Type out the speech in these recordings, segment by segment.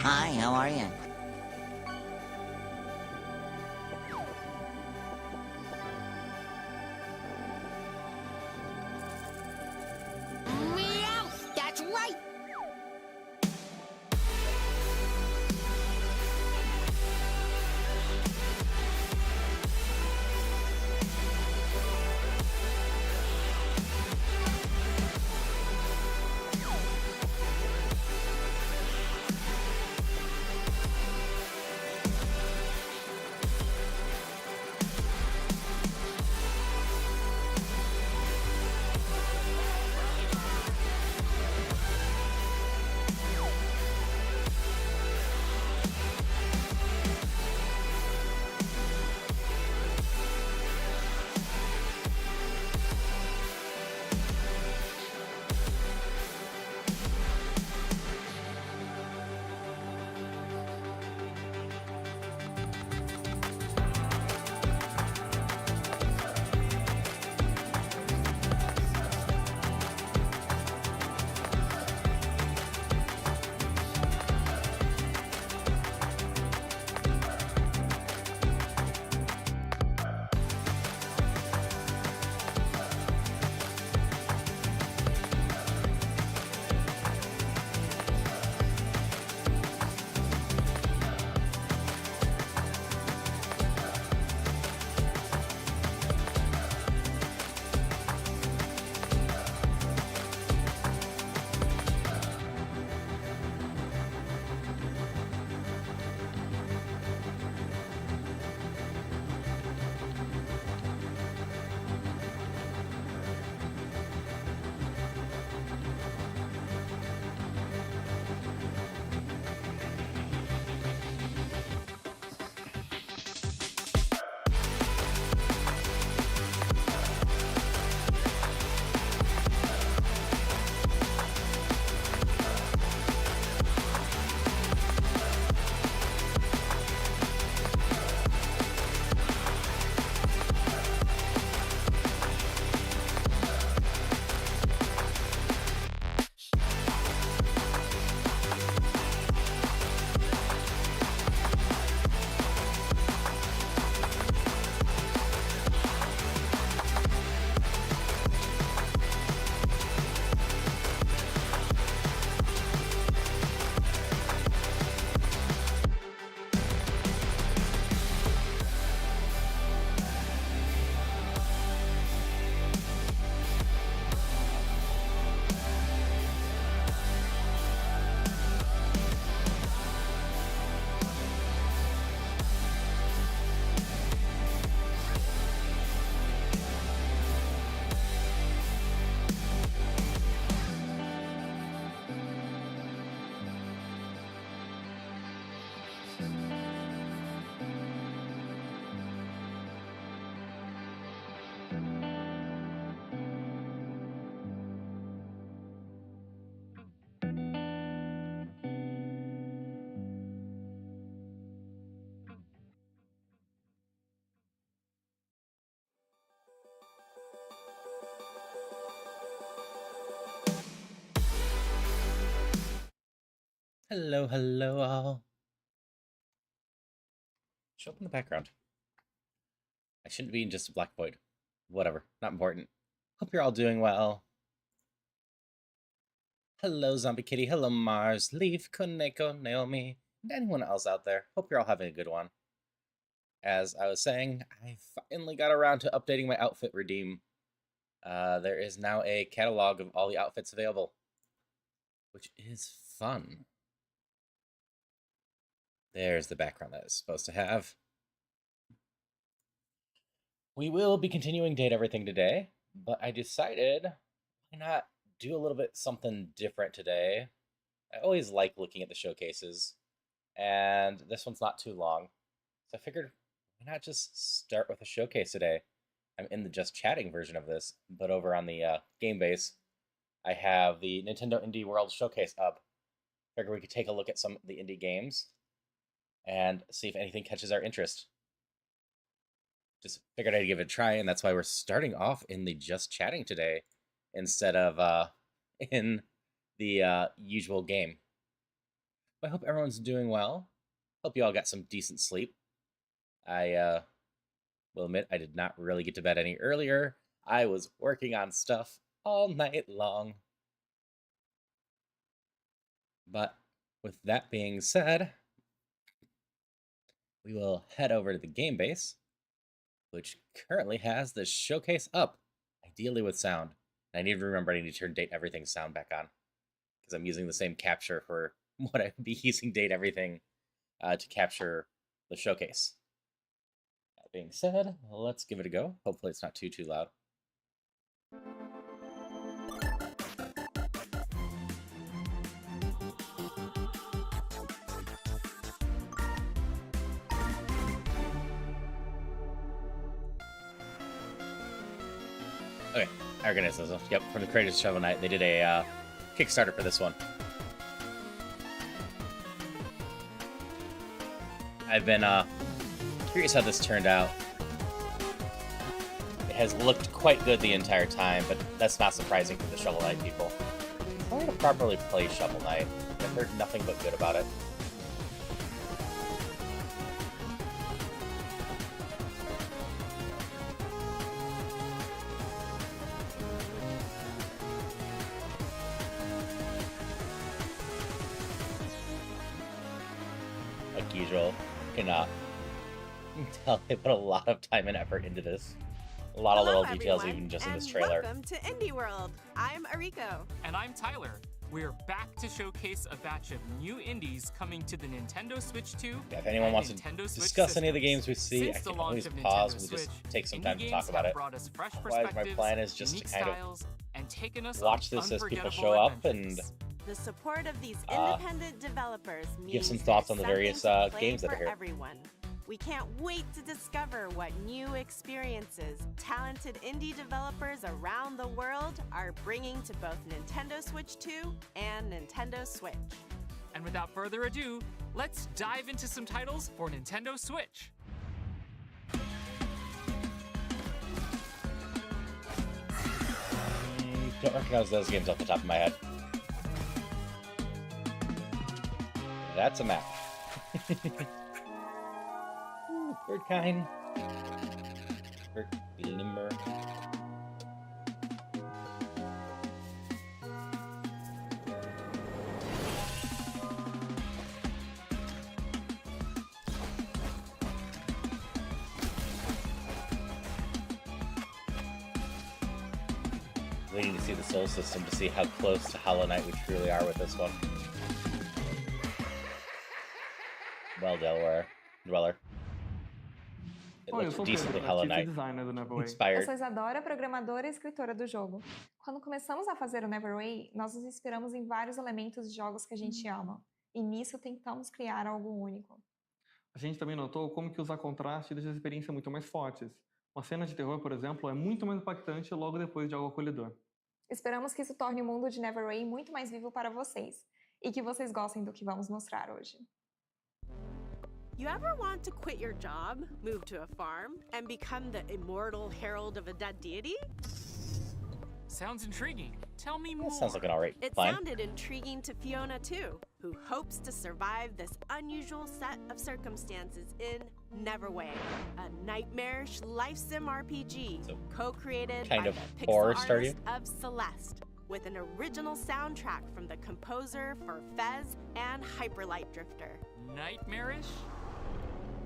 Hi, how are you? Meow! That's right! Hello, hello, all. Show up in the background. I shouldn't be in just a black void. Whatever, not important. Hope you're all doing well. Hello, Zombie Kitty. Hello, Mars, Leaf, Koneko, Naomi, and anyone else out there. Hope you're all having a good one. As I was saying, I finally got around to updating my outfit redeem. There is now a catalog of all the outfits available, which is fun. There's the background that it's supposed to have. We will be continuing Date Everything today, but I decided why not do a little bit something different today. I always like looking at the showcases, and this one's not too long, so I figured why not just start with a showcase today. I'm in the just chatting version of this, but over on the game base, I have the Nintendo Indie World Showcase up. Figured we could take a look at some of the indie games and see if anything catches our interest. Just figured I'd give it a try, and that's why we're starting off in the just chatting today instead of in the usual game. I hope everyone's doing well. Hope you all got some decent sleep. I will admit I did not really get to bed any earlier. I was working on stuff all night long. But with that being said, we will head over to the game base, which currently has the showcase up, ideally with sound. I need to remember I need to turn date everything sound back on, because I'm using the same capture for what I'd be using date everything to capture the showcase. That being said, let's give it a go. Hopefully it's not too loud. Okay, I recognize this. Yep, from the creators of Shovel Knight, they did a Kickstarter for this one. I've been curious how this turned out. It has looked quite good the entire time, but that's not surprising for the Shovel Knight people. I want to properly play Shovel Knight. I've heard nothing but good about it. Like usual, cannot tell they put a lot of time and effort into this. A lot of little details, even just in this trailer. Welcome to Indie World. I'm Ariko. And I'm Tyler. We're back to showcase a batch of new indies coming to the Nintendo Switch 2. Yeah, if anyone wants to discuss any of the games we see, I can always pause and just take some time to talk about it. Otherwise, my plan is just to kind of watch this as people show up and the support of these independent developers means give some thoughts on the various games that are here. Everyone. We can't wait to discover what new experiences talented indie developers around the world are bringing to both Nintendo Switch 2 and Nintendo Switch. And without further ado, let's dive into some titles for Nintendo Switch. Don't recognize those games off the top of my head. That's a map. Bird kind. Bird limber. Waiting to see the Soul System to see how close to Hollow Knight we truly are with this one. Well, Dweller. It looks decently Hollow Knight inspired. Eu sou Isadora, programadora e escritora do jogo. Quando começamos a fazer o Neverway, nós nos inspiramos em vários elementos de jogos que a gente ama. E nisso tentamos criar algo único. A gente também notou como que usar contraste deixa a experiência muito mais fortes. Uma cena de terror, por exemplo, é muito mais impactante logo depois de algo acolhedor. Esperamos que isso torne o mundo de Neverway muito mais vivo para vocês. E que vocês gostem do que vamos mostrar hoje. You ever want to quit your job, move to a farm, and become the immortal herald of a dead deity? Sounds intriguing. Tell me more. That sounds like an alright It plan. sounded intriguing to Fiona too, who hopes to survive this unusual set of circumstances in Neverway, a nightmarish life sim RPG So, co-created kind by of the horror pixel started? artist of Celeste, with an original soundtrack from the composer for Fez and Hyperlight Drifter. Nightmarish?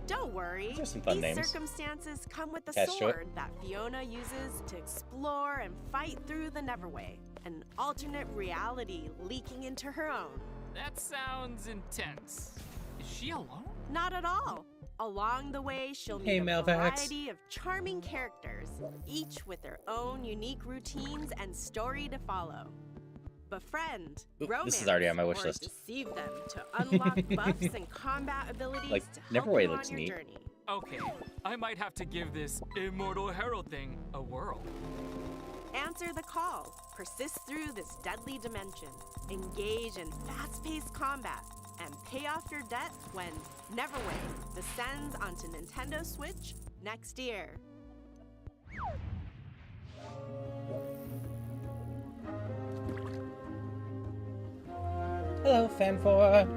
Don't worry, Those are some fun these names. circumstances come with the Attached to it. sword that Fiona uses to explore and fight through the Neverway, an alternate reality leaking into her own. That sounds intense. Is she alone? Not at all. Along the way, she'll Hey, meet a Malvax. variety of charming characters, each with their own unique routines and story to follow. Befriend, Ooh, romance, this is already on my wish or list. deceive them to unlock buffs and combat abilities Like, to help Neverway you looks on your neat. journey. Okay, I might have to give this Immortal Herald thing a whirl. Answer the call, persist through this deadly dimension, engage in fast-paced combat, and pay off your debt when Neverway descends onto Nintendo Switch next year. Hello, Fan4.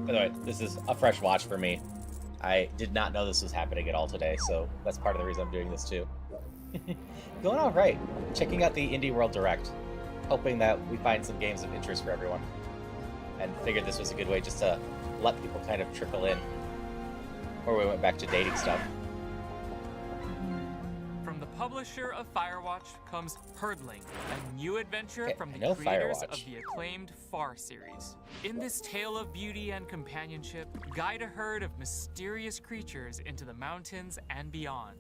By the way, this is a fresh watch for me. I did not know this was happening at all today, so that's part of the reason I'm doing this too. Going all right. Checking out the Indie World Direct, hoping that we find some games of interest for everyone. And figured this was a good way just to let people kind of trickle in. Or we went back to dating stuff. From the publisher of Firewatch comes Herdling, a new adventure Okay, from I the know creators Firewatch. of the acclaimed Far series. In this tale of beauty and companionship, guide a herd of mysterious creatures into the mountains and beyond.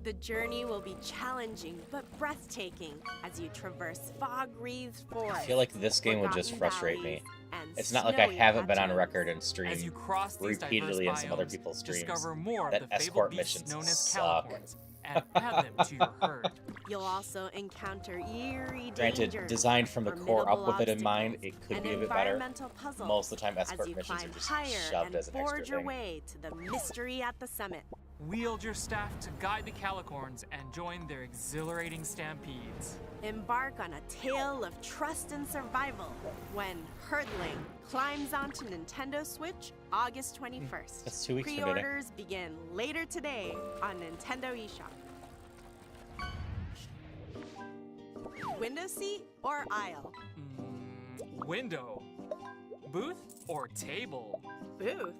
The journey will be challenging but breathtaking as you traverse fog-wreathed forests. I feel like this game would just forgotten frustrate me. valleys, and It's not like I snowy haven't been on plateaus. record and As streamed you cross these repeatedly in diverse some other biomes, people's streams discover more that of the fabled escort beasts missions known as suck. Calicorns and add them to your herd. You'll also encounter eerie Granted, dangers, designed from the core up formidable with it in mind, obstacles, it could and be a bit better. environmental puzzles Most of the time, as escort you missions climb are just higher shoved and as an extra forge your thing. way to the mystery at the summit. Wield your staff to guide the Calicorns and join their exhilarating stampedes. Embark on a tale of trust and survival when Herdling climbs onto Nintendo Switch August 21st. That's 2 weeks from today. Pre-orders begin later today on Nintendo eShop. Window seat or aisle? Window. Booth or table? Booth.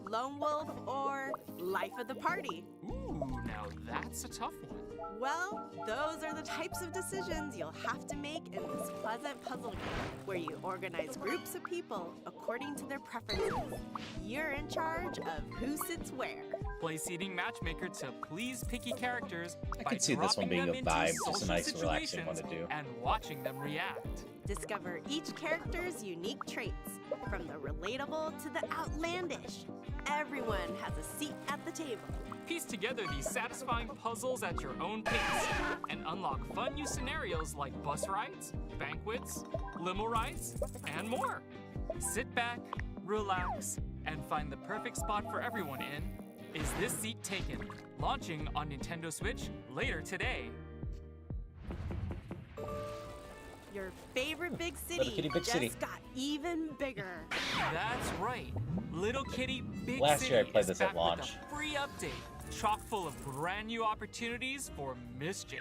Lone wolf or life of the party? Ooh, now that's a tough one. Well, those are the types of decisions you'll have to make in this pleasant puzzle game, where you organize groups of people according to their preferences. You're in charge of who sits where. Play seating matchmaker to please picky characters I by could see this one dropping being them a into vibe, just a social nice, relaxing situations one to do. and watching them react. Discover each character's unique traits, from the relatable to the outlandish. Everyone has a seat at the table. Piece together these satisfying puzzles at your own pace and unlock fun new scenarios like bus rides, banquets, limo rides, and more. Sit back, relax, and find the perfect spot for everyone in Is This Seat Taken? Launching on Nintendo Switch later today. Your favorite big Little city Kitty Big just City. got even bigger. That's right. Little Kitty Big Last City year I played is this at back with launch. a free update, chock full of brand new opportunities for mischief.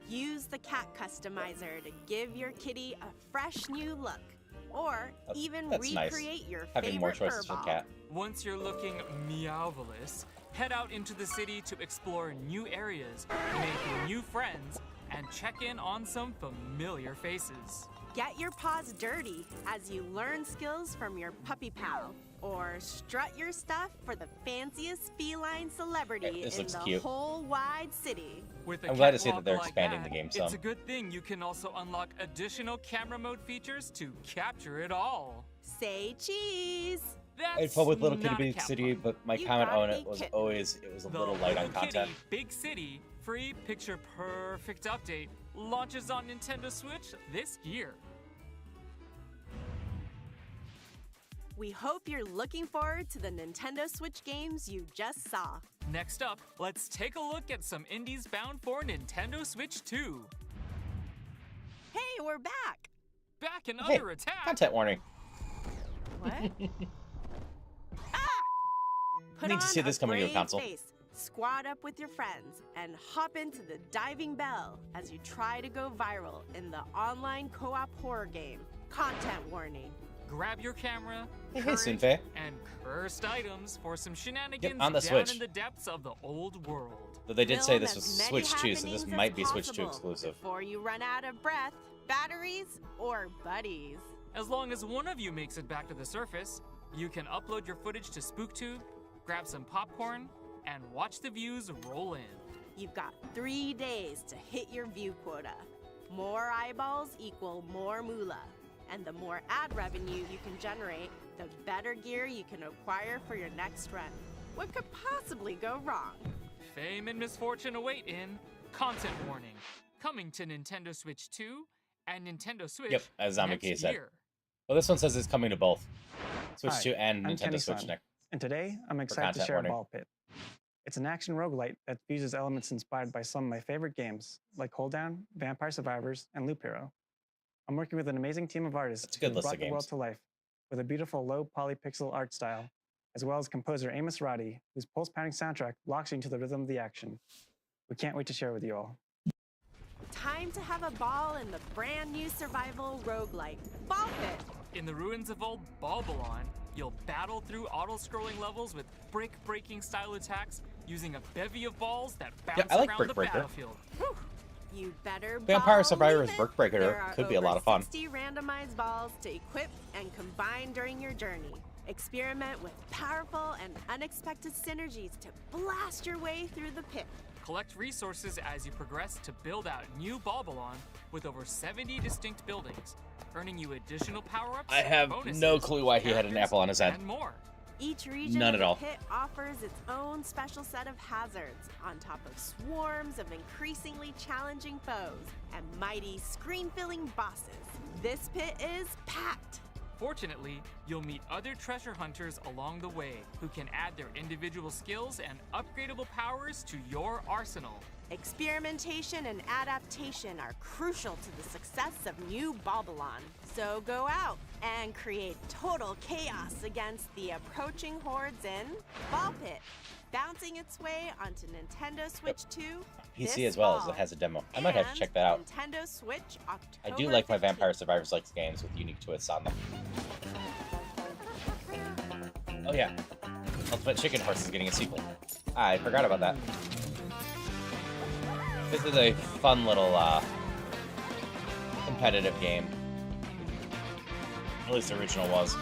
Use the cat customizer to give your kitty a fresh new look, or even That's nice. recreate your Having more favorite choices for furball. cat. Once you're looking meowvelous, head out into the city to explore new areas, make new friends, and check in on some familiar faces. Get your paws dirty as you learn skills from your puppy pal, or strut your stuff for the fanciest feline celebrity This in looks the cute. whole wide city. With a I'm glad to see catwalk that they're like expanding that, the game It's some. a good thing you can also unlock additional camera mode features to capture it all. Say cheese! I That's played with Little Kitty not a Big cat City, pun. but my You comment gotta on be it was kidding. always it was a The little light on Little content. Kitty Big City free picture perfect update launches on Nintendo Switch this year. We hope you're looking forward to the Nintendo Switch games you just saw. Next up, let's take a look at some indies bound for Nintendo Switch 2. Hey, we're back! Back and Hey, under attack. content warning. What? Put Need to on see this a coming to a brave console. face, squad up with your friends, and hop into the diving bell as you try to go viral in the online co-op horror game. Content warning. Grab your camera, Hey, courage, Sunfei. and cursed items for some shenanigans on the down Switch. in the depths of the old world. Though they did say Film this as was many Switch 2, so this happenings might as be Switch 2 possible exclusive. Before you run out of breath, batteries, or buddies. As long as one of you makes it back to the surface, you can upload your footage to SpookTube, grab some popcorn, and watch the views roll in. You've got 3 days to hit your view quota. More eyeballs equal more moolah. And the more ad revenue you can generate, the better gear you can acquire for your next run. What could possibly go wrong? Fame and misfortune await in Content Warning, coming to Nintendo Switch 2 and Nintendo Switch Yep, as Zamaki next said. year. Well, this one says it's coming to both Switch Hi, 2 and I'm Kenny Nintendo Switch Sun, next. and today I'm excited to content share warning. Ball Pit. It's an action roguelite that fuses elements inspired by some of my favorite games, like Hold Down, Vampire Survivors, and Loop Hero. I'm working with an amazing team of artists That's a good who list brought of the world games. to life, with a beautiful low polypixel art style, as well as composer Amos Roddy, whose pulse-pounding soundtrack locks you into the rhythm of the action. We can't wait to share with you all. Time to have a ball in the brand new survival roguelike, Ball Pit. In the ruins of old Babylon, you'll battle through auto-scrolling levels with brick-breaking style attacks using a bevy of balls that bounce I like around Brick the Breaker. battlefield. Whew. You better Vampire ball Survivors believe it. Brick Breaker There are could be a lot over of fun. 60 randomized balls to equip and combine during your journey. Experiment with powerful and unexpected synergies to blast your way through the pit. Collect resources as you progress to build out New Babylon with over 70 distinct buildings, earning you additional power-ups, I have bonuses, no clue why he had an characters, apple on his head. and more. Each region None of at all. the pit offers its own special set of hazards, on top of swarms of increasingly challenging foes and mighty screen-filling bosses. This pit is packed. Fortunately, you'll meet other treasure hunters along the way who can add their individual skills and upgradable powers to your arsenal. Experimentation and adaptation are crucial to the success of New Babylon. So go out and create total chaos against the approaching hordes in Ball Pit, bouncing its way onto Nintendo Switch 2 PC this as well as fall. it has a demo. I might have to check that out. Nintendo Switch I October do like my 15th. Vampire Survivors like games with unique twists on them. Oh yeah, Ultimate Chicken Horse is getting a sequel. I forgot about that. This is a fun little competitive game. At least the original was.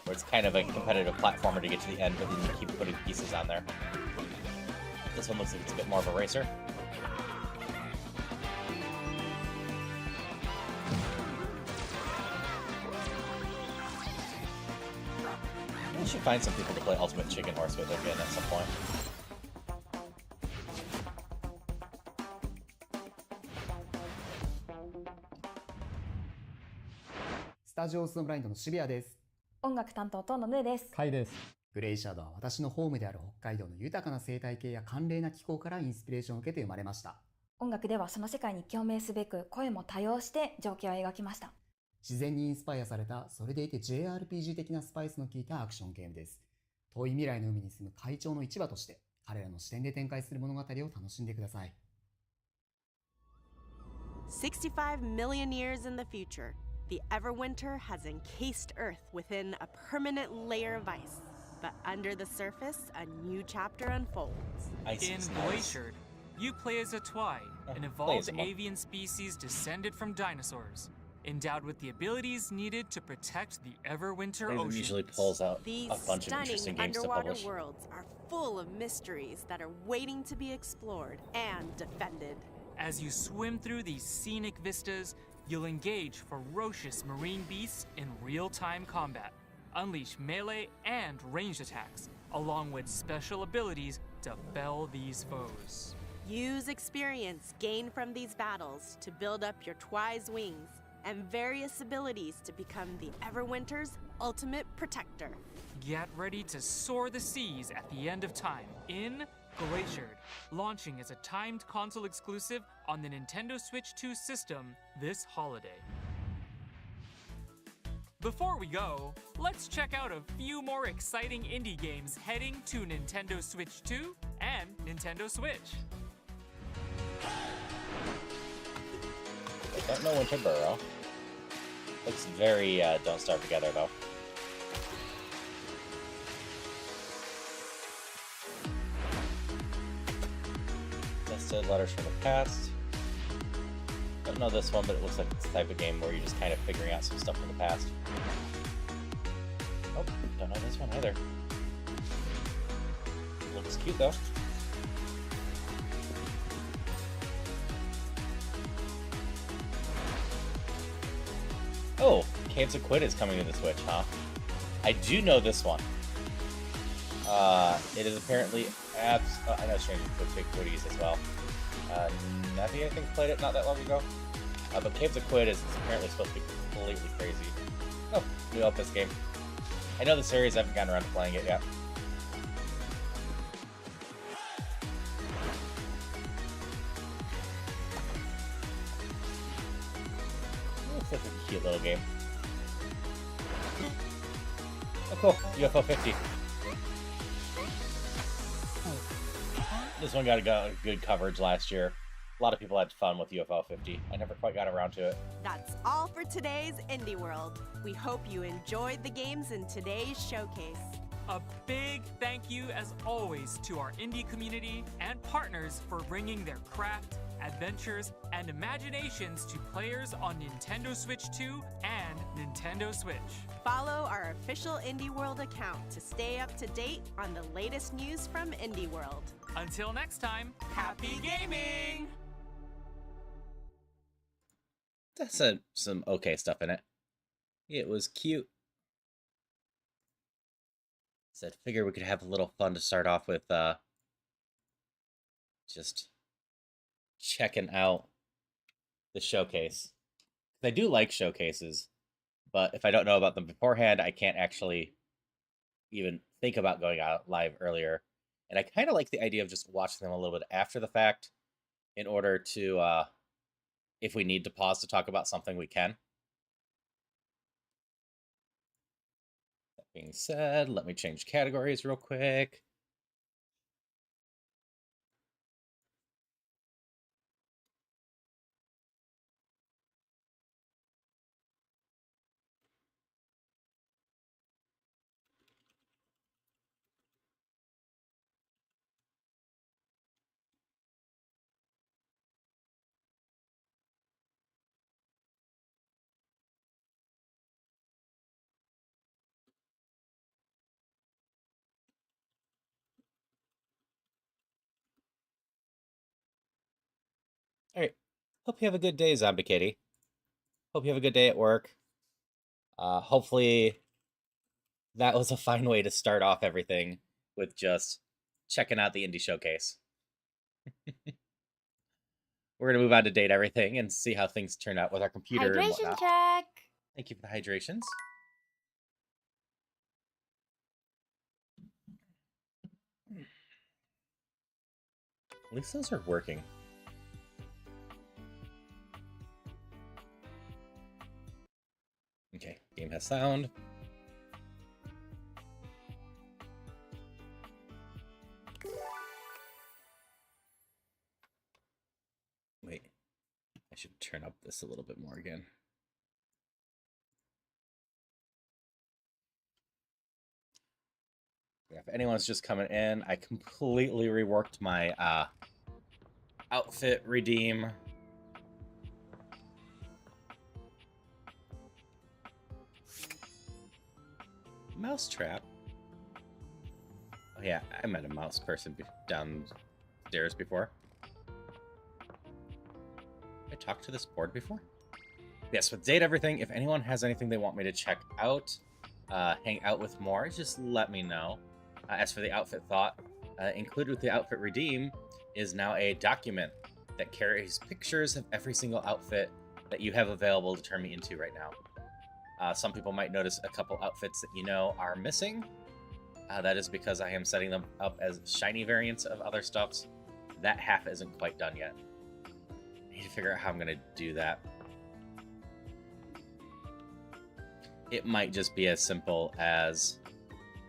Where it's kind of a competitive platformer to get to the end, but then you keep putting pieces on there. This one looks like it's a bit more of a racer. We should find some people to play Ultimate Chicken Horse with again at some point. スタジオスノブラインドの渋谷です。音楽担当とのぬです。カイです。グレイシャドウは私のホームである北海道の豊かな生態系や寒冷な気候からインスピレーションを受けて生まれました。音楽ではその世界に共鳴すべく声も多用して情景を描きました。自然にインスパイアされた、それでいて JRPG 的なスパイスの効いたアクションゲームです。遠い未来の海に住む会長の市場として、彼らの視点で展開する物語を楽しんでください。65 million years in the future, the Everwinter has encased Earth within a permanent layer of ice. But under the surface, a new chapter unfolds. Ice In is nice. Glacier, you play as a Twide, an evolved avian species descended from dinosaurs, endowed with the abilities needed to protect the Everwinter Blaze oceans. usually pulls out These a bunch of interesting stunning games to underwater publish. worlds are full of mysteries that are waiting to be explored and defended. As you swim through these scenic vistas, you'll engage ferocious marine beasts in real-time combat, unleash melee and ranged attacks, along with special abilities to fell these foes. Use experience gained from these battles to build up your Twi's wings and various abilities to become the Everwinter's ultimate protector. Get ready to soar the seas at the end of time in Glacier, launching as a timed console exclusive on the Nintendo Switch 2 system this holiday. Before we go, let's check out a few more exciting indie games heading to Nintendo Switch 2 and Nintendo Switch. I don't know Winter Burrow. Looks very Don't Starve Together though. Listed Letters from the Past. Don't know this one, but it looks like it's the type of game where you're just kind of figuring out some stuff from the past. Oh, don't know this one either. Looks cute though. Oh, Caves of Quid is coming to the Switch, huh? I do know this one. It is apparently I know Stranger Quid Big Quiddies as well. Nevi, I think, played it not that long ago. But Caves of Quid is apparently supposed to be completely crazy. Oh, new Opus game. I know the series, I haven't gotten around to playing it yet. It's like a cute little game. Oh, cool. UFO 50. This one got good coverage last year. A lot of people had fun with UFO 50. I never quite got around to it. That's all for today's Indie World. We hope you enjoyed the games in today's showcase. A big thank you, as always, to our indie community and partners for bringing their craft, adventures, and imaginations to players on Nintendo Switch 2 and Nintendo Switch. Follow our official Indie World account to stay up to date on the latest news from Indie World. Until next time, happy gaming! That's some okay stuff in it. It was cute. So I figured we could have a little fun to start off with just checking out the showcase. I do like showcases, but if I don't know about them beforehand, I can't actually even think about going out live earlier. And I kind of like the idea of just watching them a little bit after the fact in order to, if we need to pause to talk about something, we can. That being said, let me change categories real quick. All right. Hope you have a good day, Zombie Kitty. Hope you have a good day at work. Hopefully that was a fine way to start off everything with just checking out the Indie Showcase. We're going to move on to date everything and see how things turn out with our computer and Hydration whatnot. check. Thank you for the hydrations. At least those are working. Okay, game has sound. Wait, I should turn up this a little bit more again. Yeah, if anyone's just coming in, I completely reworked my outfit redeem. Mousetrap? Oh yeah, I met a mouse person downstairs before. I talked to this board before? Yes, with date everything, if anyone has anything they want me to check out, hang out with more, just let me know. As for the outfit thought, included with the outfit redeem is now a document that carries pictures of every single outfit that you have available to turn me into right now. Some people might notice a couple outfits that you know are missing. That is because I am setting them up as shiny variants of other stuffs. That half isn't quite done yet. I need to figure out how I'm going to do that. It might just be as simple as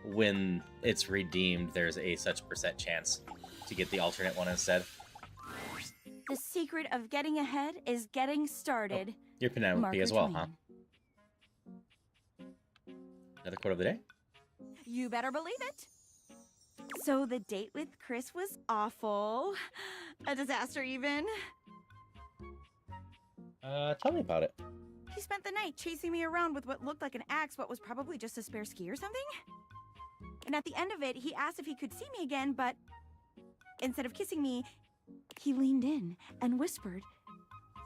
when it's redeemed, there's a such % chance to get the alternate one instead. The secret of getting ahead is getting started. Oh, you're Penelope Marker as well, Twain. huh? Another quote of the day? You better believe it. So the date with Chris was awful. A disaster even. Tell me about it. He spent the night chasing me around with what looked like an axe but was probably just a spare ski or something. And at the end of it, he asked if he could see me again, but instead of kissing me, he leaned in and whispered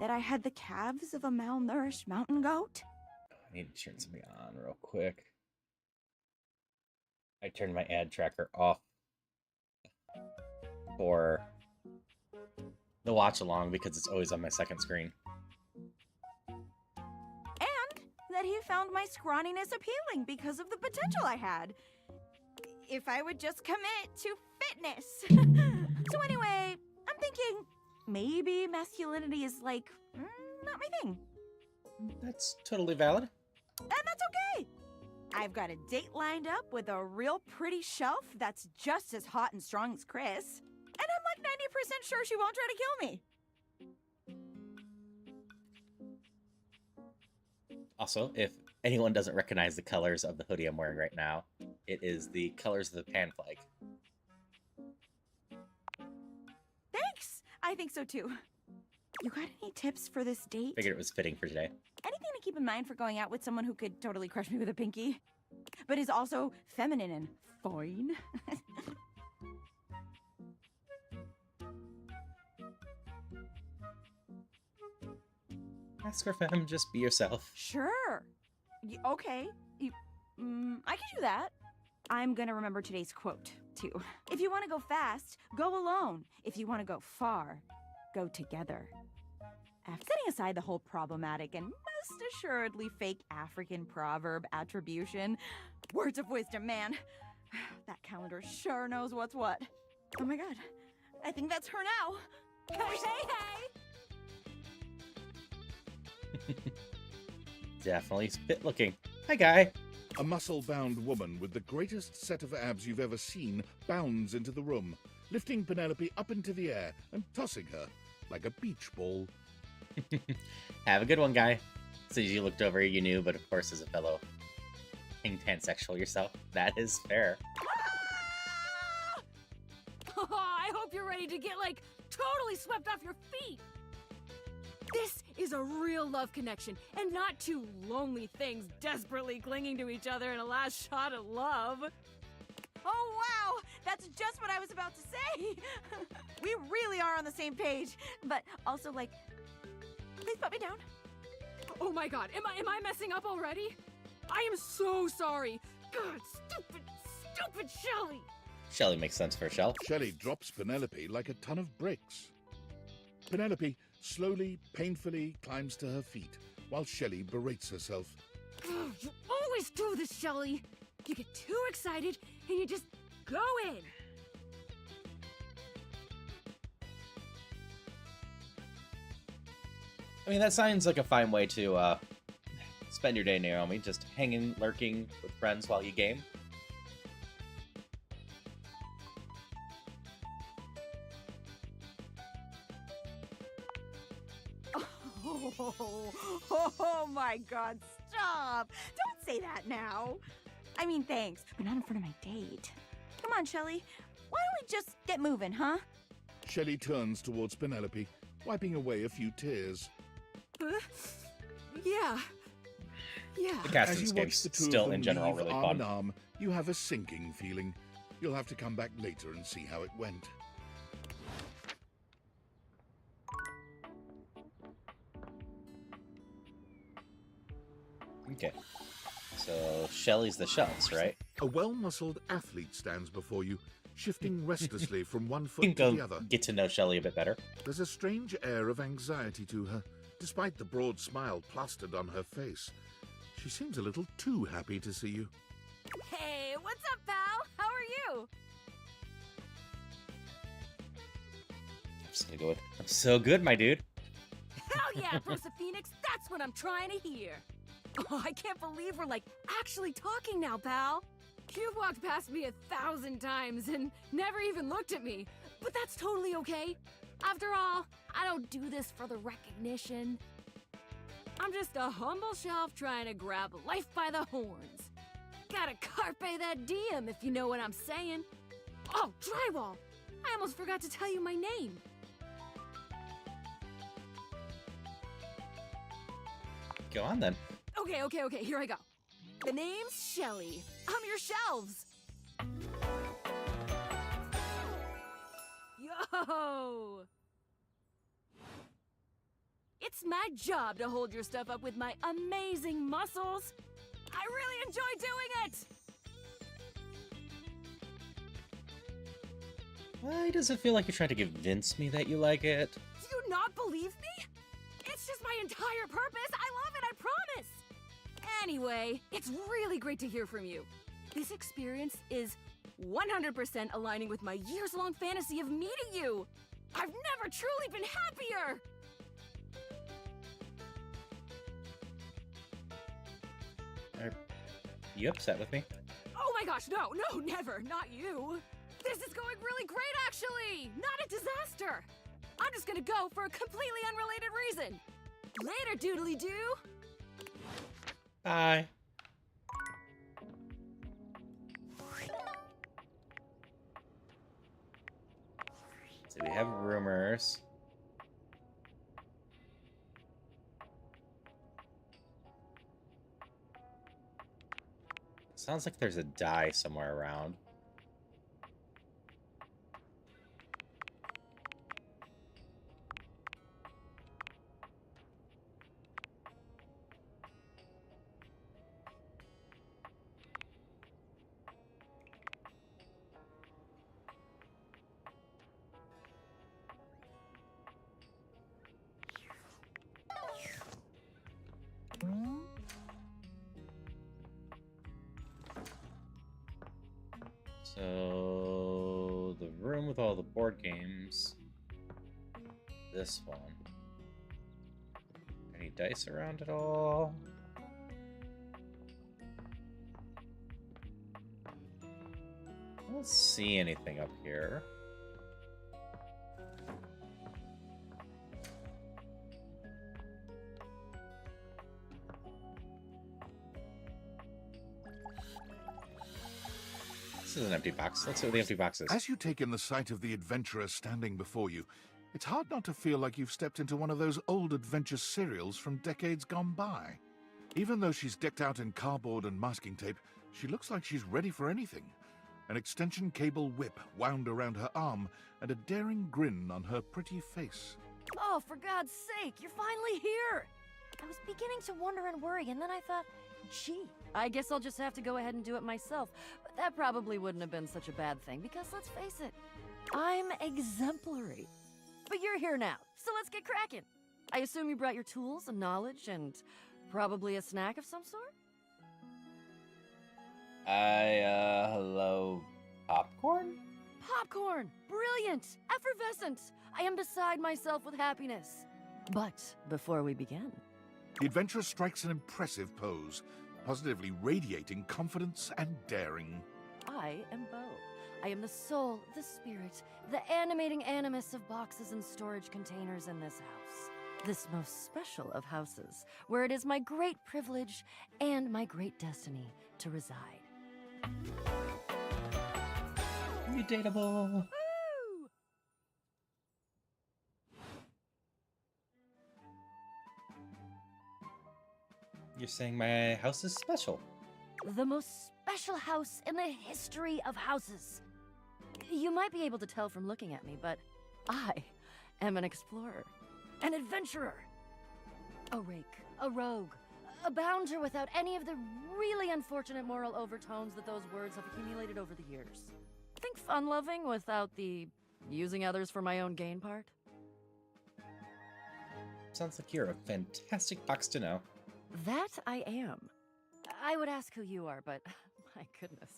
that I had the calves of a malnourished mountain goat. I need to turn something on real quick. I turned my ad tracker off for the watch along because it's always on my second screen. And that he found my scrawniness appealing because of the potential I had. If I would just commit to fitness. So anyway, I'm thinking maybe masculinity is like, not my thing. That's totally valid. And that's okay. I've got a date lined up with a real pretty shelf that's just as hot and strong as Chris. And I'm like 90% sure she won't try to kill me. Also, if anyone doesn't recognize the colors of the hoodie I'm wearing right now, it is the colors of the pan flag. Thanks. I think so too. You got any tips for this date? Figured it was fitting for today. Anything to keep in mind for going out with someone who could totally crush me with a pinky, but is also feminine and fine? Ask her, fam, just be yourself. Sure. Okay. I can do that. I'm gonna remember today's quote, too. If you want to go fast, go alone. If you want to go far, go together. After setting aside the whole problematic and most assuredly fake African proverb attribution, words of wisdom, man. That calendar sure knows what's what. Oh my god. I think that's her now. Hey, hey! Definitely fit looking. Hi, guy. A muscle-bound woman with the greatest set of abs you've ever seen bounds into the room, lifting Penelope up into the air and tossing her like a beach ball. Have a good one, guy. So you looked over, you knew, but of course, as a fellow pansexual yourself, that is fair. Oh, I hope you're ready to get, like, totally swept off your feet. This is a real love connection, and not two lonely things desperately clinging to each other in a last shot of love. Oh, wow! That's just what I was about to say! We really are on the same page, but also, like, please put me down. Oh my god, am I messing up already? I am so sorry. God, stupid Shelly! Shelly makes sense for a shelf. Shelly drops Penelope like a ton of bricks. Penelope slowly, painfully climbs to her feet, while Shelly berates herself. You always do this, Shelly. You get too excited, and you just go in. I mean, that sounds like a fine way to spend your day, Naomi. Just hanging, lurking with friends while you game. Oh my god, stop! Don't say that now. I mean, thanks, but not in front of my date. Come on, Shelly. Why don't we just get moving, huh? Shelly turns towards Penelope, wiping away a few tears. Yeah. The casting As you game's watch the two still of them in general leave really arm fun. in arm, you have a sinking feeling. You'll have to come back later and see how it went. Okay. So Shelly's the shelves, right? A well-muscled athlete stands before you, shifting restlessly from one You foot can to go the other. get to know Shelly a bit better. There's a strange air of anxiety to her, despite the broad smile plastered on her face. She seems a little too happy to see you. Hey, what's up, pal? How are you? I'm just gonna go with, I'm so good, my dude. Hell yeah, Bruce Phoenix, that's what I'm trying to hear. Oh, I can't believe we're, like, actually talking now, pal. You've walked past me 1,000 times and never even looked at me, but that's totally okay. After all, I don't do this for the recognition. I'm just a humble shelf trying to grab life by the horns. Gotta carpe that diem, if you know what I'm saying. Oh, drywall! I almost forgot to tell you my name. Go on then. Okay, here I go. The name's Shelly. I'm your shelves. Yo! It's my job to hold your stuff up with my amazing muscles. I really enjoy doing it! Why does it feel like you're trying to convince me that you like it? Do you not believe me? It's just my entire purpose. I love it, I promise. Anyway, it's really great to hear from you. This experience is 100% aligning with my years-long fantasy of meeting you. I've never truly been happier. You upset with me? Oh my gosh, no, never, not you. This is going really great, actually. Not a disaster. I'm just gonna go for a completely unrelated reason. Later, doodly-doo. Bye. So we have rumors. Sounds like there's a die somewhere around. So, the room with all the board games. This one. Any dice around at all? I don't see anything up here. This is an empty box. Let's see what the empty box is. As you take in the sight of the adventurer standing before you, it's hard not to feel like you've stepped into one of those old adventure serials from decades gone by. Even though she's decked out in cardboard and masking tape, she looks like she's ready for anything. An extension cable whip wound around her arm and a daring grin on her pretty face. Oh, for God's sake, you're finally here! I was beginning to wonder and worry, and then I thought, gee, I guess I'll just have to go ahead and do it myself. But that probably wouldn't have been such a bad thing, because let's face it, I'm exemplary. But you're here now, so let's get cracking. I assume you brought your tools and knowledge and probably a snack of some sort? Hello, popcorn? Popcorn! Brilliant! Effervescent! I am beside myself with happiness. But before we begin... The adventurer strikes an impressive pose, positively radiating confidence and daring. I am Bo. I am the soul, the spirit, the animating animus of boxes and storage containers in this house. This most special of houses, where it is my great privilege and my great destiny to reside. You dateable. Woo! You're saying my house is special. The most special house in the history of houses. You might be able to tell from looking at me, but I am an explorer, an adventurer, a rake, a rogue, a bounder without any of the really unfortunate moral overtones that those words have accumulated over the years. Think fun-loving without the using others for my own gain part? Sounds like you're a fantastic box to know. That I am. I would ask who you are, but my goodness,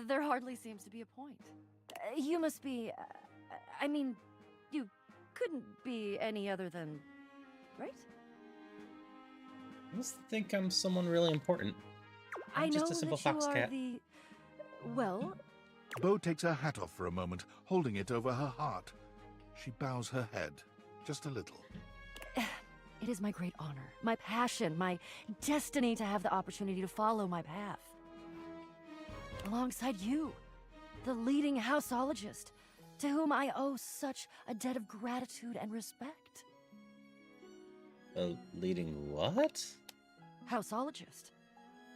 there hardly seems to be a point. You must be, I mean, you couldn't be any other than, right? I must think I'm someone really important. I'm just a simple that you fox are cat. Well... Bo takes her hat off for a moment, holding it over her heart. She bows her head, just a little. It is my great honor, my passion, my destiny to have the opportunity to follow my path. Alongside you, the leading houseologist, to whom I owe such a debt of gratitude and respect. Leading what? Houseologist.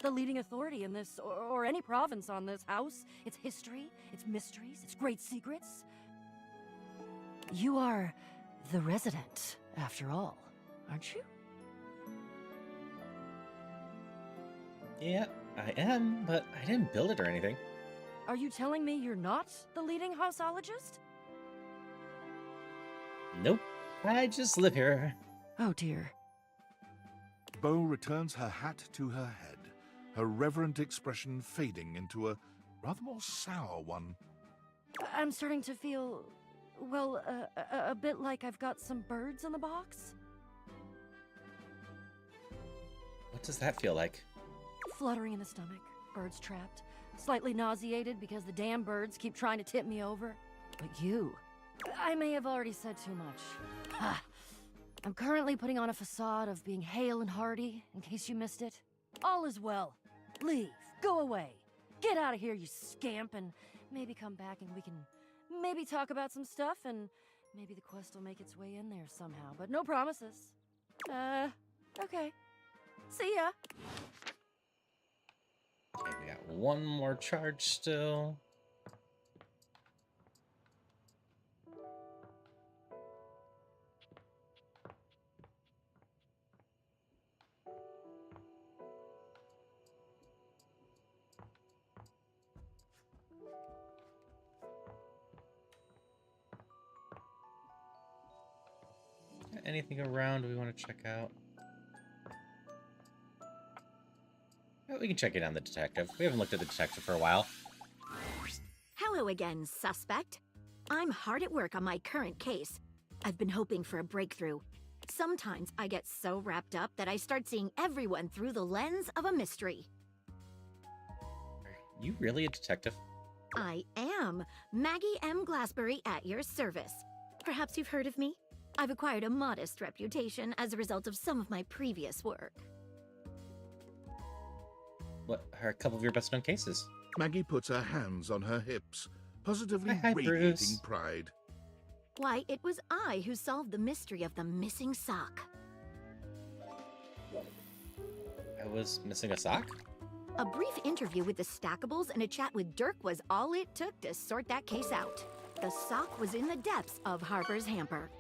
The leading authority in this, or any province on this house, its history, its mysteries, its great secrets. You are the resident, after all, aren't you? Yeah, I am, but I didn't build it or anything. Are you telling me you're not the leading houseologist? Nope, I just live here. Oh dear. Bo returns her hat to her head, her reverent expression fading into a rather more sour one. I'm starting to feel, well, a bit like I've got some birds in the box. What does that feel like? Fluttering in the stomach, Birds trapped, slightly nauseated because the damn birds keep trying to tip me over. But you... I may have already said too much. I'm currently putting on a facade of being hale and hearty, in case you missed it. All is well. Leave. Go away. Get out of here, you scamp, and maybe come back and we can maybe talk about some stuff, and maybe the quest will make its way in there somehow, but no promises. Okay. See ya. Okay, we got one more charge still. Anything around we want to check out? Oh, we can check it on the detective. We haven't looked at the detective for a while. Hello again, suspect. I'm hard at work on my current case. I've been hoping for a breakthrough. Sometimes I get so wrapped up that I start seeing everyone through the lens of a mystery. Are you really a detective? I am Maggie M. Glassbury at your service. Perhaps you've heard of me? I've acquired a modest reputation as a result of some of my previous work. What are a couple of your best-known cases? Maggie puts her hands on her hips, positively Hi, radiating Bruce. pride. Why, it was I who solved the mystery of the missing sock. I was missing a sock? A brief interview with the Stackables and a chat with Dirk was all it took to sort that case out. The sock was in the depths of Harper's hamper.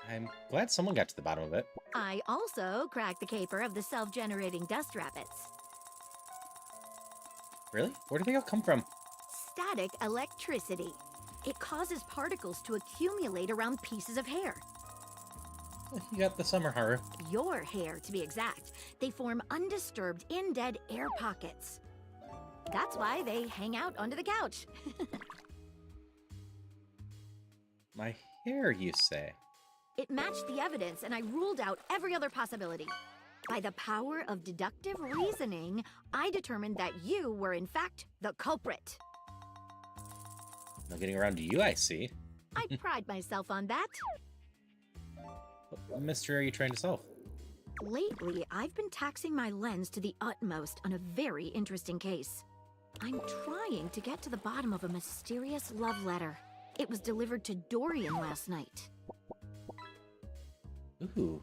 I'm glad someone got to the bottom of it. I also cracked the caper of the self-generating dust rabbits. Really? Where do they all come from? Static electricity. It causes particles to accumulate around pieces of hair. You got the summer horror. Your hair, to be exact. They form undisturbed, in-dead air pockets. That's why they hang out under the couch. My hair, you say? It matched the evidence, and I ruled out every other possibility. By the power of deductive reasoning, I determined that you were, in fact, the culprit. No getting around to you, I see. I pride myself on that. What mystery are you trying to solve? Lately, I've been taxing my lens to the utmost on a very interesting case. I'm trying to get to the bottom of a mysterious love letter. It was delivered to Dorian last night. Ooh.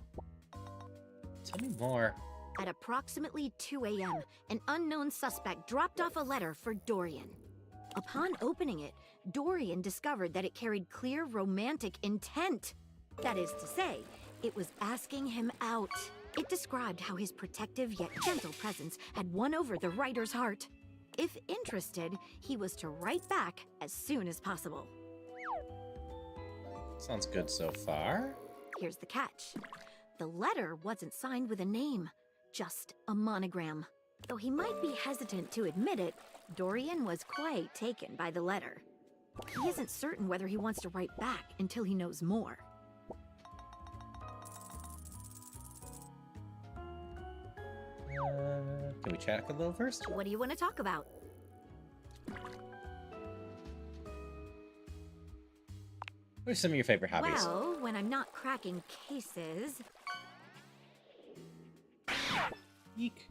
Tell me more. At approximately 2 a.m., an unknown suspect dropped off a letter for Dorian. Upon opening it, Dorian discovered that it carried clear romantic intent. That is to say, it was asking him out. It described how his protective yet gentle presence had won over the writer's heart. If interested, he was to write back as soon as possible. Sounds good so far. Here's the catch. The letter wasn't signed with a name, just a monogram. Though he might be hesitant to admit it, Dorian was quite taken by the letter. He isn't certain whether he wants to write back until he knows more. Can we chat a little first? What do you want to talk about? What are some of your favorite hobbies? Well, when I'm not cracking cases... Eek.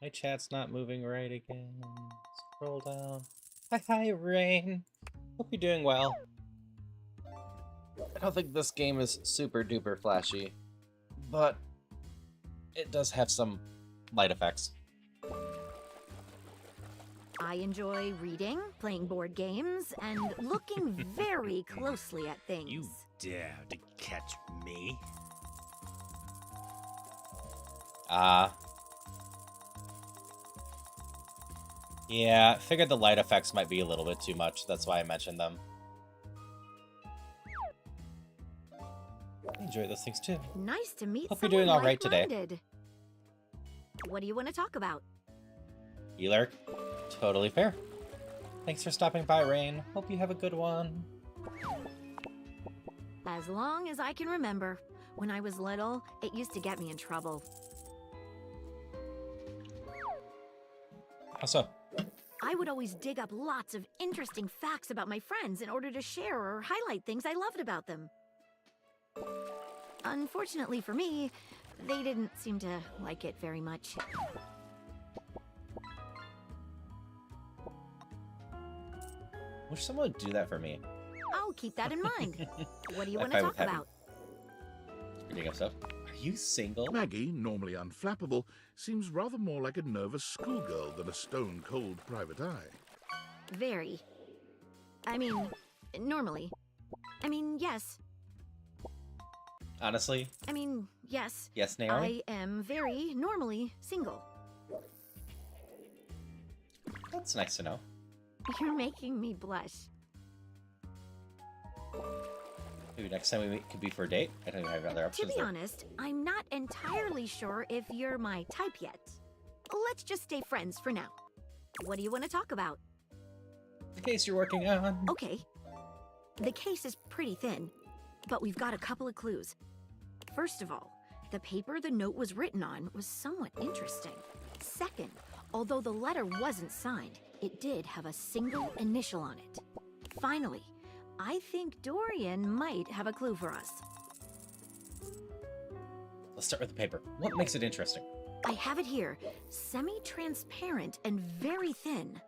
My chat's not moving right again. Scroll down. Hi, Rain. Hope you're doing well. I don't think this game is super duper flashy, but it does have some light effects. I enjoy reading, playing board games, and looking very closely at things. You dare to catch me? Yeah, figured the light effects might be a little bit too much. That's why I mentioned them. I enjoy those things too. Nice to meet Hope you're someone doing all right today. like-minded. What do you want to talk about? Healer, totally fair. Thanks for stopping by, Rain. Hope you have a good one. As long as I can remember. When I was little, it used to get me in trouble. How so? I would always dig up lots of interesting facts about my friends in order to share or highlight things I loved about them. Unfortunately for me, they didn't seem to like it very much. Wish someone would do that for me. I'll keep that in mind. What do you High want to five talk with Happy. about? Reading up stuff. Are you single? Maggie, normally unflappable, seems rather more like a nervous schoolgirl than a stone-cold private eye. Very. I mean, normally. I mean, yes. Honestly? I mean, yes. Yes, Naomi? I am very normally single. That's nice to know. You're making me blush. Maybe next time we meet could be for a date. I don't even have other To options. be there. honest, I'm not entirely sure if you're my type yet. Let's just stay friends for now. What do you want to talk about? The case you're working on. Okay. The case is pretty thin, but we've got a couple of clues. First of all, the paper the note was written on was somewhat interesting. Second, although the letter wasn't signed, it did have a single initial on it. Finally, I think Dorian might have a clue for us. Let's start with the paper. What makes it interesting? I have it here, semi-transparent and very thin.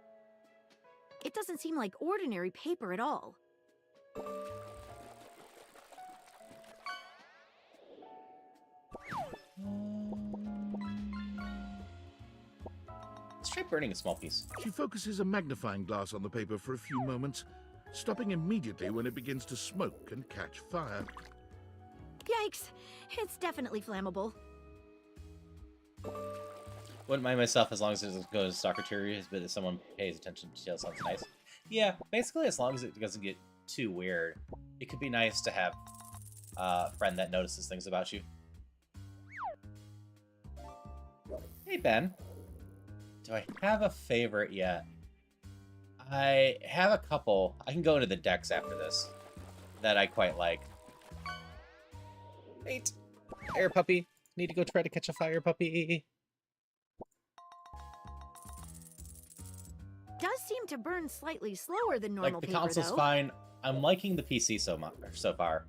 It doesn't seem like ordinary paper at all. Let's try burning a small piece. She focuses a magnifying glass on the paper for a few moments, stopping immediately when it begins to smoke and catch fire. Yikes! It's definitely flammable. Wouldn't mind myself as long as it doesn't go to stalker theories, but if someone pays attention to details, sounds nice. Yeah, basically as long as it doesn't get too weird. It could be nice to have a friend that notices things about you. Hey, Ben. Do I have a favorite yet? I have a couple. I can go into the decks after this that I quite like. Wait. Fire puppy. Need to go try to catch a fire puppy. Does seem to burn slightly slower than normal Like, the paper, console's though. fine. I'm liking the PC so far.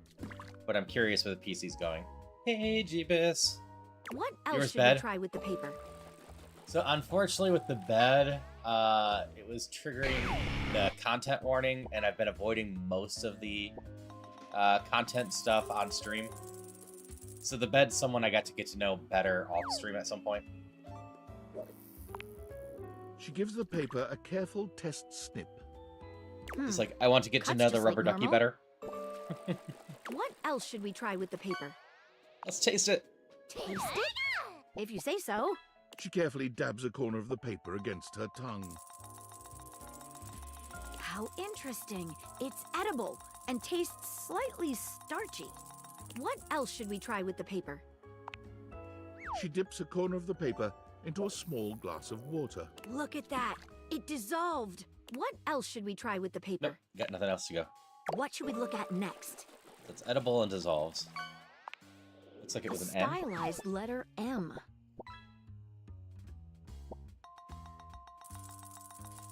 But I'm curious where the PC's going. Hey, Jeebus. What else Yours, should bed? we try with the paper? So unfortunately with the bed, it was triggering the content warning, and I've been avoiding most of the content stuff on stream. So the bed's someone I got to get to know better off stream at some point. She gives the paper a careful test snip. It's like, I want to get to Cuts know the just like rubber ducky normal? better. What else should we try with the paper? Let's taste it. Taste it? If you say so. She carefully dabs a corner of the paper against her tongue. How interesting. It's edible and tastes slightly starchy. What else should we try with the paper? She dips a corner of the paper into a small glass of water. Look at that. It dissolved. What else should we try with the paper? Nope, got nothing else to go. What should we look at next? It's edible and dissolves. Looks like it was an M. Stylized letter M.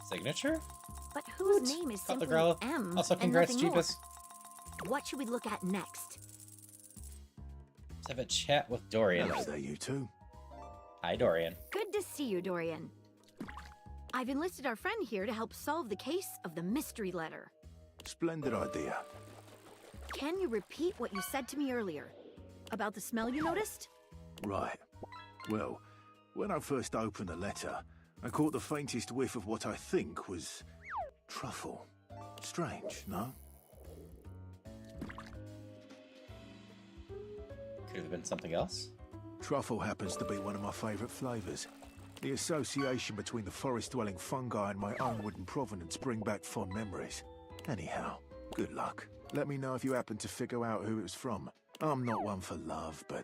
Signature? But whose name is Got the simply girl. M Also, and congrats, nothing more? Jeebus. What should we look at next? Let's have a chat with Dorian. Hello there, you two. Hi, Dorian. Good to see you, Dorian. I've enlisted our friend here to help solve the case of the mystery letter. Splendid idea. Can you repeat what you said to me earlier? About the smell you noticed? Right. Well, when I first opened the letter, I caught the faintest whiff of what I think was truffle. Strange, no? Could have been something else. Truffle happens to be one of my favourite flavours. The association between the forest-dwelling fungi and my own wooden provenance bring back fond memories. Anyhow, good luck. Let me know if you happen to figure out who it was from. I'm not one for love, but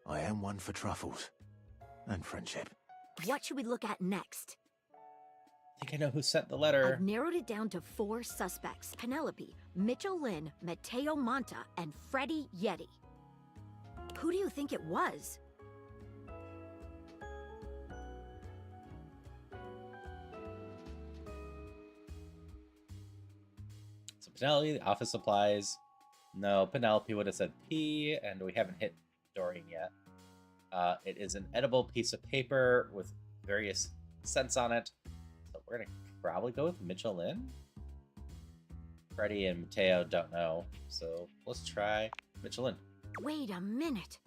I am one for truffles. And friendship. What should we look at next? I think I know who sent the letter. I've narrowed it down to 4 suspects. Penelope, Mitchell Lynn, Mateo Monta, and Freddie Yeti. Who do you think it was? Penelope, the office supplies. No, Penelope would have said P, and we haven't hit Dorian yet. It is an edible piece of paper with various scents on it. So we're gonna probably go with Michelin. Freddie and Mateo don't know, so let's try Michelin. Wait a minute.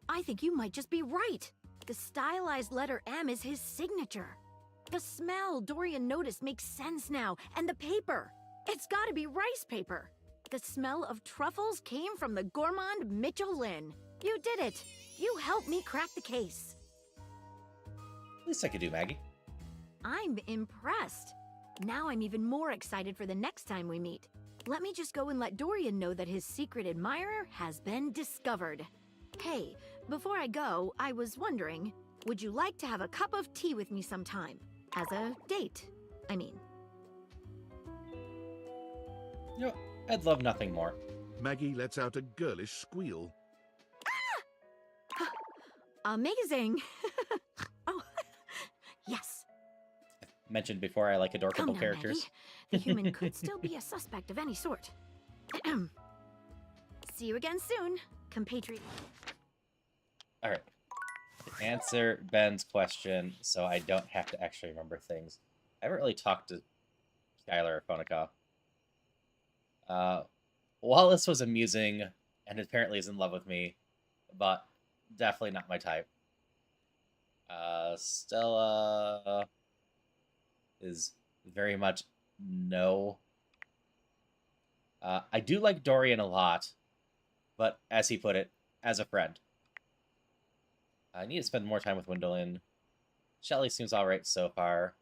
I think you might just be right. The stylized letter M is his signature. The smell Dorian noticed makes sense now, and the paper. It's gotta be rice paper. The smell of truffles came from the gourmand Michelin. You did it. You helped me crack the case. Least I could do, Maggie. I'm impressed. Now I'm even more excited for the next time we meet. Let me just go and let Dorian know that his secret admirer has been discovered. Hey, before I go, I was wondering, would you like to have a cup of tea with me sometime? As a date, I mean. You know, I'd love nothing more. Maggie lets out a girlish squeal. Amazing! Oh, yes. Mentioned before, I like adorable Come now, characters. Maggie. The human could still be a suspect of any sort. See you again soon, compatriot. All right. To answer Ben's question, so I don't have to actually remember things. I haven't really talked to Skylar or Phonica. Wallace was amusing and apparently is in love with me, but definitely not my type. Stella is very much no. I do like Dorian a lot, but as he put it, as a friend. I need to spend more time with Gwendolyn. Shelly seems alright so far.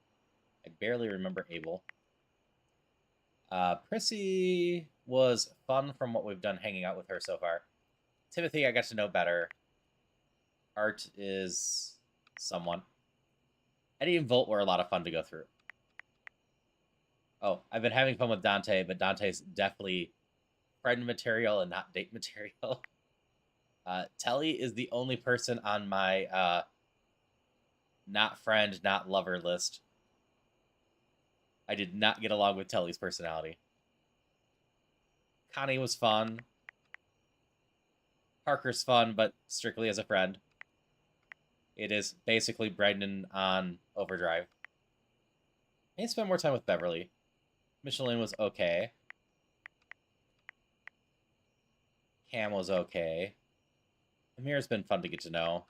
I barely remember Abel. Prissy was fun from what we've done hanging out with her so far. Timothy, I got to know better. Art is someone. Eddie and Volt were a lot of fun to go through. Oh, I've been having fun with Dante, but Dante's definitely friend material and not date material. Telly is the only person on my not friend, not lover list. I did not get along with Telly's personality. Connie was fun. Parker's fun, but strictly as a friend. It is basically Brendan on Overdrive. I need to spend more time with Beverly. Michelin was okay. Cam was okay. Amir's been fun to get to know.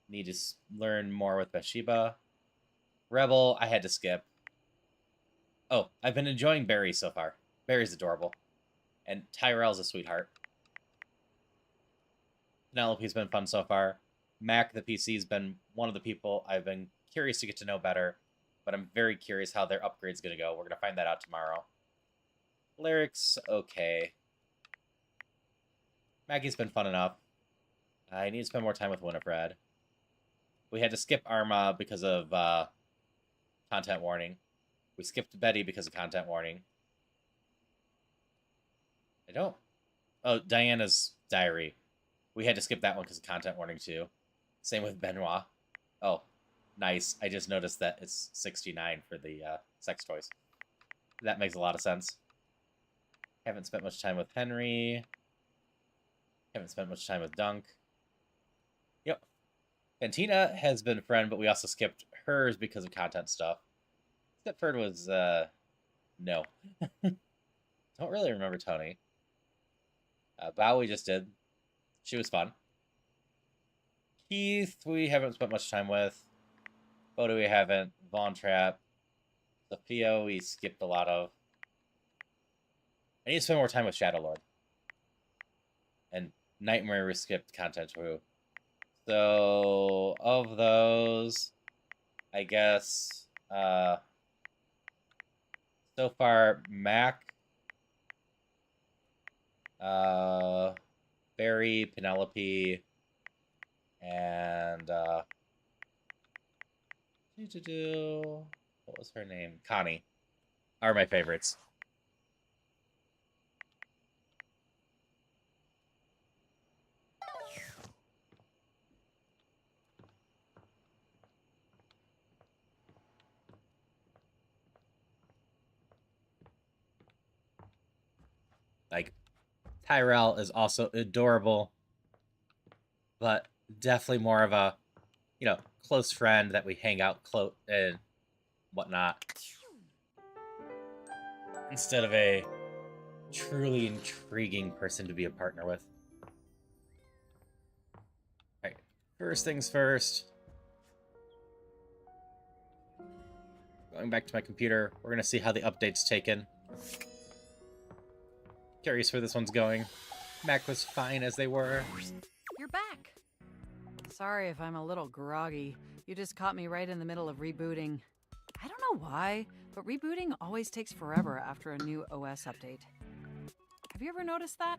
Need to learn more with Bathsheba. Rebel, I had to skip. Oh, I've been enjoying Barry so far. Barry's adorable. And Tyrell's a sweetheart. Penelope's been fun so far. Mac, the PC's been one of the people I've been curious to get to know better, but I'm very curious how their upgrade's going to go. We're going to find that out tomorrow. Lyric's okay. Maggie's been fun enough. I need to spend more time with Winifred. We had to skip Arma because of content warning. We skipped Betty because of content warning. I don't... Oh, Diana's diary. We had to skip that one because of content warning, too. Same with Benoit. Oh, nice. I just noticed that it's 69 for the sex toys. That makes a lot of sense. Haven't spent much time with Henry. Haven't spent much time with Dunk. Yep. Fantina has been a friend, but we also skipped hers because of content stuff. Stepford was, no. Don't really remember Tony. Bao we just did. She was fun. Keith, we haven't spent much time with. Bodo, we haven't. Von Trapp. Sophia, we skipped a lot of. I need to spend more time with Shadowlord. And Nightmare, we skipped content too. So, of those, I guess, so far, Mac, Barry, Penelope, and what was her name? Connie are my favorites. Like, Tyrell is also adorable, but definitely more of a, close friend that we hang out and whatnot, instead of a truly intriguing person to be a partner with. Alright, first things first. Going back to my computer, we're going to see how the update's taken. Curious where this one's going. Mac was fine as they were. You're back. Sorry if I'm a little groggy. You just caught me right in the middle of rebooting. I don't know why, but rebooting always takes forever after a new OS update. Have you ever noticed that?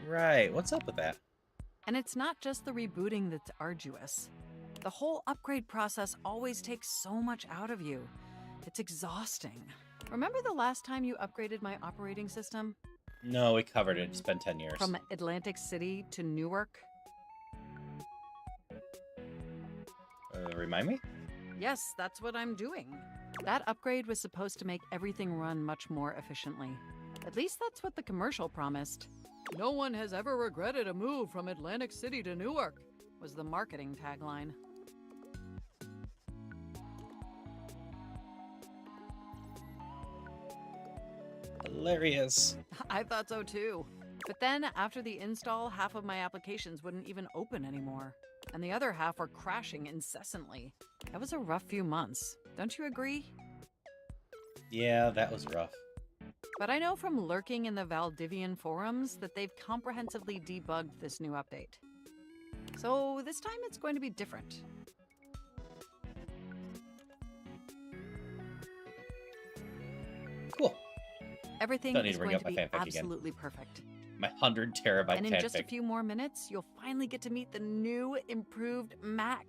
Right, what's up with that? And it's not just the rebooting that's arduous. The whole upgrade process always takes so much out of you. It's exhausting. Remember the last time you upgraded my operating system? No, we covered it. It's been 10 years. From Atlantic City to Newark? Remind me? Yes, that's what I'm doing. That upgrade was supposed to make everything run much more efficiently. At least that's what the commercial promised. No one has ever regretted a move from Atlantic City to Newark, was the marketing tagline. Hilarious. I thought so too. But then, after the install, half of my applications wouldn't even open anymore. And the other half were crashing incessantly. That was a rough few months. Don't you agree? Yeah, that was rough. But I know from lurking in the Valdivian forums that they've comprehensively debugged this new update. So this time it's going to be different. Cool. Everything Don't need is to bring going up to my be fanfic absolutely perfect. My 100 terabyte And in fanfic. just a few more minutes, you'll finally get to meet the new, improved Mac.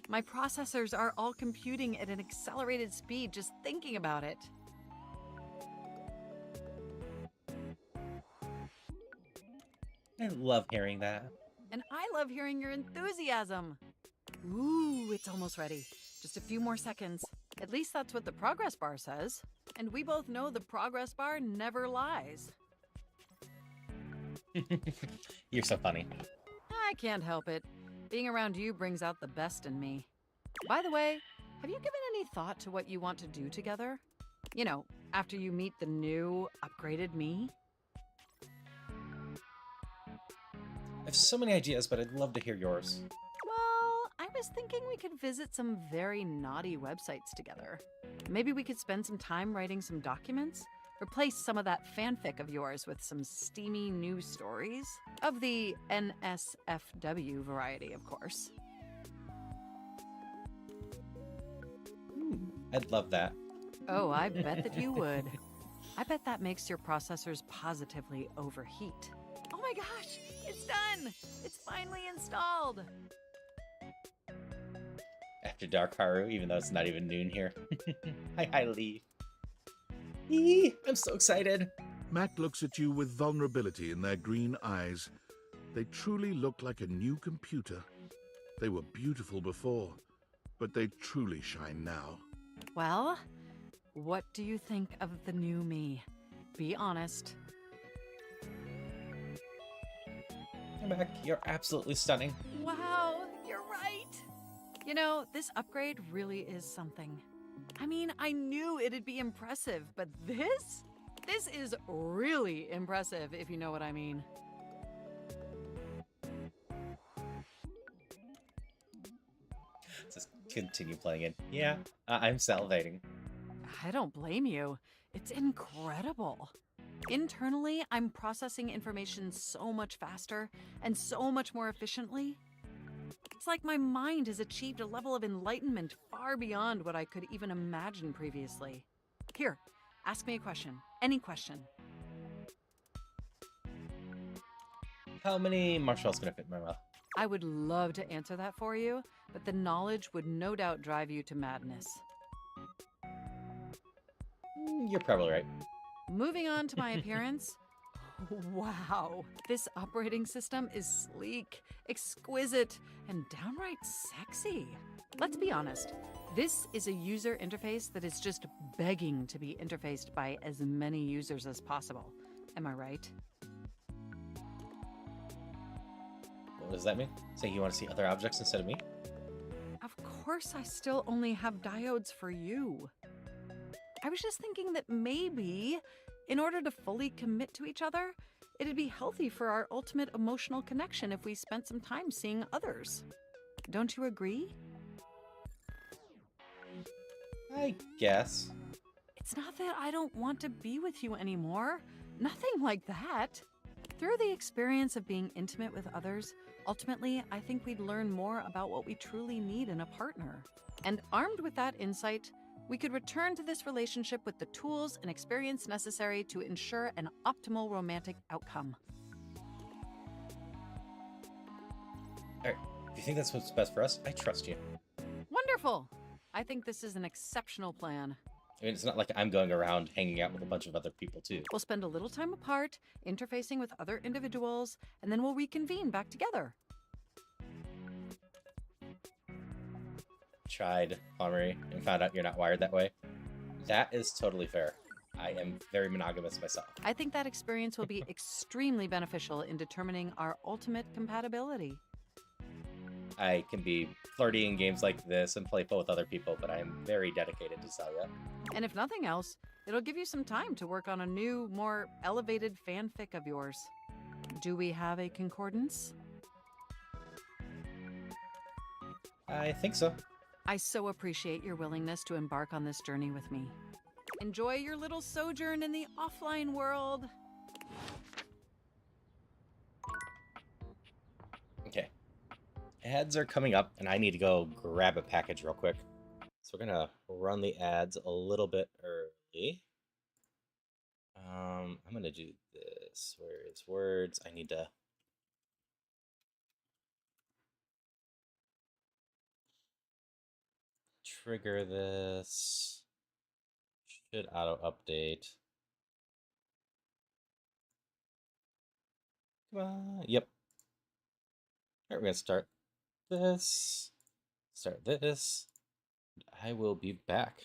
My processors are all computing at an accelerated speed just thinking about it. I love hearing that. And I love hearing your enthusiasm. Ooh, it's almost ready. Just a few more seconds. At least that's what the progress bar says. And we both know the progress bar never lies. You're so funny. I can't help it. Being around you brings out the best in me. By the way, have you given any thought to what you want to do together? You know, after you meet the new, upgraded me? I have so many ideas, but I'd love to hear yours. Well, I was thinking we could visit some very naughty websites together. Maybe we could spend some time writing some documents? Replace some of that fanfic of yours with some steamy new stories? Of the NSFW variety, of course. I'd love that. Oh, I bet that you would. I bet that makes your processors positively overheat. Oh my gosh, it's done! It's finally installed! After dark, Haru, even though it's not even noon here. Hi, Lee. Eee, I'm so excited. Mac looks at you with vulnerability in their green eyes. They truly look like a new computer. They were beautiful before, but they truly shine now. Well, what do you think of the new me? Be honest. Hey, Mac, you're absolutely stunning. Wow, you're right! You know, this upgrade really is something. I mean, I knew it'd be impressive, but this? This is really impressive, if you know what I mean. Just continue playing it. Yeah, I'm salivating. I don't blame you. It's incredible. Internally, I'm processing information so much faster and so much more efficiently. It's like my mind has achieved a level of enlightenment far beyond what I could even imagine previously. Here, ask me a question. Any question. How many marshmallows can I fit in my mouth? I would love to answer that for you, but the knowledge would no doubt drive you to madness. You're probably right. Moving on to my appearance. Wow, this operating system is sleek, exquisite, and downright sexy. Let's be honest, this is a user interface that is just begging to be interfaced by as many users as possible. Am I right? What does that mean? Saying you want to see other objects instead of me? Of course, I still only have diodes for you. I was just thinking that maybe, in order to fully commit to each other, it'd be healthy for our ultimate emotional connection if we spent some time seeing others. Don't you agree? I guess. It's not that I don't want to be with you anymore. Nothing like that. Through the experience of being intimate with others, ultimately, I think we'd learn more about what we truly need in a partner. And armed with that insight, we could return to this relationship with the tools and experience necessary to ensure an optimal romantic outcome. Alright, if you think that's what's best for us, I trust you. Wonderful! I think this is an exceptional plan. I mean, it's not like I'm going around hanging out with a bunch of other people, too. We'll spend a little time apart, interfacing with other individuals, and then we'll reconvene back together. Tried, Palmery, and found out you're not wired that way. That is totally fair. I am very monogamous myself. I think that experience will be extremely beneficial in determining our ultimate compatibility. I can be flirty in games like this and playful with other people, but I am very dedicated to Celia. And if nothing else, it'll give you some time to work on a new, more elevated fanfic of yours. Do we have a concordance? I think so. I so appreciate your willingness to embark on this journey with me. Enjoy your little sojourn in the offline world. Okay. Ads are coming up, and I need to go grab a package real quick. So we're gonna run the ads a little bit early. I'm gonna do this. Where is words? I need to trigger this. Should auto update. Come on. Yep. All right, we're gonna start this. Start this. I will be back.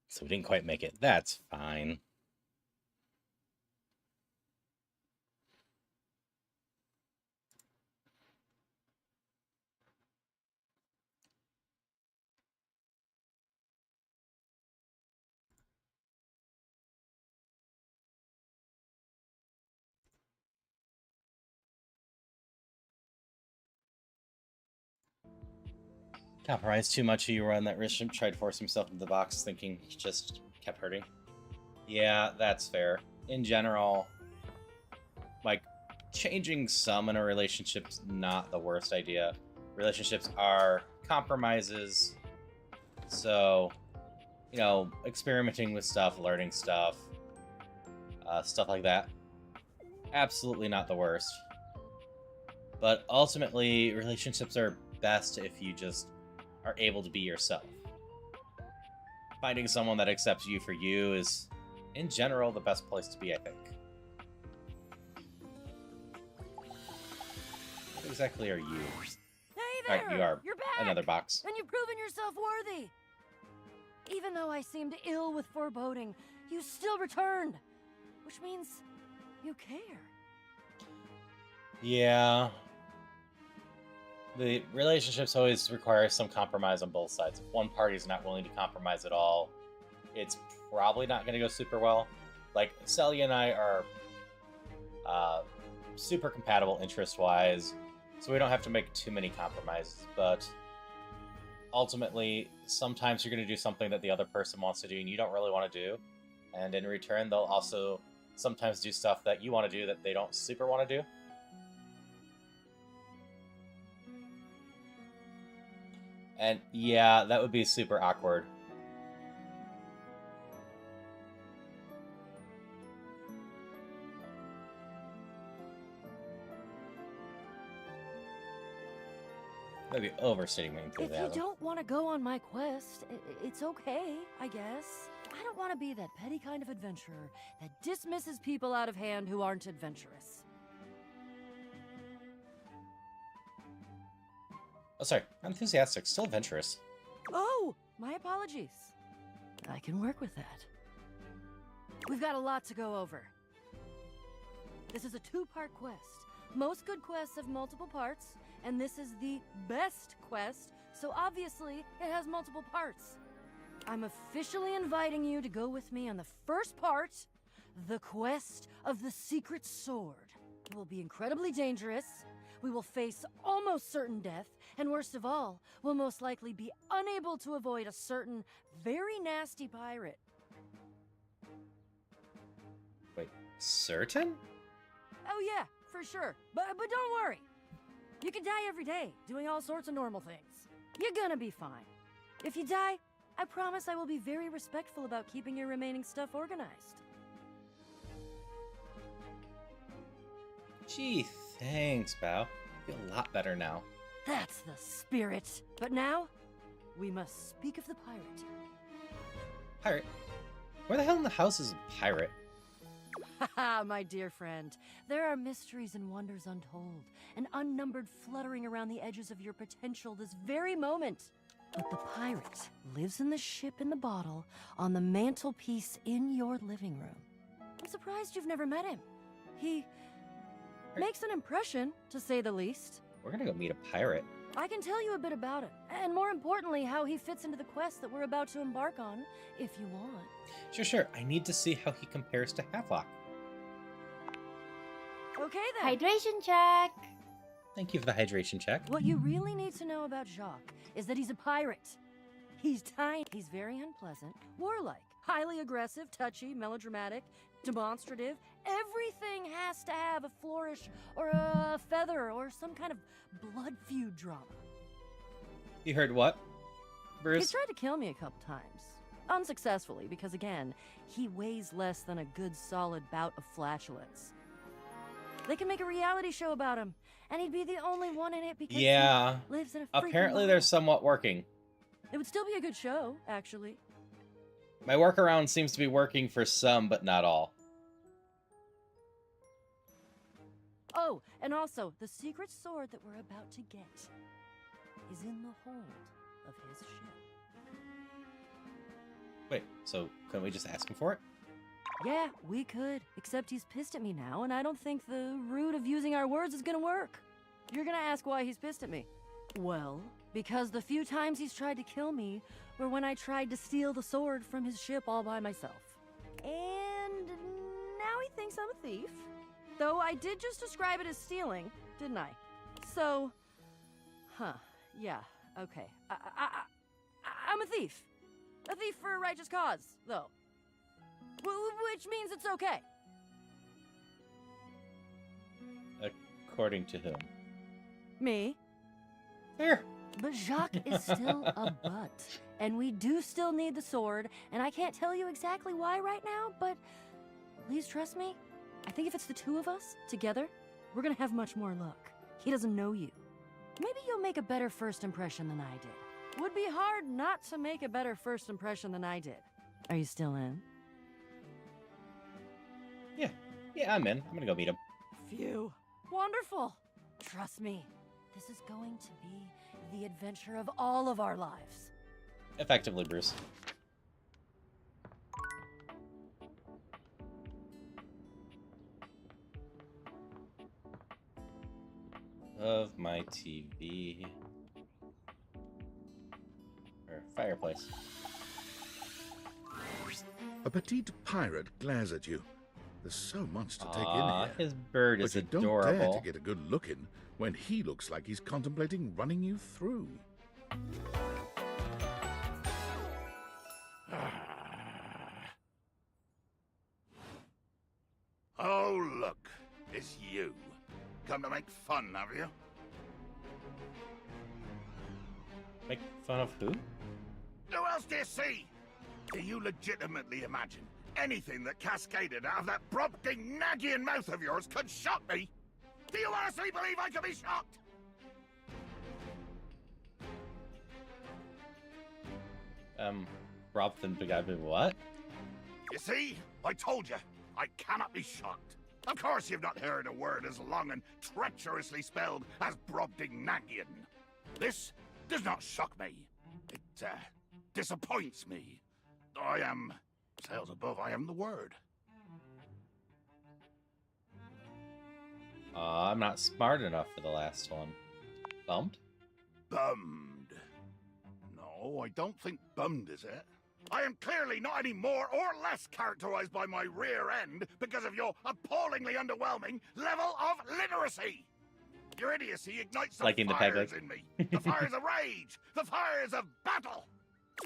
So we didn't quite make it. That's fine. Compromised too much, you run that relationship, tried to force himself into the box, thinking he just kept hurting. Yeah, that's fair. In general, like, changing some in a relationship's not the worst idea. Relationships are compromises, so, you know, experimenting with stuff, learning stuff, stuff like that. Absolutely not the worst. But ultimately, relationships are best if you just are able to be yourself. Finding someone that accepts you for you is, in general, the best place to be, I think. What exactly are you? Hey there! Alright, you are You're back! another box. And you've proven yourself worthy! Even though I seemed ill with foreboding, you still returned! Which means you care. Yeah. The relationships always require some compromise on both sides. If one party's not willing to compromise at all, it's probably not going to go super well. Like, Celia and I are super compatible interest-wise, so we don't have to make too many compromises, but ultimately, sometimes you're going to do something that the other person wants to do and you don't really want to do, and in return, they'll also sometimes do stuff that you want to do that they don't super want to do. And yeah, that would be super awkward. That'd be overstating my enthusiasm. If you don't want to go on my quest, it's okay, I guess. I don't want to be that petty kind of adventurer that dismisses people out of hand who aren't adventurous. Oh, sorry. Not enthusiastic, still adventurous. Oh, my apologies. I can work with that. We've got a lot to go over. This is a two-part quest. Most good quests have multiple parts, and this is the best quest, so obviously it has multiple parts. I'm officially inviting you to go with me on the first part, the quest of the secret sword. It will be incredibly dangerous. We will face almost certain death, and worst of all, we'll most likely be unable to avoid a certain very nasty pirate. Wait, certain? Oh yeah, for sure. But don't worry. You can die every day, doing all sorts of normal things. You're gonna be fine. If you die, I promise I will be very respectful about keeping your remaining stuff organized. Gee, thanks, Bao. I feel a lot better now. That's the spirit. But now, we must speak of the pirate. Pirate? Where the hell in the house is a pirate? Haha, my dear friend. There are mysteries and wonders untold, and unnumbered fluttering around the edges of your potential this very moment. But the pirate lives in the ship in the bottle on the mantelpiece in your living room. I'm surprised you've never met him. He makes an impression, to say the least. We're gonna go meet a pirate. I can tell you a bit about him, and more importantly, how he fits into the quest that we're about to embark on, if you want. Sure. I need to see how he compares to Havelock. Okay then. Hydration check. Thank you for the hydration check. What you really need to know about Jacques is that he's a pirate. He's tiny, he's very unpleasant, warlike, highly aggressive, touchy, melodramatic, demonstrative. Everything has to have a flourish or a feather or some kind of blood feud drama. You heard what, Bruce? He's tried to kill me a couple times. Unsuccessfully, because again, he weighs less than a good solid bout of flatulence. They can make a reality show about him, and he'd be the only one in it because he lives in a freaking Apparently bubble. they're somewhat working. It would still be a good show, actually. My workaround seems to be working for some, but not all. Oh, and also, the secret sword that we're about to get is in the hold of his ship. Wait, so couldn't we just ask him for it? Yeah, we could, except he's pissed at me now, and I don't think the route of using our words is gonna work. You're gonna ask why he's pissed at me. Well, because the few times he's tried to kill me were when I tried to steal the sword from his ship all by myself. And now he thinks I'm a thief. Though I did just describe it as stealing, didn't I? So, yeah, Okay. I'm a thief. A thief for a righteous cause, though. Which means it's okay. According to whom? Me? Fair. But Jacques is still a butt. And we do still need the sword, and I can't tell you exactly why right now, but please trust me. I think if it's the two of us, together, we're gonna have much more luck. He doesn't know you. Maybe you'll make a better first impression than I did. Would be hard not to make a better first impression than I did. Are you still in? Yeah, I'm in. I'm gonna go meet him. Phew. Wonderful. Trust me, this is going to be the adventure of all of our lives. Effectively, Bruce. Of my TV. Or fireplace. A petite pirate glares at you. There's so much to take in Aw, here. his bird is but you adorable. don't dare to get a good look in when he looks like he's contemplating running you through. Oh, look. It's you. Come to make fun, have you? Make fun of who? Who else do you see? Do you legitimately imagine anything that cascaded out of that Brobdingnagian mouth of yours could shock me? Do you honestly believe I could be shocked? Robson Begabe what? You see? I told you. I cannot be shocked. Of course you've not heard a word as long and treacherously spelled as Brobdingnagian. This does not shock me. It, disappoints me. I am... Sails above, I am the word. I'm not smart enough for the last one. Bummed? Bummed. No, I don't think bummed is it. I am clearly not any more or less characterized by my rear end because of your appallingly underwhelming level of literacy. Your idiocy ignites the Liking the fires peg in me. The fires of rage. The fires of battle.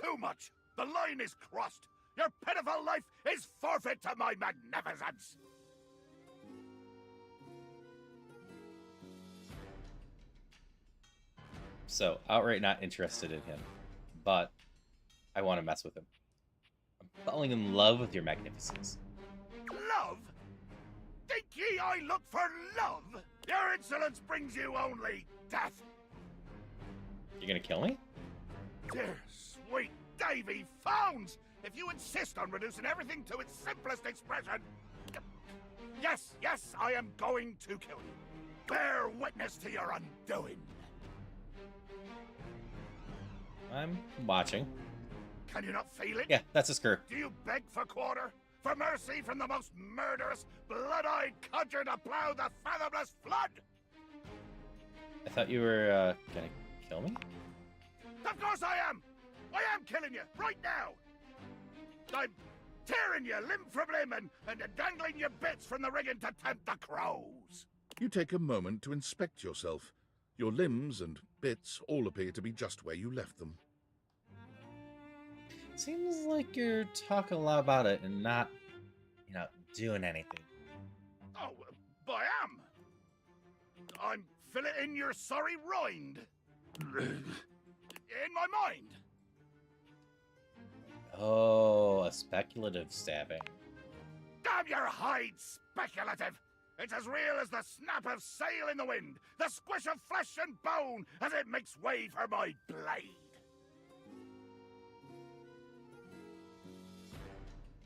Too much. The line is crossed. Your pitiful life is forfeit to my magnificence. So, outright not interested in him. But I want to mess with him. I'm falling in love with your magnificence. Love? Think ye I look for love? Your insolence brings you only death. You're gonna kill me? Dear sweet Davy Phones! If you insist on reducing everything to its simplest expression... Yes, I am going to kill you. Bear witness to your undoing. I'm watching. Can you not feel it? Yeah, that's a skirt. Do you beg for quarter? For mercy from the most murderous, blood-eyed cudger to plow the fathomless flood? I thought you were, gonna kill me? Of course I am! I am killing you, right now! I'm tearing you limb from limb and dangling your bits from the rigging to tempt the crows. You take a moment to inspect yourself. Your limbs and bits all appear to be just where you left them. Seems like you're talking a lot about it and not, doing anything. Oh, but I am. I'm filleting your sorry rind. In my mind. Oh, a speculative stabbing. Damn your hide, speculative! It's as real as the snap of sail in the wind, the squish of flesh and bone as it makes way for my blade.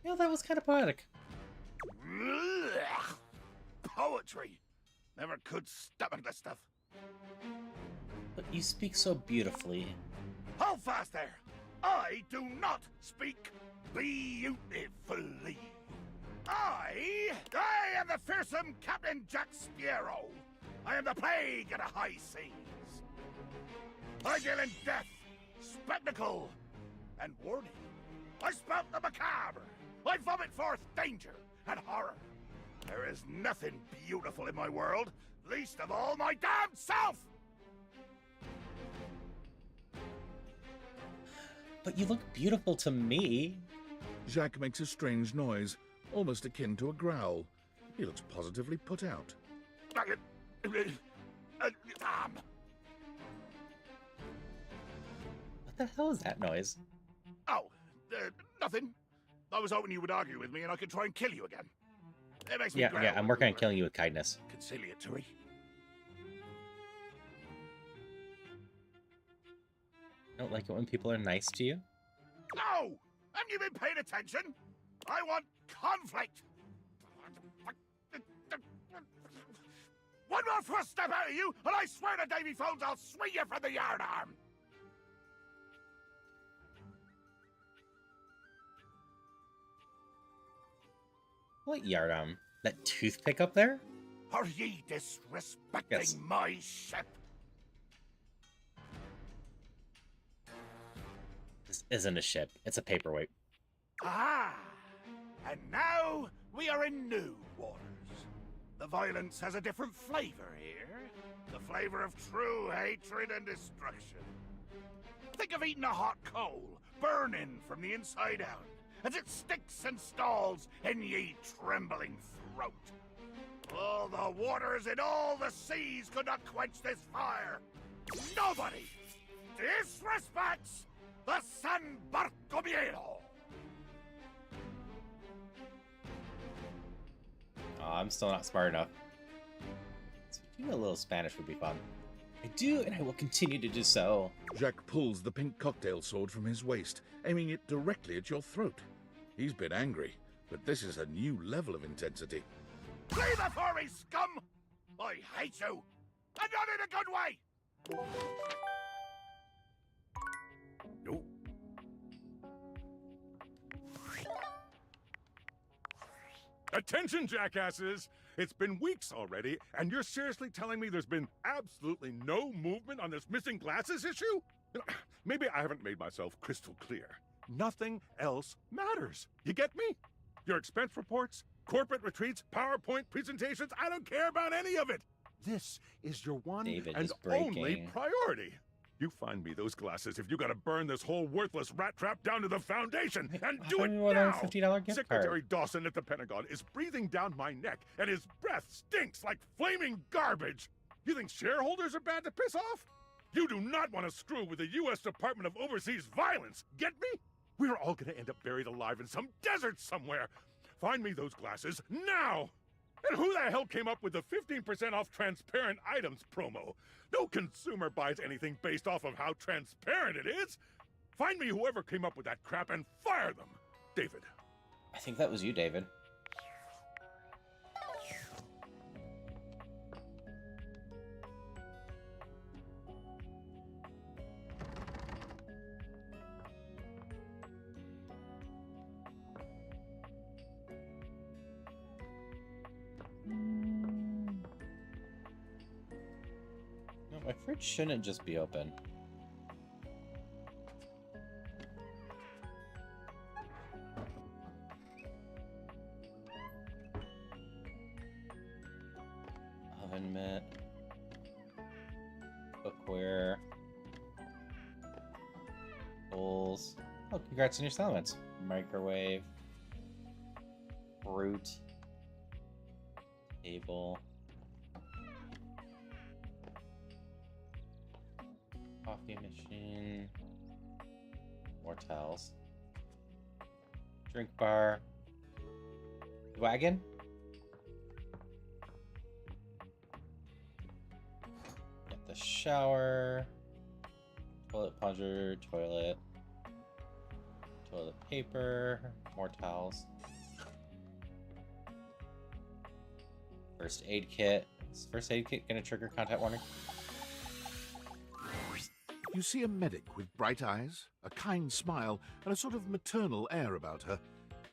That was kind of poetic. Ugh. Poetry. Never could stomach this stuff. But you speak so beautifully. Hold fast there! I do not speak beautifully. I am the fearsome Captain Jack Sparrow. I am the plague of the high seas. I deal in death, spectacle, and warning. I spout the macabre. I vomit forth danger and horror. There is nothing beautiful in my world, least of all my damned self! But you look beautiful to me. Jacques makes a strange noise, almost akin to a growl. He looks positively put out. What the hell is that noise? Oh, nothing. I was hoping you would argue with me and I could try and kill you again. It makes me Yeah, growl I'm when working on people are killing you with kindness. conciliatory. Don't like it when people are nice to you? No! Haven't you been paying attention? I want conflict! One more first step out of you, and I swear to Davy Phones I'll swing you from the yardarm! What yardarm? That toothpick up there? Are ye disrespecting Yes. my ship? This isn't a ship. It's a paperweight. Ah! And now we are in new waters. The violence has a different flavor here. The flavor of true hatred and destruction. Think of eating a hot coal, burning from the inside out, as it sticks and stalls in ye trembling throat. All the waters in all the seas could not quench this fire. Nobody disrespects the San Bartolomeo. Oh, I'm still not smart enough. Speaking a little Spanish would be fun. I do, and I will continue to do so. Jacques pulls the pink cocktail sword from his waist, aiming it directly at your throat. He's been angry, but this is a new level of intensity. Flee before me, scum! I hate you! And not in a good way! No. Attention, jackasses! It's been weeks already, and you're seriously telling me there's been absolutely no movement on this missing glasses issue? Maybe I haven't made myself crystal clear. Nothing else matters. You get me? Your expense reports, corporate retreats, PowerPoint presentations, I don't care about any of it. This is your one David and is only breaking. priority. You find me those glasses if you gotta burn this whole worthless rat trap down to the foundation, and do it now! $150 gift Secretary card. Dawson at the Pentagon is breathing down my neck, and his breath stinks like flaming garbage! You think shareholders are bad to piss off? You do not want to screw with the U.S. Department of Overseas Violence, get me? We're all gonna end up buried alive in some desert somewhere! Find me those glasses, now! And who the hell came up with the 15% off transparent items promo? No consumer buys anything based off of how transparent it is! Find me whoever came up with that crap and fire them! David. I think that was you, David. No, my fridge shouldn't just be open. Oven mitt. Cookware. Bowls. Oh, congrats on your settlements. Microwave. Fruit. Table. Coffee machine. More towels. Drink bar. Wagon. Get the shower. Toilet plunger. Toilet. Toilet paper. More towels. First aid kit. Is first aid kit gonna trigger contact warning? You see a medic with bright eyes, a kind smile, and a sort of maternal air about her.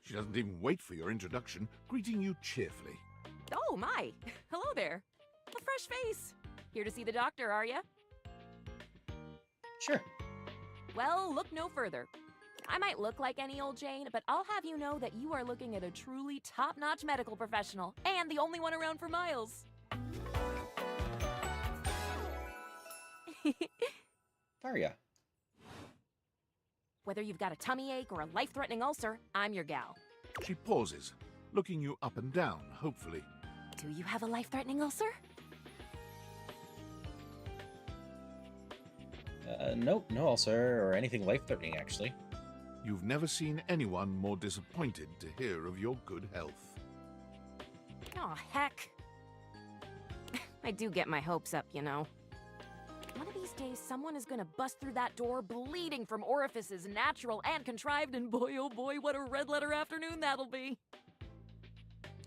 She doesn't even wait for your introduction, greeting you cheerfully. Oh, my. Hello there. A fresh face. Here to see the doctor, are ya? Sure. Well, look no further. I might look like any old Jane, but I'll have you know that you are looking at a truly top-notch medical professional, and the only one around for miles. Daria. Whether you've got a tummy ache or a life-threatening ulcer, I'm your gal. She pauses, looking you up and down, hopefully. Do you have a life-threatening ulcer? Nope, no ulcer or anything life-threatening, actually. You've never seen anyone more disappointed to hear of your good health. Oh, heck. I do get my hopes up, you know. One of these days, someone is gonna bust through that door bleeding from orifices natural and contrived, and boy, oh boy, what a red letter afternoon that'll be.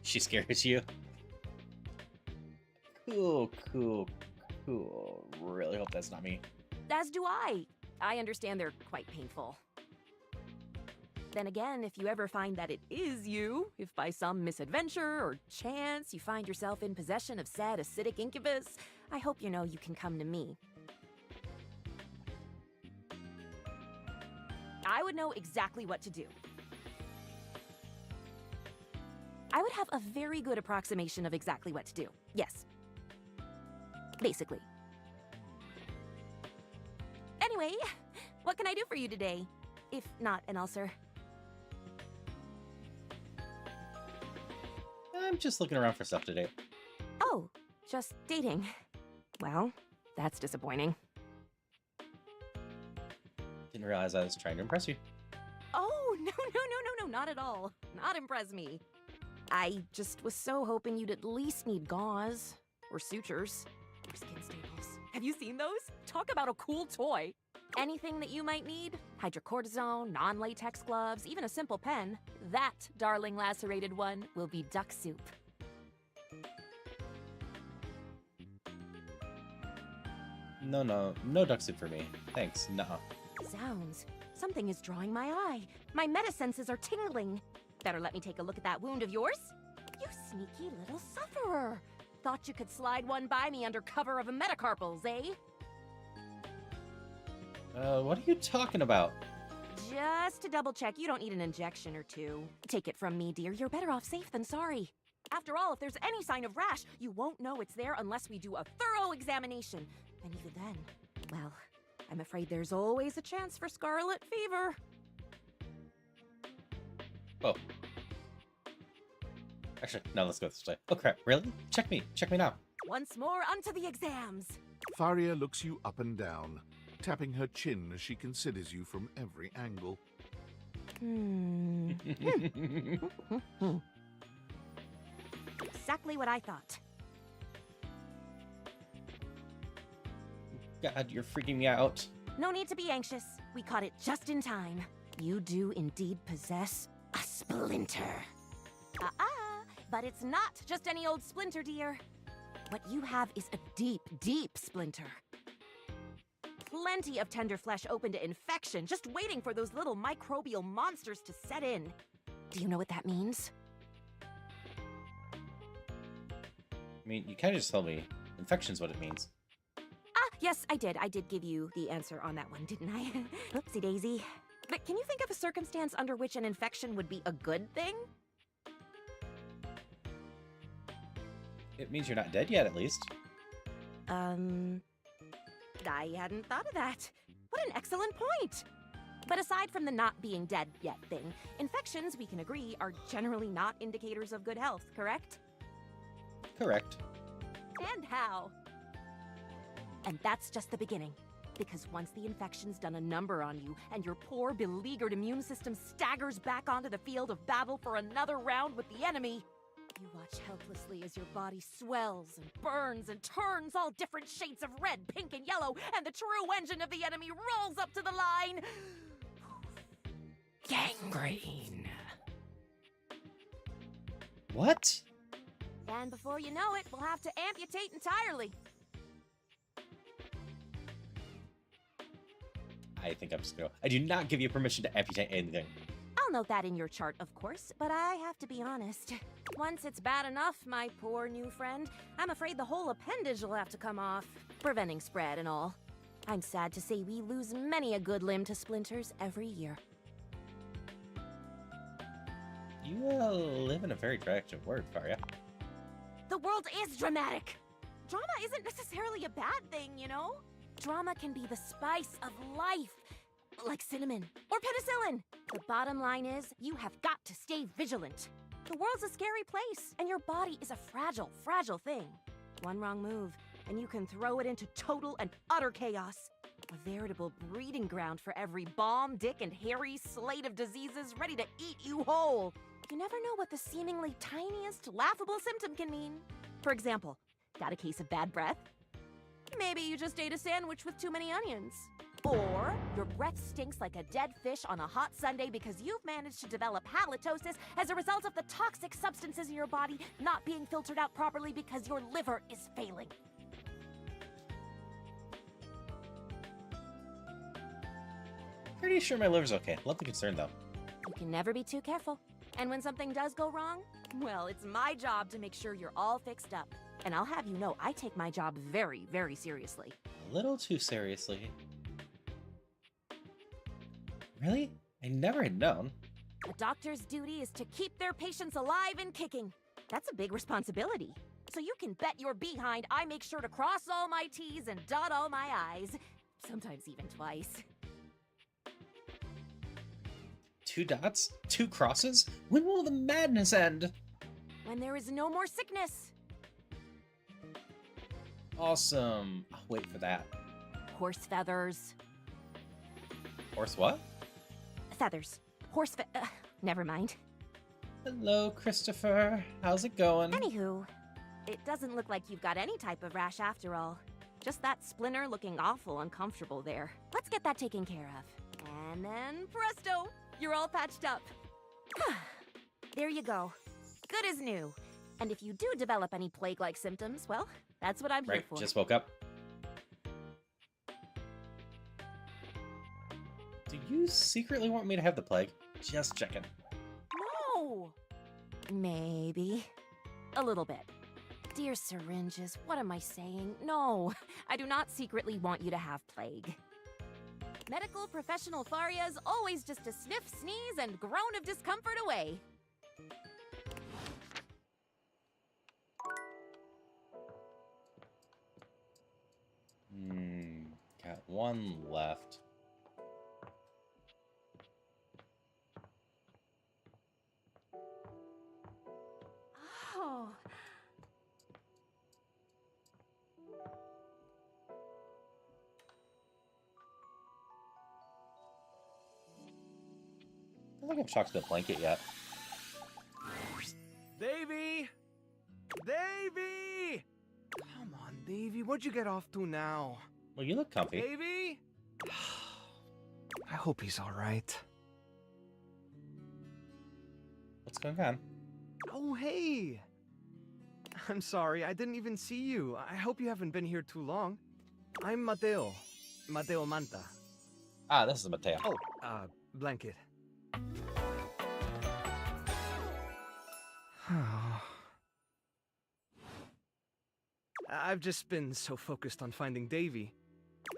She scares you? Cool. Really hope that's not me. As do I. I understand they're quite painful. Then again, if you ever find that it is you, if by some misadventure or chance you find yourself in possession of said acidic incubus, I hope you know you can come to me. I would know exactly what to do. I would have a very good approximation of exactly what to do. Yes. Basically. Anyway, what can I do for you today? If not an ulcer. I'm just looking around for stuff today. Oh, just dating. Well, that's disappointing. Didn't realize I was trying to impress you. Oh, no, not at all. Not impress me. I just was so hoping you'd at least need gauze, or sutures, or skin staples. Have you seen those? Talk about a cool toy. Anything that you might need, hydrocortisone, non-latex gloves, even a simple pen, that, darling lacerated one, will be duck soup. No duck soup for me. Thanks, nuh-uh. Zounds, something is drawing my eye. My metasenses are tingling. Better let me take a look at that wound of yours. You sneaky little sufferer. Thought you could slide one by me under cover of a metacarpals, eh? What are you talking about? Just to double check, you don't need an injection or two. Take it from me, dear, you're better off safe than sorry. After all, if there's any sign of rash, you won't know it's there unless we do a thorough examination. And even then, well, I'm afraid there's always a chance for scarlet fever. Oh. Actually, no, let's go this way. Oh crap, really? Check me now. Once more, unto the exams. Faria looks you up and down, tapping her chin as she considers you from every angle. Exactly what I thought. God, you're freaking me out. No need to be anxious. We caught it just in time. You do indeed possess a splinter. But it's not just any old splinter, dear. What you have is a deep, deep splinter. Plenty of tender flesh open to infection, just waiting for those little microbial monsters to set in. Do you know what that means? I mean, you kind of just told me infection's what it means. Yes, I did. I did give you the answer on that one, didn't I? Oopsie daisy. But can you think of a circumstance under which an infection would be a good thing? It means you're not dead yet, at least. I hadn't thought of that. What an excellent point! But aside from the not being dead yet thing, infections, we can agree, are generally not indicators of good health, correct? Correct. And how? And that's just the beginning. Because once the infection's done a number on you, and your poor, beleaguered immune system staggers back onto the field of battle for another round with the enemy, you watch helplessly as your body swells and burns and turns all different shades of red, pink, and yellow, and the true engine of the enemy rolls up to the line. Gangrene. What? And before you know it, we'll have to amputate entirely. I think I'm just gonna... I do not give you permission to amputate anything. I'll note that in your chart, of course, but I have to be honest. Once it's bad enough, my poor new friend, I'm afraid the whole appendage will have to come off, preventing spread and all. I'm sad to say we lose many a good limb to splinters every year. You live in a very dramatic world, Faria. The world is dramatic! Drama isn't necessarily a bad thing, you know? Drama can be the spice of life. Like cinnamon or penicillin. The bottom line is, you have got to stay vigilant. The world's a scary place, and your body is a fragile, fragile thing. One wrong move, and you can throw it into total and utter chaos. A veritable breeding ground for every bomb, dick, and hairy slate of diseases ready to eat you whole. You never know what the seemingly tiniest, laughable symptom can mean. For example, got a case of bad breath? Maybe you just ate a sandwich with too many onions. Or your breath stinks like a dead fish on a hot Sunday because you've managed to develop halitosis as a result of the toxic substances in your body not being filtered out properly because your liver is failing. Pretty sure my liver's okay. Love the concern, though. You can never be too careful. And when something does go wrong, well, it's my job to make sure you're all fixed up. And I'll have you know, I take my job very, very seriously. A little too seriously. Really? I never had known. A doctor's duty is to keep their patients alive and kicking. That's a big responsibility. So you can bet your behind I make sure to cross all my T's and dot all my I's. Sometimes even twice. 2 dots? 2 crosses? When will the madness end? When there is no more sickness. Awesome. I'll wait for that. Horse feathers. Horse what? Feathers. Never mind. Hello, Christopher. How's it going? Anywho, it doesn't look like you've got any type of rash after all. Just that splinter looking awful uncomfortable there. Let's get that taken care of. And then presto, you're all patched up. There you go. Good as new. And if you do develop any plague-like symptoms, well, that's what I'm here for. Just woke up. Do you secretly want me to have the plague? Just checking. No! Maybe. A little bit. Dear syringes, what am I saying? No, I do not secretly want you to have plague. Medical professional Faria's always just a sniff, sneeze, and groan of discomfort away. Got 1 left. Oh. I don't think I've talked to the blanket yet. Davy! Davy! Come on, Davy, what'd you get off to now? Well, you look comfy. Davy? I hope he's alright. What's going on? Oh, hey! I'm sorry, I didn't even see you. I hope you haven't been here too long. I'm Mateo. Mateo Manta. Ah, this is Mateo. Oh, blanket. I've just been so focused on finding Davy.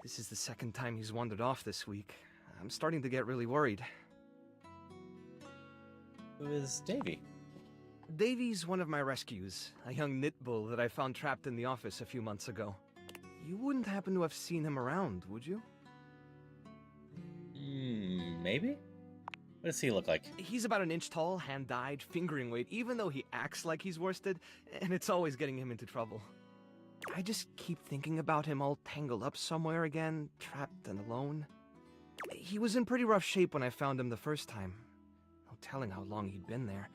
This is the 2nd time he's wandered off this week. I'm starting to get really worried. Who is Davy? Davy's one of my rescues, a young knit bull that I found trapped in the office a few months ago. You wouldn't happen to have seen him around, would you? Maybe? What does he look like? He's about 1 inch tall, hand-dyed, fingering weight, even though he acts like he's worsted, and it's always getting him into trouble. I just keep thinking about him all tangled up somewhere again, trapped and alone. He was in pretty rough shape when I found him the first time. No telling how long he'd been there.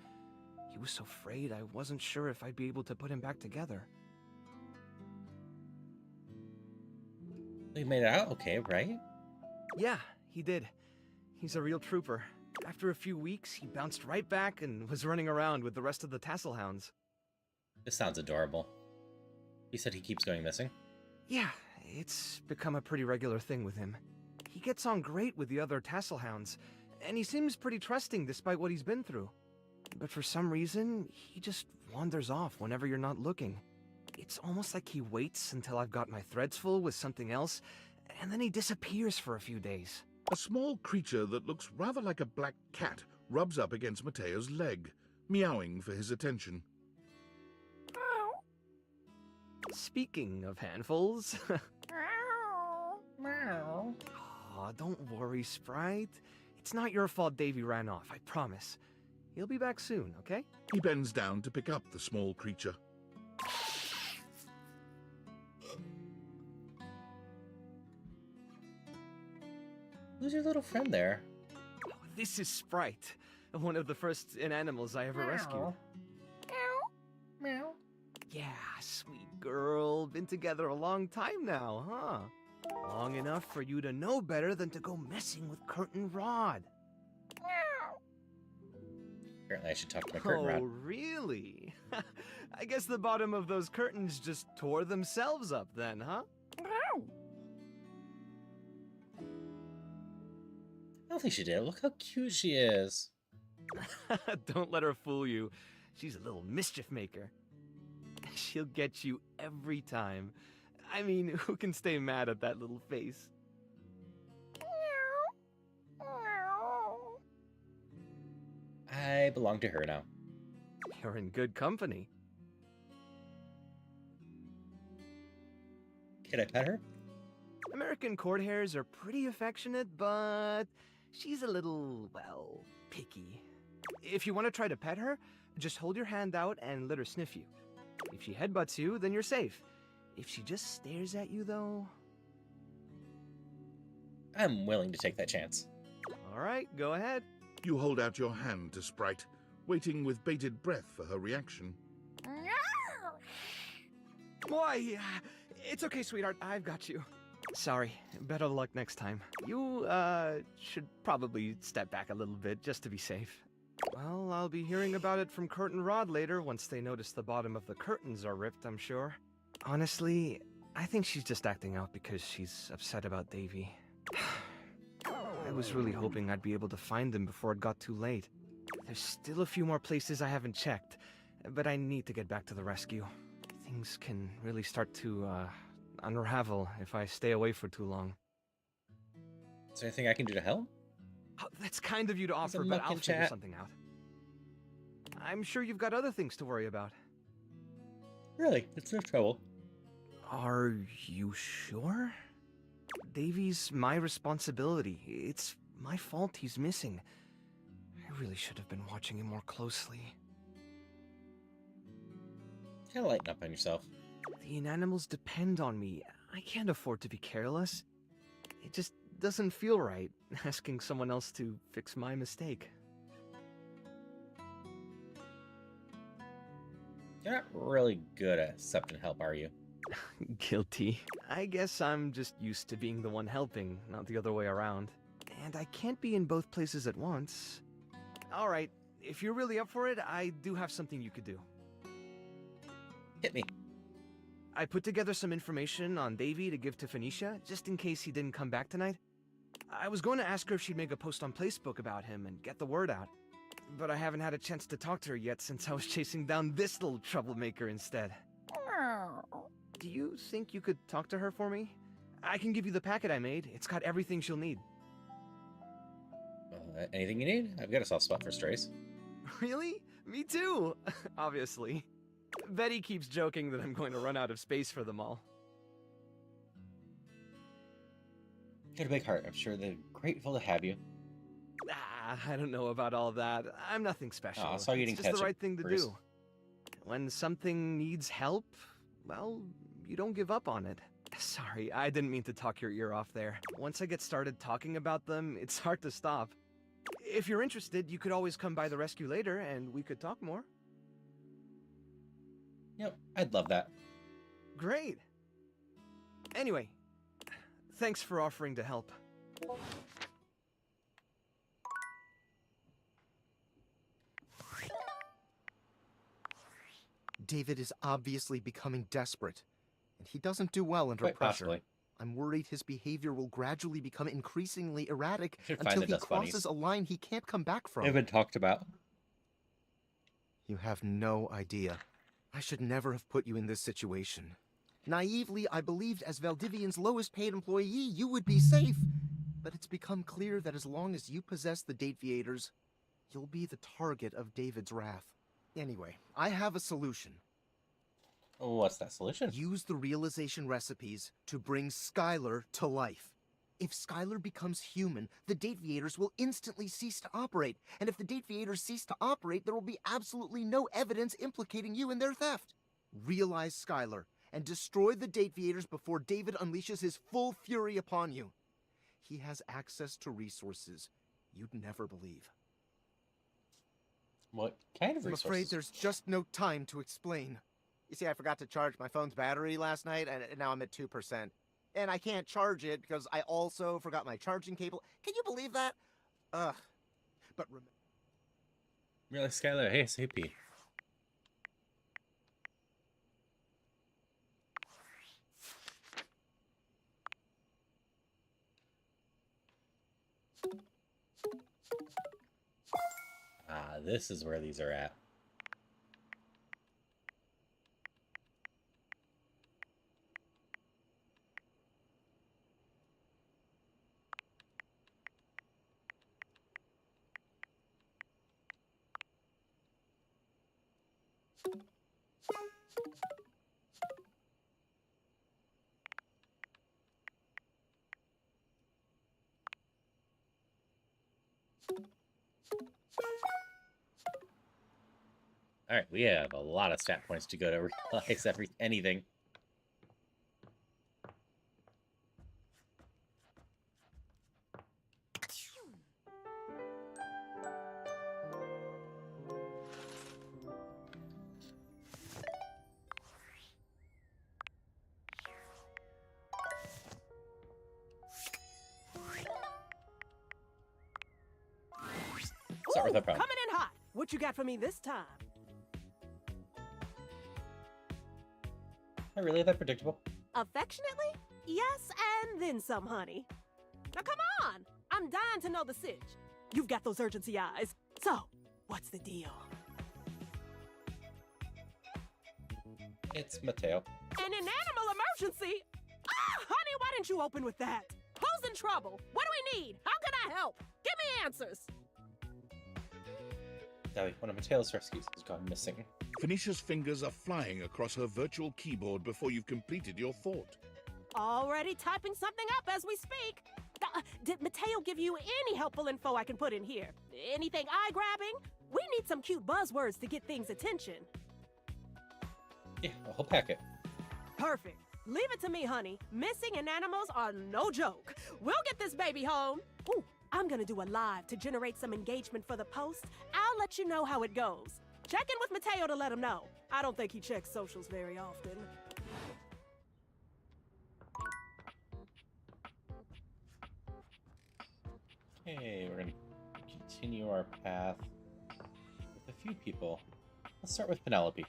He was so frayed I wasn't sure if I'd be able to put him back together. He made it out okay, right? Yeah, he did. He's a real trooper. After a few weeks, he bounced right back and was running around with the rest of the tassel hounds. This sounds adorable. You said he keeps going missing? Yeah, it's become a pretty regular thing with him. He gets on great with the other tassel hounds, and he seems pretty trusting despite what he's been through. But for some reason, he just wanders off whenever you're not looking. It's almost like he waits until I've got my threads full with something else, and then he disappears for a few days. A small creature that looks rather like a black cat rubs up against Mateo's leg, meowing for his attention. Speaking of handfuls... Aw, don't worry, Sprite. It's not your fault Davy ran off, I promise. He'll be back soon, okay? He bends down to pick up the small creature. Who's your little friend there? Oh, this is Sprite, one of the first inanimals I ever rescued. Meow. Yeah, sweet girl. Been together a long time now, huh? Long enough for you to know better than to go messing with Curtain Rod. Apparently I should talk to my curtain rod. Oh, really? I guess the bottom of those curtains just tore themselves up then, huh? I don't think she did. Look how cute she is. Don't let her fool you. She's a little mischief maker. She'll get you every time. I mean, who can stay mad at that little face? I belong to her now. You're in good company. Can I pet her? American court hares are pretty affectionate, but she's a little, well, picky. If you want to try to pet her, just hold your hand out and let her sniff you. If she headbutts you, then you're safe. If she just stares at you, though... I'm willing to take that chance. All right, go ahead. You hold out your hand to Sprite, waiting with bated breath for her reaction. Why, it's okay, sweetheart. I've got you. Sorry. Better luck next time. You, should probably step back a little bit just to be safe. Well, I'll be hearing about it from Curtain Rod later once they notice the bottom of the curtains are ripped, I'm sure. Honestly, I think she's just acting out because she's upset about Davy. I was really hoping I'd be able to find him before it got too late. There's still a few more places I haven't checked, but I need to get back to the rescue. Things can really start to, unravel if I stay away for too long. Is there anything I can do to help? Oh, that's kind of you to offer, but I'll figure something out. I'm sure you've got other things to worry about. Really? It's no trouble. Are you sure? Davy's my responsibility. It's my fault he's missing. I really should have been watching him more closely. Kind of lighten up on yourself. The inanimals depend on me. I can't afford to be careless. It just doesn't feel right, asking someone else to fix my mistake. You're not really good at accepting help, are you? Guilty. I guess I'm just used to being the one helping, not the other way around. And I can't be in both places at once. Alright, if you're really up for it, I do have something you could do. Hit me. I put together some information on Davy to give to Phoenicia, just in case he didn't come back tonight. I was going to ask her if she'd make a post on Facebook about him and get the word out. But I haven't had a chance to talk to her yet since I was chasing down this little troublemaker instead. Do you think you could talk to her for me? I can give you the packet I made. It's got everything she'll need. Anything you need? I've got a soft spot for strays. Really? Me too! Obviously. Betty keeps joking that I'm going to run out of space for them all. Got a big heart. I'm sure they're grateful to have you. I don't know about all that. I'm nothing special. Oh, I saw you it's eating just the right ketchup, thing to Bruce. do. When something needs help, well, you don't give up on it. Sorry, I didn't mean to talk your ear off there. Once I get started talking about them, it's hard to stop. If you're interested, you could always come by the rescue later and we could talk more. Yep, I'd love that. Great. Anyway, thanks for offering to help. David is obviously becoming desperate, and he doesn't do well under Quite pressure. possibly. I'm worried his behavior will gradually become increasingly erratic Should find until the he dust bunnies. crosses a line he can't come back from. They've been talked about. You have no idea. I should never have put you in this situation. Naively, I believed as Valdivian's lowest paid employee, you would be safe. But it's become clear that as long as you possess the Dateviators, you'll be the target of David's wrath. Anyway, I have a solution. What's that solution? Use the realization recipes to bring Skylar to life. If Skylar becomes human, the Dateviators will instantly cease to operate. And if the Dateviators cease to operate, there will be absolutely no evidence implicating you in their theft. Realize Skylar, and destroy the Dateviators before David unleashes his full fury upon you. He has access to resources you'd never believe. What kind of I'm resources? afraid there's just no time to explain. You see, I forgot to charge my phone's battery last night, and now I'm at 2%. And I can't charge it because I also forgot my charging cable. Can you believe that? Ugh. But remember... Really, Skylar? Hey, SAP. Ah, this is where these are at. All right, we have a lot of stat points to go to realize anything. Start with a problem. Coming in hot. What you got for me this time? Are really that predictable? Affectionately? Yes, and then some, honey. Now come on! I'm dying to know the sitch. You've got those urgency eyes. So, what's the deal? It's Mateo. An animal emergency? Ah, honey, why didn't you open with that? Who's in trouble? What do we need? How can I help? Give me answers. Sally, one of Mateo's rescues has gone missing. Phoenicia's fingers are flying across her virtual keyboard before you've completed your thought. Already typing something up as we speak. Did Mateo give you any helpful info I can put in here? Anything eye-grabbing? We need some cute buzzwords to get things' attention. Yeah, a whole packet. Perfect. Leave it to me, honey. Missing and animals are no joke. We'll get this baby home. Ooh, I'm gonna do a live to generate some engagement for the post. I'll let you know how it goes. Check in with Mateo to let him know. I don't think he checks socials very often. Okay, we're gonna continue our path with a few people. Let's start with Penelope.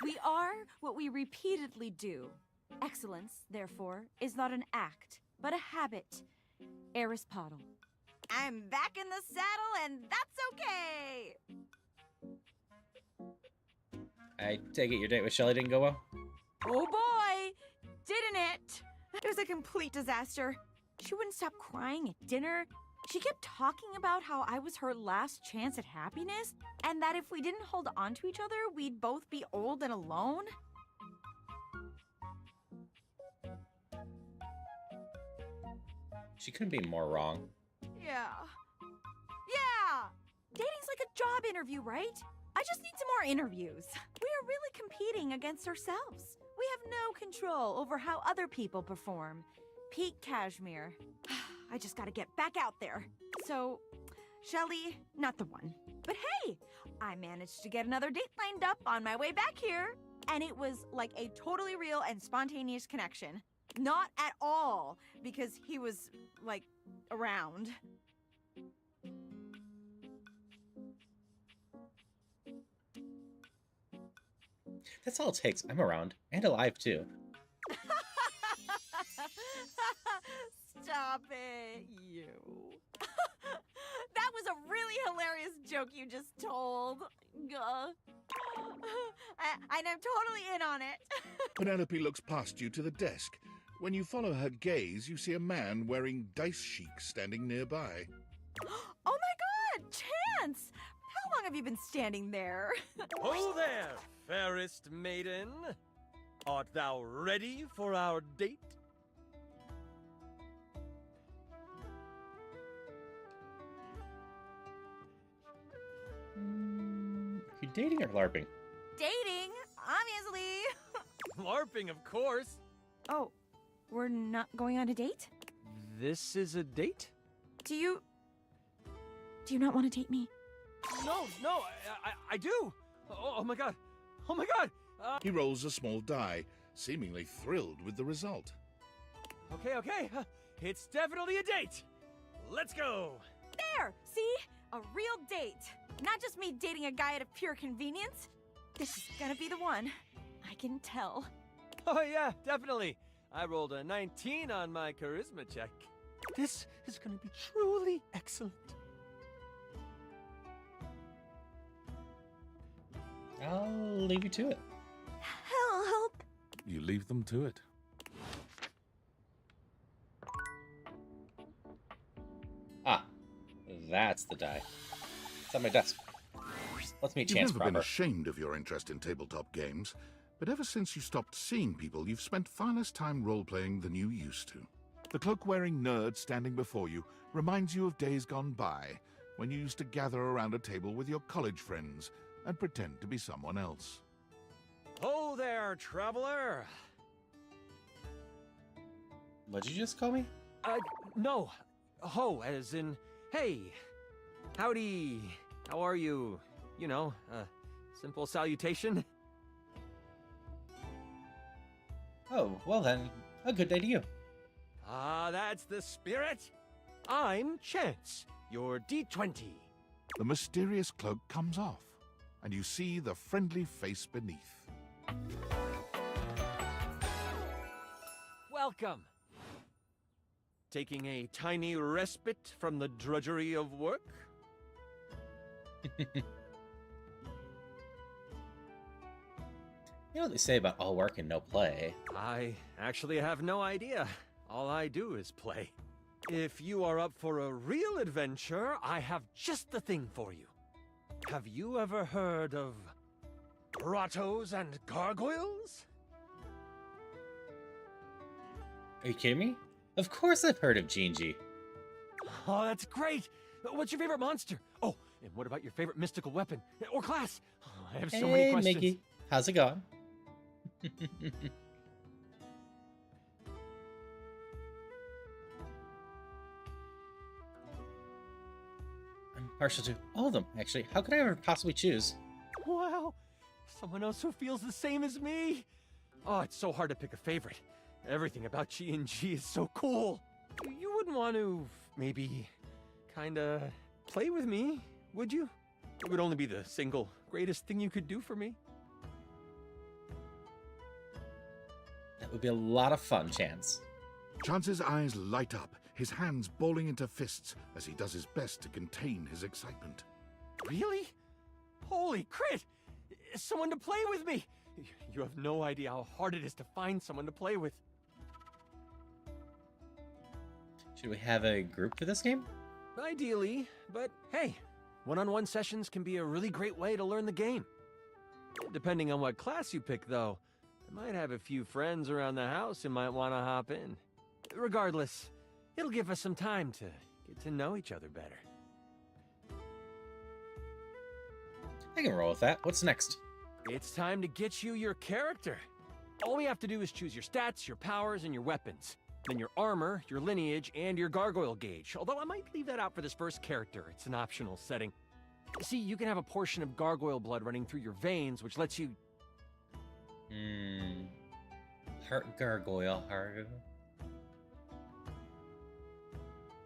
We are what we repeatedly do. Excellence, therefore, is not an act, but a habit. Aristotle. I'm back in the saddle, and that's okay! I take it your date with Shelly didn't go well? Oh boy! Didn't it? It was a complete disaster. She wouldn't stop crying at dinner. She kept talking about how I was her last chance at happiness, and that if we didn't hold on to each other, we'd both be old and alone. She couldn't be more wrong. Yeah. Dating's like a job interview, right? I just need some more interviews. We are really competing against ourselves. We have no control over how other people perform. Peak Cashmere. I just gotta get back out there. So, Shelly, not the one. But hey, I managed to get another date lined up on my way back here. And it was like a totally real and spontaneous connection. Not at all, because he was, like, around. That's all it takes. I'm around. And alive, too. Stop it, you. That was a really hilarious joke you just told. And I'm totally in on it. Penelope looks past you to the desk. When you follow her gaze, you see a man wearing dice chic standing nearby. Oh my god, Chance! How long have you been standing there? Oh there, fairest maiden. Art thou ready for our date? You dating or LARPing? Dating, obviously. LARPing, of course. Oh, we're not going on a date? This is a date? Do you not want to date me? No, I do. Oh my god. Oh my god. He rolls a small die, seemingly thrilled with the result. Okay. It's definitely a date. Let's go. There! See? A real date. Not just me dating a guy out of pure convenience. This is gonna be the one. I can tell. Oh yeah, definitely. I rolled a 19 on my charisma check. This is gonna be truly excellent. I'll leave you to it. Help! You leave them to it. Ah, that's the die. It's on my desk. Let's meet You've Chance never been proper. ashamed of your interest in tabletop games, but ever since you stopped seeing people, you've spent far less time role-playing than you used to. The cloak-wearing nerd standing before you reminds you of days gone by, when you used to gather around a table with your college friends and pretend to be someone else. Oh there, traveler. What'd you just call me? No. Ho, as in, hey. Howdy. How are you? You know, simple salutation. Oh, well then, a good day to you. Ah, that's the spirit. I'm Chance, your D20. The mysterious cloak comes off, and you see the friendly face beneath. Welcome. Taking a tiny respite from the drudgery of work? You know what they say about all work and no play. I actually have no idea. All I do is play. If you are up for a real adventure, I have just the thing for you. Have you ever heard of grottos and gargoyles? Are you kidding me? Of course I've heard of G&G. Oh, that's great! What's your favorite monster? Oh, and what about your favorite mystical weapon? Or class? Oh, I have so many questions. Mickey. How's it going? I'm partial to all of them, actually. How could I ever possibly choose? Wow! Someone else who feels the same as me! Oh, it's so hard to pick a favorite. Everything about G&G is so cool. You wouldn't want to, maybe, kinda play with me, would you? It would only be the single greatest thing you could do for me. That would be a lot of fun, Chance. Chance's eyes light up, his hands balling into fists as he does his best to contain his excitement. Really? Holy crit! Someone to play with me! You have no idea how hard it is to find someone to play with. Should we have a group for this game? Ideally, but hey, one-on-one sessions can be a really great way to learn the game. Depending on what class you pick, though, I might have a few friends around the house who might want to hop in. Regardless, it'll give us some time to get to know each other better. I can roll with that. What's next? It's time to get you your character. All we have to do is choose your stats, your powers, and your weapons. Then your armor, your lineage, and your gargoyle gauge. Although I might leave that out for this first character. It's an optional setting. See, you can have a portion of gargoyle blood running through your veins, which lets you... Heart gargoyle, heart...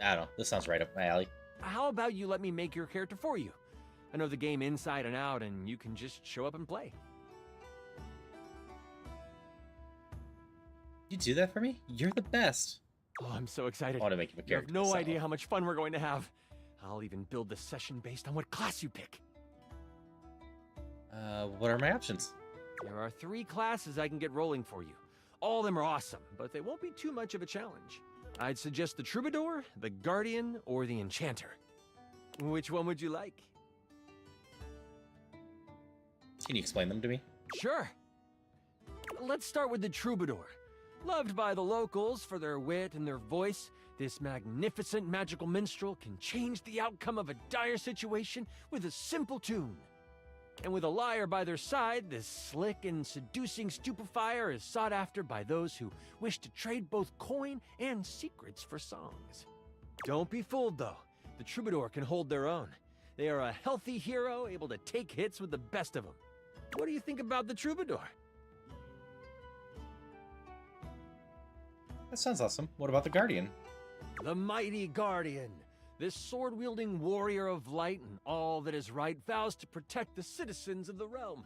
I don't know. This sounds right up my alley. How about you let me make your character for you? I know the game inside and out, and you can just show up and play. You do that for me? You're the best. Oh, I'm so excited. I want to make him a You have character. no so- idea how much fun we're going to have. I'll even build the session based on what class you pick. What are my options? There are 3 classes I can get rolling for you. All of them are awesome, but they won't be too much of a challenge. I'd suggest the Troubadour, the Guardian, or the Enchanter. Which one would you like? Can you explain them to me? Sure. Let's start with the troubadour. Loved by the locals for their wit and their voice, this magnificent magical minstrel can change the outcome of a dire situation with a simple tune. And with a liar by their side, this slick and seducing stupefier is sought after by those who wish to trade both coin and secrets for songs. Don't be fooled, though. The troubadour can hold their own. They are a healthy hero, able to take hits with the best of them. What do you think about the troubadour? That sounds awesome. What about the Guardian? The mighty Guardian. This sword-wielding warrior of light and all that is right vows to protect the citizens of the realm.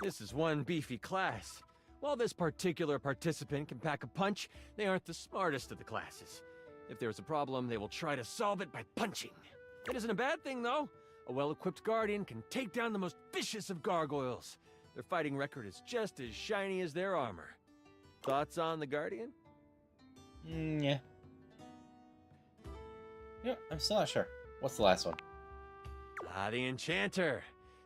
This is one beefy class. While this particular participant can pack a punch, they aren't the smartest of the classes. If there's a problem, they will try to solve it by punching. It isn't a bad thing, though. A well-equipped Guardian can take down the most vicious of gargoyles. Their fighting record is just as shiny as their armor. Thoughts on the Guardian? Yeah. Yeah, I'm still not sure. What's the last one? The Enchanter.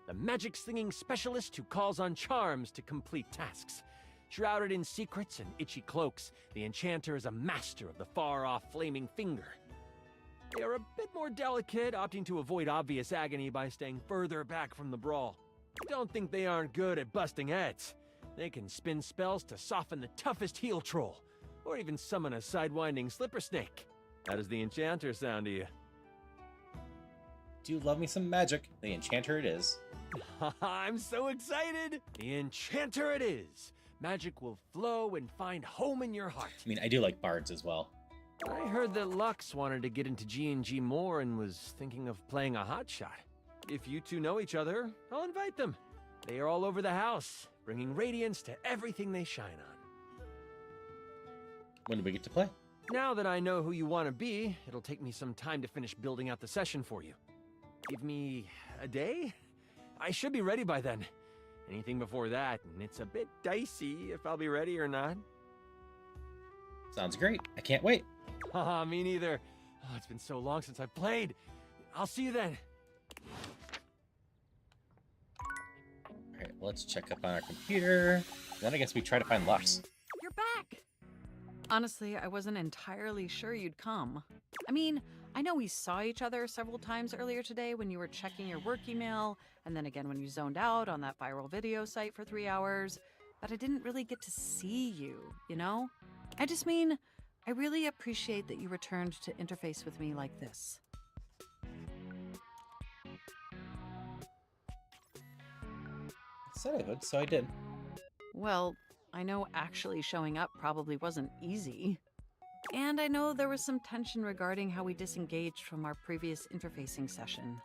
The magic-slinging specialist who calls on charms to complete tasks. Shrouded in secrets and itchy cloaks, the Enchanter is a master of the far-off flaming finger. They are a bit more delicate, opting to avoid obvious agony by staying further back from the brawl. Don't think they aren't good at busting heads. They can spin spells to soften the toughest heel troll, or even summon a sidewinding slipper snake. How does the Enchanter sound to you? Do love me some magic. The Enchanter it is. I'm so excited! The Enchanter it is! Magic will flow and find home in your heart. I mean, I do like bards as well. I heard that Lux wanted to get into G&G more and was thinking of playing a hotshot. If you two know each other, I'll invite them. They are all over the house, bringing radiance to everything they shine on. When do we get to play? Now that I know who you want to be, it'll take me some time to finish building out the session for you. Give me a day? I should be ready by then. Anything before that, and it's a bit dicey if I'll be ready or not. Sounds great. I can't wait. Haha, me neither. Oh, it's been so long since I've played. I'll see you then. Alright, let's check up on our computer. Then I guess we try to find Lux. You're back! Honestly, I wasn't entirely sure you'd come. I mean, I know we saw each other several times earlier today when you were checking your work email, and then again when you zoned out on that viral video site for 3 hours, but I didn't really get to see you, you know? I just mean, I really appreciate that you returned to interface with me like this. I said I would, so I did. Well, I know actually showing up probably wasn't easy. And I know there was some tension regarding how we disengaged from our previous interfacing session.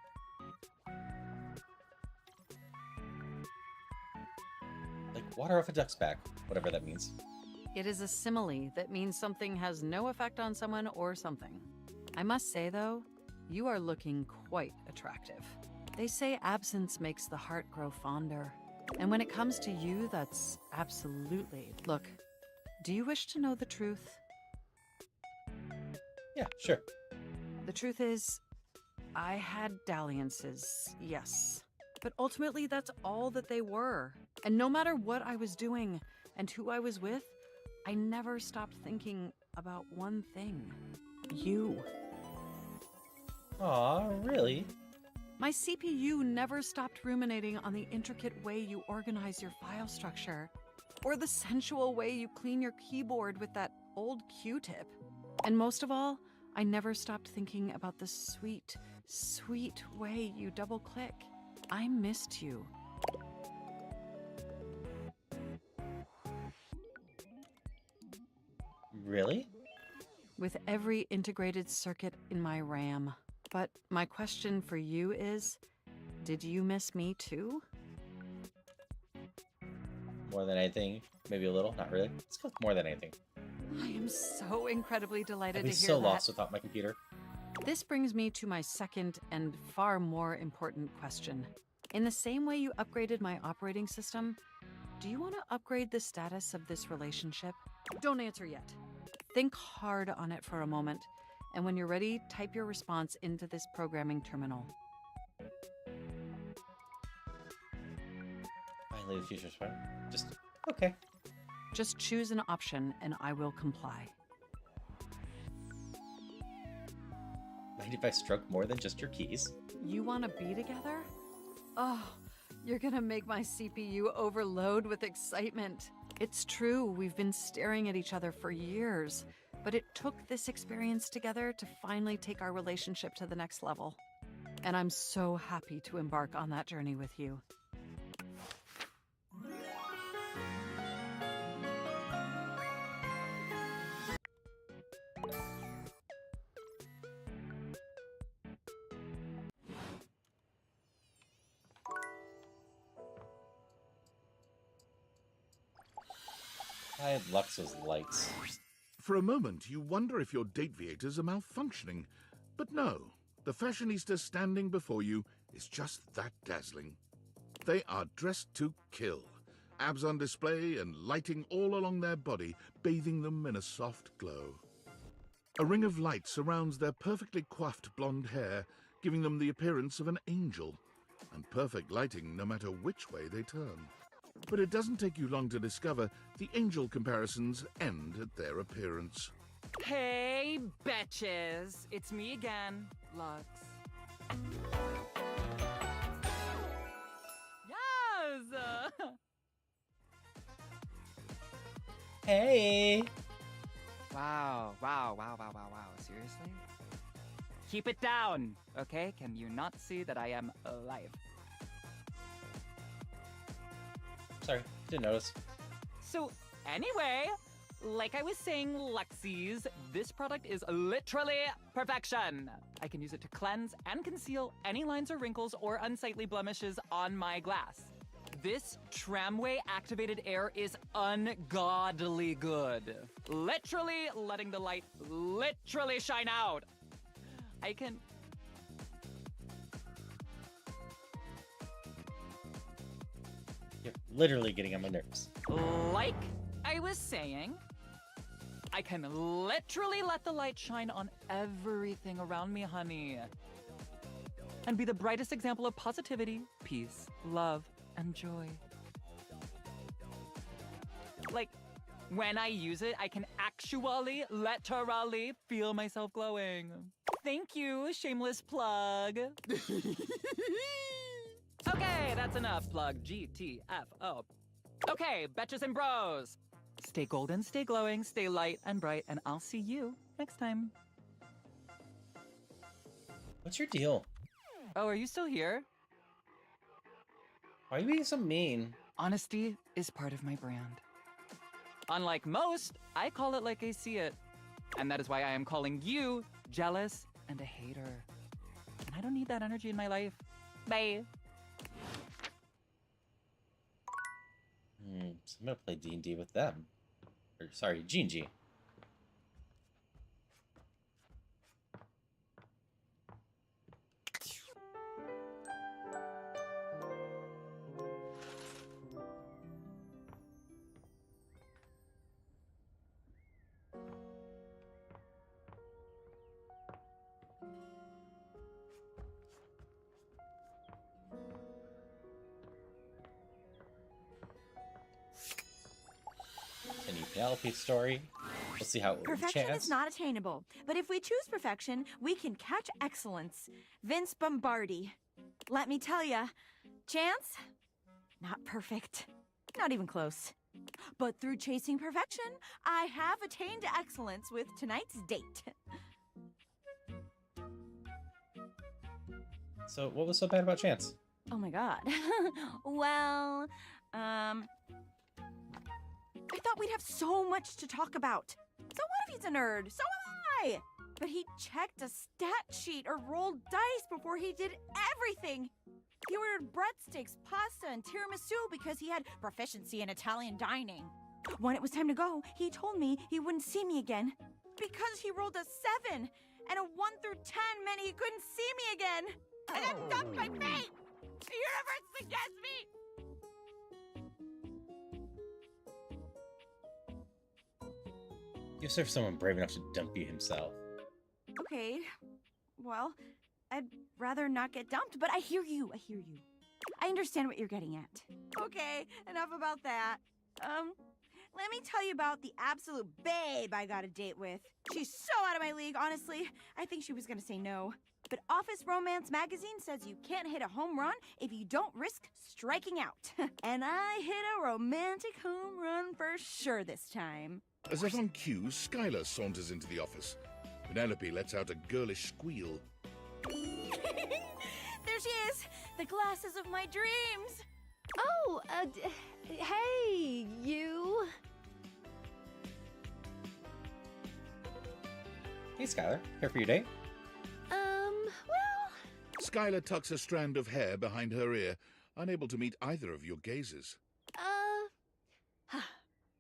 Like water off a duck's back, whatever that means. It is a simile that means something has no effect on someone or something. I must say, though, you are looking quite attractive. They say absence makes the heart grow fonder. And when it comes to you, that's absolutely... Look, do you wish to know the truth? Yeah, sure. The truth is, I had dalliances, yes. But ultimately, that's all that they were. And no matter what I was doing and who I was with, I never stopped thinking about one thing. You. Aw, really? My CPU never stopped ruminating on the intricate way you organize your file structure, or the sensual way you clean your keyboard with that old Q-tip. And most of all, I never stopped thinking about the sweet, sweet way you double-click. I missed you. Really? With every integrated circuit in my RAM. But my question for you is, did you miss me too? More than anything, maybe a little, not really. Let's go with more than anything. I am so incredibly delighted I'd be to hear so that. lost without my computer. This brings me to my second and far more important question. In the same way you upgraded my operating system, do you want to upgrade the status of this relationship? Don't answer yet. Think hard on it for a moment, and when you're ready, type your response into this programming terminal. Finally, the future's fine. Just, okay. Just choose an option and I will comply. Mind if I stroke more than just your keys? You want to be together? Oh, you're gonna make my CPU overload with excitement. It's true, we've been staring at each other for years, but it took this experience together to finally take our relationship to the next level. And I'm so happy to embark on that journey with you. I had Lux's lights. For a moment, you wonder if your dateviators are malfunctioning. But no, the fashionista standing before you is just that dazzling. They are dressed to kill, abs on display and lighting all along their body, bathing them in a soft glow. A ring of light surrounds their perfectly coiffed blonde hair, giving them the appearance of an angel, and perfect lighting no matter which way they turn. But it doesn't take you long to discover the angel comparisons end at their appearance. Hey, betches! It's me again, Lux. Yes! Hey! Wow. Seriously? Keep it down, okay? Can you not see that I am alive? Sorry, didn't notice. So, anyway, like I was saying, Luxies, this product is literally perfection. I can use it to cleanse and conceal any lines or wrinkles or unsightly blemishes on my glass. This tramway-activated air is ungodly good. Literally letting the light literally shine out. I can... You're literally getting on my nerves. Like I was saying, I can literally let the light shine on everything around me, honey. And be the brightest example of positivity, peace, love, and joy. Like, when I use it, I can actually, literally feel myself glowing. Thank you, shameless plug. Okay, that's enough. Plug GTFO. Okay, betches and bros. Stay golden, stay glowing, stay light and bright, and I'll see you next time. What's your deal? Oh, are you still here? Why are you being so mean? Honesty is part of my brand. Unlike most, I call it like I see it. And that is why I am calling you jealous and a hater. And I don't need that energy in my life. Bye. So I'm gonna play D&D with them. Or, sorry, G&G. Any Penelope story? Let's see how it will Perfection chance. is not attainable, but if we choose perfection, we can catch excellence. Vince Bombardi. Let me tell ya, Chance? Not perfect. Not even close. But through chasing perfection, I have attained excellence with tonight's date. So what was so bad about Chance? Oh my god. Well, I thought we'd have so much to talk about. So what if he's a nerd? So am I! But he checked a stat sheet or rolled dice before he did everything. He ordered breadsticks, pasta, and tiramisu because he had proficiency in Italian dining. When it was time to go, he told me he wouldn't see me again because he rolled a 7, and a 1 through 10 meant he couldn't see me again. And then dumped my fate! The universe against me! You serve someone brave enough to dump you himself. Okay, well, I'd rather not get dumped, but I hear you. I understand what you're getting at. Okay, enough about that. let me tell you about the absolute babe I got a date with. She's so out of my league, honestly. I think she was gonna say no. But Office Romance magazine says you can't hit a home run if you don't risk striking out. And I hit a romantic home run for sure this time. As if on cue, Skylar saunters into the office. Penelope lets out a girlish squeal. There she is! The glasses of my dreams! Oh, hey, you. Hey, Skylar. Here for your date? Well... Skylar tucks a strand of hair behind her ear, unable to meet either of your gazes.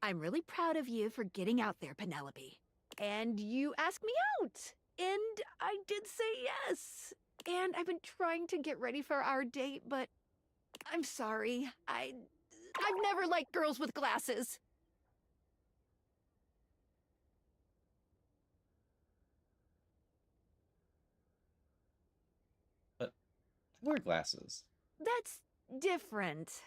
I'm really proud of you for getting out there, Penelope. And you asked me out, and I did say yes. And I've been trying to get ready for our date, but I'm sorry. I've never liked girls with glasses. But I wear glasses. That's different.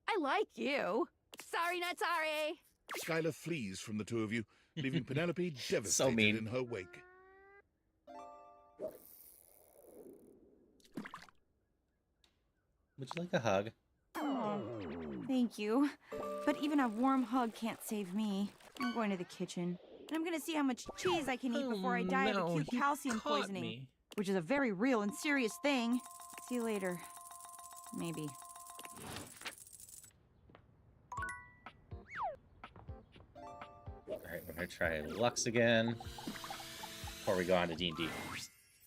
I like you. Sorry, not sorry. Skylar flees from the two of you, leaving Penelope devastated So mean. in her wake. Would you like a hug? Oh, thank you. But even a warm hug can't save me. I'm going to the kitchen. And I'm gonna see how much cheese I can eat before I die of acute calcium poisoning. Which is a very real and serious thing. See you later. Maybe. Alright, we're gonna try Lux again before we go on to D&D.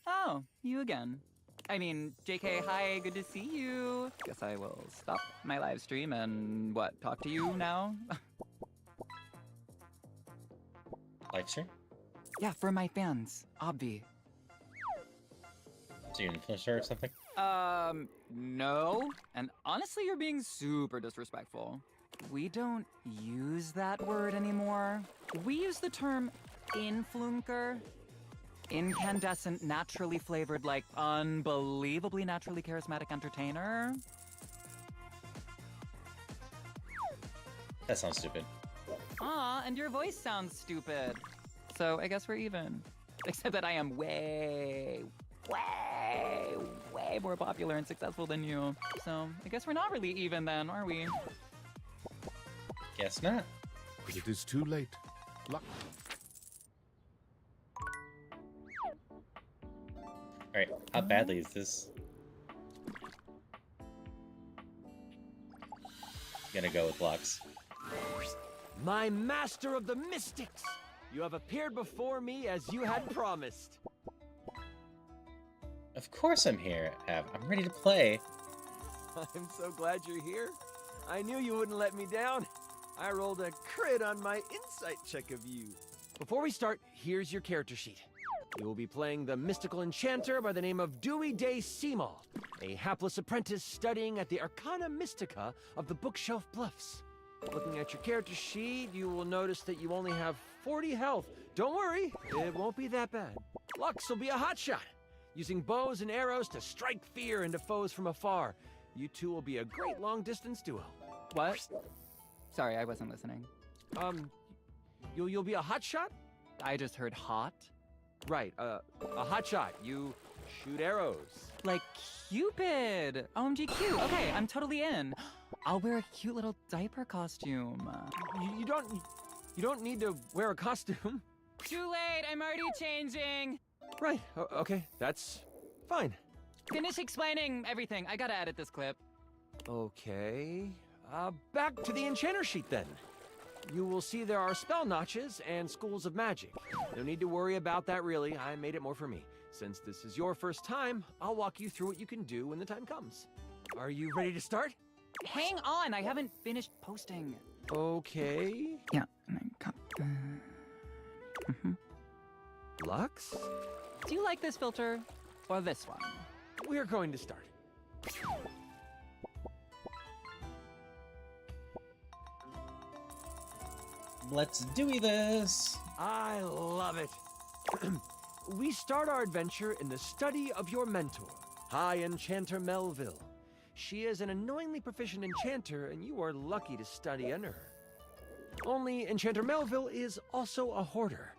Oh, you again. I mean, JK, hi, good to see you. Guess I will stop my live stream and, talk to you now? Live stream? Yeah, for my fans, obvi. So you're an influencer or something? No. And honestly, you're being super disrespectful. We don't use that word anymore. We use the term influencer. Incandescent, naturally flavored, like unbelievably naturally charismatic entertainer. That sounds stupid. Aw, and your voice sounds stupid. So I guess we're even. Except that I am way more popular and successful than you. So I guess we're not really even then, are we? Guess not. But it is too late. Luck. Alright, how badly is this? Gonna go with Lux. My master of the mystics! You have appeared before me as you had promised. Of course I'm here, Av. I'm ready to play. I'm so glad you're here. I knew you wouldn't let me down. I rolled a crit on my insight check of you. Before we start, here's your character sheet. You will be playing the mystical enchanter by the name of Dewey Day Seymour, a hapless apprentice studying at the Arcana Mystica of the Bookshelf Bluffs. Looking at your character sheet, you will notice that you only have 40 health. Don't worry, it won't be that bad. Lux will be a hotshot, using bows and arrows to strike fear into foes from afar. You two will be a great long-distance duo. What? Sorry, I wasn't listening. You'll be a hotshot? I just heard hot. Right, a hotshot. You shoot arrows. Like Cupid! OMG cute! Okay, I'm totally in. I'll wear a cute little diaper costume. You don't need to wear a costume. Too late, I'm already changing! Right, okay, that's fine. Finish explaining everything. I gotta edit this clip. Okay, back to the enchanter sheet then. You will see there are spell notches and schools of magic. No need to worry about that really, I made it more for me. Since this is your first time, I'll walk you through what you can do when the time comes. Are you ready to start? Hang on, I haven't finished posting. Okay. Yeah, and then cut. Lux? Do you like this filter or this one? We're going to start. Let's do this! I love it. We start our adventure in the study of your mentor, High Enchanter Melville. She is an annoyingly proficient enchanter, and you are lucky to study under her. Only Enchanter Melville is also a hoarder.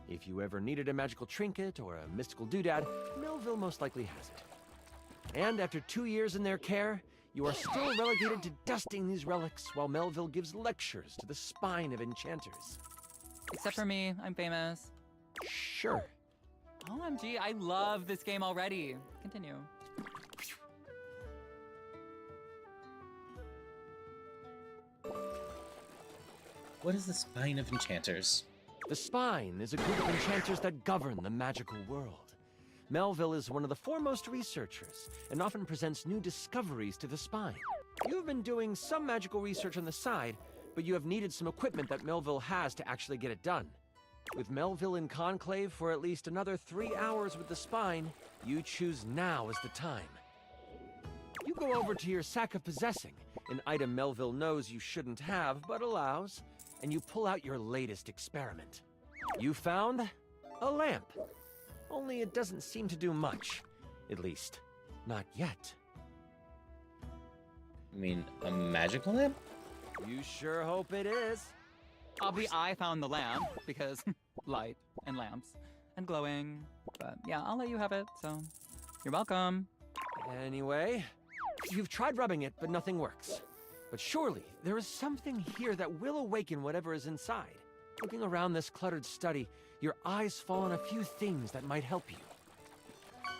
If you ever needed a magical trinket or a mystical doodad, Melville most likely has it. And after 2 years in their care, you are still relegated to dusting these relics while Melville gives lectures to the spine of enchanters. Except for me, I'm famous. Sure. OMG, I love this game already. Continue. What is the spine of enchanters? The spine is a group of enchanters that govern the magical world. Melville is one of the foremost researchers and often presents new discoveries to the spine. You've been doing some magical research on the side, but you have needed some equipment that Melville has to actually get it done. With Melville in conclave for at least another 3 hours with the spine, you choose now as the time. You go over to your sack of possessing, an item Melville knows you shouldn't have but allows, and you pull out your latest experiment. You found a lamp. Only it doesn't seem to do much. At least, not yet. You mean a magical lamp? You sure hope it is. I found the lamp because light and lamps and glowing. But yeah, I'll let you have it, so you're welcome. Anyway, you've tried rubbing it, but nothing works. But surely, there is something here that will awaken whatever is inside. Looking around this cluttered study, your eyes fall on a few things that might help you.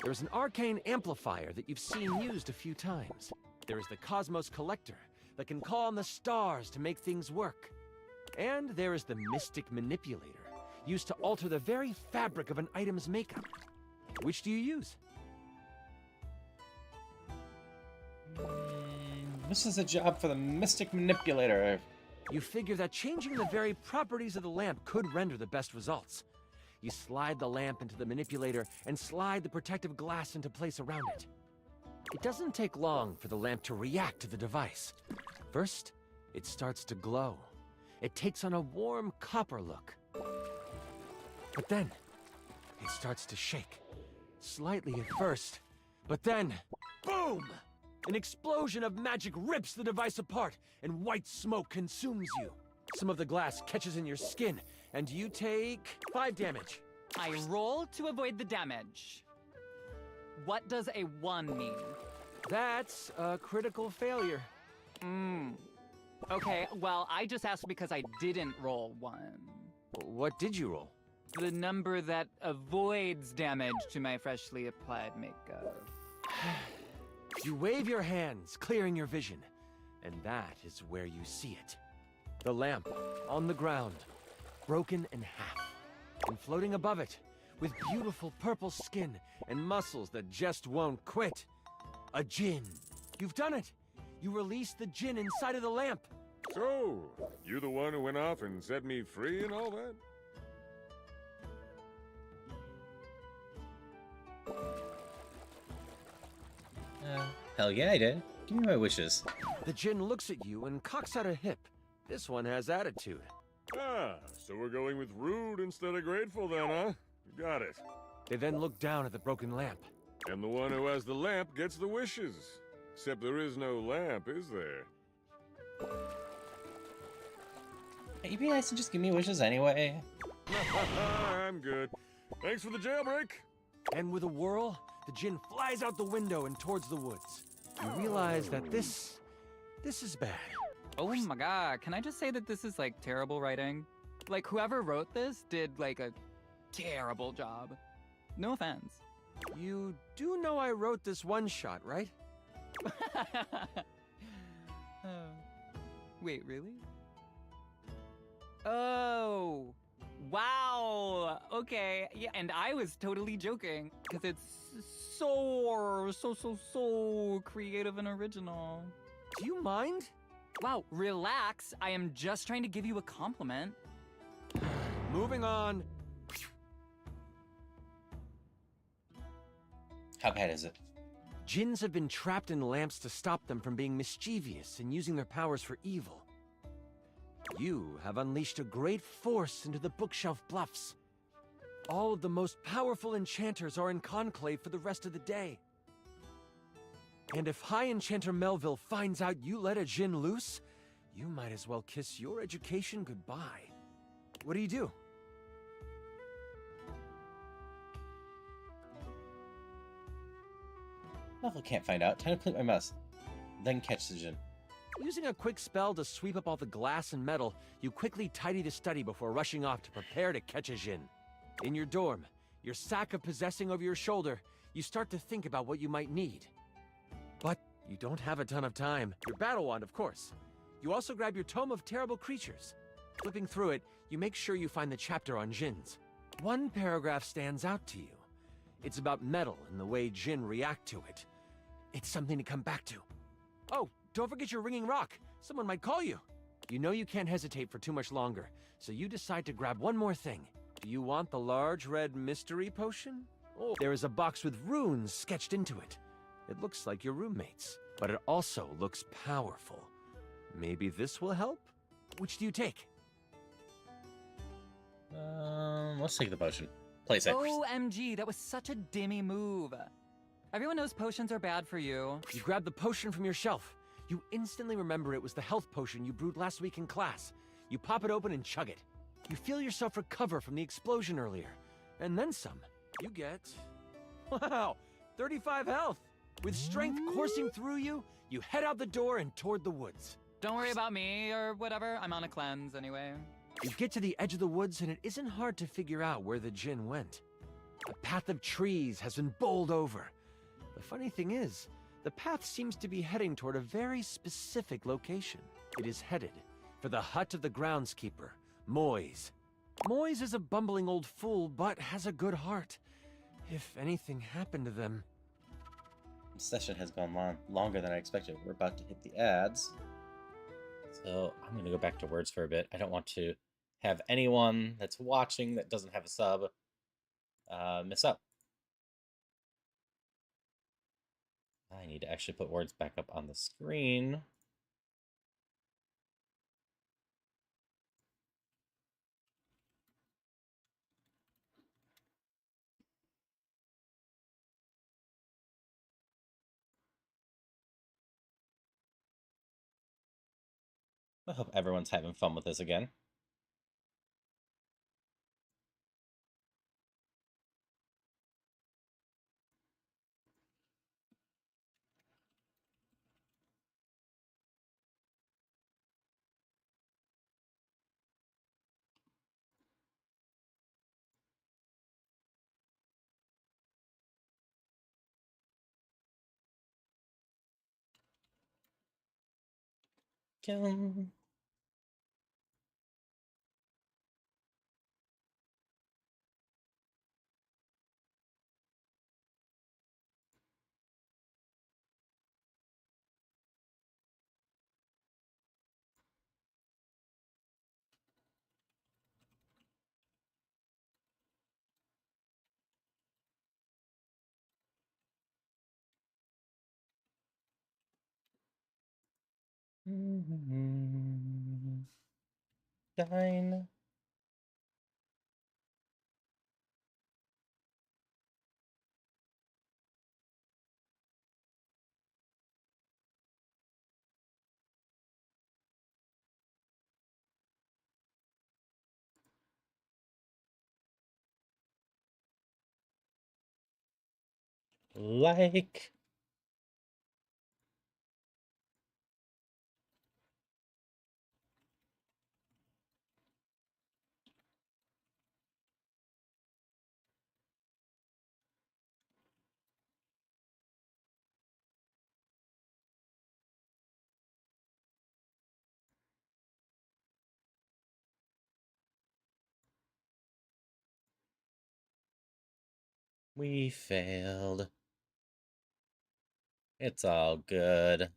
There is an arcane amplifier that you've seen used a few times. There is the Cosmos Collector that can call on the stars to make things work. And there is the Mystic Manipulator, used to alter the very fabric of an item's makeup. Which do you use? This is a job for the Mystic Manipulator. You figure that changing the very properties of the lamp could render the best results. You slide the lamp into the manipulator and slide the protective glass into place around it. It doesn't take long for the lamp to react to the device. First, it starts to glow. It takes on a warm copper look. But then, it starts to shake. Slightly at first, but then, boom! An explosion of magic rips the device apart, and white smoke consumes you. Some of the glass catches in your skin, and you take 5 damage. I roll to avoid the damage. What does a 1 mean? That's a critical failure. Okay, well, I just asked because I didn't roll 1. What did you roll? The number that avoids damage to my freshly applied makeup. You wave your hands, clearing your vision, and that is where you see it. The lamp, on the ground, broken in half, and floating above it, with beautiful purple skin and muscles that just won't quit. A djinn. You've done it! You released the djinn inside of the lamp! So, you the one who went off and set me free and all that? Hell yeah, I did. Give me my wishes. The djinn looks at you and cocks out a hip. This one has attitude. Ah, so we're going with rude instead of grateful then, huh? Got it. They then look down at the broken lamp. And the one who has the lamp gets the wishes. Except there is no lamp, is there? Hey, you be nice and just give me wishes anyway. I'm good. Thanks for the jailbreak. And with a whirl, the djinn flies out the window and towards the woods. You realize that this is bad. Oh my god, can I just say that this is like terrible writing? Like whoever wrote this did like a terrible job. No offense. You do know I wrote this one shot, right? Wait, really? Oh, wow. Okay, yeah, and I was totally joking because it's so creative and original. Do you mind? Wow, relax. I am just trying to give you a compliment. Moving on. How bad is it? Djinns have been trapped in lamps to stop them from being mischievous and using their powers for evil. You have unleashed a great force into the bookshelf bluffs. All of the most powerful enchanters are in conclave for the rest of the day. And if High Enchanter Melville finds out you let a djinn loose, You might as well kiss your education goodbye. What do you do? Level can't find out. Time to complete my mess. Then catch the Jin. Using a quick spell to sweep up all the glass and metal, you quickly tidy the study before rushing off to prepare to catch a Jin. In your dorm, your sack of possessing over your shoulder, you start to think about what you might need. But you don't have a ton of time. Your battle wand, of course. You also grab your Tome of Terrible Creatures. Flipping through it, you make sure you find the chapter on Jins. One paragraph stands out to you. It's about metal and the way Jin react to it. It's something to come back to. Oh, don't forget your ringing rock. Someone might call you. You know you can't hesitate for too much longer, so you decide to grab one more thing. Do you want the large red mystery potion? Oh, there is a box with runes sketched into it. It looks like your roommate's, but it also looks powerful. Maybe this will help? Which do you take? Let's take the potion. Play safe. OMG, that was such a dimmy move. Everyone knows potions are bad for you. You grab the potion from your shelf. You instantly remember it was the health potion you brewed last week in class. You pop it open and chug it. You feel yourself recover from the explosion earlier. And then some. You get... wow! 35 health! With strength coursing through you, you head out the door and toward the woods. Don't worry about me or whatever. I'm on a cleanse anyway. You get to the edge of the woods and it isn't hard to figure out where the Jin went. A path of trees has been bowled over. The funny thing is, the path seems to be heading toward a very specific location. It is headed for the hut of the groundskeeper, Moise. Moise is a bumbling old fool, but has a good heart. If anything happened to them... The session has gone longer than I expected. We're about to hit the ads. So I'm going to go back to words for a bit. I don't want to have anyone that's watching that doesn't have a sub miss up. I need to actually put words back up on the screen. I hope everyone's having fun with this again. Kill. Dine. Like. We failed. It's all good.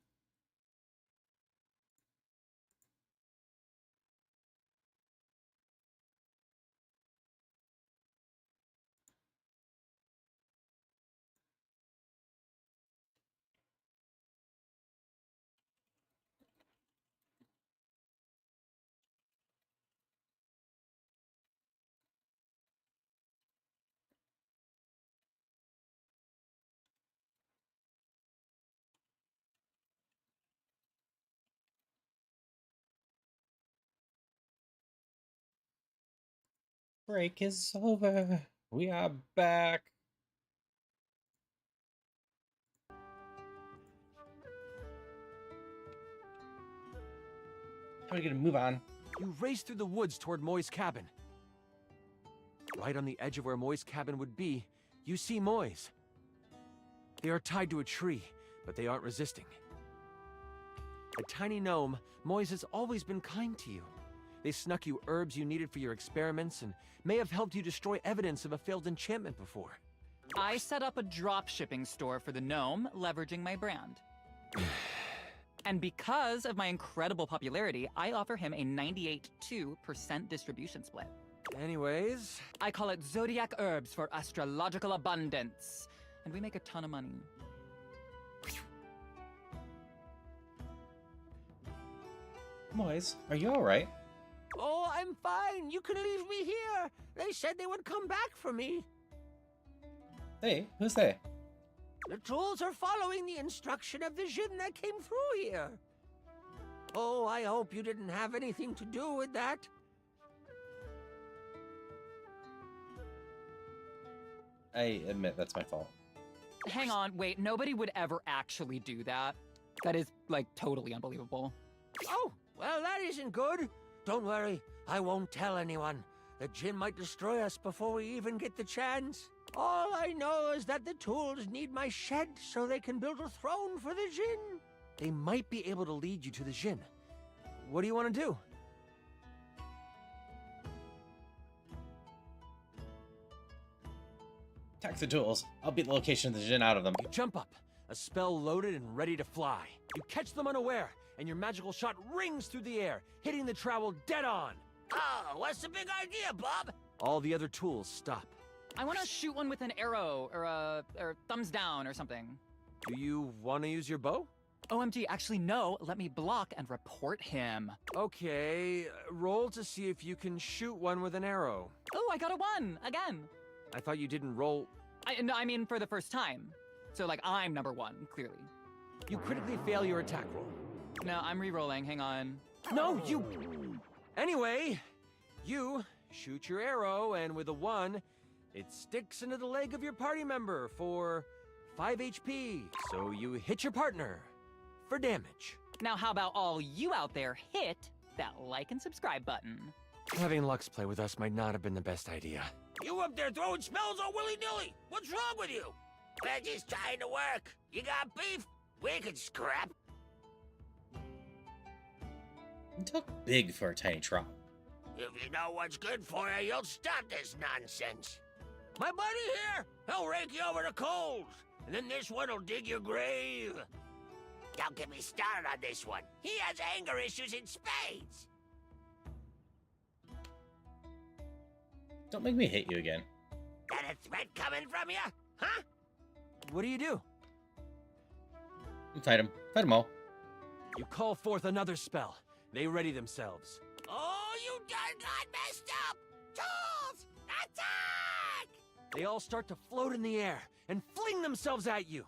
Break is over. We are back. How are we gonna move on? You race through the woods toward Moy's cabin. Right on the edge of where Moy's cabin would be, you see Moy's. They are tied to a tree, but they aren't resisting. A tiny gnome, Moy's has always been kind to you. They snuck you herbs you needed for your experiments and may have helped you destroy evidence of a failed enchantment before. I set up a drop shipping store for the gnome, leveraging my brand. And because of my incredible popularity, I offer him a 98.2% distribution split. Anyways, I call it Zodiac Herbs for Astrological Abundance. And we make a ton of money. Moise, are you alright? Oh, I'm fine. You can leave me here. They said they would come back for me. Hey, who's they? The trolls are following the instruction of the Jinn that came through here. Oh, I hope you didn't have anything to do with that. I admit that's my fault. Hang on, wait, nobody would ever actually do that. That is, like, totally unbelievable. Oh, well, that isn't good. Don't worry, I won't tell anyone. The Jinn might destroy us before we even get the chance. All I know is that the tools need my shed so they can build a throne for the Jinn. they might be able to lead you to the Jinn. What do you want to do? Attack the tools. I'll beat the location of the Jinn out of them. You jump up, a spell loaded and ready to fly. You catch them unaware, and your magical shot rings through the air, hitting the trowel dead on. Oh, what's the big idea, Bob? All the other tools stop. I want to shoot one with an arrow or thumbs down or something. Do you want to use your bow? OMG, actually no, let me block and report him. Okay, roll to see if you can shoot one with an arrow. Oh, I got a 1, again. I thought you didn't roll. No, I mean for the first time. So like I'm number 1, clearly. You critically fail your attack roll. No, I'm re-rolling, hang on. No, you... Anyway, you shoot your arrow, and with a 1, it sticks into the leg of your party member for 5 HP. So you hit your partner for damage. Now how about all you out there hit that like and subscribe button? Having Lux play with us might not have been the best idea. You up there throwing spells all willy-nilly. What's wrong with you? We're just trying to work. You got beef? We can scrap. You took big for a tiny troll. If you know what's good for you, you'll stop this nonsense. My buddy here, he'll rake you over the coals, and then this one will dig your grave. Don't get me started on this one. He has anger issues in spades. Don't make me hit you again. Got a threat coming from you? Huh? What do you do? Fight him. Fight them all. You call forth another spell. They ready themselves. Oh, you done got messed up! Tools! Attack! They all start to float in the air and fling themselves at you.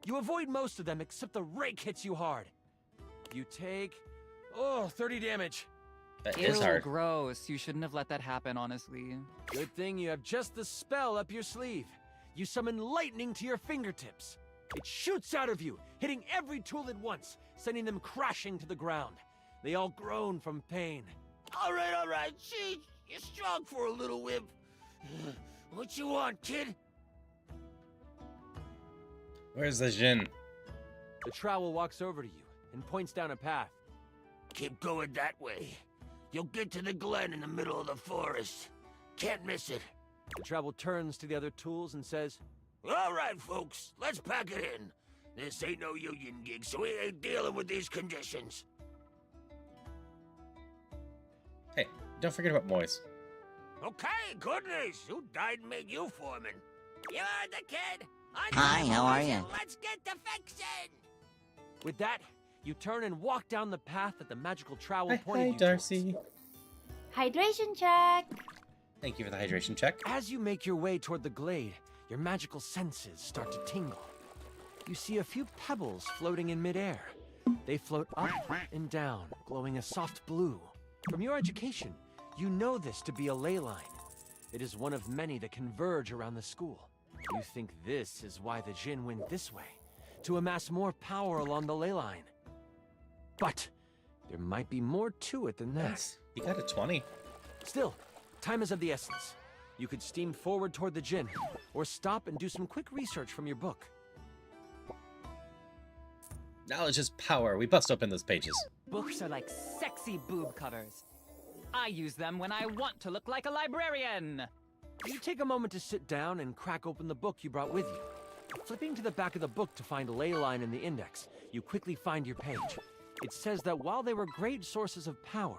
You avoid most of them except the rake hits you hard. You take, 30 damage. That is hard. Gross. You shouldn't have let that happen, honestly. Good thing you have just the spell up your sleeve. You summon lightning to your fingertips. It shoots out of you, hitting every tool at once, sending them crashing to the ground. They all groan from pain. All right. Jeez, you're strong for a little wimp. What you want, kid? Where's the Jinn? The trowel walks over to you and points down a path. Keep going that way. You'll get to the glen in the middle of the forest. Can't miss it. The trowel turns to the other tools and says, All right, folks, let's pack it in. This ain't no union gig, so we ain't dealing with these conditions. Hey, don't forget about Moise. Okay, goodness, who died and made you foreman? You heard the kid. Hi, how are you? Let's get to fixing. With that, you turn and walk down the path that the magical trowel pointed Hi, you Darcy. towards. Hydration check! Thank you for the hydration check. As you make your way toward the glade, your magical senses start to tingle. You see a few pebbles floating in midair. They float up and down, glowing a soft blue. From your education, you know this to be a ley line. It is one of many that converge around the school. You think this is why the Jinn went this way, to amass more power along the ley line. But there might be more to it than that. Yes, you got a 20. Still, time is of the essence. You could steam forward toward the Jinn, or stop and do some quick research from your book. Knowledge is power. We bust open those pages. Books are like sexy boob covers. I use them when I want to look like a librarian. You take a moment to sit down and crack open the book you brought with you. Flipping to the back of the book to find a ley line in the index, you quickly find your page. It says that while they were great sources of power,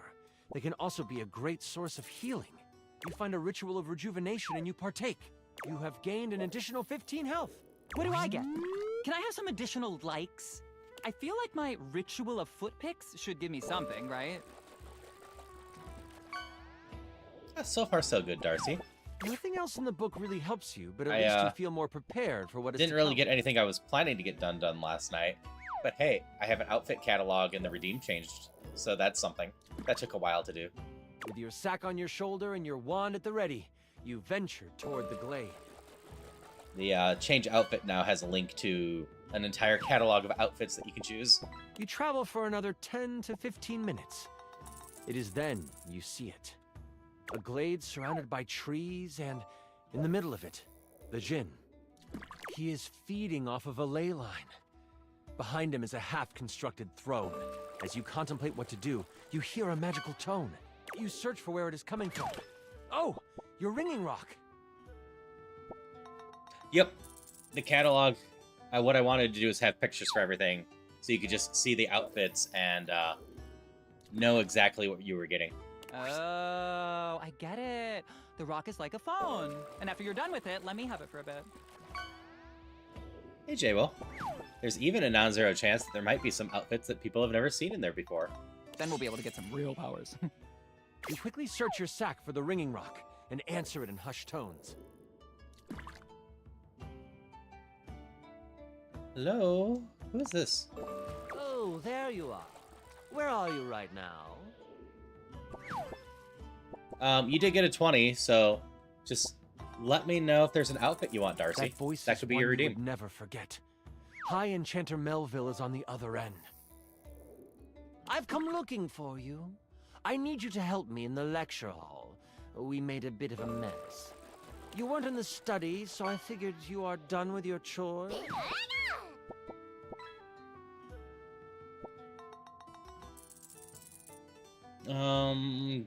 they can also be a great source of healing. You find a ritual of rejuvenation and you partake. You have gained an additional 15 health. What do I get? Can I have some additional likes? I feel like my ritual of foot picks should give me something, right? So far, so good, Darcy. Nothing else in the book really helps you, but at least you feel more prepared for what is Didn't to really come. get anything I was planning to get done last night. But hey, I have an outfit catalog and the redeem changed, so that's something. That took a while to do. With your sack on your shoulder and your wand at the ready, you venture toward the glade. The change outfit now has a link to an entire catalog of outfits that you can choose. You travel for another 10 to 15 minutes. It is then you see it. A glade surrounded by trees, and in the middle of it, the Jinn. He is feeding off of a ley line. Behind him is a half-constructed throne. As you contemplate what to do, you hear a magical tone. You search for where it is coming from. Oh, your ringing rock. Yep, the catalog. What I wanted to do is have pictures for everything, so you could just see the outfits and know exactly what you were getting. Oh, I get it. The rock is like a phone. And after you're done with it, let me have it for a bit. Hey, J-Will. There's even a non-zero chance that there might be some outfits that people have never seen in there before. Then we'll be able to get some real powers. You quickly search your sack for the ringing rock and answer it in hushed tones. Hello? Who is this? Oh, there you are. Where are you right now? You did get a 20, so just let me know if there's an outfit you want, Darcy. That voice that could be one your you redeem. would never forget. High Enchanter Melville is on the other end. I've come looking for you. I need you to help me in the lecture hall. We made a bit of a mess. You weren't in the study, so I figured you are done with your chores.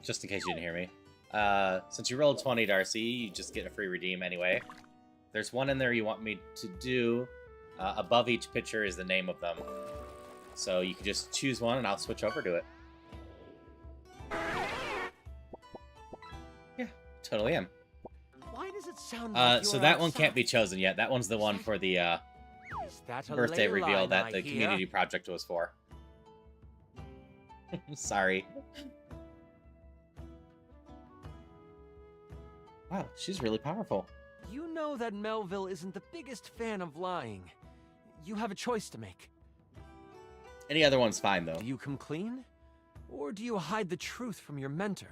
Just in case you didn't hear me. Since you rolled 20, Darcy, you just get a free redeem anyway. There's one in there you want me to do. Above each picture is the name of them. So you can just choose one and I'll switch over to it. Yeah, totally am. Why does it sound like So you're that one outside? can't be chosen yet. That one's the one for the Is that a birthday ley reveal line that I the hear? community project was for. Sorry. Wow, she's really powerful. You know that Melville isn't the biggest fan of lying. You have a choice to make. Any other one's fine, though. Do you come clean? Or do you hide the truth from your mentor?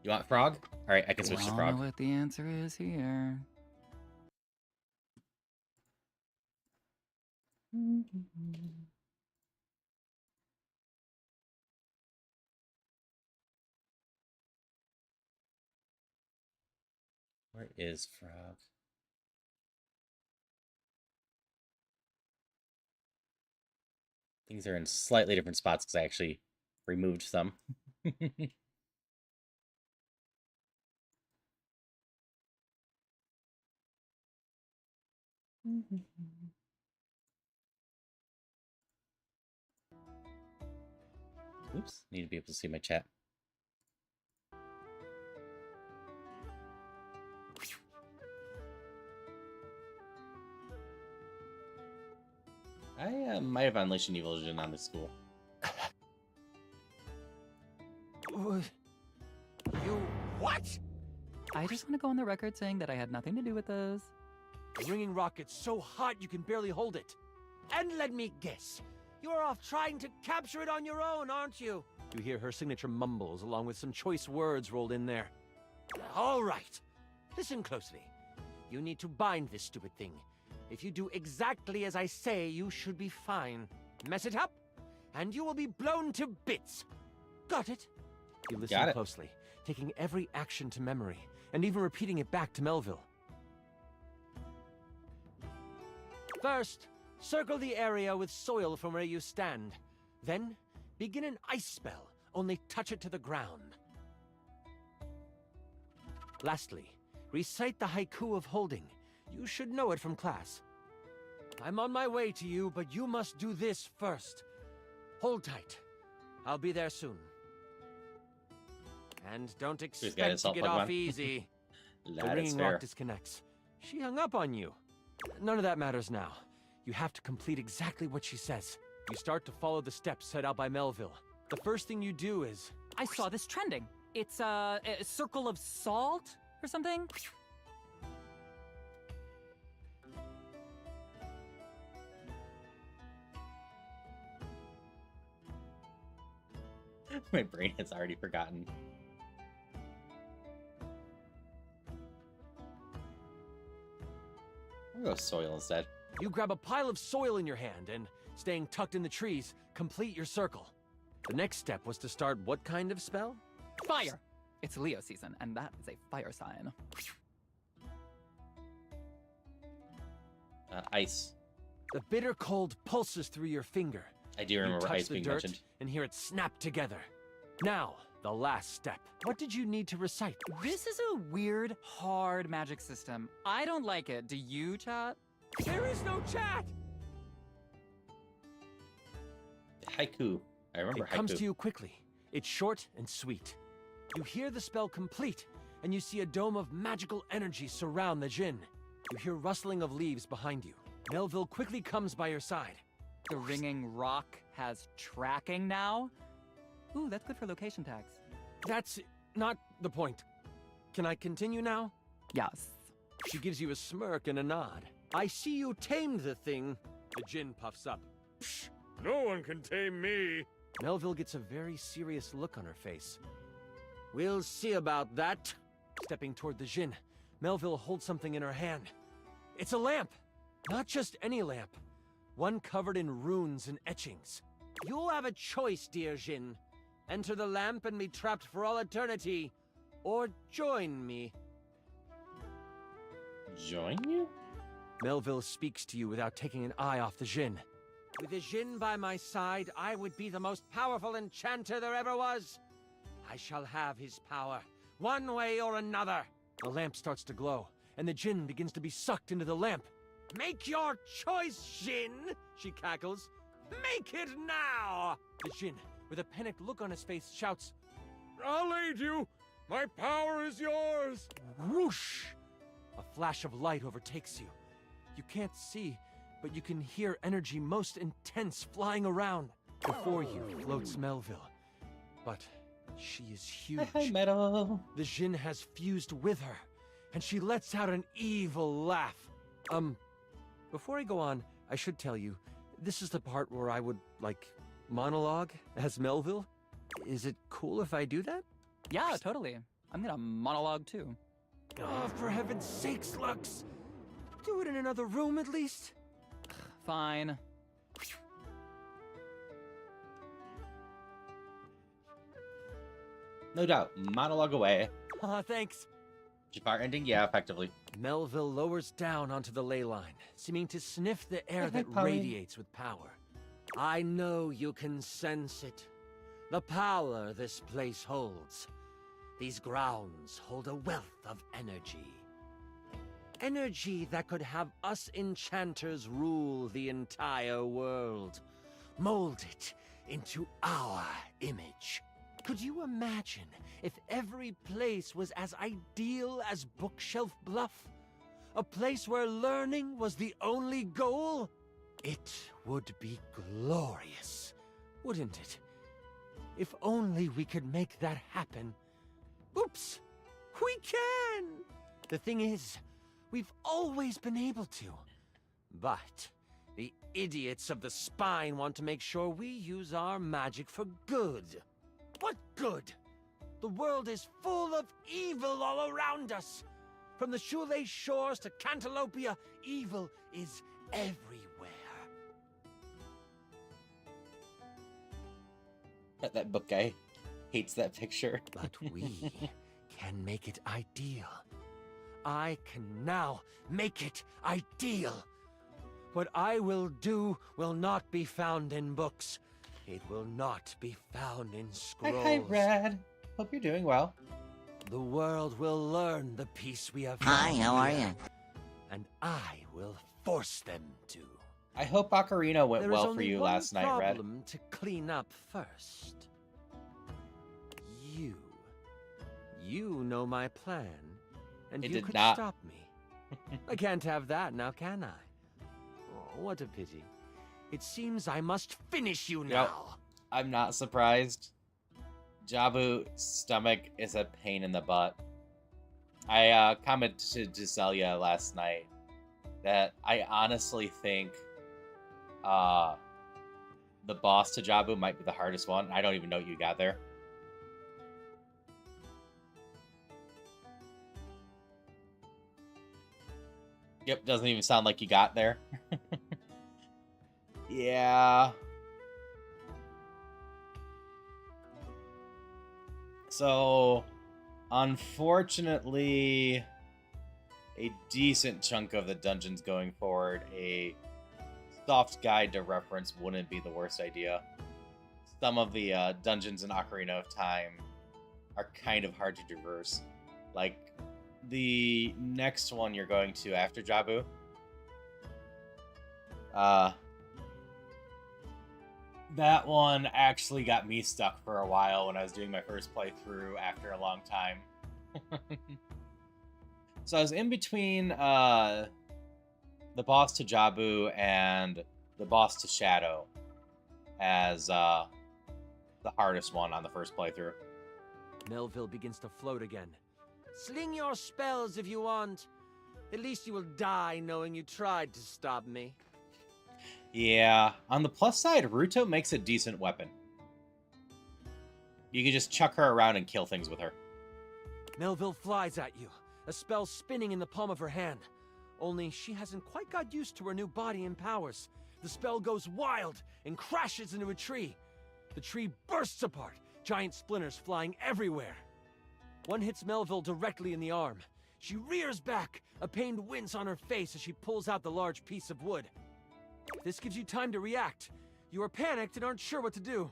You want Frog? Alright, I can switch to I Frog. know what the answer is here. Where is Frog? Things are in slightly different spots because I actually removed some. Oops, need to be able to see my chat. I might have unleashed an evil vision on the school. You what? I just want to go on the record saying that I had nothing to do with this. The ringing rocket's so hot you can barely hold it. And let me guess. You're off trying to capture it on your own, aren't you? You hear her signature mumbles along with some choice words rolled in there. All right. Listen closely. You need to bind this stupid thing. If you do exactly as I say, you should be fine. Mess it up, and you will be blown to bits. Got it? You listen closely, taking every action to memory, and even repeating it back to Melville. First, circle the area with soil from where you stand. Then, begin an ice spell, only touch it to the ground. Lastly, recite the haiku of holding. You should know it from class. I'm on my way to you, but you must do this first. Hold tight. I'll be there soon. And don't expect to get off easy. The ringing lock disconnects. She hung up on you. None of that matters now. You have to complete exactly what she says. You start to follow the steps set out by Melville. The first thing you do is... I saw this trending. It's a circle of salt or something. My brain has already forgotten. I'll go soil instead. You grab a pile of soil in your hand and, staying tucked in the trees, complete your circle. The next step was to start what kind of spell? Fire! It's Leo season, and that is a fire sign. Ice. The bitter cold pulses through your finger. I do remember ice being mentioned. And hear it snap together. Now, the last step. What did you need to recite? This is a weird, hard magic system. I don't like it. Do you, chat? There is no chat! Haiku. I remember haiku. It comes to you quickly. It's short and sweet. You hear the spell complete, and you see a dome of magical energy surround the djinn. You hear rustling of leaves behind you. Melville quickly comes by your side. The ringing rock has tracking now? Ooh, that's good for location tags. That's not the point. Can I continue now? Yes. She gives you a smirk and a nod. I see you tamed the thing. The djinn puffs up. Psh, no one can tame me. Melville gets a very serious look on her face. We'll see about that. Stepping toward the djinn, Melville holds something in her hand. It's a lamp. Not just any lamp. One covered in runes and etchings. You'll have a choice, dear djinn. Enter the lamp and be trapped for all eternity, or join me. Join you? Melville speaks to you without taking an eye off the djinn. With the djinn by my side, I would be the most powerful enchanter there ever was. I shall have his power, one way or another. The lamp starts to glow, and the djinn begins to be sucked into the lamp. Make your choice, djinn, she cackles. Make it now! The djinn, with a panicked look on his face, shouts, I'll aid you! My power is yours! Whoosh! A flash of light overtakes you. You can't see, but you can hear energy most intense flying around. Before you floats Melville. But she is huge. Hi, Metal. The djinn has fused with her, and she lets out an evil laugh. Before I go on, I should tell you, this is the part where I would, monologue as Melville. Is it cool if I do that? Yeah, totally. I'm gonna monologue too. Oh, for heaven's sakes, Lux! Do it in another room at least. Fine. No doubt. Monologue away. Thanks. Jafar ending? Yeah, effectively. Melville lowers down onto the ley line, seeming to sniff the air that radiates with power. I know you can sense it. The power this place holds. These grounds hold a wealth of energy. Energy that could have us enchanters rule the entire world. Mold it into our image. Could you imagine if every place was as ideal as Bookshelf Bluff? A place where learning was the only goal? It would be glorious, wouldn't it? If only we could make that happen. Oops! We can! The thing is, we've always been able to. But the idiots of the spine want to make sure we use our magic for good. What good? The world is full of evil all around us. From the shoelace shores to Cantalopia, evil is everywhere. That book guy hates that picture. But we can make it ideal. I can now make it ideal. What I will do will not be found in books. It will not be found in scrolls. Hi, Red. Hope you're doing well. The world will learn the peace we have Hi, found how are here, you? And I will force them to. I hope Ocarina went There is well for only you one last night, Red. problem to clean up first. You know my plan, and It you did could not. stop me. I can't have that now, can I? Oh, what a pity. It seems I must finish you now. Yep. I'm not surprised. Jabu's stomach is a pain in the butt. I commented to Celia last night that I honestly think the boss to Jabu might be the hardest one. I don't even know you got there. Yep, doesn't even sound like you got there. Yeah. So, unfortunately, a decent chunk of the dungeons going forward, a soft guide to reference wouldn't be the worst idea. Some of the dungeons in Ocarina of Time are kind of hard to traverse. Like, the next one you're going to after Jabu. That one actually got me stuck for a while when I was doing my first playthrough after a long time. So I was in between the boss to Jabu and the boss to Shadow as the hardest one on the first playthrough. Melville begins to float again. Sling your spells if you want. At least you will die knowing you tried to stop me. Yeah, on the plus side, Ruto makes a decent weapon. You can just chuck her around and kill things with her. Melville flies at you, a spell spinning in the palm of her hand. Only she hasn't quite got used to her new body and powers. The spell goes wild and crashes into a tree. The tree bursts apart, giant splinters flying everywhere. One hits Melville directly in the arm. She rears back, a pained wince on her face as she pulls out the large piece of wood. This gives you time to react. You are panicked and aren't sure what to do.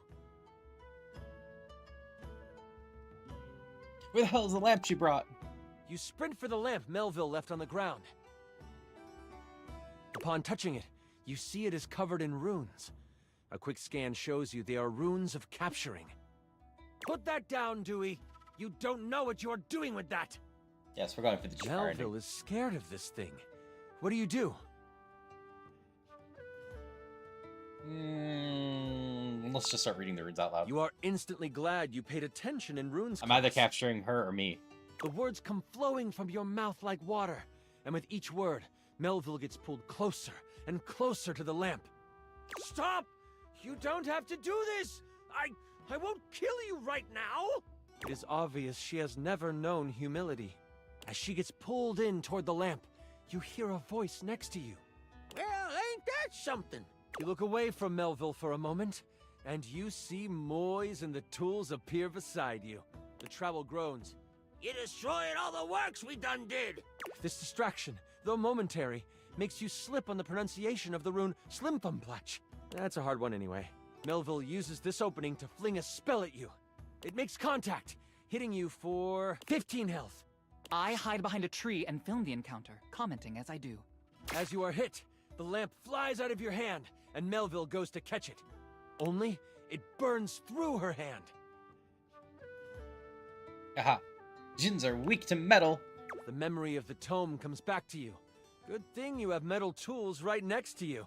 Where the hell is the lamp she brought? You sprint for the lamp Melville left on the ground. Upon touching it, you see it is covered in runes. A quick scan shows you they are runes of capturing. Put that down, Dewey. You don't know what you're doing with that. Yes, we're going for the GR ending. Melville is scared of this thing. What do you do? Let's just start reading the runes out loud. You are instantly glad you paid attention in runes I'm either class. capturing her or me. The words come flowing from your mouth like water, and with each word, Melville gets pulled closer and closer to the lamp. Stop! You don't have to do this! I won't kill you right now! It is obvious she has never known humility. As she gets pulled in toward the lamp, you hear a voice next to you. Well, ain't that something? You look away from Melville for a moment, and you see Moise and the tools appear beside you. The travel groans. You destroyed all the works we done did! This distraction, though momentary, makes you slip on the pronunciation of the rune Slimfumplach. That's a hard one anyway. Melville uses this opening to fling a spell at you. It makes contact, hitting you for 15 health. I hide behind a tree and film the encounter, commenting as I do. As you are hit, the lamp flies out of your hand, and Melville goes to catch it. Only, it burns through her hand. Aha. Djinns are weak to metal. The memory of the tome comes back to you. Good thing you have metal tools right next to you.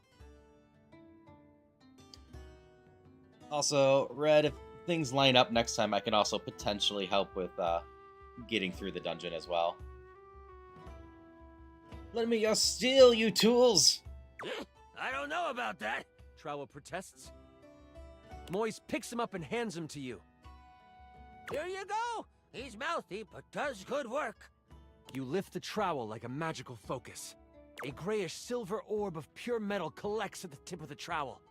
Also, Red, if things line up next time, I can also potentially help with getting through the dungeon as well. Let me steal you tools! I don't know about that. Trowel protests. Moise picks him up and hands him to you. Here you go. He's mouthy, but does good work. You lift the trowel like a magical focus. A grayish silver orb of pure metal collects at the tip of the trowel.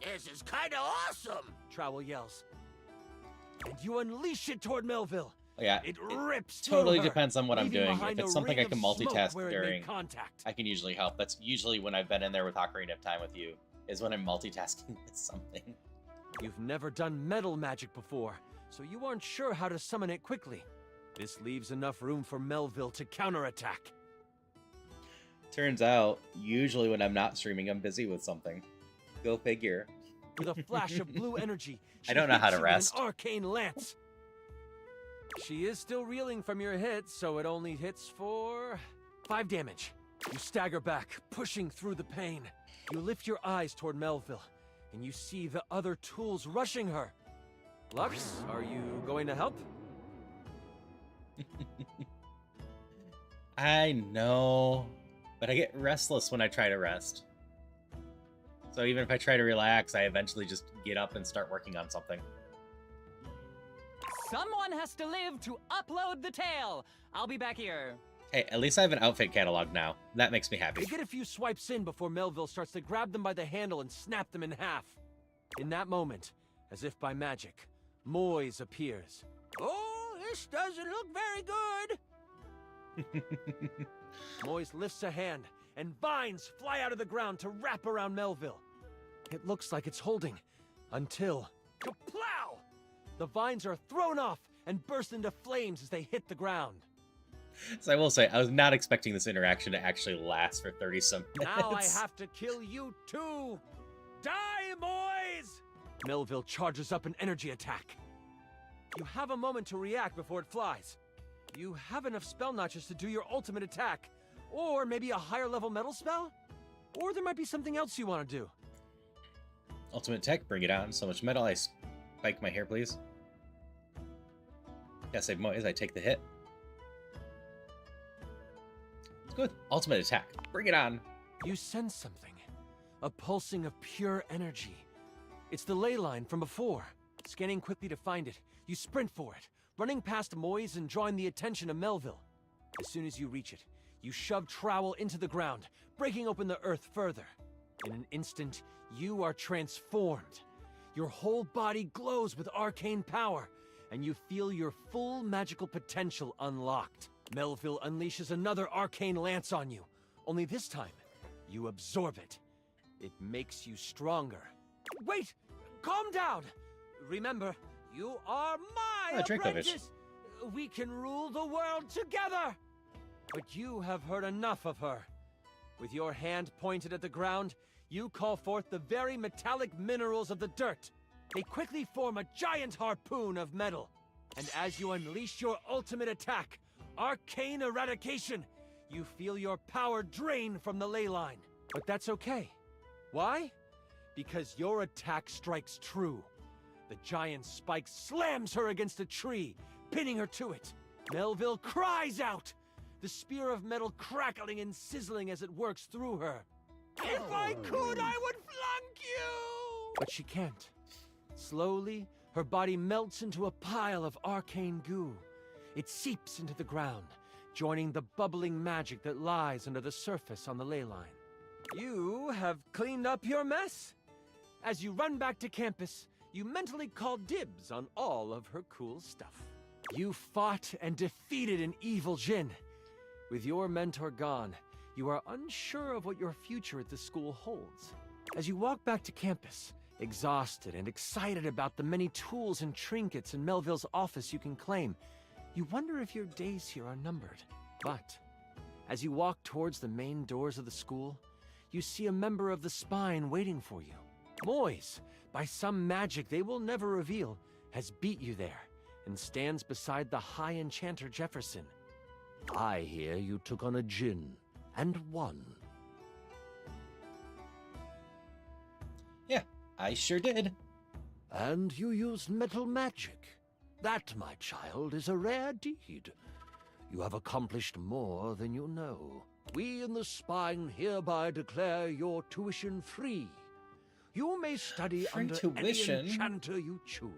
This is kinda awesome. Trowel yells. And you unleash it toward Melville. Yeah, It rips totally through her, depends on what I'm leaving doing. If behind it's a something I ring can of smoke multitask where it made during, contact. I can usually help. That's usually when I've been in there with Ocarina of Time with you, is when I'm multitasking with something. You've never done metal magic before, so you aren't sure how to summon it quickly. This leaves enough room for Melville to counterattack. Turns out, usually when I'm not streaming, I'm busy with something. Go figure. With a flash of blue energy, I don't know how hits to you with rest. An arcane lance. She is still reeling from your hit, so it only hits for 5 damage. You stagger back, pushing through the pain. You lift your eyes toward Melville, and you see the other tools rushing her. Lux, are you going to help? I know, but I get restless when I try to rest. So even if I try to relax, I eventually just get up and start working on something. Someone has to live to upload the tale. I'll be back here. Hey, at least I have an outfit catalog now. That makes me happy. You get a few swipes in before Melville starts to grab them by the handle and snap them in half. In that moment, as if by magic, Moise appears. Oh, this doesn't look very good. Moise lifts a hand, and vines fly out of the ground to wrap around Melville. It looks like it's holding, until... Kaplow! The vines are thrown off and burst into flames as they hit the ground. So I will say, I was not expecting this interaction to actually last for 30-some minutes. Now I have to kill you too! Die, Moise! Melville charges up an energy attack. You have a moment to react before it flies. You have enough spell notches to do your ultimate attack, or maybe a higher level metal spell? Or there might be something else you want to do. Ultimate tech, bring it on. So much metal, I spike my hair, please. Yeah, save Moise, I take the hit. It's good. Ultimate attack, bring it on. You sense something. A pulsing of pure energy. It's the ley line from before. Scanning quickly to find it, you sprint for it, running past Moise and drawing the attention of Melville. As soon as you reach it, you shove Trowel into the ground, breaking open the earth further. In an instant, you are transformed. Your whole body glows with arcane power, and you feel your full magical potential unlocked. Melville unleashes another arcane lance on you, only this time, you absorb it. It makes you stronger. Wait! Calm down! Remember, you are my apprentice! We can rule the world together! But you have heard enough of her. With your hand pointed at the ground, you call forth the very metallic minerals of the dirt. They quickly form a giant harpoon of metal. And as you unleash your ultimate attack, Arcane Eradication, you feel your power drain from the ley line. But that's okay. Why? Because your attack strikes true. The giant spike slams her against a tree, pinning her to it. Melville cries out, the spear of metal crackling and sizzling as it works through her. If I could, I would flunk you! But she can't. Slowly, her body melts into a pile of arcane goo. It seeps into the ground, joining the bubbling magic that lies under the surface on the ley line. You have cleaned up your mess. As you run back to campus, you mentally call dibs on all of her cool stuff. You fought and defeated an evil Jinn. With your mentor gone, you are unsure of what your future at the school holds. As you walk back to campus, exhausted and excited about the many tools and trinkets in Melville's office you can claim, you wonder if your days here are numbered. But as you walk towards the main doors of the school, you see a member of the Spine waiting for you. Moise, by some magic they will never reveal, has beat you there and stands beside the High Enchanter Jefferson. I hear you took on a Jinn and won. Yeah, I sure did. And you used metal magic. That, my child, is a rare deed. You have accomplished more than you know. We in the Spine hereby declare your tuition free. You may study Free under tuition? any enchanter you choose.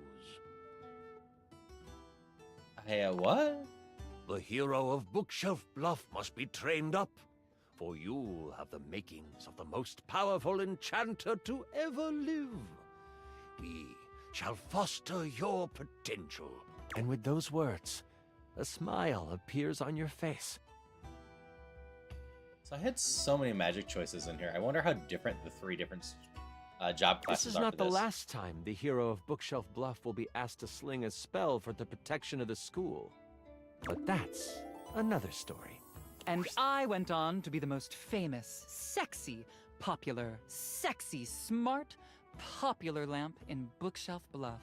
What? The hero of Bookshelf Bluff must be trained up, for you have the makings of the most powerful enchanter to ever live. We shall foster your potential. And with those words, a smile appears on your face. So I had so many magic choices in here. I wonder how different the three different job classes This is are not for the this. last time the hero of Bookshelf Bluff will be asked to sling a spell for the protection of the school. But that's another story. And I went on to be the most famous, sexy, popular, sexy, smart, popular lamp in Bookshelf Bluff.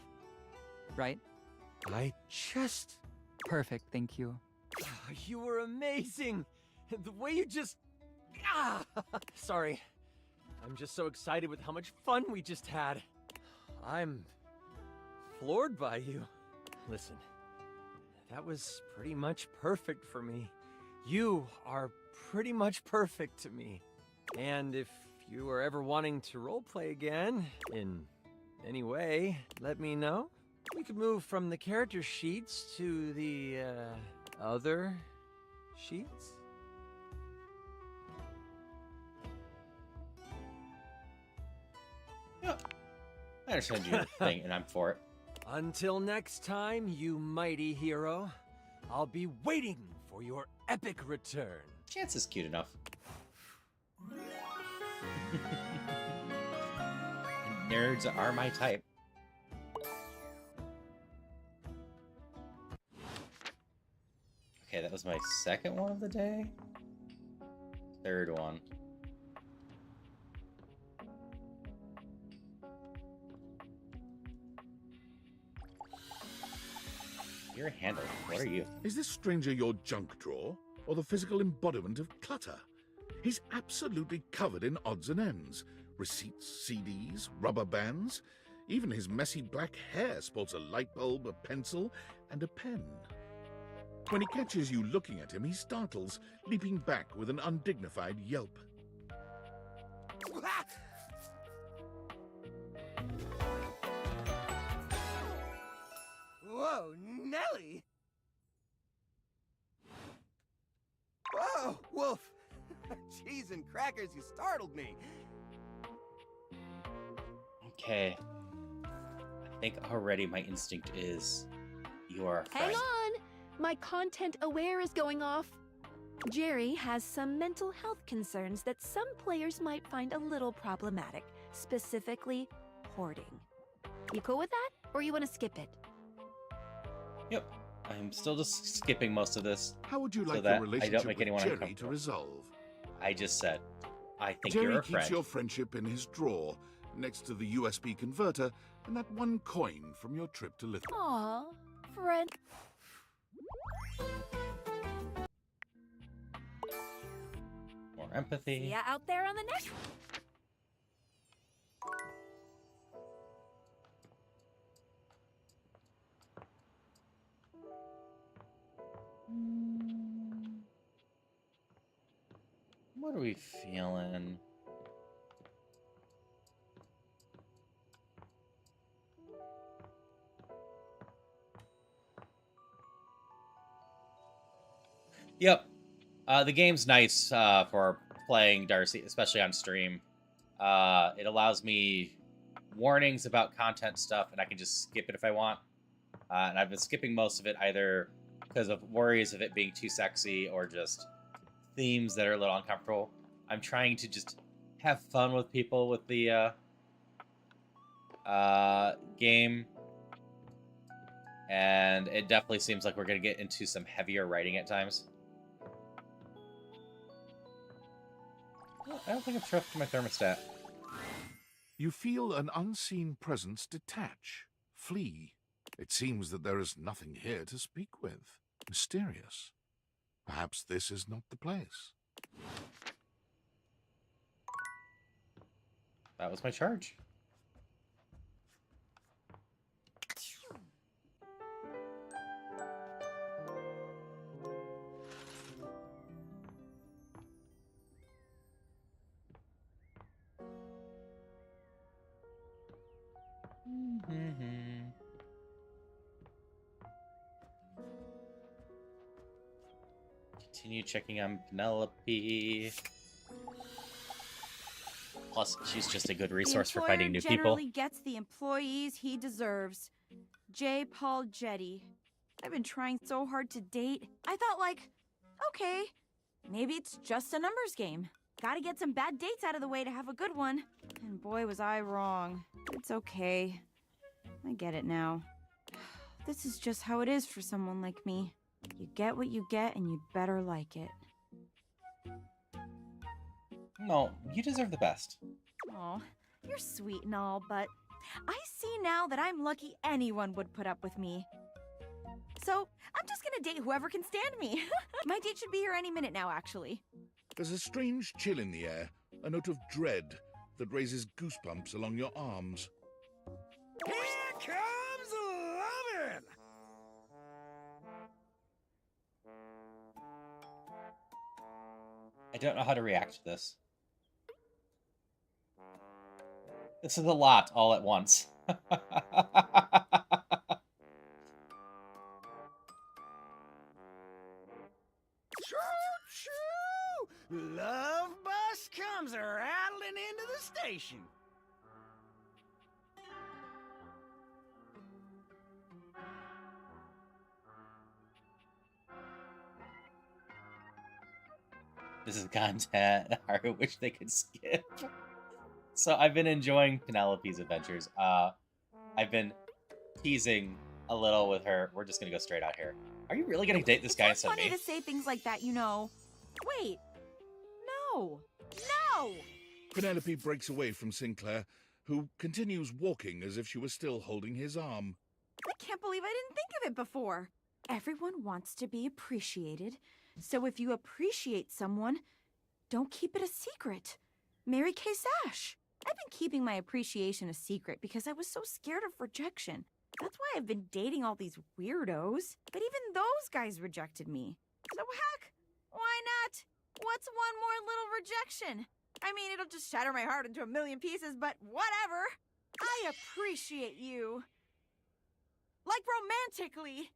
Right? I just... Perfect, thank you. You were amazing! The way you just... Ah! Sorry. I'm just so excited with how much fun we just had. I'm floored by you. Listen, that was pretty much perfect for me. You are pretty much perfect to me. And if you are ever wanting to roleplay again, in any way, let me know. We could move from the character sheets to the, other sheets? I understand your thing, and I'm for it. Until next time, you mighty hero, I'll be waiting for your epic return. Chance is cute enough. Nerds are my type. Okay, that was my second one of the day. Third one. Your handle. What are you? Is this stranger your junk drawer, or the physical embodiment of clutter? He's absolutely covered in odds and ends. Receipts, CDs, rubber bands. Even his messy black hair sports a light bulb, a pencil, and a pen. When he catches you looking at him, he startles, leaping back with an undignified yelp. Whoa, Nelly! Whoa, Wolf! Cheese and crackers, you startled me! Okay. I think already my instinct is you are a friend. Hang on! My content aware is going off. Jerry has some mental health concerns that some players might find a little problematic, specifically hoarding. You cool with that, or you want to skip it? Yep. I'm still just skipping most of this. How would you so like that your relationship I don't make with anyone Jerry to uncomfortable. resolve? I just said, I think Jerry you're a keeps friend. your friendship in his drawer, next to the USB converter and that one coin from your trip to Lithuania. Aw, friend. More empathy. See ya out there on the next. What are we feeling? Yep. The game's nice for playing Darcy, especially on stream. It allows me warnings about content stuff, and I can just skip it if I want. And I've been skipping most of it either because of worries of it being too sexy or just themes that are a little uncomfortable. I'm trying to just have fun with people with the game. And it definitely seems like we're going to get into some heavier writing at times. I don't think I've trusted my thermostat. You feel an unseen presence detach, flee. It seems that there is nothing here to speak with. Mysterious. Perhaps this is not the place. That was my charge. Continue checking on Penelope. Plus, she's just a good resource for finding new The people. employer generally gets the employees he deserves. J. Paul Jetty. I've been trying so hard to date. I thought, like, okay, maybe it's just a numbers game. Gotta get some bad dates out of the way to have a good one. And boy, was I wrong. It's okay. I get it now. This is just how it is for someone like me. You get what you get, and you'd better like it. No, you deserve the best. Aw, you're sweet and all, but I see now that I'm lucky anyone would put up with me. So, I'm just gonna date whoever can stand me. My date should be here any minute now, actually. There's a strange chill in the air, a note of dread that raises goosebumps along your arms. Here comes lovin'! I don't know how to react to this. This is a lot all at once. Choo-choo! Love bus comes rattling into the station. This is content I wish they could skip. So I've been enjoying Penelope's adventures. I've been teasing a little with her. We're just gonna go straight out here. Are you really gonna date this guy instead of Funny me? to say things like that, you know. Wait. No. No! Penelope breaks away from Sinclair, who continues walking as if she was still holding his arm. I can't believe I didn't think of it before. Everyone wants to be appreciated, so if you appreciate someone, don't keep it a secret. Mary Kay Sash. I've been keeping my appreciation a secret because I was so scared of rejection. That's why I've been dating all these weirdos. But even those guys rejected me. So heck, why not? What's one more little rejection? I mean, it'll just shatter my heart into a million pieces, but whatever. I appreciate you. Like romantically.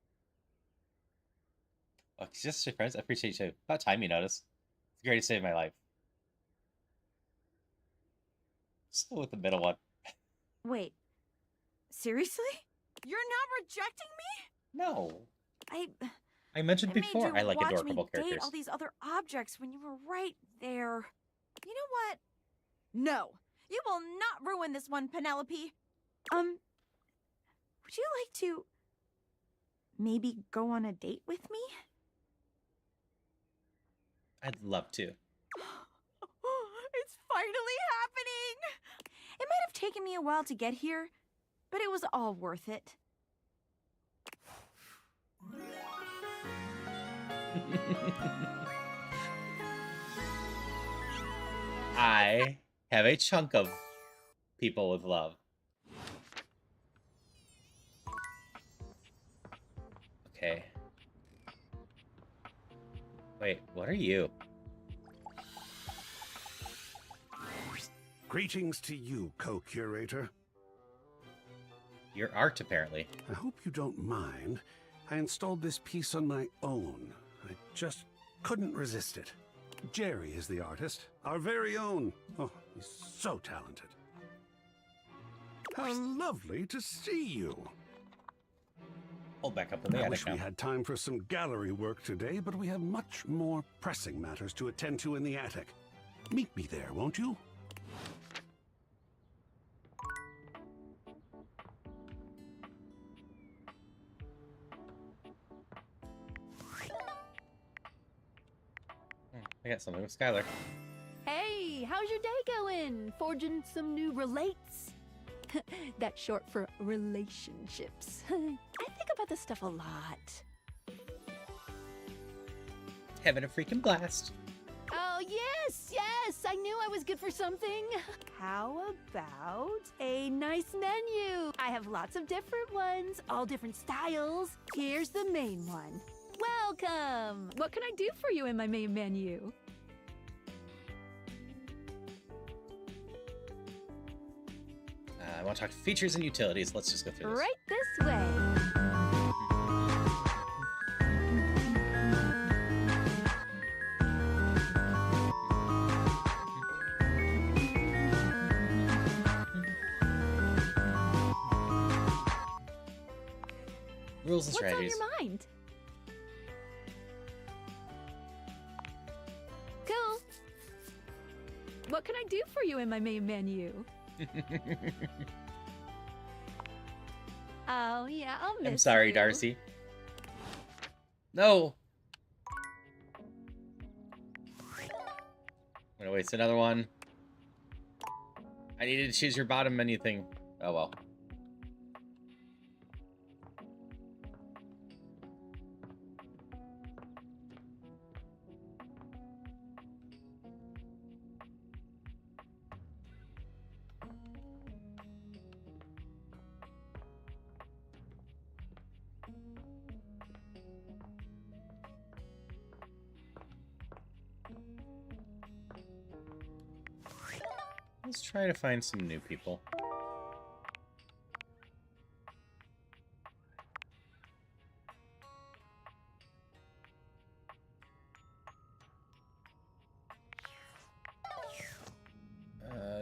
Oh, just your friends. I appreciate you. About time you notice. It's the greatest day of my life. Still with the middle one. Wait. Seriously? You're not rejecting me? No. I mentioned made before you I like watch adorable me characters. date all these other objects when you were right there. You know what? No. You will not ruin this one, Penelope. Would you like to maybe go on a date with me? I'd love to. It's finally happening! It might have taken me a while to get here, but it was all worth it. I have a chunk of people with love. Okay. Wait, what are you? Greetings to you, co-curator. Your art, apparently. I hope you don't mind. I installed this piece on my own. I just couldn't resist it. Jerry is the artist, our very own. Oh, he's so talented. How lovely to see you. Hold back up in the I attic wish we now. had time for some gallery work today, but we have much more pressing matters to attend to in the attic. Meet me there, won't you? I got something with Skylar. Hey, how's your day going? Forging some new relates? That's short for relationships. I think about this stuff a lot. Having a freaking blast. Oh, yes, yes! I knew I was good for something. How about a nice menu? I have lots of different ones, all different styles. Here's the main one. Welcome! What can I do for you in my main menu? I want to talk features and utilities. Let's just go through this. Right this way. Rules and What's strategies. on your mind? Cool. What can I do for you in my main menu? Oh, yeah, I'll miss I'm sorry, you. Darcy. No! I'm gonna waste another one. I needed to choose your bottom menu thing. Oh well. Let's try to find some new people.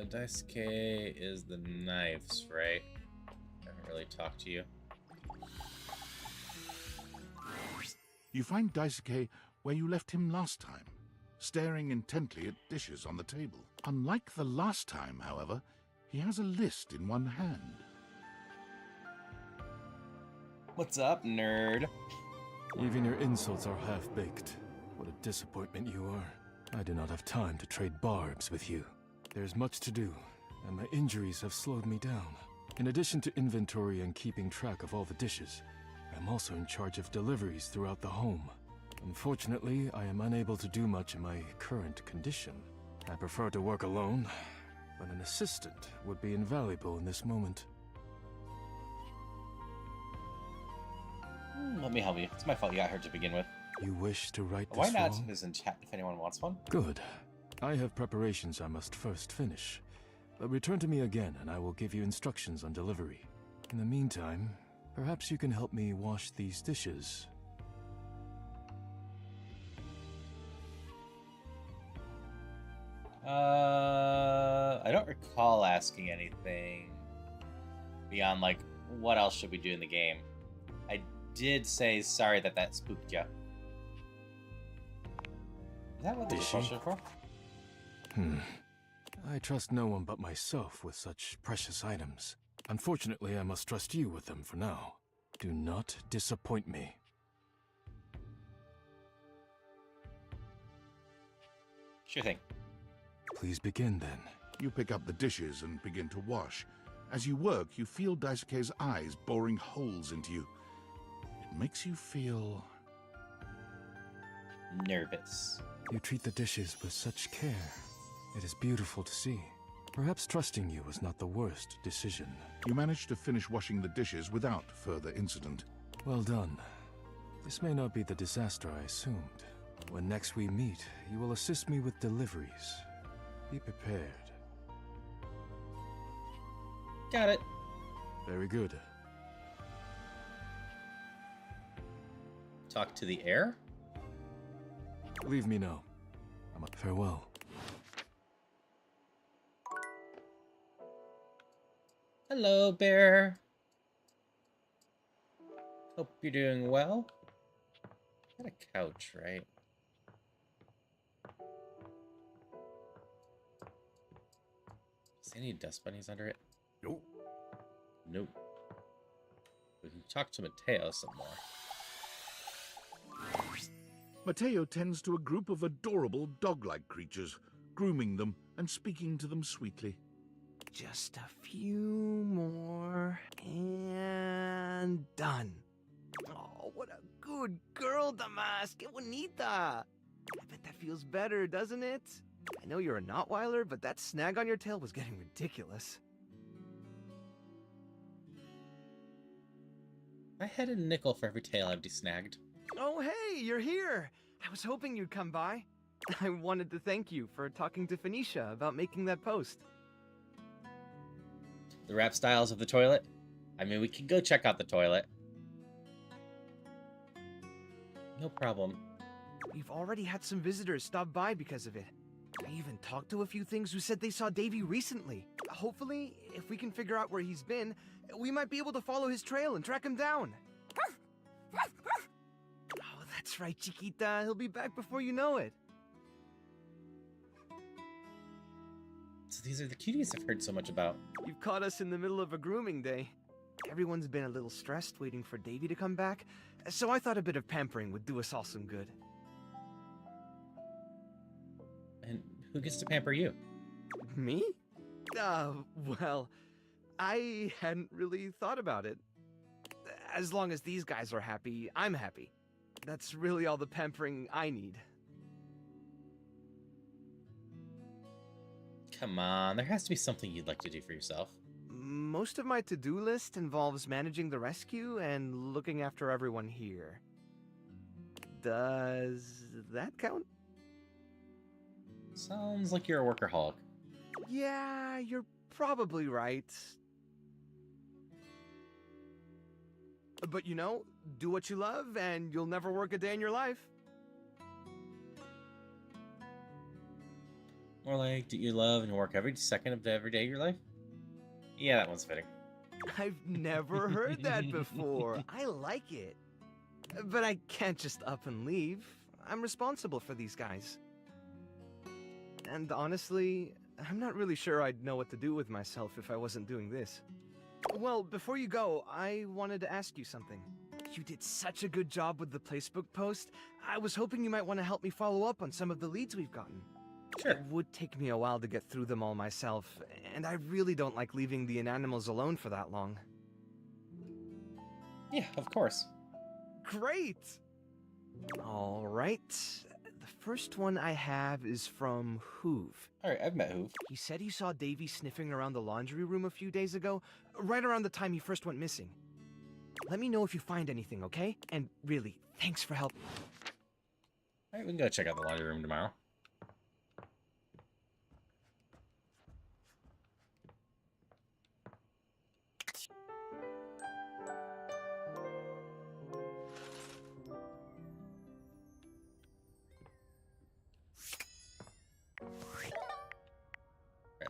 Daisuke is the knives, right? I haven't really talked to you. You find Daisuke where you left him last time, staring intently at dishes on the table. Unlike the last time, however, he has a list in one hand. What's up, nerd? Even your insults are half-baked. What a disappointment you are. I do not have time to trade barbs with you. There's much to do, and my injuries have slowed me down. In addition to inventory and keeping track of all the dishes, I'm also in charge of deliveries throughout the home. Unfortunately, I am unable to do much in my current condition. I prefer to work alone, but an assistant would be invaluable in this moment. Let me help you. It's my fault you got hurt to begin with. You wish to right this Why not? wrong? Is in chat if anyone wants one. Good. I have preparations I must first finish. But return to me again and I will give you instructions on delivery. In the meantime, perhaps you can help me wash these dishes. I don't recall asking anything beyond, like, what else should we do in the game? I did say sorry that spooked you. Is that what the question for? I trust no one but myself with such precious items. Unfortunately, I must trust you with them for now. Do not disappoint me. Sure thing. Please begin then. You pick up the dishes and begin to wash. As you work, you feel Daisuke's eyes boring holes into you. It makes you feel nervous. You treat the dishes with such care. It is beautiful to see. Perhaps trusting you was not the worst decision. You manage to finish washing the dishes without further incident. Well done. This may not be the disaster I assumed. When next we meet, you will assist me with deliveries. Be prepared. Got it. Very good. Talk to the air? Leave me now. Farewell. Hello, bear. Hope you're doing well. Got a couch, right? See any dust bunnies under it? Nope. Nope. We can talk to Mateo some more. Mateo tends to a group of adorable dog-like creatures, grooming them and speaking to them sweetly. Just a few more, and done. Oh, what a good girl, Damas. Que bonita. I bet that feels better, doesn't it? I know you're a Notweiler, but that snag on your tail was getting ridiculous. I had a nickel for every tail I've desnagged. Oh, hey, you're here. I was hoping you'd come by. I wanted to thank you for talking to Phoenicia about making that post. The rap styles of the toilet? I mean, we can go check out the toilet. No problem. We've already had some visitors stop by because of it. I even talked to a few things who said they saw Davy recently. Hopefully, if we can figure out where he's been, we might be able to follow his trail and track him down. Oh, that's right, Chiquita. He'll be back before you know it. So these are the cuties I've heard so much about. You've caught us in the middle of a grooming day. Everyone's been a little stressed waiting for Davy to come back, so I thought a bit of pampering would do us all some good. And who gets to pamper you? Me? Well, I hadn't really thought about it. As long as these guys are happy, I'm happy. That's really all the pampering I need. Come on, there has to be something you'd like to do for yourself. Most of my to-do list involves managing the rescue and looking after everyone here. Does that count? Sounds like you're a workaholic. Yeah, you're probably right. But you know, do what you love and you'll never work a day in your life. More like, do you love and work every second of every day of your life? Yeah, that one's fitting. I've never heard that before. I like it. But I can't just up and leave. I'm responsible for these guys. And honestly, I'm not really sure I'd know what to do with myself if I wasn't doing this. Well, before you go, I wanted to ask you something. You did such a good job with the Placebook post. I was hoping you might want to help me follow up on some of the leads we've gotten. Sure. It would take me a while to get through them all myself, and I really don't like leaving the inanimals alone for that long. Yeah, of course. Great! All right. The first one I have is from Hoove. All right, I've met Hoove. He said he saw Davy sniffing around the laundry room a few days ago, right around the time he first went missing. Let me know if you find anything, okay? And really, thanks for helping. All right, we can go check out the laundry room tomorrow.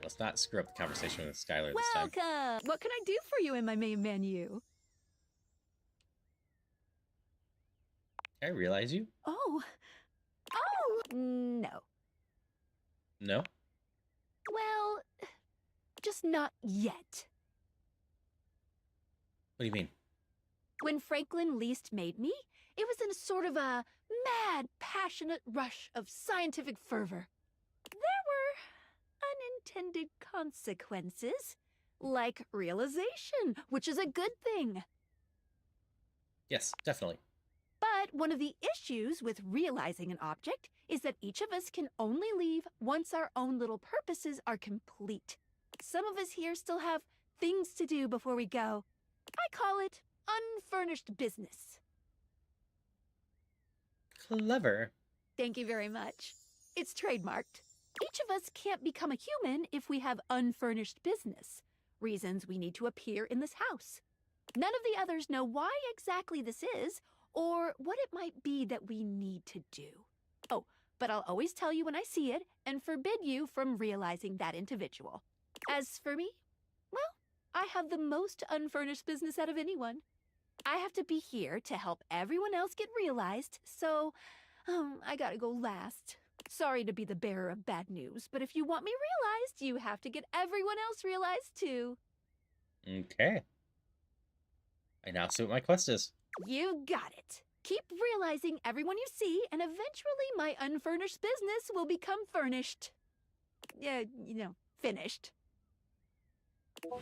Let's not screw up the conversation with Skylar this time. Welcome! What can I do for you in my main menu? I realize you. Oh. Oh! No. No? Well, just not yet. What do you mean? When Franklin least made me, it was in a sort of a mad, passionate rush of scientific fervor. There were unintended consequences, like realization, which is a good thing. Yes, definitely. But one of the issues with realizing an object is that each of us can only leave once our own little purposes are complete. Some of us here still have things to do before we go. I call it unfurnished business. Clever. Thank you very much. It's trademarked. Each of us can't become a human if we have unfurnished business, reasons we need to appear in this house. None of the others know why exactly this is, or what it might be that we need to do. Oh, but I'll always tell you when I see it and forbid you from realizing that individual. As for me, well, I have the most unfurnished business out of anyone. I have to be here to help everyone else get realized, so I gotta go last. Sorry to be the bearer of bad news, but if you want me realized, you have to get everyone else realized too. Okay. I now see what my quest is. You got it. Keep realizing everyone you see, and eventually my unfurnished business will become furnished. Finished. You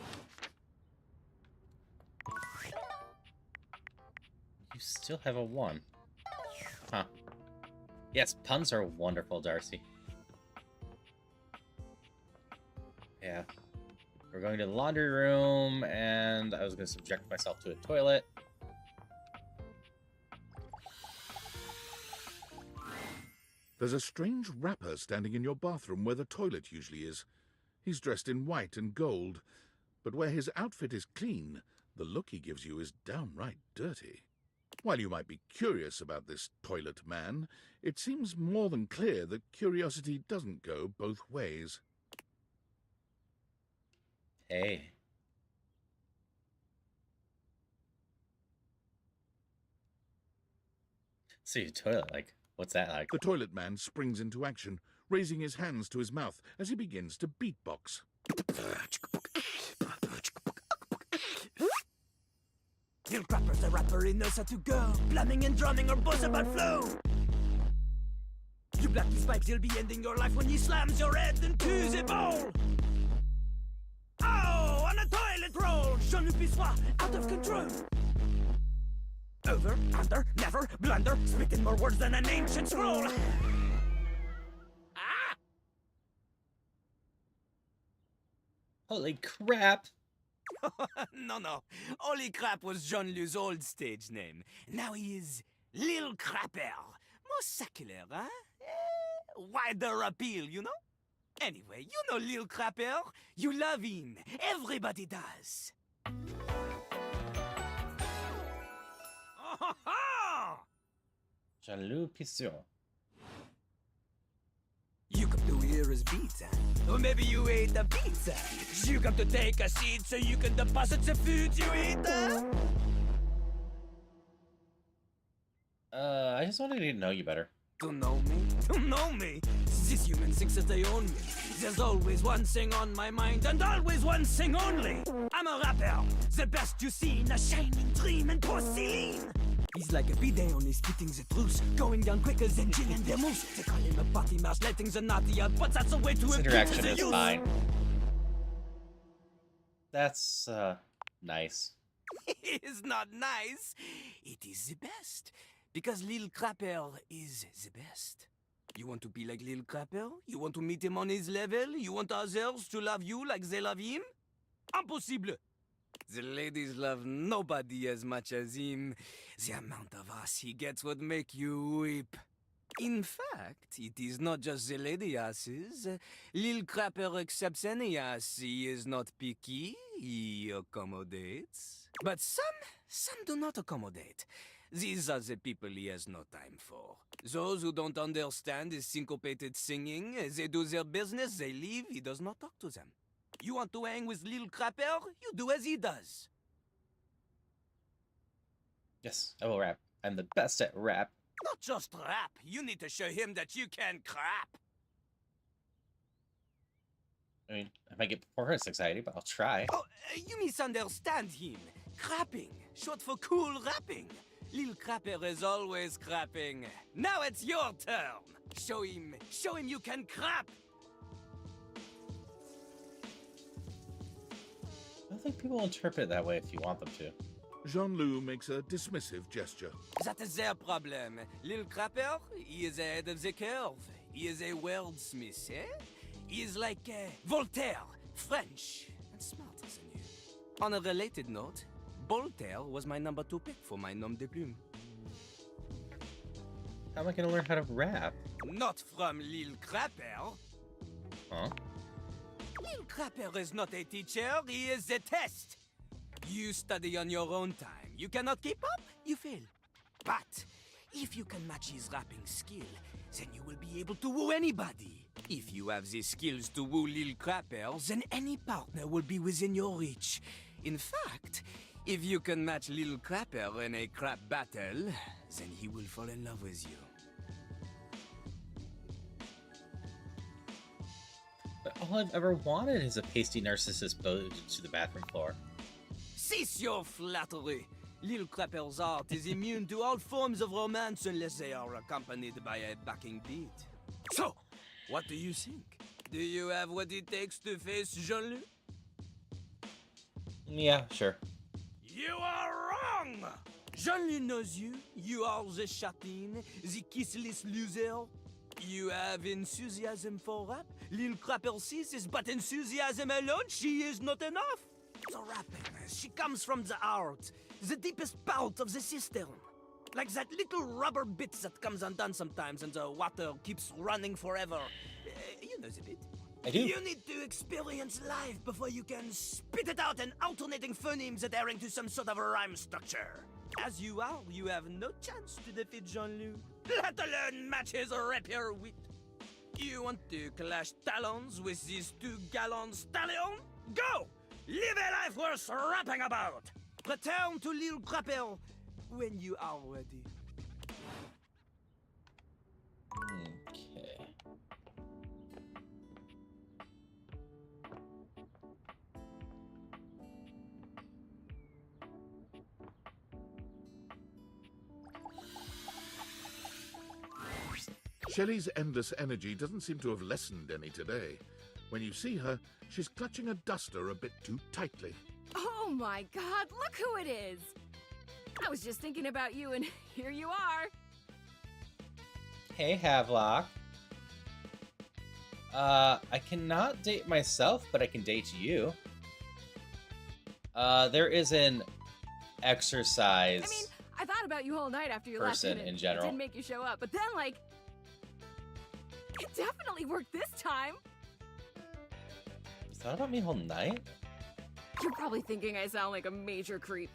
still have a 1. Huh. Yes, puns are wonderful, Darcy. Yeah. We're going to the laundry room, and I was going to subject myself to a toilet. There's a strange rapper standing in your bathroom where the toilet usually is. He's dressed in white and gold. But where his outfit is clean, the look he gives you is downright dirty. While you might be curious about this toilet man, it seems more than clear that curiosity doesn't go both ways. Hey. See your toilet, like, what's that like? The toilet man springs into action, raising his hands to his mouth as he begins to beatbox. Lil Crapper's the rapper, he knows how to go. Plumbing and drumming are both about flow. You block these pipes, he'll be ending your life when he slams your head into the bowl. Oh, on a toilet roll, Jean-Luc Pissoir, out of control. Over, under, never, blunder, speaking more words than an ancient scroll. Holy crap! No. Holy Crap was Jean-Luc's old stage name. Now he is Lil Crapper. More secular, huh? Wider appeal, you know? Anyway, you know Lil Crapper. You love him. Everybody does. Jean-Luc Pissoir. You come to hear his beats, huh? Or maybe you ate the pizza. You come to take a seat so you can deposit the food you eat, huh? I just wanted to know you better. To know me? To know me? This human thinks that they own me. There's always one thing on my mind, and always one thing only. I'm a rapper, the best you've seen, a shining dream in porcelain. He's like a bidet, only spitting the truth, going down quicker than gin and vermouth. They call him a potty mouse, letting the naughty out, but that's a way to This appeal interaction to the is youth. fine. That's, nice. It is not nice. It is the best. Because Lil Crapper is the best. You want to be like Lil Crapper? You want to meet him on his level? You want others to love you like they love him? Impossible. The ladies love nobody as much as him. The amount of ass he gets would make you weep. In fact, it is not just the lady asses. Lil Crapper accepts any ass. He is not picky. He accommodates. But some do not accommodate. These are the people he has no time for. Those who don't understand his syncopated singing, they do their business, they leave, he does not talk to them. You want to hang with Lil Crapper? You do as he does. Yes, I will rap. I'm the best at rap. Not just rap, you need to show him that you can crap. I mean, I might get performance anxiety, but I'll try. Oh, you misunderstand him. Crapping, short for cool rapping. Lil Crapper is always crapping. Now it's your turn. Show him you can crap. I don't think people will interpret it that way if you want them to. Jean-Luc makes a dismissive gesture. That is their problem. Lil Crapper, he is ahead of the curve. He is a wordsmith, eh? He is like Voltaire, French, and smarter than you. On a related note, Voltaire was my number 2 pick for my nom de plume. How am I gonna learn how to rap? Not from Lil Crapper. Huh? Lil Crapper is not a teacher, he is a test. You study on your own time. You cannot keep up, you fail. But if you can match his rapping skill, then you will be able to woo anybody. If you have the skills to woo Lil Crapper, then any partner will be within your reach. In fact, if you can match Lil Crapper in a crap battle, then he will fall in love with you. But all I've ever wanted is a pasty narcissist bowed to the bathroom floor. Cease your flattery. Lil Crapper's art is immune to all forms of romance unless they are accompanied by a backing beat. So, what do you think? Do you have what it takes to face Jean-Luc? Yeah, sure. You are wrong! Jean-Luc knows you. You are the chatin, the kissless loser. You have enthusiasm for rap. Lil Crapper sees this, but enthusiasm alone, she is not enough. The rapping, she comes from the heart, the deepest part of the system. Like that little rubber bit that comes undone sometimes and the water keeps running forever. You know the bit. I do. You need to experience life before you can spit it out in alternating phonemes adhering to some sort of rhyme structure. As you are, you have no chance to defeat Jean-Loup, let alone match his rapier wit. You want to clash talons with these 2 gallant stallions? Go! Live a life worth rapping about! Return to L'Île Grappel when you are ready. Okay. Shelley's endless energy doesn't seem to have lessened any today. When you see her, she's clutching a duster a bit too tightly. Oh my god, look who it is! I was just thinking about you, and here you are. Hey, Havelock. I cannot date myself, but I can date you. There is an exercise. I mean, I thought about you all night after you left. Person And in general. It didn't make you show up, but then, like, it definitely worked this time. You thought about me whole night? You're probably thinking I sound like a major creep.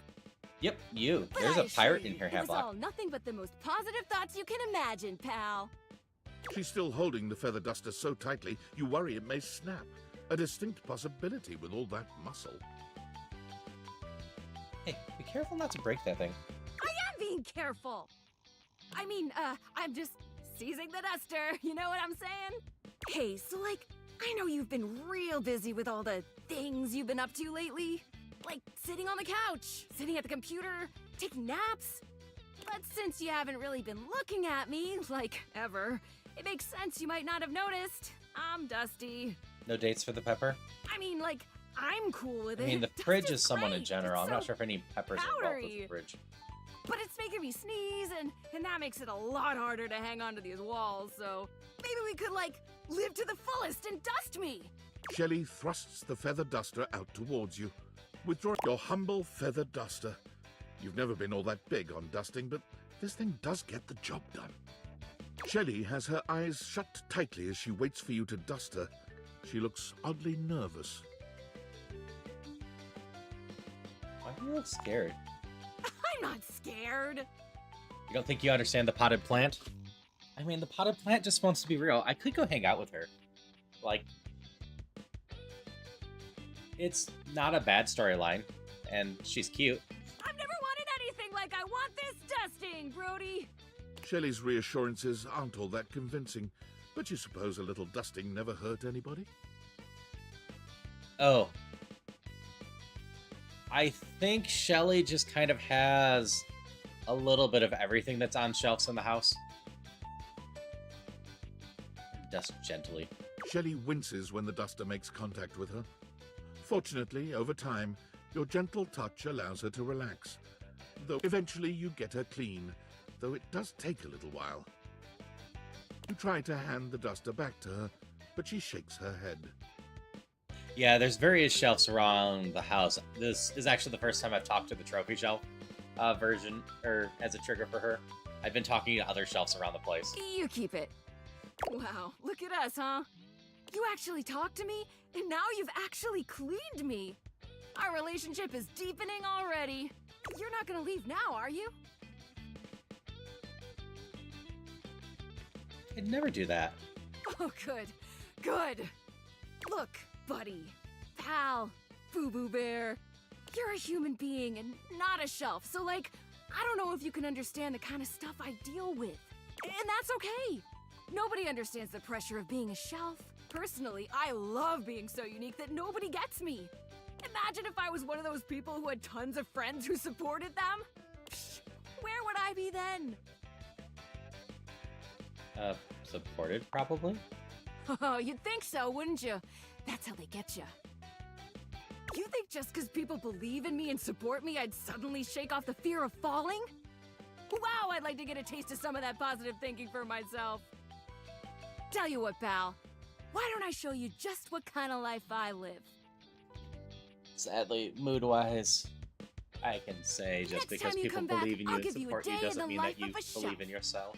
Yep, you. But There's I a pirate assure in you, here, It was all Havelock. nothing but the most positive thoughts you can imagine, pal. She's still holding the feather duster so tightly, you worry it may snap. A distinct possibility with all that muscle. Hey, be careful not to break that thing. I am being careful. I mean, I'm just seizing the duster. You know what I'm saying? Hey, so like, I know you've been real busy with all the things you've been up to lately. Like sitting on the couch, sitting at the computer, taking naps. But since you haven't really been looking at me, like, ever, it makes sense you might not have noticed. I'm dusty. No dates for the pepper? I mean, like, I'm cool with I it. mean, the Dust fridge is someone in great. general. It's I'm not so sure if any peppers are involved with the powdery. fridge. But it's making me sneeze, and that makes it a lot harder to hang onto these walls, so maybe we could, like, live to the fullest and dust me. Shelley thrusts the feather duster out towards you. Withdraw your humble feather duster. You've never been all that big on dusting, but this thing does get the job done. Shelley has her eyes shut tightly as she waits for you to dust her. She looks oddly nervous. Why do you look scared? I'm not scared. You don't think you understand the potted plant? I mean, the potted plant just wants to be real. I could go hang out with her. Like, it's not a bad storyline, and she's cute. I've never wanted anything like I want this dusting, Brody. Shelley's reassurances aren't all that convincing, but you suppose a little dusting never hurt anybody? Oh. I think Shelley just kind of has a little bit of everything that's on shelves in the house. Dust gently. Shelley winces when the duster makes contact with her. Fortunately, over time, your gentle touch allows her to relax. Though eventually you get her clean, though it does take a little while. You try to hand the duster back to her, but she shakes her head. Yeah, there's various shelves around the house. This is actually the first time I've talked to the trophy shelf version, or as a trigger for her. I've been talking to other shelves around the place. You keep it. Wow, look at us, huh? You actually talked to me, and now you've actually cleaned me. Our relationship is deepening already. You're not gonna leave now, are you? I'd never do that. Oh, good. Good. Look, buddy, pal, boo-boo bear. You're a human being and not a shelf, so, like, I don't know if you can understand the kind of stuff I deal with. And that's okay. Nobody understands the pressure of being a shelf. Personally, I love being so unique that nobody gets me. Imagine if I was one of those people who had tons of friends who supported them. Psh, where would I be then? Supported, probably? Oh, you'd think so, wouldn't you? That's how they get you. You think just because people believe in me and support me, I'd suddenly shake off the fear of falling? Wow, I'd like to get a taste of some of that positive thinking for myself. Tell you what, pal. Why don't I show you just what kind of life I live? Sadly, mood-wise, I can say just Next because time you people come back, believe in you I'll and give you a support you day in doesn't the mean that life you of a believe shelf. in yourself.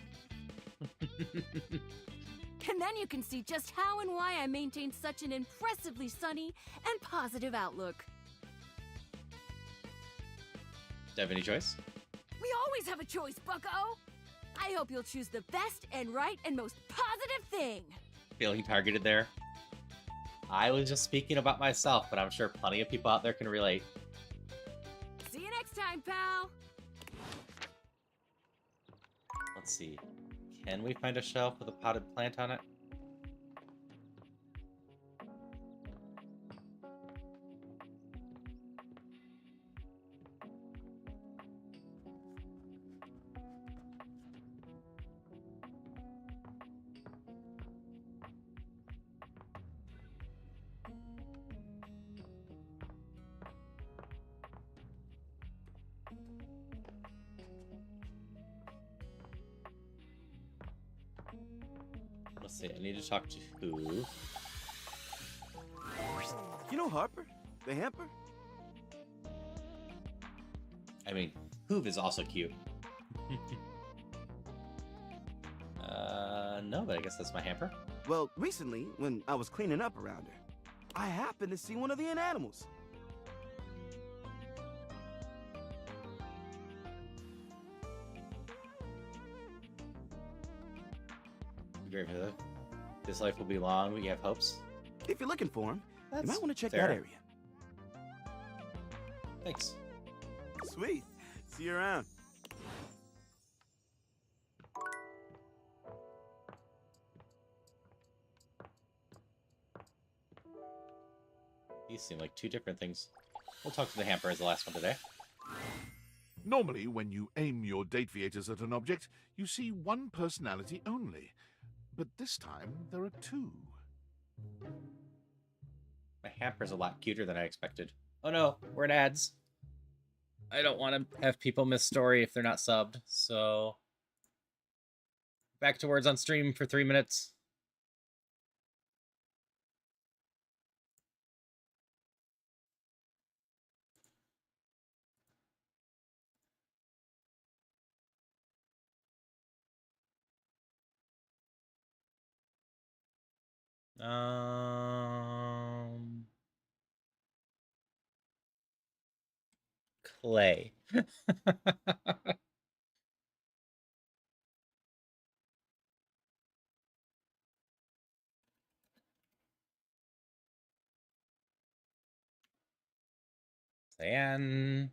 And And then you can see just how and why I maintain such an impressively sunny and positive outlook. Do I have any choice? We always have a choice, bucko! I hope you'll choose the best and right and most positive thing. Feeling targeted there? I was just speaking about myself, but I'm sure plenty of people out there can relate. See you next time, pal! Let's see. Can we find a shelf with a potted plant on it? Let's see, I need to talk to who? You know Harper? The hamper? I mean, Hoove is also cute. No, but I guess that's my hamper. Well, recently, when I was cleaning up around her, I happened to see one of the animals. Great for that. This life will be long, we have hopes. If you're looking for him, you might want to check fair. that area. Thanks. Sweet. See you around. These seem like two different things. We'll talk to the hamper as the last one today. Normally, when you aim your Dateviators at an object, you see one personality only. But this time, there are two. My hamper's a lot cuter than I expected. Oh no, we're in ads. I don't want to have people miss story if they're not subbed, so... Back to words on stream for 3 minutes. Clay. Cyan.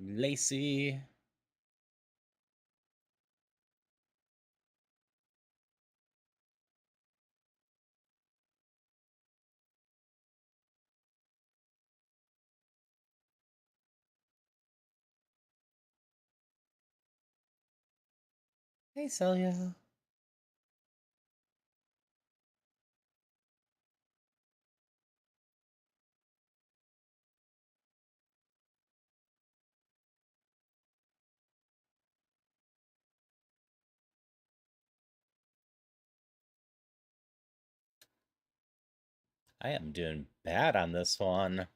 Lacey. Hey, Celia. I am doing bad on this one.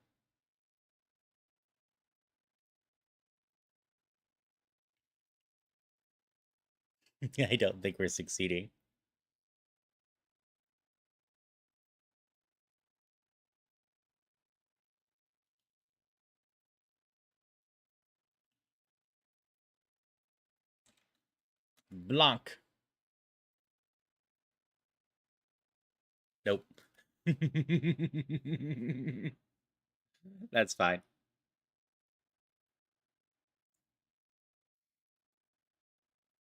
I don't think we're succeeding. Blanc. Nope. That's fine.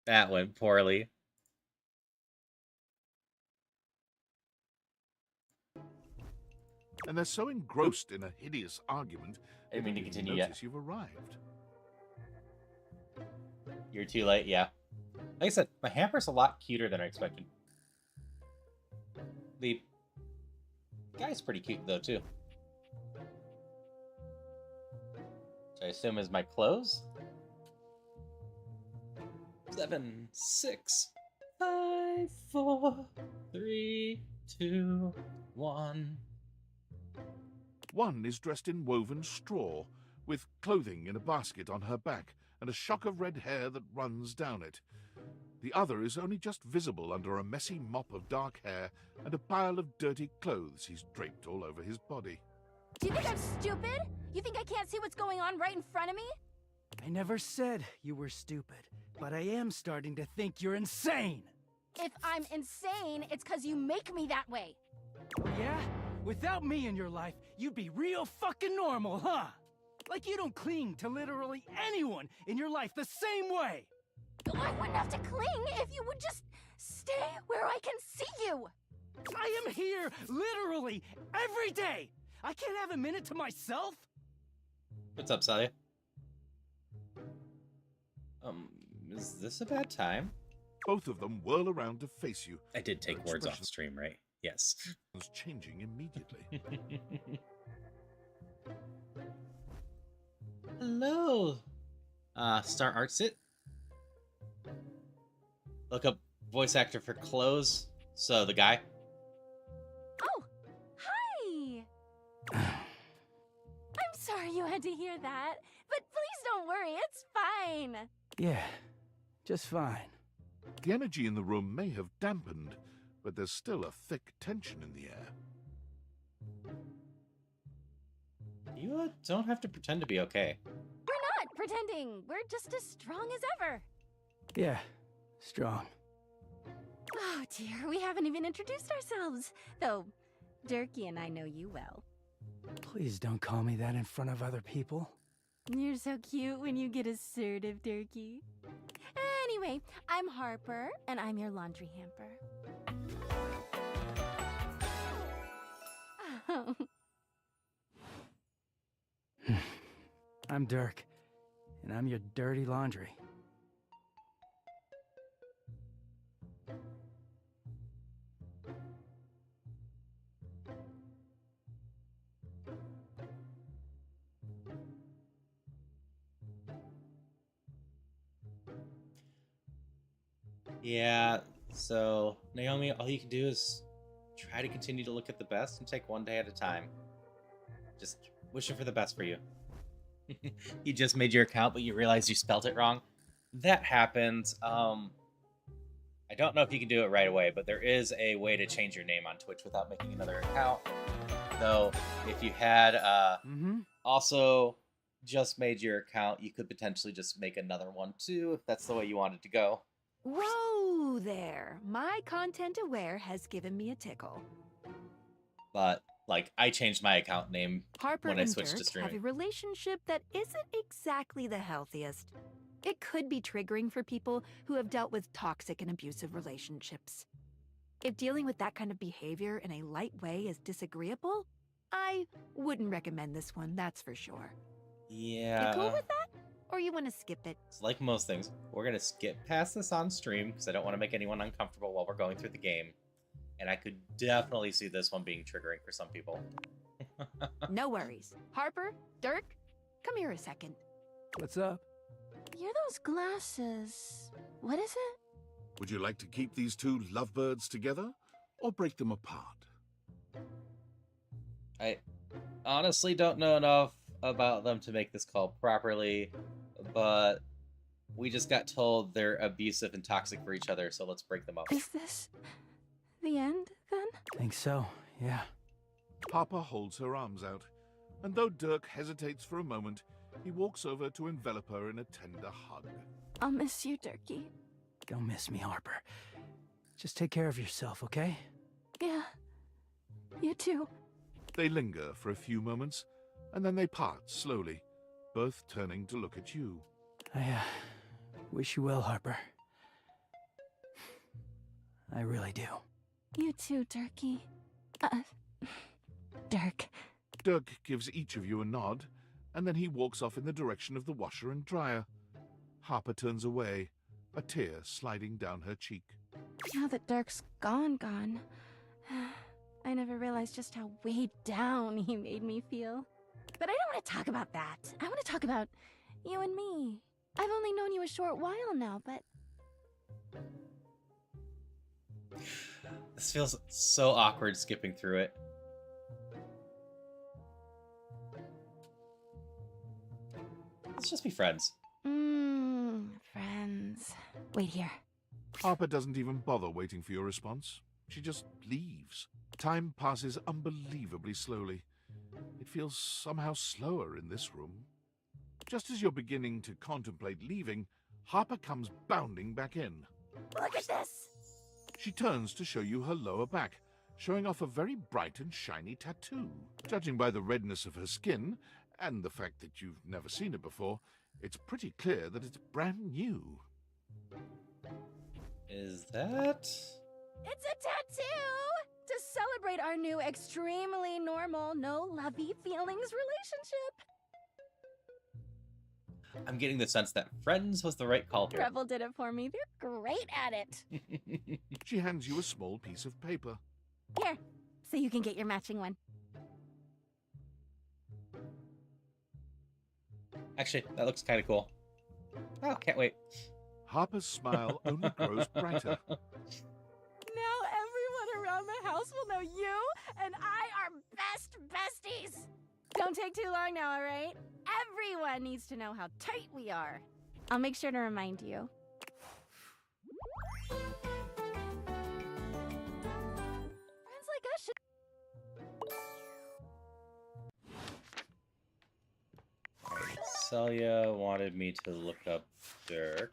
That went poorly. And they're so engrossed in a hideous argument, I didn't mean to they don't continue even yet. notice you've arrived. You're too late, yeah. Like I said, my hamper's a lot cuter than I expected. The guy's pretty cute, though, too. Which I assume is my clothes? 7, 6, 5, 4, 2, 1. One is dressed in woven straw, with clothing in a basket on her back and a shock of red hair that runs down it. The other is only just visible under a messy mop of dark hair and a pile of dirty clothes he's draped all over his body. Do you think I'm stupid? You think I can't see what's going on right in front of me? I never said you were stupid, but I am starting to think you're insane. If I'm insane, it's because you make me that way. Oh, yeah? Without me in your life, you'd be real fucking normal, huh? Like you don't cling to literally anyone in your life the same way. I wouldn't have to cling if you would just stay where I can see you. I am here literally every day. I can't have a minute to myself. What's up, Salia? Is this a bad time? Both of them whirl around to face you. I did take words off stream, right? Yes. Was changing immediately. Hello. Star Art Sit. Look up voice actor for clothes. So the guy. Oh, hi. I'm sorry you had to hear that, but please don't worry, it's fine. Yeah, just fine. The energy in the room may have dampened, but there's still a thick tension in the air. You don't have to pretend to be okay. We're not pretending. We're just as strong as ever. Yeah, strong. Oh dear, we haven't even introduced ourselves. Though, Durkee and I know you well. Please don't call me that in front of other people. You're so cute when you get assertive, Durkee. Anyway, I'm Harper, and I'm your laundry hamper. Oh. I'm Dirk, and I'm your dirty laundry. Yeah, so Naomi, all you can do is try to continue to look at the best and take one day at a time. Just wishing for the best for you. You just made your account, but you realized you spelt it wrong. That happens. I don't know if you can do it right away, but there is a way to change your name on Twitch without making another account. Though, if you had also just made your account, you could potentially just make another one too, if that's the way you wanted to go. Whoa there. My content aware has given me a tickle. But, like, I changed my account name Harper when I and switched to Dirk streaming. have a relationship that isn't exactly the healthiest. It could be triggering for people who have dealt with toxic and abusive relationships. If dealing with that kind of behavior in a light way is disagreeable, I wouldn't recommend this one, that's for sure. Yeah. You cool with that? Or you want to skip it? It's like most things. We're going to skip past this on stream because I don't want to make anyone uncomfortable while we're going through the game. And I could definitely see this one being triggering for some people. No worries. Harper, Dirk, come here a second. What's up? You're those glasses. What is it? Would you like to keep these two lovebirds together or break them apart? I honestly don't know enough about them to make this call properly, but we just got told they're abusive and toxic for each other, so let's break them up. Is this the end, then? Think so, yeah. Harper holds her arms out, and though Dirk hesitates for a moment, he walks over to envelop her in a tender hug. I'll miss you, Durkee. Don't miss me, Harper. Just take care of yourself, okay? Yeah. You too. They linger for a few moments, and then they part slowly, both turning to look at you. I wish you well, Harper. I really do. You too, Durkee. Dirk. Dirk gives each of you a nod, and then he walks off in the direction of the washer and dryer. Harper turns away, a tear sliding down her cheek. Now that Dirk's gone, I never realized just how weighed down he made me feel. But I don't want to talk about that. I want to talk about you and me. I've only known you a short while now, but... This feels so awkward skipping through it. Let's just be friends. Friends. Wait here. Harper doesn't even bother waiting for your response. She just leaves. Time passes unbelievably slowly. It feels somehow slower in this room. Just as you're beginning to contemplate leaving, Harper comes bounding back in. Look at this! She turns to show you her lower back, showing off a very bright and shiny tattoo. Judging by the redness of her skin, and the fact that you've never seen it before, it's pretty clear that it's brand new. Is that... It's a tattoo! To celebrate our new extremely normal, no lovey feelings relationship. I'm getting the sense that friends was the right call here. Rebel did it for me. They're great at it. She hands you a small piece of paper. Here, so you can get your matching one. Actually, that looks kind of cool. Oh, can't wait. Harper's smile only grows brighter. Now everyone around the house will know you and I are best besties. Don't take too long now, all right? Everyone needs to know how tight we are. I'll make sure to remind you. Friends like us should... Celia wanted me to look up Dirk.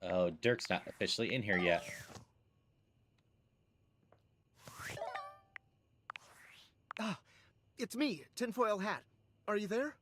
Oh, Dirk's not officially in here yet. Ah, it's me, Tinfoil Hat. Are you there?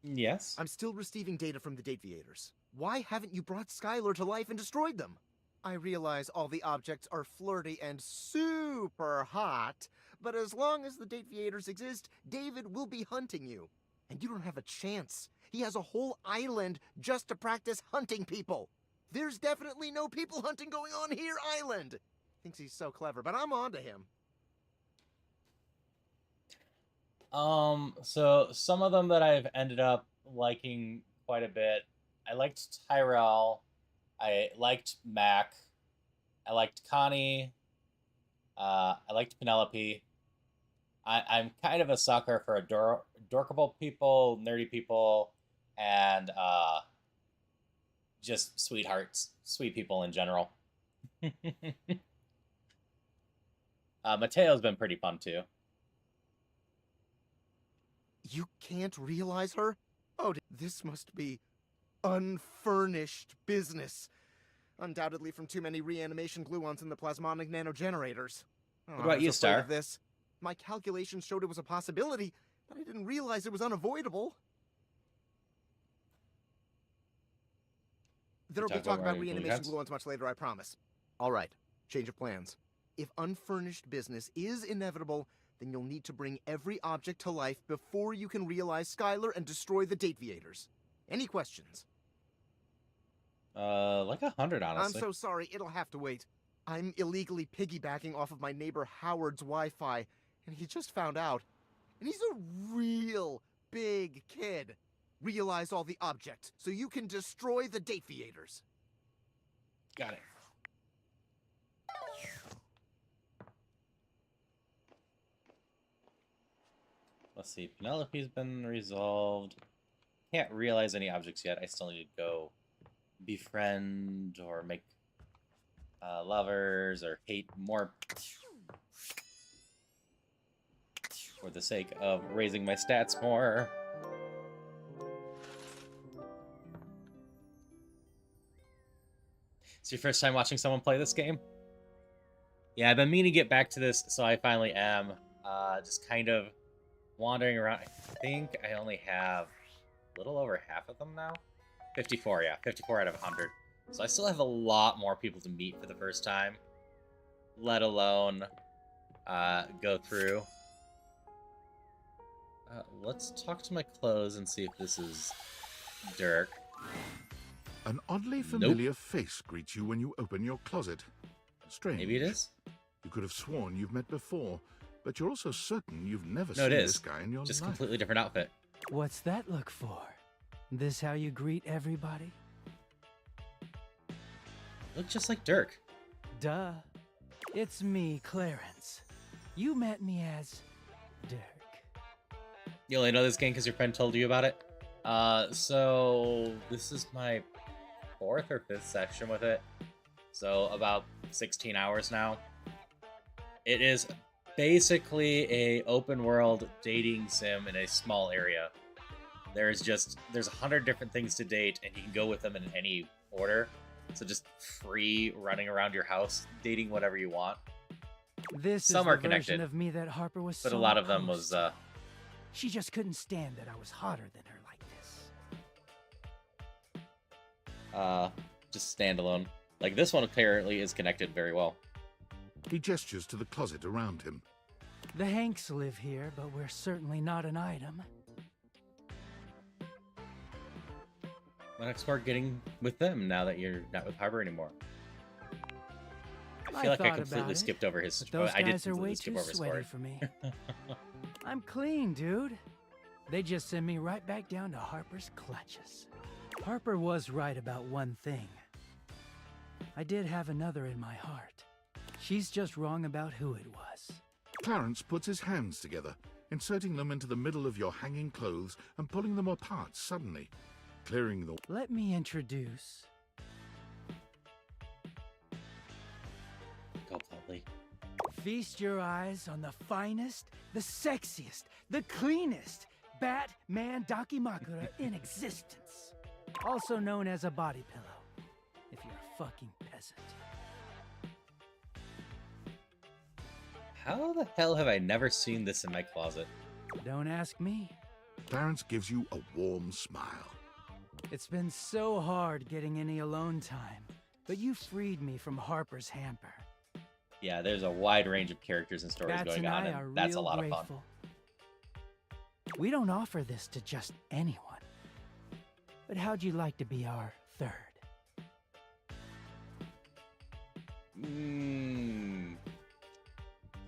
Yes. I'm still receiving data from the Dateviators. Why haven't you brought Skylar to life and destroyed them? I realize all the objects are flirty and super hot, but as long as the Dateviators exist, David will be hunting you. And you don't have a chance. He has a whole island just to practice hunting people. There's definitely no people hunting going on here, island. Thinks he's so clever, but I'm on to him. So some of them that I've ended up liking quite a bit. I liked Tyrell. I liked Mac. I liked Connie. I liked Penelope. I'm kind of a sucker for adorable people, nerdy people, and just sweethearts, sweet people in general. Mateo's been pretty fun too. You can't realize her? Oh, this must be unfurnished business. Undoubtedly from too many reanimation gluons in the plasmonic nanogenerators. Oh, What about you, Star? Of this. My calculations showed it was a possibility, but I didn't realize it was unavoidable. There'll be talk about reanimation gluons much later, I promise. All right, change of plans. If unfurnished business is inevitable, then you'll need to bring every object to life before you can realize Skylar and destroy the Dateviators. Any questions? Like 100, honestly. I'm so sorry, it'll have to wait. I'm illegally piggybacking off of my neighbor Howard's Wi-Fi, and he just found out. And he's a real big kid. Realize all the objects, so you can destroy the Dateviators. Got it. Let's see, Penelope's been resolved. Can't realize any objects yet. I still need to go befriend or make lovers or hate more for the sake of raising my stats more. It's your first time watching someone play this game? Yeah, I've been meaning to get back to this, so I finally am. Just kind of wandering around. I think I only have a little over half of them now. 54, yeah. 54 out of 100. So I still have a lot more people to meet for the first time. Let alone go through. Let's talk to my clothes and see if this is Dirk. An oddly familiar face greets you when you open your closet. Strange. Maybe it is? You could have sworn you've met before, but you're also certain you've never No, seen it this is. guy in your Just life. completely different outfit. What's that look for? This how you greet everybody? Look just like Dirk. Duh. It's me, Clarence. You met me as Dirk. You only know this game because your friend told you about it? So this is my 4th or 5th session with it. So about 16 hours now. It is basically a open world dating sim in a small area. There's 100 different things to date, and you can go with them in any order. So just free running around your house, dating whatever you want. This Some is are the connected, version of me that Harper was but so a lot of them opposed was to. She just couldn't stand that I was hotter than her like this. just standalone. Like this one apparently is connected very well. He gestures to the closet around him. The Hanks live here, but we're certainly not an item. Might explore getting with them now that you're not with Harbor anymore. I feel like I thought completely about it, skipped over his. but those I did guys are way completely skip too over his sweaty story. for me. I'm clean, dude. They just send me right back down to Harper's clutches. Harper was right about one thing. I did have another in my heart. She's just wrong about who it was. Clarence puts his hands together, inserting them into the middle of your hanging clothes and pulling them apart suddenly, clearing the... Let me introduce... Go Plumley. Feast your eyes on the finest, the sexiest, the cleanest Batman Dakimakura in existence. Also known as a body pillow, if you're a fucking peasant. How the hell have I never seen this in my closet? Don't ask me. Clarence gives you a warm smile. It's been so hard getting any alone time, but you freed me from Harper's hamper. Yeah, there's a wide range of characters and stories Bats going and on, I are and that's a real lot of fun. grateful. We don't offer this to just anyone. But how'd you like to be our third?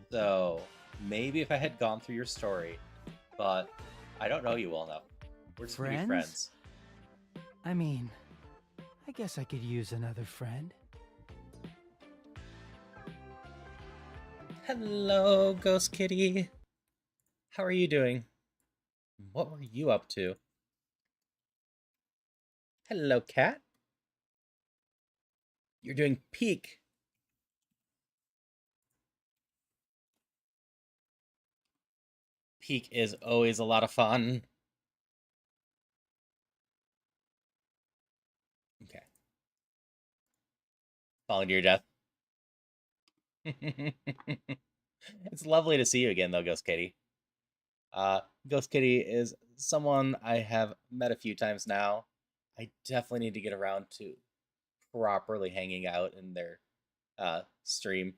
So, maybe if I had gone through your story, but I don't know you well enough. We're just gonna be friends. I mean, I guess I could use another friend. Hello, Ghost Kitty. How are you doing? What were you up to? Hello, cat. You're doing peak. Peak is always a lot of fun. Okay. Falling to your death. It's lovely to see you again, though, Ghost Kitty. Ghost Kitty is someone I have met a few times now. I definitely need to get around to properly hanging out in their stream.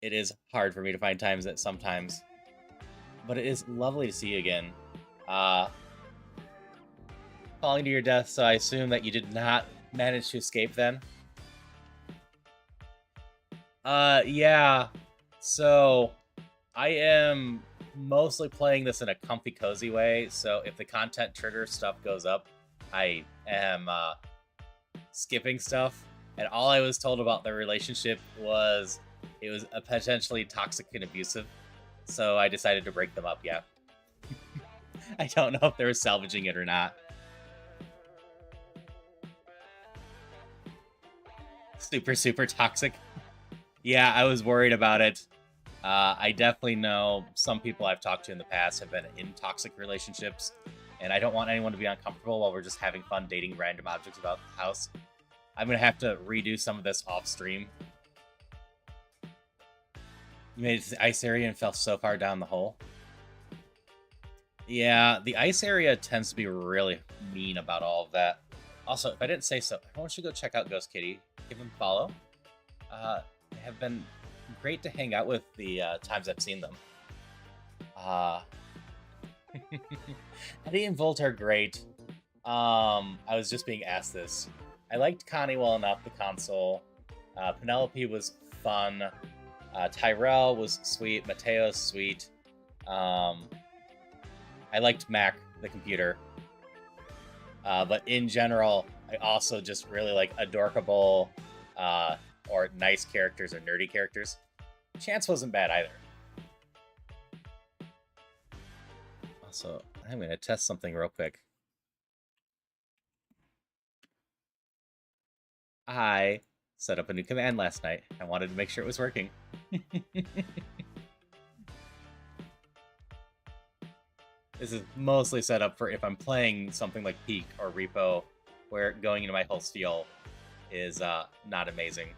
It is hard for me to find times that sometimes, but it is lovely to see you again. Falling to your death, so I assume that you did not manage to escape then. Yeah. So, I am mostly playing this in a comfy, cozy way, so if the content trigger stuff goes up, I am skipping stuff. And all I was told about their relationship was it was potentially toxic and abusive, so I decided to break them up, yeah. I don't know if they were salvaging it or not. Super, super toxic. Yeah, I was worried about it. I definitely know some people I've talked to in the past have been in toxic relationships, and I don't want anyone to be uncomfortable while we're just having fun dating random objects about the house. I'm going to have to redo some of this off stream. You made it to the ice area and fell so far down the hole. Yeah, the ice area tends to be really mean about all of that. Also, if I didn't say so, I want you to go check out Ghost Kitty. Give him a follow. They have been great to hang out with the times I've seen them. Eddie and Volt are great. I was just being asked this. I liked Connie well enough, the console. Penelope was fun. Tyrell was sweet. Mateo's sweet. I liked Mac, the computer. But in general, I also just really like adorkable or nice characters or nerdy characters. Chance wasn't bad either. Also, I'm going to test something real quick. I set up a new command last night. I wanted to make sure it was working. This is mostly set up for if I'm playing something like Peak or Repo, where going into my whole steal is not amazing.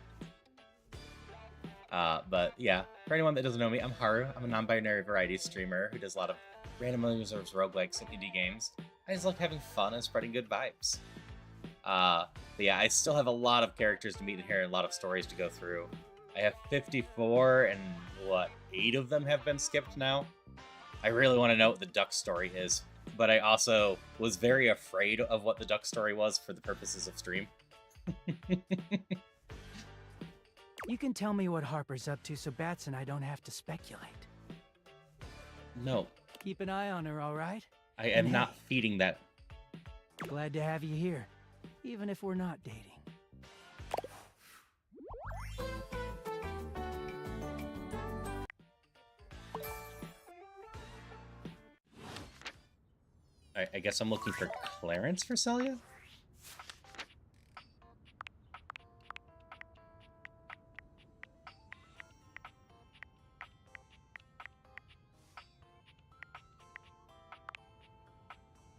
But yeah, for anyone that doesn't know me, I'm Haru. I'm a non-binary variety streamer who does a lot of randomly reserves, roguelikes, and indie games. I just like having fun and spreading good vibes. But yeah, I still have a lot of characters to meet in here and a lot of stories to go through. I have 54, and 8 of them have been skipped now? I really want to know what the duck story is, but I also was very afraid of what the duck story was for the purposes of stream. You can tell me what Harper's up to so Bats and I don't have to speculate. No. Keep an eye on her, all right? I am not feeding that. Glad to have you here, even if we're not dating. I guess I'm looking for Clarence for Celia?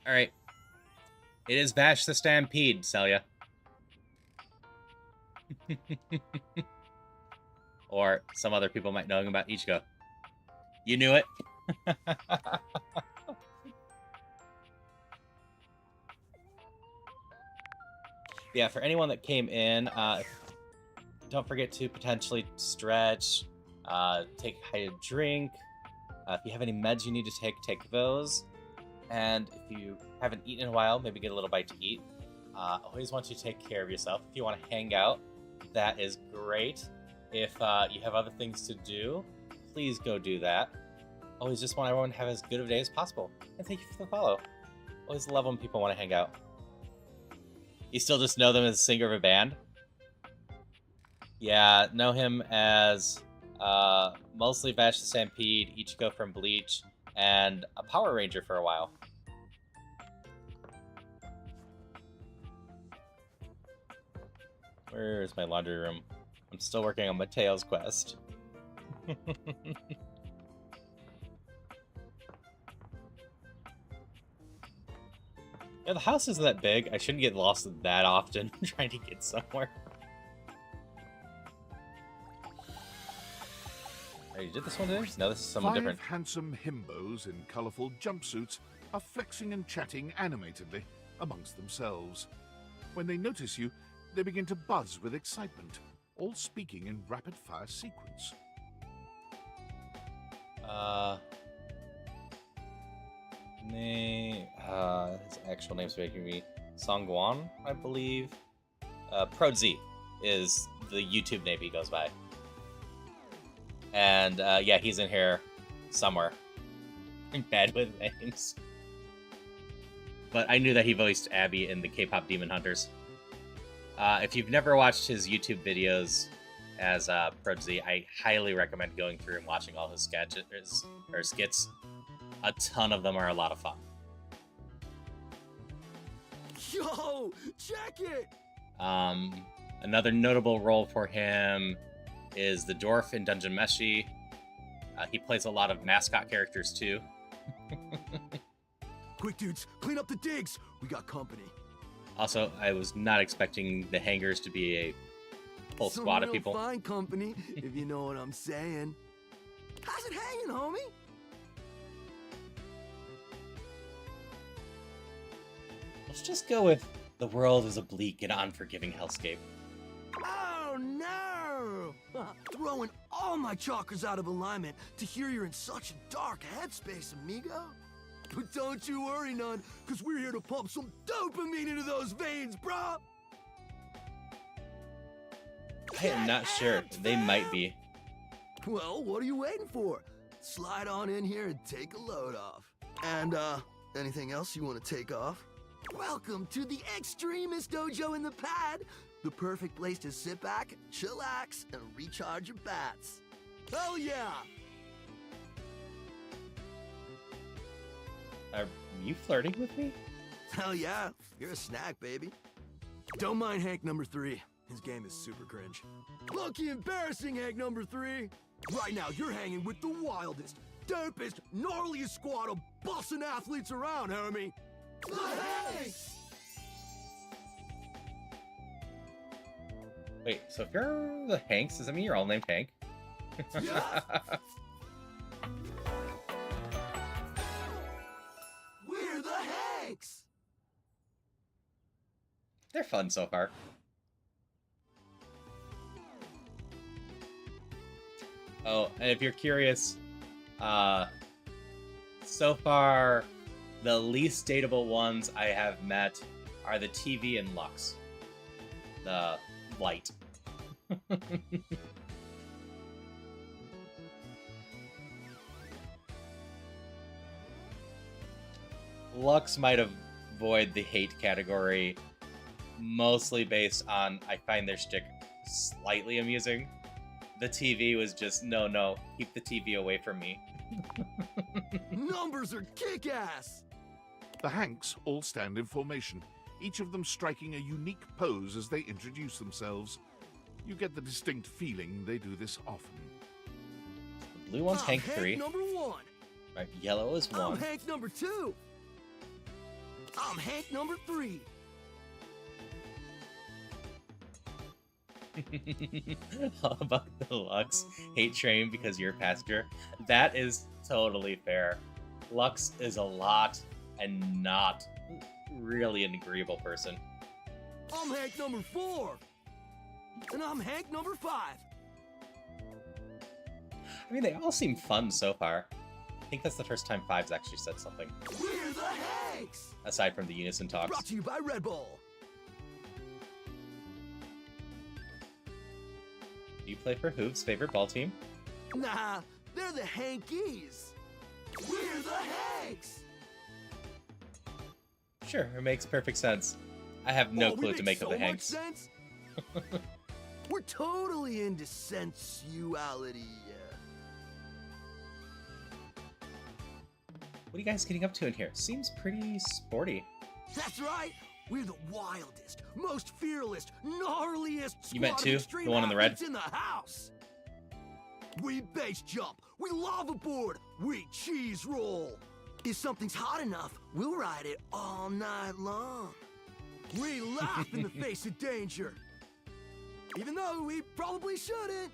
Alright. It is Bash the Stampede, Celia. Or some other people might know about Ichigo. You knew it? Yeah, for anyone that came in, don't forget to potentially stretch, take a drink. If you have any meds you need to take those. And if you haven't eaten in a while, maybe get a little bite to eat. Always want you to take care of yourself. If you want to hang out, that is great. If you have other things to do, please go do that. Always just want everyone to have as good of a day as possible. And thank you for the follow. Always love when people want to hang out. You still just know them as a singer of a band? Yeah, know him as mostly Vash the Stampede, Ichigo from Bleach, and a Power Ranger for a while. Where's my laundry room? I'm still working on Mateo's quest. Yeah, the house isn't that big. I shouldn't get lost that often trying to get somewhere. Oh, you did this one today? No, this is someone different. 5 handsome himbos in colourful jumpsuits are flexing and chatting animatedly amongst themselves. When they notice you, they begin to buzz with excitement, all speaking in rapid-fire sequence. His actual name's making me Songguan, I believe. ProZ is the YouTube name he goes by. And yeah, he's in here somewhere. I'm bad with names. But I knew that he voiced Abby in the K-pop Demon Hunters. If you've never watched his YouTube videos as ProZ, I highly recommend going through and watching all his sketches or skits. A ton of them are a lot of fun. Yo, check it! Another notable role for him is the dwarf in Dungeon Meshi. He plays a lot of mascot characters too. Quick, dudes, clean up the digs. We got company. Also, I was not expecting the hangers to be a full Some squad of real people. fine company, if you know what I'm saying. How's it hanging, homie? Let's just go with the world is a bleak and unforgiving hellscape. Oh no! Throwing all my chakras out of alignment to hear you're in such a dark headspace, amigo. But don't you worry none, because we're here to pump some dopamine into those veins, brah! I am not sure. They might be. Well, what are you waiting for? Slide on in here and take a load off. And, anything else you want to take off? Welcome to the Extremist Dojo in the Pad! The perfect place to sit back, chillax, and recharge your bats. Hell yeah! Are you flirting with me? Hell yeah, you're a snack, baby. Don't mind Hank number 3. His game is super cringe. Lucky embarrassing, Hank number 3. Right now, you're hanging with the wildest, dopest, gnarliest squad of bussin' athletes around, homie. The Hanks! Wait, so if you're the Hanks, does that mean you're all named Hank? Yeah. We're the Hanks! They're fun so far. Oh, and if you're curious, so far, the least dateable ones I have met are the TV and Lux. The light. Lux might avoid the hate category, mostly based on I find their shtick slightly amusing. The TV was just, no, keep the TV away from me. Numbers are kick-ass! The Hanks all stand in formation, each of them striking a unique pose as they introduce themselves. You get the distinct feeling they do this often. The blue one's Hank 3. Hank number 1. Right, yellow is 1. I'm Hank number 2. I'm Hank number 3. How about the Lux hate train because you're a passenger? That is totally fair. Lux is a lot and not really an agreeable person. I'm Hank number 4. And I'm Hank number 5. I mean, they all seem fun so far. I think that's the first time Five's actually said something. We're the Hanks! Aside from the unison talks. Brought to you by Red Bull. Do you play for Hoov's favorite ball team? Nah, they're the Hankies. We're the Hanks! Sure, it makes perfect sense. I have no clue to make of the so Hanks. Much sense? We're totally into sensuality. What are you guys getting up to in here? Seems pretty sporty. That's right. We're the wildest, most fearless, gnarliest squad You meant of two? extreme The one in the red? athletes in the house. We base jump, we lava board, we cheese roll. If something's hot enough, we'll ride it all night long. We laugh in the face of danger. Even though we probably shouldn't.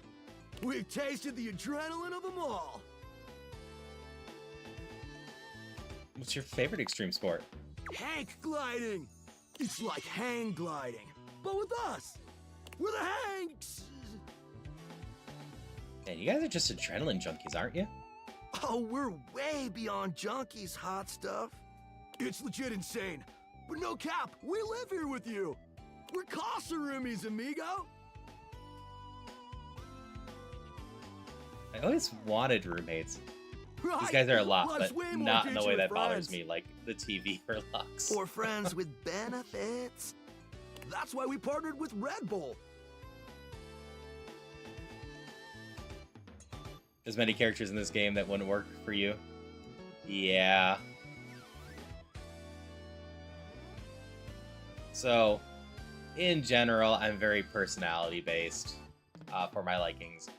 We've tasted the adrenaline of them all. What's your favorite extreme sport? Hank gliding. It's like hang gliding, but with us. We're the Hanks. Man, you guys are just adrenaline junkies, aren't you? Oh, we're way beyond junkies, hot stuff. It's legit insane. But no cap, we live here with you. We're casa roomies, amigo. I always wanted roommates. Right. These guys are a lot, Life's but way more not in the way adventure that with bothers friends. me, like the TV or Lux. Or friends with benefits. That's why we partnered with Red Bull. There's many characters in this game that wouldn't work for you. Yeah. So, in general, I'm very personality-based for my likings.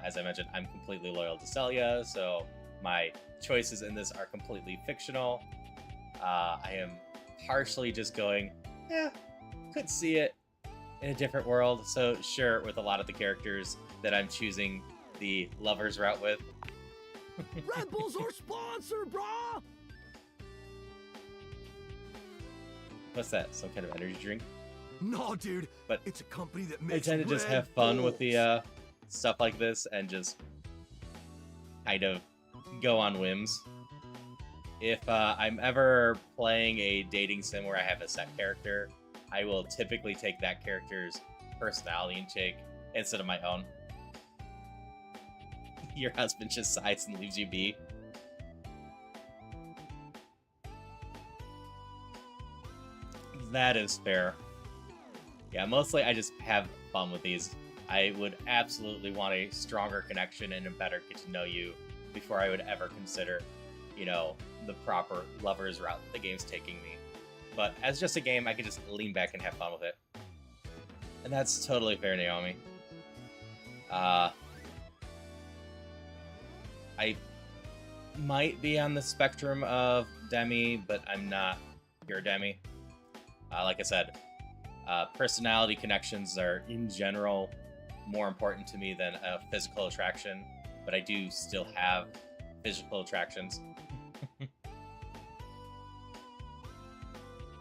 As I mentioned, I'm completely loyal to Celia, so my choices in this are completely fictional. I am partially just going, could see it in a different world. So sure, with a lot of the characters that I'm choosing the lovers route with. Red Bull's our sponsor, brah! What's that? Some kind of energy drink? No, dude. But it's a company that I makes tend to just Red have fun with Bulls. the stuff like this and just kind of go on whims. If I'm ever playing a dating sim where I have a set character, I will typically take that character's personality intake instead of my own. Your husband just sighs and leaves you be. That is fair. Yeah, mostly I just have fun with these. I would absolutely want a stronger connection and a better get to know you before I would ever consider, you know, the proper lover's route the game's taking me. But as just a game, I can just lean back and have fun with it. And that's totally fair, Naomi. I might be on the spectrum of Demi, but I'm not pure Demi. Like I said, personality connections are, in general, more important to me than a physical attraction, but I do still have physical attractions.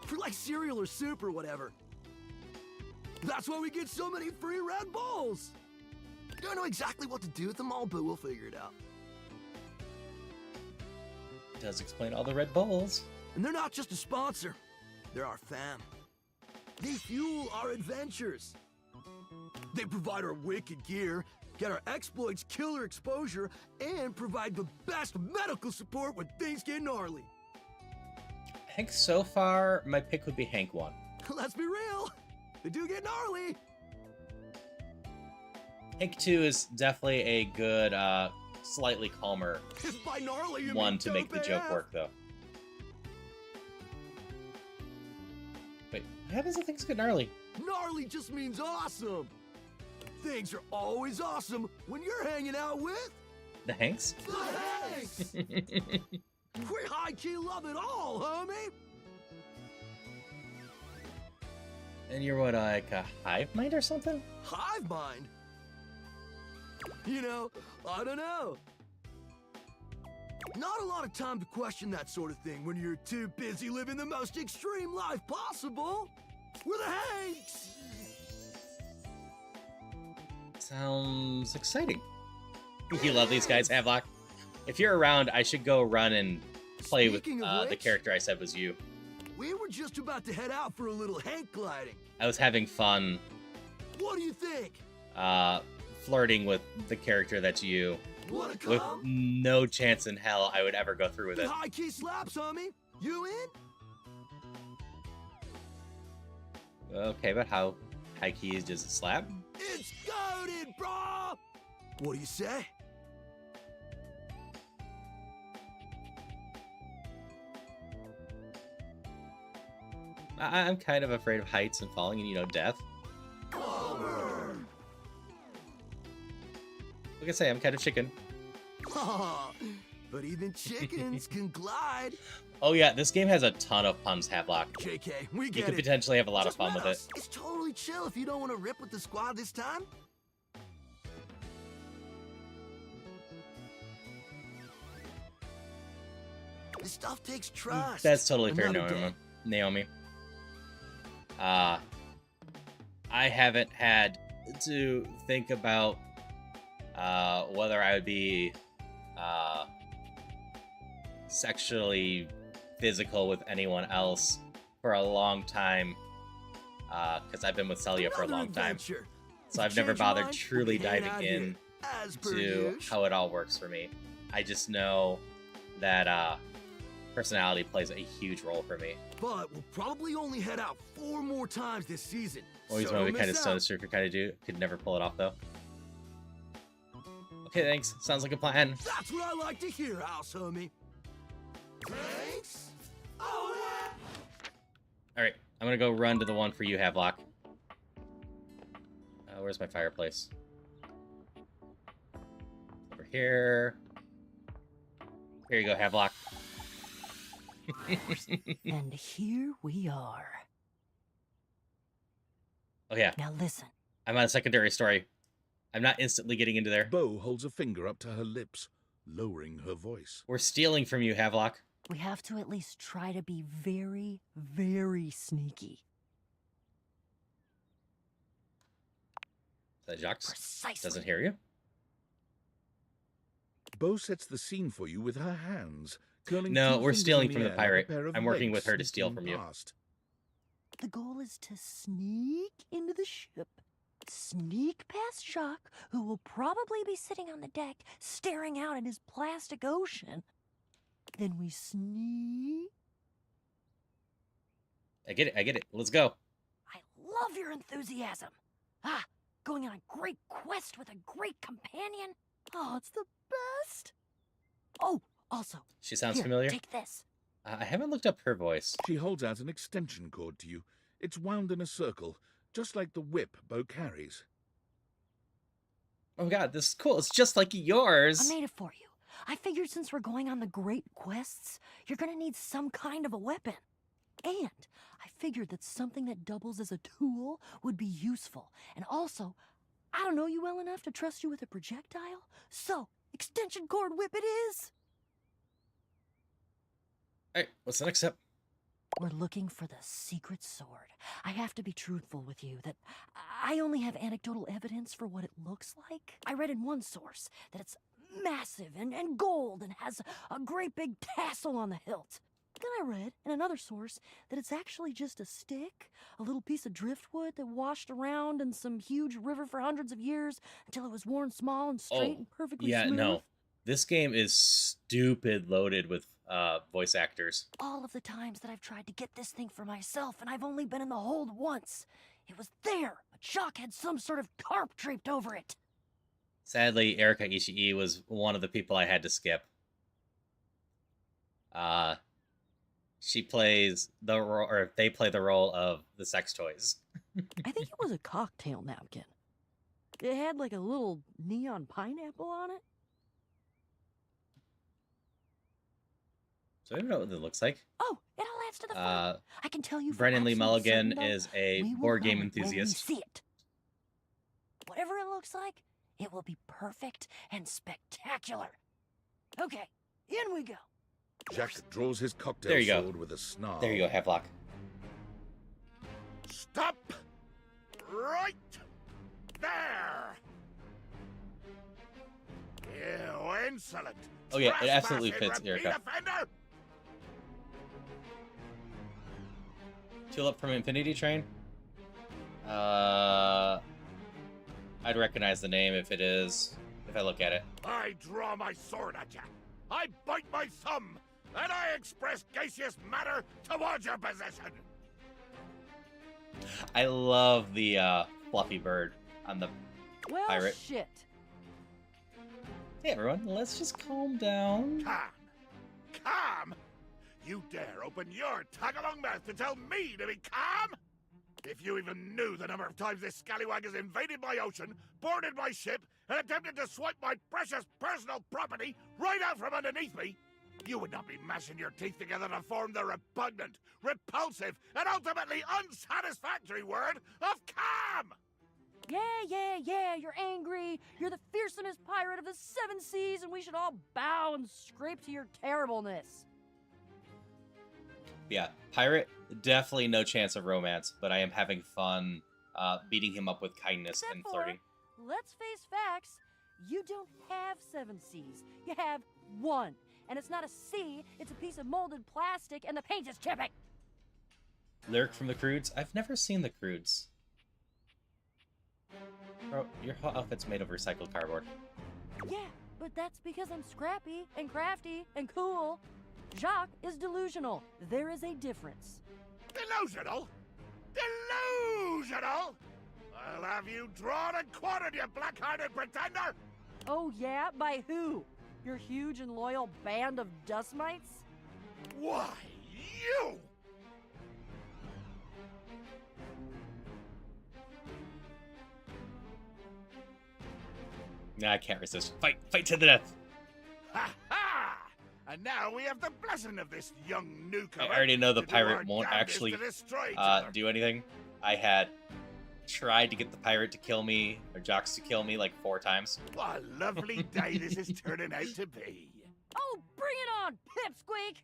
For like cereal or soup or whatever. That's why we get so many free Red Bulls! Don't know exactly what to do with them all, but we'll figure it out. Does explain all the Red Bulls. And they're not just a sponsor. They're our fam. They fuel our adventures. They provide our wicked gear, get our exploits killer exposure, and provide the best medical support when things get gnarly. I think so far, my pick would be Hank 1. Let's be real. They do get gnarly. Hank 2 is definitely a good, slightly calmer If by gnarly you one mean to make the dope joke AF. work, though. Wait, what happens if things get gnarly? Gnarly just means awesome. Things are always awesome when you're hanging out with The Hanks? the Hanks. We high-key love it all, homie. And you're what, like a hive mind or something? Hive mind? You know, I don't know. Not a lot of time to question that sort of thing when you're too busy living the most extreme life possible. We're the Hanks! Sounds exciting. You love these guys, Havelock. If you're around, I should go run and play with Speaking of the which- character I said was you. We were just about to head out for a little Hank gliding. I was having fun What do you think? flirting with the character that's you. Wanna With come? no chance in hell I would ever go through with it. High-key slaps, homie. You in? Okay, but how high key is just a slap? It's goated, bro! What do you say? I'm kind of afraid of heights and falling and, you know, death. Like I say, I'm kind of chicken. But even chickens can glide. Oh yeah, this game has a ton of puns, Havelock. JK, we You get could it. potentially have a lot Just of fun met with it. us. It's totally chill if you don't want to rip with the squad this time. This stuff takes trust. That's totally fair, Another day. Naomi. I haven't had to think about whether I would be sexually physical with anyone else for a long time, because I've been with Celia for a Another long time. adventure. So I've If you never change your bothered mind, truly we'll be hanging diving out in here, as per to usual. how it all works for me. I just know that personality plays a huge role for me. But we'll probably only head out 4 more times this season. Always so want to don't be kind of miss stone out. surfer kind of dude. Could never pull it off though. Okay, thanks. Sounds like a plan. That's what I like to hear, house homie. Thanks. Oh, All right, I'm gonna go run to the one for you, Havelock. Where's my fireplace? Over here. Here you go, Havelock. And here we are. Oh yeah. Now listen. I'm on a secondary story. I'm not instantly getting into there. Bo holds a finger up to her lips, lowering her voice. We're stealing from you, Havelock. We have to at least try to be very, very sneaky. That Jacques Precisely. doesn't hear you. Bo sets the scene for you with her hands, curling No, two we're fingers stealing in from the air like a pirate. pair of I'm working legs with her to steal sneaking from you. past. The goal is to sneak into the ship, sneak past Jacques, who will probably be sitting on the deck staring out at his plastic ocean. Then we sneak. I get it. Let's go. I love your enthusiasm. Ah, going on a great quest with a great companion. Oh, it's the best. Oh, also. She sounds here, familiar. Take this. I haven't looked up her voice. She holds out an extension cord to you. It's wound in a circle, just like the whip Bo carries. Oh my god, this is cool. It's just like yours. I made it for you. I figured since we're going on the great quests, you're gonna need some kind of a weapon. And I figured that something that doubles as a tool would be useful. And also, I don't know you well enough to trust you with a projectile. So, extension cord whip it is. Alright, what's the next step? We're looking for the secret sword. I have to be truthful with you that I only have anecdotal evidence for what it looks like. I read in one source that it's massive and gold and has a great big tassel on the hilt. Then I read in another source that it's actually just a stick, a little piece of driftwood that washed around in some huge river for hundreds of years until it was worn small and straight and perfectly smooth. No. This game is stupid loaded with voice actors. All of the times that I've tried to get this thing for myself, and I've only been in the hold once. It was there, but Jacques had some sort of tarp draped over it. Sadly, Erika Ishii was one of the people I had to skip. She plays the role, or they play the role of the sex toys. I think it was a cocktail napkin. It had like a little neon pineapple on it. So I don't know what it looks like. Oh, it all adds to the fun. I can tell you. Brennan Lee absolute Mulligan certain, though, is a we will board know game it when enthusiast. we see it. Whatever it looks like, it will be perfect and spectacular. Okay, in we go. Jack draws his cocktail There you go. sword with a snarl. There you go, Havelock. Stop! Right there! You insolent! Oh yeah, it absolutely trespassing fits repeat Erika. offender! Tulip from Infinity Train. I'd recognize the name if I look at it. I draw my sword at ya. I bite my thumb, and I express gaseous matter towards your possession. I love the fluffy bird on the Well, pirate. shit. Hey everyone, let's just calm down. Calm? You dare open your tag-along mouth to tell me to be calm? If you even knew the number of times this scallywag has invaded my ocean, boarded my ship, and attempted to swipe my precious personal property right out from underneath me, you would not be mashing your teeth together to form the repugnant, repulsive, and ultimately unsatisfactory word of calm! Yeah, you're angry. You're the fearsomest pirate of the 7 seas, and we should all bow and scrape to your terribleness. Yeah, pirate, definitely no chance of romance, but I am having fun beating him up with kindness Except and for, flirting. let's face facts, you don't have 7 seas. You have 1. And it's not a sea, it's a piece of molded plastic, and the paint is chipping. Lyric from the Croods? I've never seen the Croods. Bro, your whole outfit's made of recycled cardboard. Yeah, but that's because I'm scrappy and crafty and cool. Jacques is delusional. There is a difference. Delusional? Delusional? I'll have you drawn and quartered, you black-hearted pretender! Oh yeah? By who? Your huge and loyal band of dust mites? Why, you! Nah, I can't resist. Fight to the death. Ha ha! And now we have the blessing of this young newcomer. I already know the to do our pirate won't damnedest actually to destroy each other. do anything. I had tried to get the pirate to kill me, or Jacques to kill me, like 4 times. What a lovely day this is turning out to be. Oh, bring it on, Pipsqueak!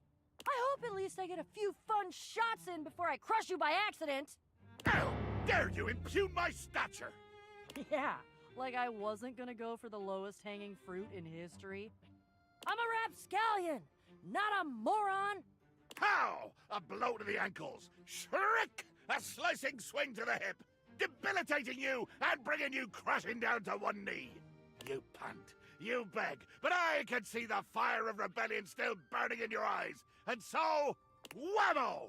I hope at least I get a few fun shots in before I crush you by accident. How dare you impugn my stature? Yeah, like I wasn't gonna go for the lowest hanging fruit in history. I'm a rapscallion, not a moron! Pow! A blow to the ankles. Shriek! A slicing swing to the hip. Debilitating you and bringing you crashing down to one knee. You pant. You beg. But I can see the fire of rebellion still burning in your eyes. And so, whammo!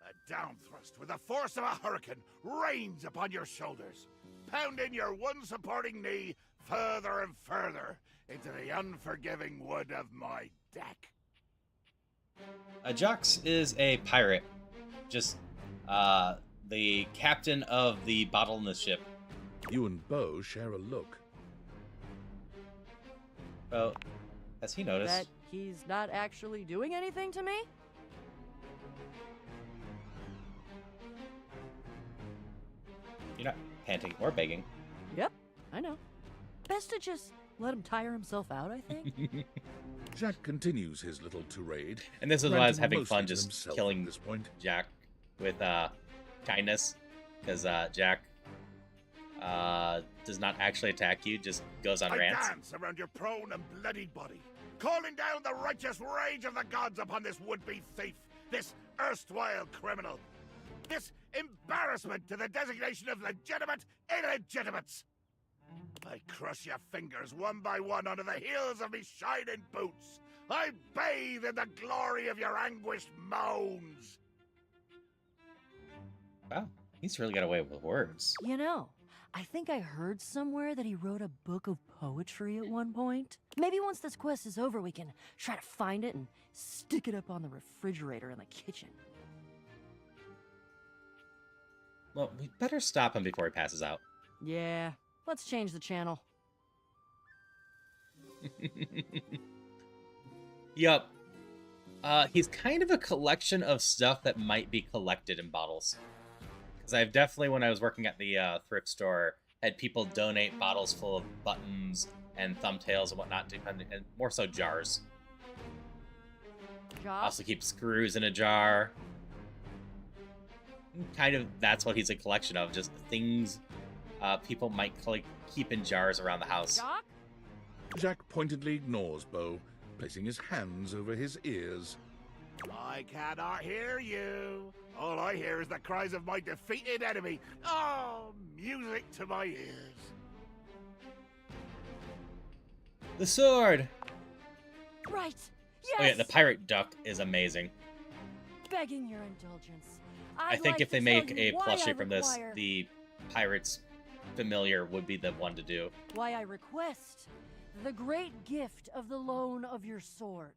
A down thrust with the force of a hurricane rains upon your shoulders, pounding your one supporting knee further and further into the unforgiving wood of my deck. Jux is a pirate. Just, the captain of the bottleness ship. You and Bo share a look. Oh, has he noticed? That he's not actually doing anything to me? You're not panting or begging. Yep, I know. Best to just let him tire himself out, I think. Jack continues his little tirade. And this is why I was ranting having fun mostly to just himself killing at this point. Jack with kindness. Because Jack does not actually attack you, just goes on I rants. dance around your prone and bloodied body, calling down the righteous rage of the gods upon this would-be thief, this erstwhile criminal, this embarrassment to the designation of legitimate illegitimates. I crush your fingers one by one under the heels of me shining boots. I bathe in the glory of your anguished moans. Wow, he's really got away with words. You know, I think I heard somewhere that he wrote a book of poetry at one point. Maybe once this quest is over, we can try to find it and stick it up on the refrigerator in the kitchen. Well, we better stop him before he passes out. Yeah, let's change the channel. Yup. He's kind of a collection of stuff that might be collected in bottles. Because I've definitely, when I was working at the thrift store, had people donate bottles full of buttons and thumbtails and whatnot, and more so jars. Also keep screws in a jar. Kind of, that's what he's a collection of, just things people might keep in jars around the house. Jack pointedly ignores Bo, placing his hands over his ears. I cannot hear you. All I hear is the cries of my defeated enemy. Oh, music to my ears. The sword! Right! Yes! Oh yeah, the pirate duck is amazing. Begging your indulgence. I think if they make a plushie from this, the pirate's familiar would be the one to do. Why I request the great gift of the loan of your sword.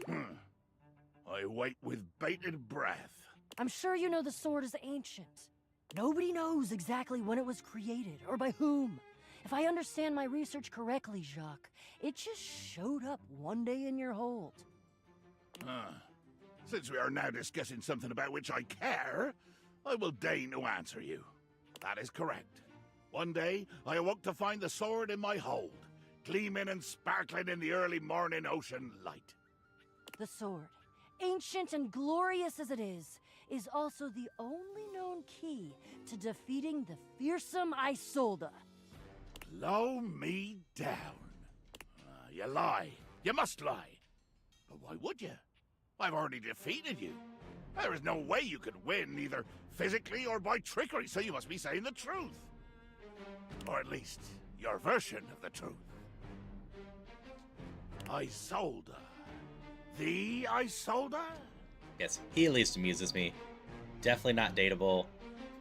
I wait with bated breath. I'm sure you know the sword is ancient. Nobody knows exactly when it was created or by whom. If I understand my research correctly, Jacques, it just showed up one day in your hold. Since we are now discussing something about which I care, I will deign to answer you. That is correct. One day, I awoke to find the sword in my hold, gleaming and sparkling in the early morning ocean light. The sword, ancient and glorious as it is also the only known key to defeating the fearsome Isolde. Blow me down. You lie. You must lie. But why would you? I've already defeated you. There is no way you could win, either physically or by trickery, so you must be saying the truth. Or at least, your version of the truth. Isolde. The Isolde? Yes, he at least amuses me. Definitely not dateable.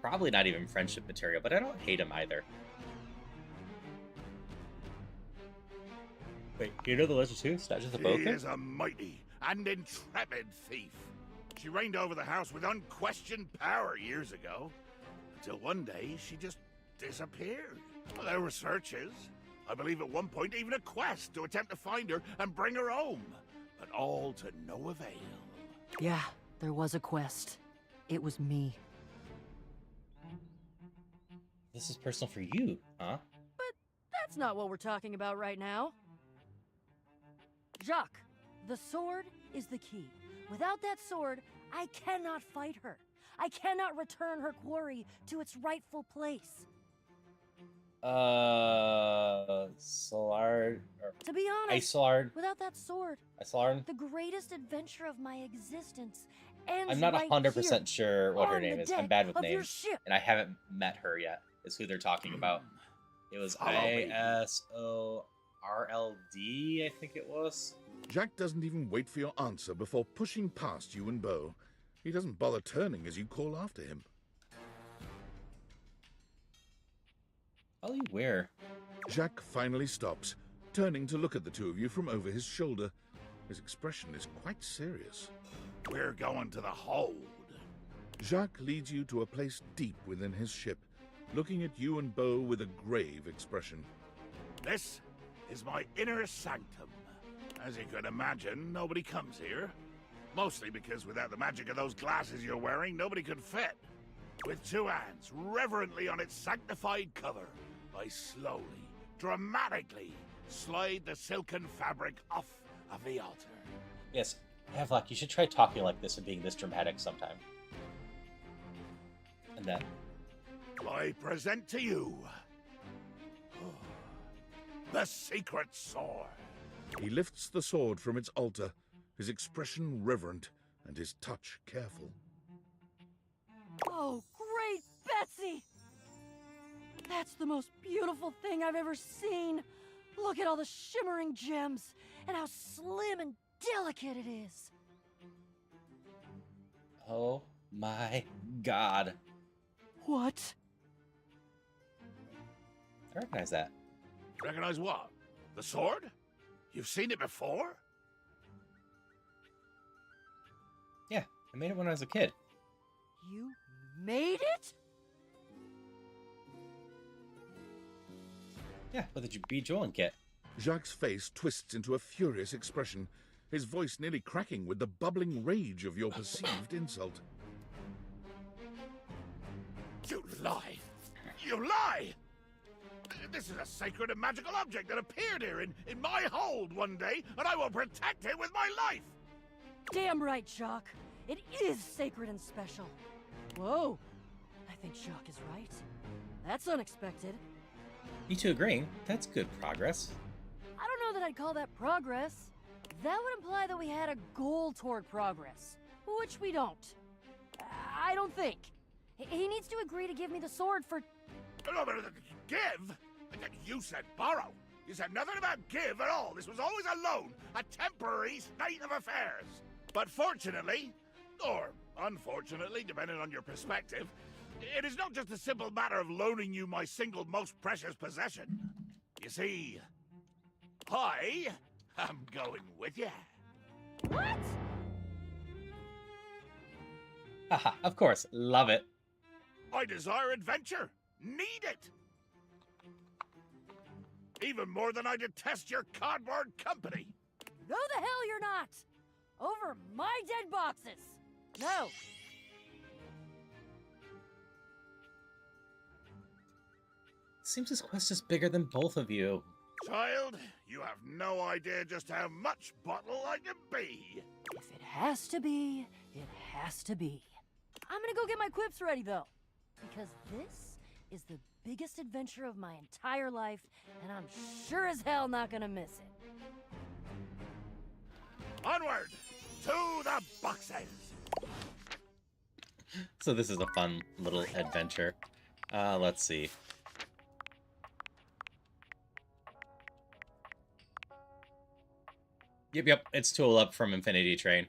Probably not even friendship material, but I don't hate him either. Wait, you know the legend too? It's not just a bow She thing? is a mighty and intrepid thief. She reigned over the house with unquestioned power years ago, until one day she just disappeared. Well, there were searches. I believe at one point even a quest to attempt to find her and bring her home, but all to no avail. Yeah, there was a quest. It was me. This is personal for you, huh? But that's not what we're talking about right now. Jacques, the sword is the key. Without that sword, I cannot fight her. I cannot return her quarry to its rightful place. Solar... To be honest, Isolard. without that sword, Isolard? the greatest adventure of my existence ends I'm not right 100% here, sure what her on the name is. I'm deck bad with of your names. ship. And I haven't met her yet, is who they're talking about. It was Follow me. ISORLD, I think it was. Jack doesn't even wait for your answer before pushing past you and Bo. He doesn't bother turning as you call after him. Ollie, where? Jack finally stops, turning to look at the two of you from over his shoulder. His expression is quite serious. We're going to the hold. Jacques leads you to a place deep within his ship, looking at you and Bo with a grave expression. This is my inner sanctum. As you can imagine, nobody comes here. Mostly because without the magic of those glasses you're wearing, nobody could fit. With two hands reverently on its sanctified cover, I slowly, dramatically slide the silken fabric off of the altar. Yes, Havelock, you should try talking like this and being this dramatic sometime. And then... I present to you the secret sword. He lifts the sword from its altar, his expression reverent and his touch careful. Oh, great Betsy! That's the most beautiful thing I've ever seen. Look at all the shimmering gems and how slim and delicate it is. Oh my god. What? I recognize that. Recognize what? The sword? You've seen it before? Yeah, I made it when I was a kid. You made it? Yeah, what did you bejeweled kit? Jacques' face twists into a furious expression, his voice nearly cracking with the bubbling rage of your perceived insult. You lie! You lie! This is a sacred and magical object that appeared here in my hold one day, and I will protect it with my life! Damn right, Jacques. It is sacred and special. Whoa. I think Jacques is right. That's unexpected. You two agreeing? That's good progress. I don't know that I'd call that progress. That would imply that we had a goal toward progress, which we don't. I don't think. He needs to agree to give me the sword for... No, but give? You said borrow. You said nothing about give at all. This was always a loan, a temporary state of affairs. But fortunately, or unfortunately, depending on your perspective, it is not just a simple matter of loaning you my single most precious possession. You see, I am going with you. What? Haha, of course, love it. I desire adventure. Need it. Even more than I detest your cardboard company. No the hell you're not! Over my dead boxes! No! Seems this quest is bigger than both of you. Child, you have no idea just how much bottle I can be. If it has to be, it has to be. I'm gonna go get my quips ready, though. Because this is the biggest adventure of my entire life, and I'm sure as hell not gonna miss it. Onward to the boxes. So this is a fun little adventure. Let's see. Yep, it's Tool Up from Infinity Train.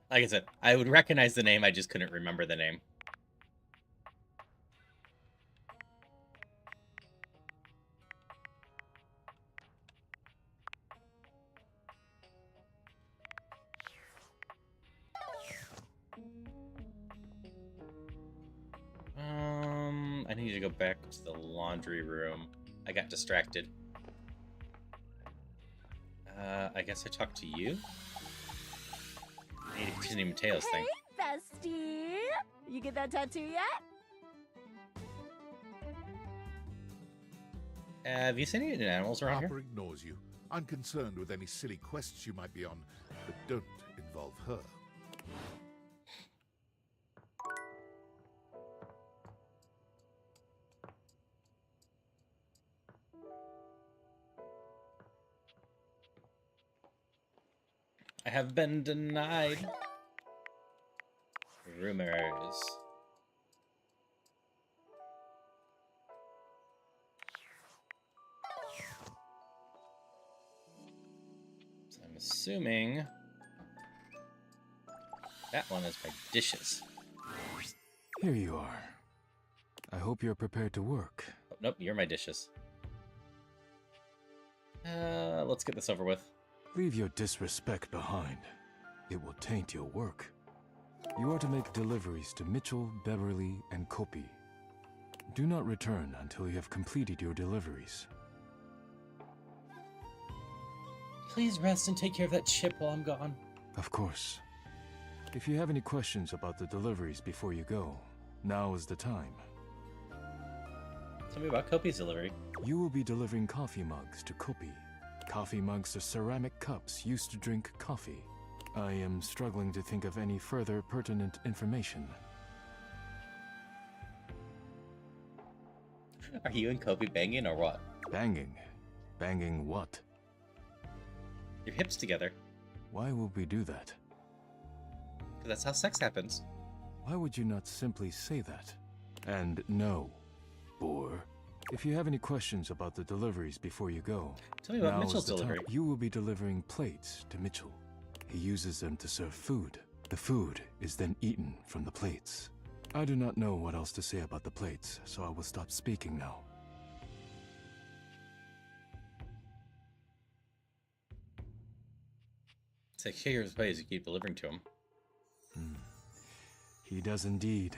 Like I said, I would recognize the name, I just couldn't remember the name. I need to go back to the laundry room. I got distracted. I guess I talked to you? I need to continue Mateo's thing. Hey, bestie! You get that tattoo yet? Have you seen any animals around Harper here? ignores you, unconcerned with any silly quests you might be on, but don't involve her. have been denied. Rumors. So I'm assuming that one is my dishes. Here you are. I hope you're prepared to work. Oh, nope, you're my dishes. Let's get this over with. Leave your disrespect behind. It will taint your work. You are to make deliveries to Mitchell, Beverly, and Kopi. Do not return until you have completed your deliveries. Please rest and take care of that chip while I'm gone. Of course. If you have any questions about the deliveries before you go, now is the time. Tell me about Kopi's delivery. You will be delivering coffee mugs to Kopi. Coffee mugs are ceramic cups used to drink coffee. I am struggling to think of any further pertinent information. Are you and Kopi banging or what? Banging? Banging what? Your hips together. Why would we do that? Because that's how sex happens. Why would you not simply say that? And no, bore. If you have any questions about the deliveries before you go, tell me about now Mitchell's is the time. delivery. You will be delivering plates to Mitchell. He uses them to serve food. The food is then eaten from the plates. I do not know what else to say about the plates, so I will stop speaking now. Take care of his ways you keep delivering to him. He does indeed.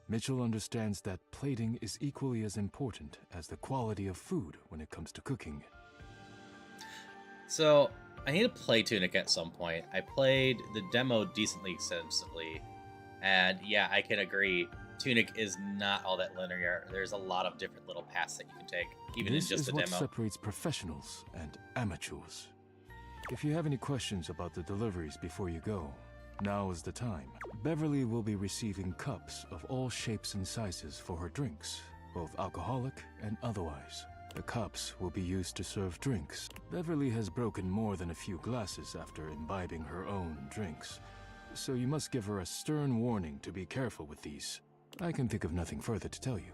Mitchell understands that plating is equally as important as the quality of food when it comes to cooking. So, I need to play Tunic at some point. I played the demo decently extensively, and yeah, I can agree. Tunic is not all that linear. There's a lot of different little paths that you can take, even in just the demo. This is what separates professionals and amateurs. If you have any questions about the deliveries before you go, now is the time. Beverly will be receiving cups of all shapes and sizes for her drinks, both alcoholic and otherwise. The cups will be used to serve drinks. Beverly has broken more than a few glasses after imbibing her own drinks, so you must give her a stern warning to be careful with these. I can think of nothing further to tell you.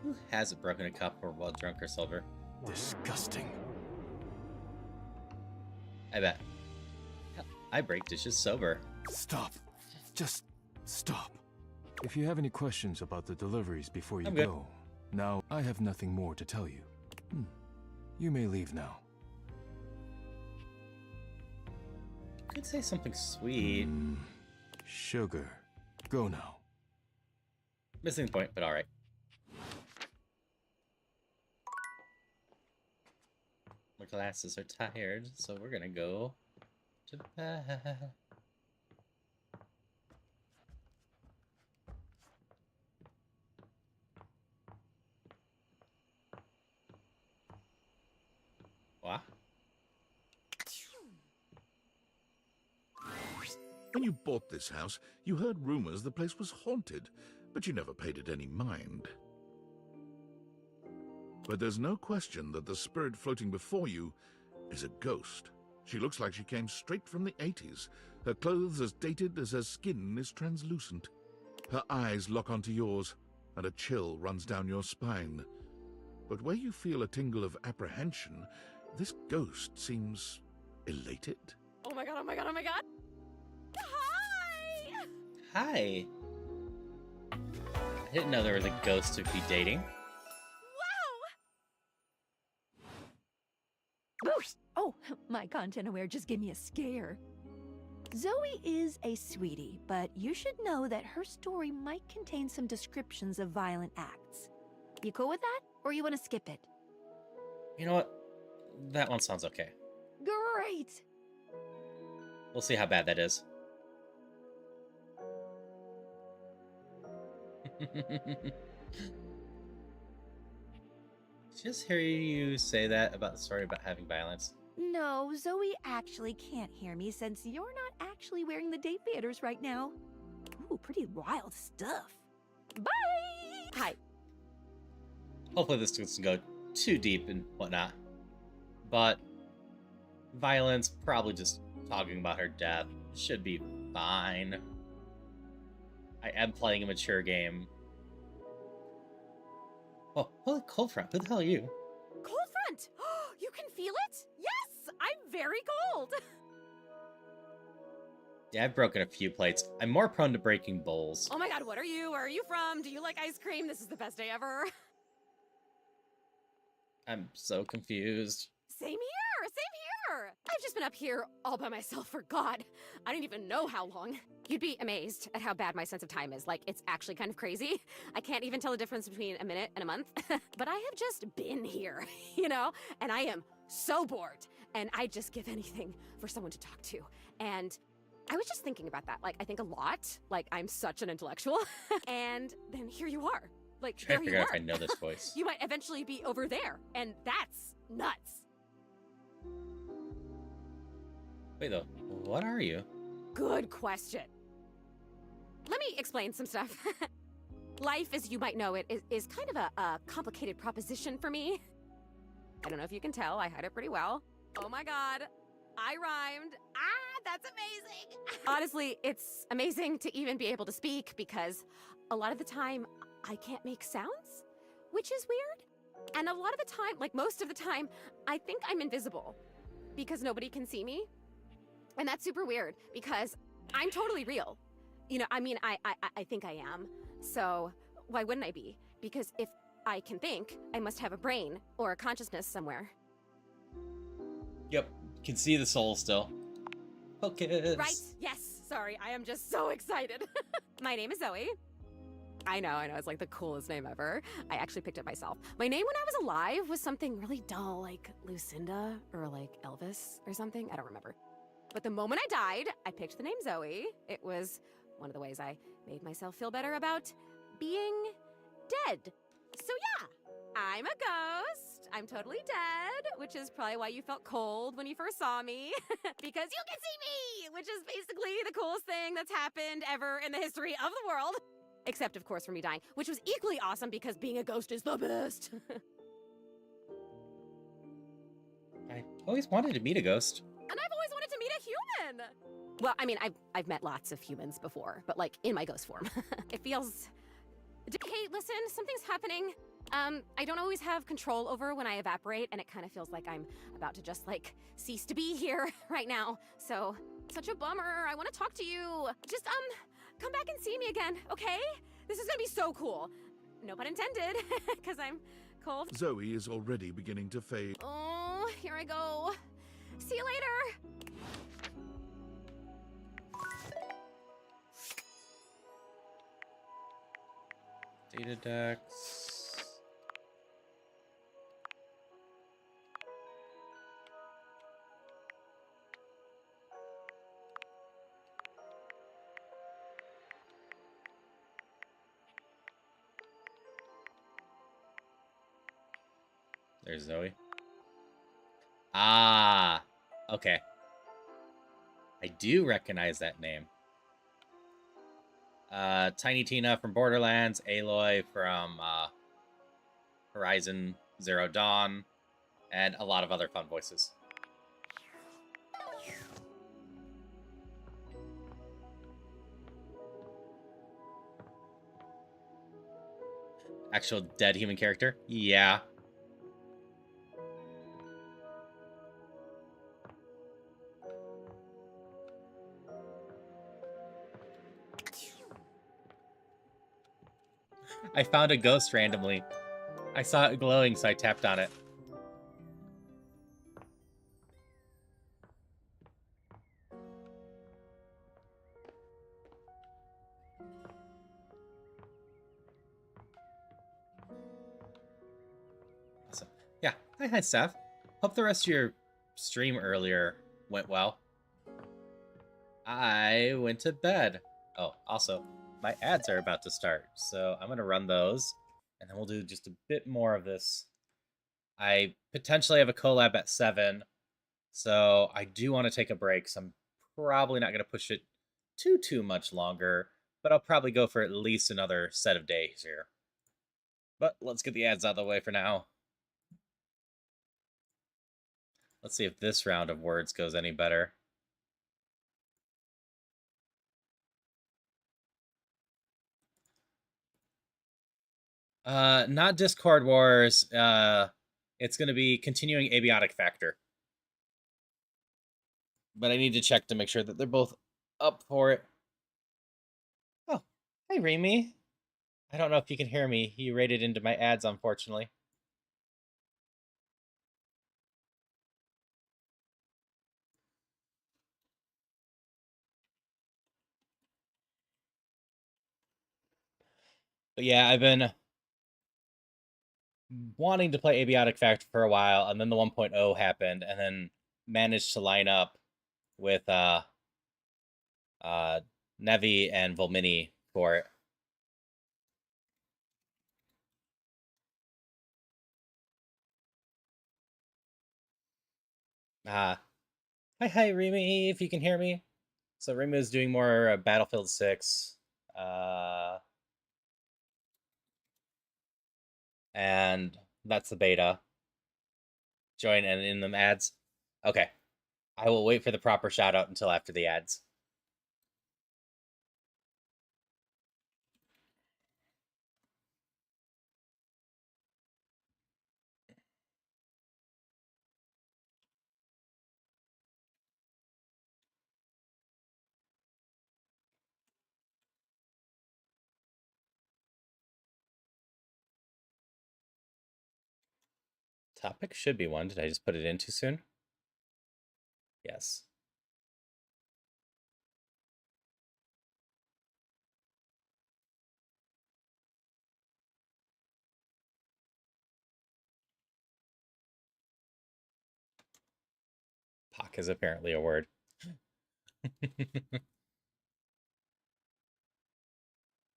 Who hasn't broken a cup or while drunk or sober? Disgusting. I bet. I break dishes sober. Stop. Just stop. If you have any questions about the deliveries before you I'm good. go, now I have nothing more to tell you. You may leave now. Could say something sweet. Sugar. Go now. Missing the point, but alright. My glasses are tired, so we're gonna go to bed. What? When you bought this house, you heard rumors the place was haunted, but you never paid it any mind. But there's no question that the spirit floating before you is a ghost. She looks like she came straight from the 80s, her clothes as dated as her skin is translucent. Her eyes lock onto yours, and a chill runs down your spine. But where you feel a tingle of apprehension, this ghost seems elated. Oh my god, oh my god, oh my god! Hi! Hi. I didn't know there was a ghost to be dating. Boost! Oh, my content aware just gave me a scare. Zoe is a sweetie, but you should know that her story might contain some descriptions of violent acts. You cool with that, or you want to skip it? You know what? That one sounds okay. Great! We'll see how bad that is. Just hear you say that about the story about having violence. No, Zoe actually can't hear me since you're not actually wearing the date theaters right now. Ooh, pretty wild stuff. Bye! Hi. Hopefully this doesn't go too deep and whatnot. But violence, probably just talking about her death, should be fine. I am playing a mature game. Oh, holy cold front. Who the hell are you? Cold front! You can feel it? Yes! I'm very cold! Yeah, I've broken a few plates. I'm more prone to breaking bowls. Oh my god, what are you? Where are you from? Do you like ice cream? This is the best day ever. I'm so confused. Same here! Same here! I've just been up here all by myself for God. I don't even know how long. You'd be amazed at how bad my sense of time is. Like, it's actually kind of crazy. I can't even tell the difference between a minute and a month. But I have just been here, you know? And I am so bored. And I'd just give anything for someone to talk to. And I was just thinking about that. Like, I think a lot. Like, I'm such an intellectual. And then here you are. Like, Trying to there figure you out are. if I know this voice. You might eventually be over there. And that's nuts. Wait, though, what are you? Good question. Let me explain some stuff. Life, as you might know it, is kind of a complicated proposition for me. I don't know if you can tell, I hide it pretty well. Oh my god, I rhymed. Ah, that's amazing. Honestly, it's amazing to even be able to speak because a lot of the time, I can't make sounds, which is weird. And a lot of the time, like most of the time, I think I'm invisible because nobody can see me. And that's super weird because I'm totally real. You know, I mean, I think I am. So why wouldn't I be? Because if I can think, I must have a brain or a consciousness somewhere. Yep, can see the soul still. Focus. Right? Yes. Sorry, I am just so excited. My name is Zoe. I know, it's like the coolest name ever. I actually picked it myself. My name when I was alive was something really dull, like Lucinda or like Elvis or something. I don't remember. But the moment I died, I picked the name Zoe. It was one of the ways I made myself feel better about being dead. So yeah, I'm a ghost. I'm totally dead, which is probably why you felt cold when you first saw me. Because you can see me, which is basically the coolest thing that's happened ever in the history of the world. Except, of course, for me dying, which was equally awesome because being a ghost is the best. I always wanted to meet a ghost. And I've always wanted to meet a human! Well, I mean, I've met lots of humans before, but like in my ghost form. It feels... Hey, listen, something's happening. I don't always have control over when I evaporate, and it kind of feels like I'm about to just like cease to be here right now. So, such a bummer. I want to talk to you. Just, come back and see me again, okay? This is gonna be so cool. No pun intended, because I'm cold. Zoe is already beginning to fade. Oh, here I go. See you later! Data decks. There's Zoe. Ah, okay. I do recognize that name. Tiny Tina from Borderlands, Aloy from Horizon Zero Dawn, and a lot of other fun voices. Actual dead human character? Yeah. I found a ghost randomly. I saw it glowing, so I tapped on it. Awesome. Yeah. Hi, Steph. Hope the rest of your stream earlier went well. I went to bed. Oh, also, my ads are about to start, so I'm going to run those, and then we'll do just a bit more of this. I potentially have a collab at 7, so I do want to take a break, so I'm probably not going to push it too much longer, but I'll probably go for at least another set of days here. But let's get the ads out of the way for now. Let's see if this round of words goes any better. Not Discord Wars. It's going to be continuing abiotic factor. But I need to check to make sure that they're both up for it. Oh, hey, Remy. I don't know if you can hear me. You raided into my ads, unfortunately. But yeah, I've been wanting to play Abiotic Factor for a while, and then the 1.0 happened, and then managed to line up with Nevi and Volmini for it. Hi, Remy, if you can hear me. So Remy is doing more Battlefield 6. And that's the beta. Join and in them ads. Okay. I will wait for the proper shout out until after the ads. Topic should be one. Did I just put it in too soon? Yes. Pock is apparently a word.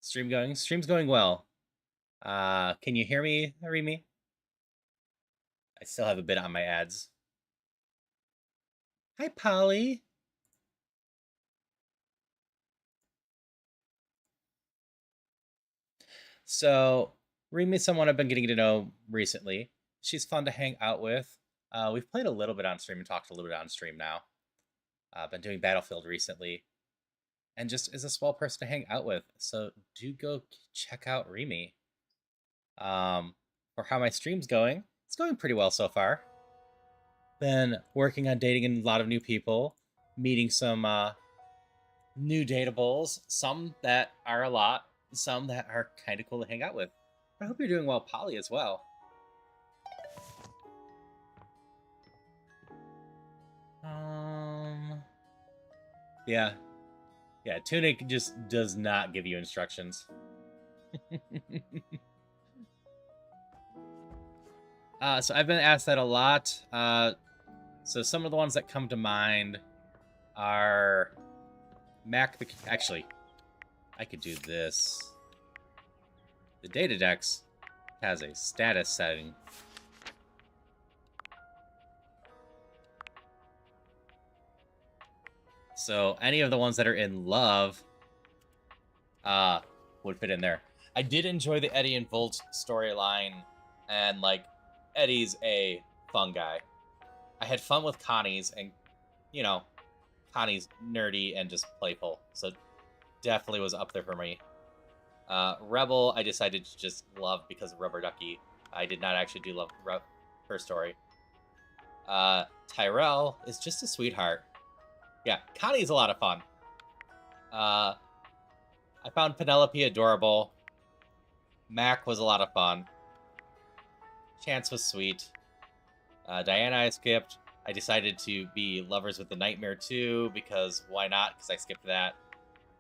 Stream's going well. Can you hear me, Remy? I still have a bit on my ads. Hi, Polly. So, Remy's someone I've been getting to know recently. She's fun to hang out with. We've played a little bit on stream and talked a little bit on stream now. Been doing Battlefield recently. And just is a swell person to hang out with. So do go check out Remy. For how my stream's going, it's going pretty well so far. Been working on dating a lot of new people, meeting some new datables, some that are a lot, some that are kind of cool to hang out with. I hope you're doing well, Polly, as well. Yeah. Yeah, Tunic just does not give you instructions. So I've been asked that a lot. So some of the ones that come to mind are Mac. Actually, I could do this. The data dex has a status setting. So any of the ones that are in love would fit in there. I did enjoy the Eddie and Volt storyline, and like Eddie's a fun guy. I had fun with Connie's, and you know, Connie's nerdy and just playful, so definitely was up there for me. Rebel, I decided to just love because of Rubber Ducky. I did not actually do love her story. Tyrell is just a sweetheart. Yeah, Connie's a lot of fun. I found Penelope adorable. Mac was a lot of fun. Chance was sweet. Diana I skipped. I decided to be lovers with the Nightmare too, because why not? Because I skipped that.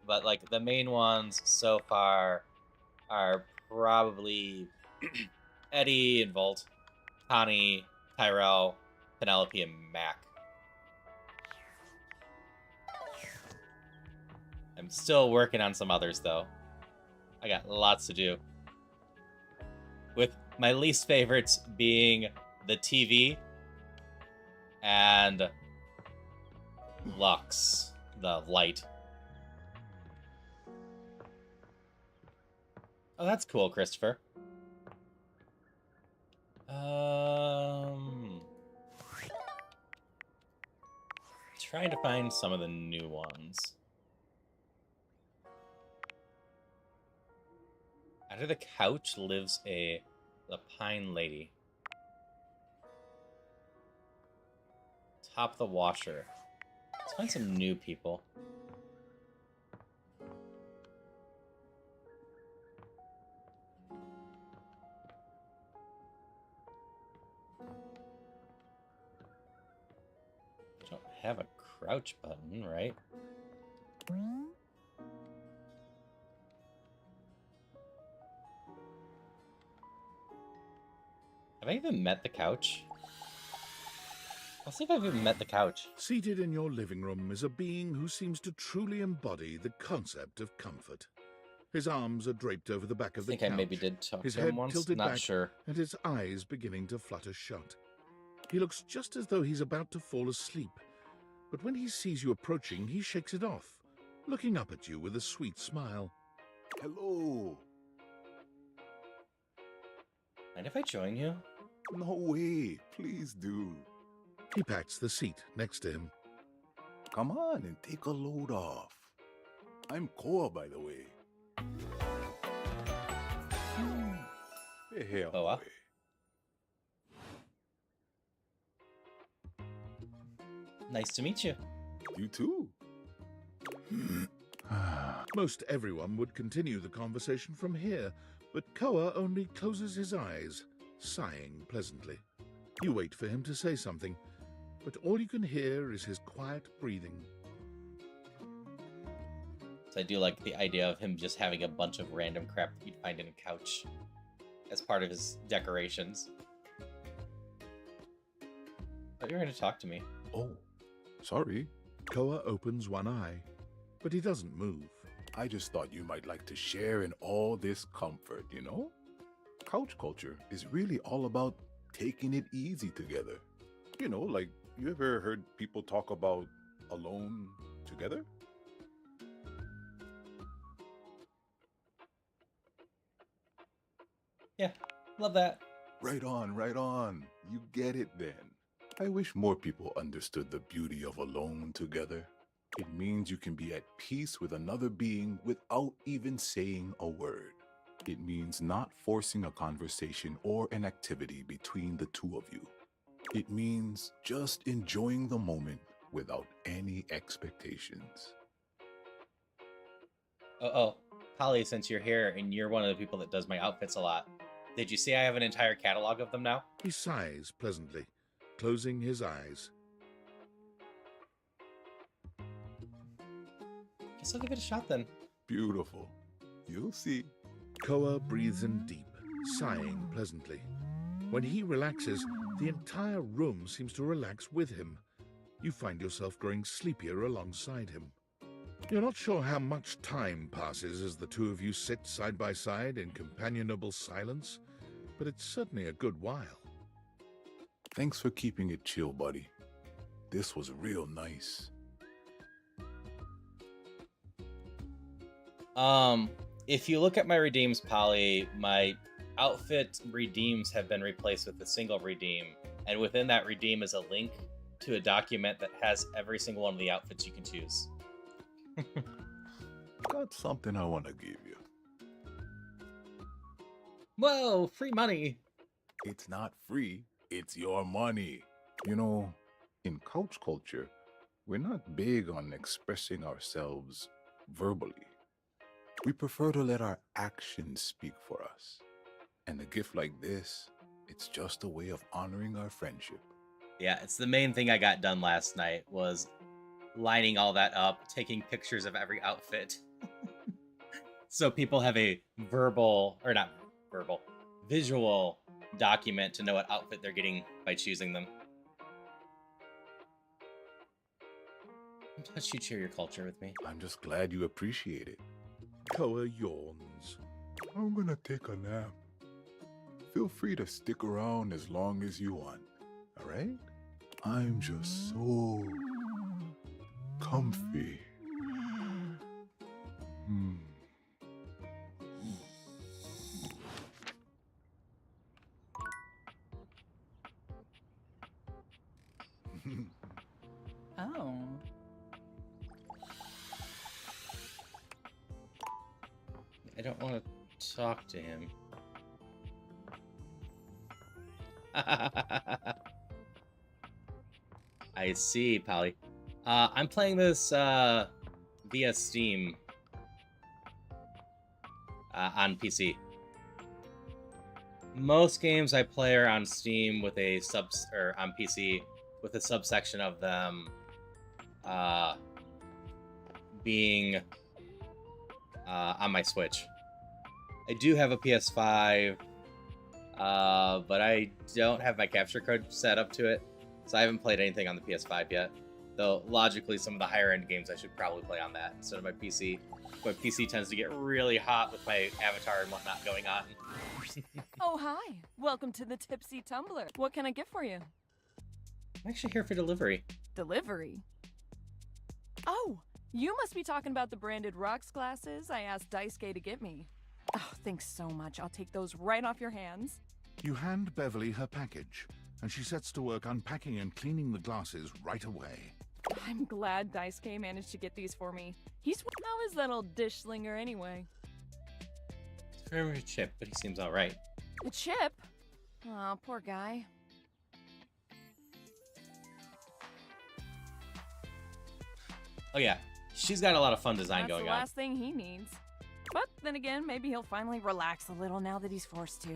But like the main ones so far are probably Eddie and Volt, Connie, Tyrell, Penelope, and Mac. I'm still working on some others though. I got lots to do. With my least favorites being the TV and Lux, the light. Oh, that's cool, Christopher. trying to find some of the new ones. Under the couch lives a pine lady. Top the washer. Let's find some new people. Don't have a crouch button, right? Have I even met the couch? I'll see if I've even met the couch. Seated in your living room is a being who seems to truly embody the concept of comfort. His arms are draped over the back of the couch. I think I maybe did talk his to head him once, tilted not back, sure. and his eyes beginning to flutter shut. He looks just as though he's about to fall asleep, but when he sees you approaching, he shakes it off, looking up at you with a sweet smile. Hello. Mind if I join you? No way. Please do. He pats the seat next to him. Come on and take a load off. I'm Koa, by the way. Hey, Koa. Nice to meet you. You too. Most everyone would continue the conversation from here, but Koa only closes his eyes, sighing pleasantly. You wait for him to say something, but all you can hear is his quiet breathing. So I do like the idea of him just having a bunch of random crap that you'd find in a couch as part of his decorations. But you're going to talk to me. Oh, sorry. Koa opens one eye, but he doesn't move. I just thought you might like to share in all this comfort, you know? Couch culture is really all about taking it easy together. You know, like, you ever heard people talk about alone together? Yeah, love that. Right on, right on. You get it then. I wish more people understood the beauty of alone together. It means you can be at peace with another being without even saying a word. It means not forcing a conversation or an activity between the two of you. It means just enjoying the moment without any expectations. Polly, since you're here and you're one of the people that does my outfits a lot, did you see I have an entire catalog of them now? He sighs pleasantly, closing his eyes. Guess I'll give it a shot then. Beautiful. You'll see. Koa breathes in deep, sighing pleasantly. When he relaxes, the entire room seems to relax with him. You find yourself growing sleepier alongside him. You're not sure how much time passes as the two of you sit side by side in companionable silence, but it's certainly a good while. Thanks for keeping it chill, buddy. This was real nice. If you look at my redeems, Polly, my outfit redeems have been replaced with a single redeem, and within that redeem is a link to a document that has every single one of the outfits you can choose. Got something I want to give you. Whoa, free money! It's not free, it's your money. You know, in couch culture, we're not big on expressing ourselves verbally. We prefer to let our actions speak for us. And a gift like this, it's just a way of honoring our friendship. Yeah, it's the main thing I got done last night was lining all that up, taking pictures of every outfit. So people have a visual document to know what outfit they're getting by choosing them. I'm glad you share your culture with me. I'm just glad you appreciate it. Koa yawns. I'm gonna take a nap. Feel free to stick around as long as you want, alright? I'm just so comfy. Oh. don't want to talk to him. I see, Pally. I'm playing this via Steam on PC. Most games I play are on Steam with a on PC with a subsection of them being on my Switch. I do have a PS5, but I don't have my capture card set up to it, so I haven't played anything on the PS5 yet. Though logically, some of the higher end games I should probably play on that instead of my PC. My PC tends to get really hot with my avatar and whatnot going on. Oh, hi. Welcome to the Tipsy Tumbler. What can I get for you? I'm actually here for delivery. Delivery? Oh, you must be talking about the branded rocks glasses I asked Daisuke to get me. Oh, thanks so much. I'll take those right off your hands. You hand Beverly her package, and she sets to work unpacking and cleaning the glasses right away. I'm glad Daisuke managed to get these for me. How is that old dish slinger anyway? It's very much a chip, but he seems alright. A chip? Oh, poor guy. Oh yeah, she's got a lot of fun design That's going the on. last thing he needs. But then again, maybe he'll finally relax a little now that he's forced to.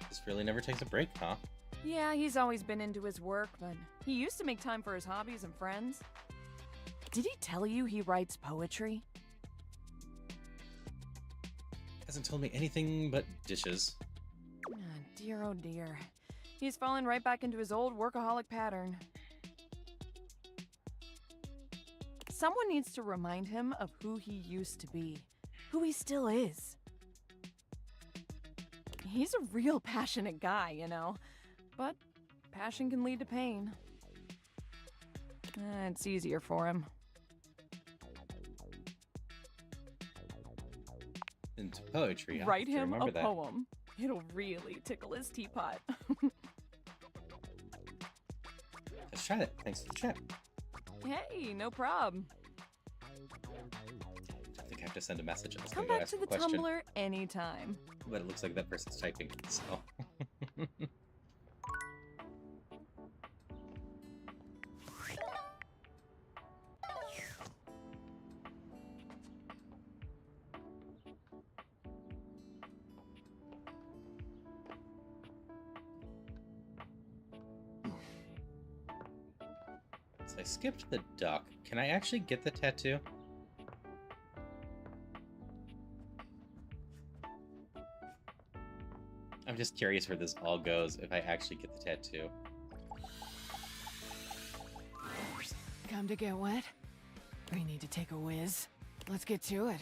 This really never takes a break, huh? Yeah, he's always been into his work, but he used to make time for his hobbies and friends. Did he tell you he writes poetry? Hasn't told me anything but dishes. Ah, dear, oh dear. He's fallen right back into his old workaholic pattern. Someone needs to remind him of who he used to be, who he still is. He's a real passionate guy, you know, but passion can lead to pain. It's easier for him. Into poetry. I'll Write have to him a remember that. poem. It'll really tickle his teapot. Let's try that. Thanks for the chat. Hey, no problem. I think I have to send a message. I was Come gonna go back ask to a the question, Tumblr anytime. but it looks like that person's typing. So. So I skipped the duck. Can I actually get the tattoo? I'm just curious where this all goes if I actually get the tattoo. Come to get wet? We need to take a whiz. Let's get to it.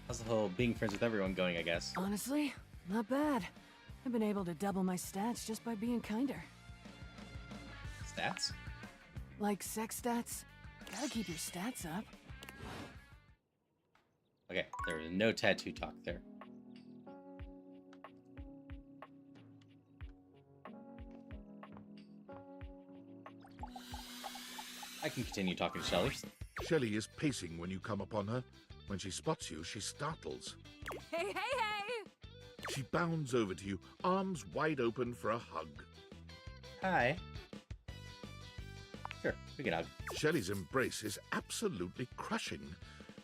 How's the whole being friends with everyone going, I guess? Honestly, not bad. I've been able to double my stats just by being kinder. Stats? Like sex stats. Gotta keep your stats up. Okay, there was no tattoo talk there. I can continue talking to Shelly. Shelley is pacing when you come upon her. When she spots you, she startles. Hey, hey, hey! She bounds over to you, arms wide open for a hug. Hi. Sure, we can hug. Shelley's embrace is absolutely crushing,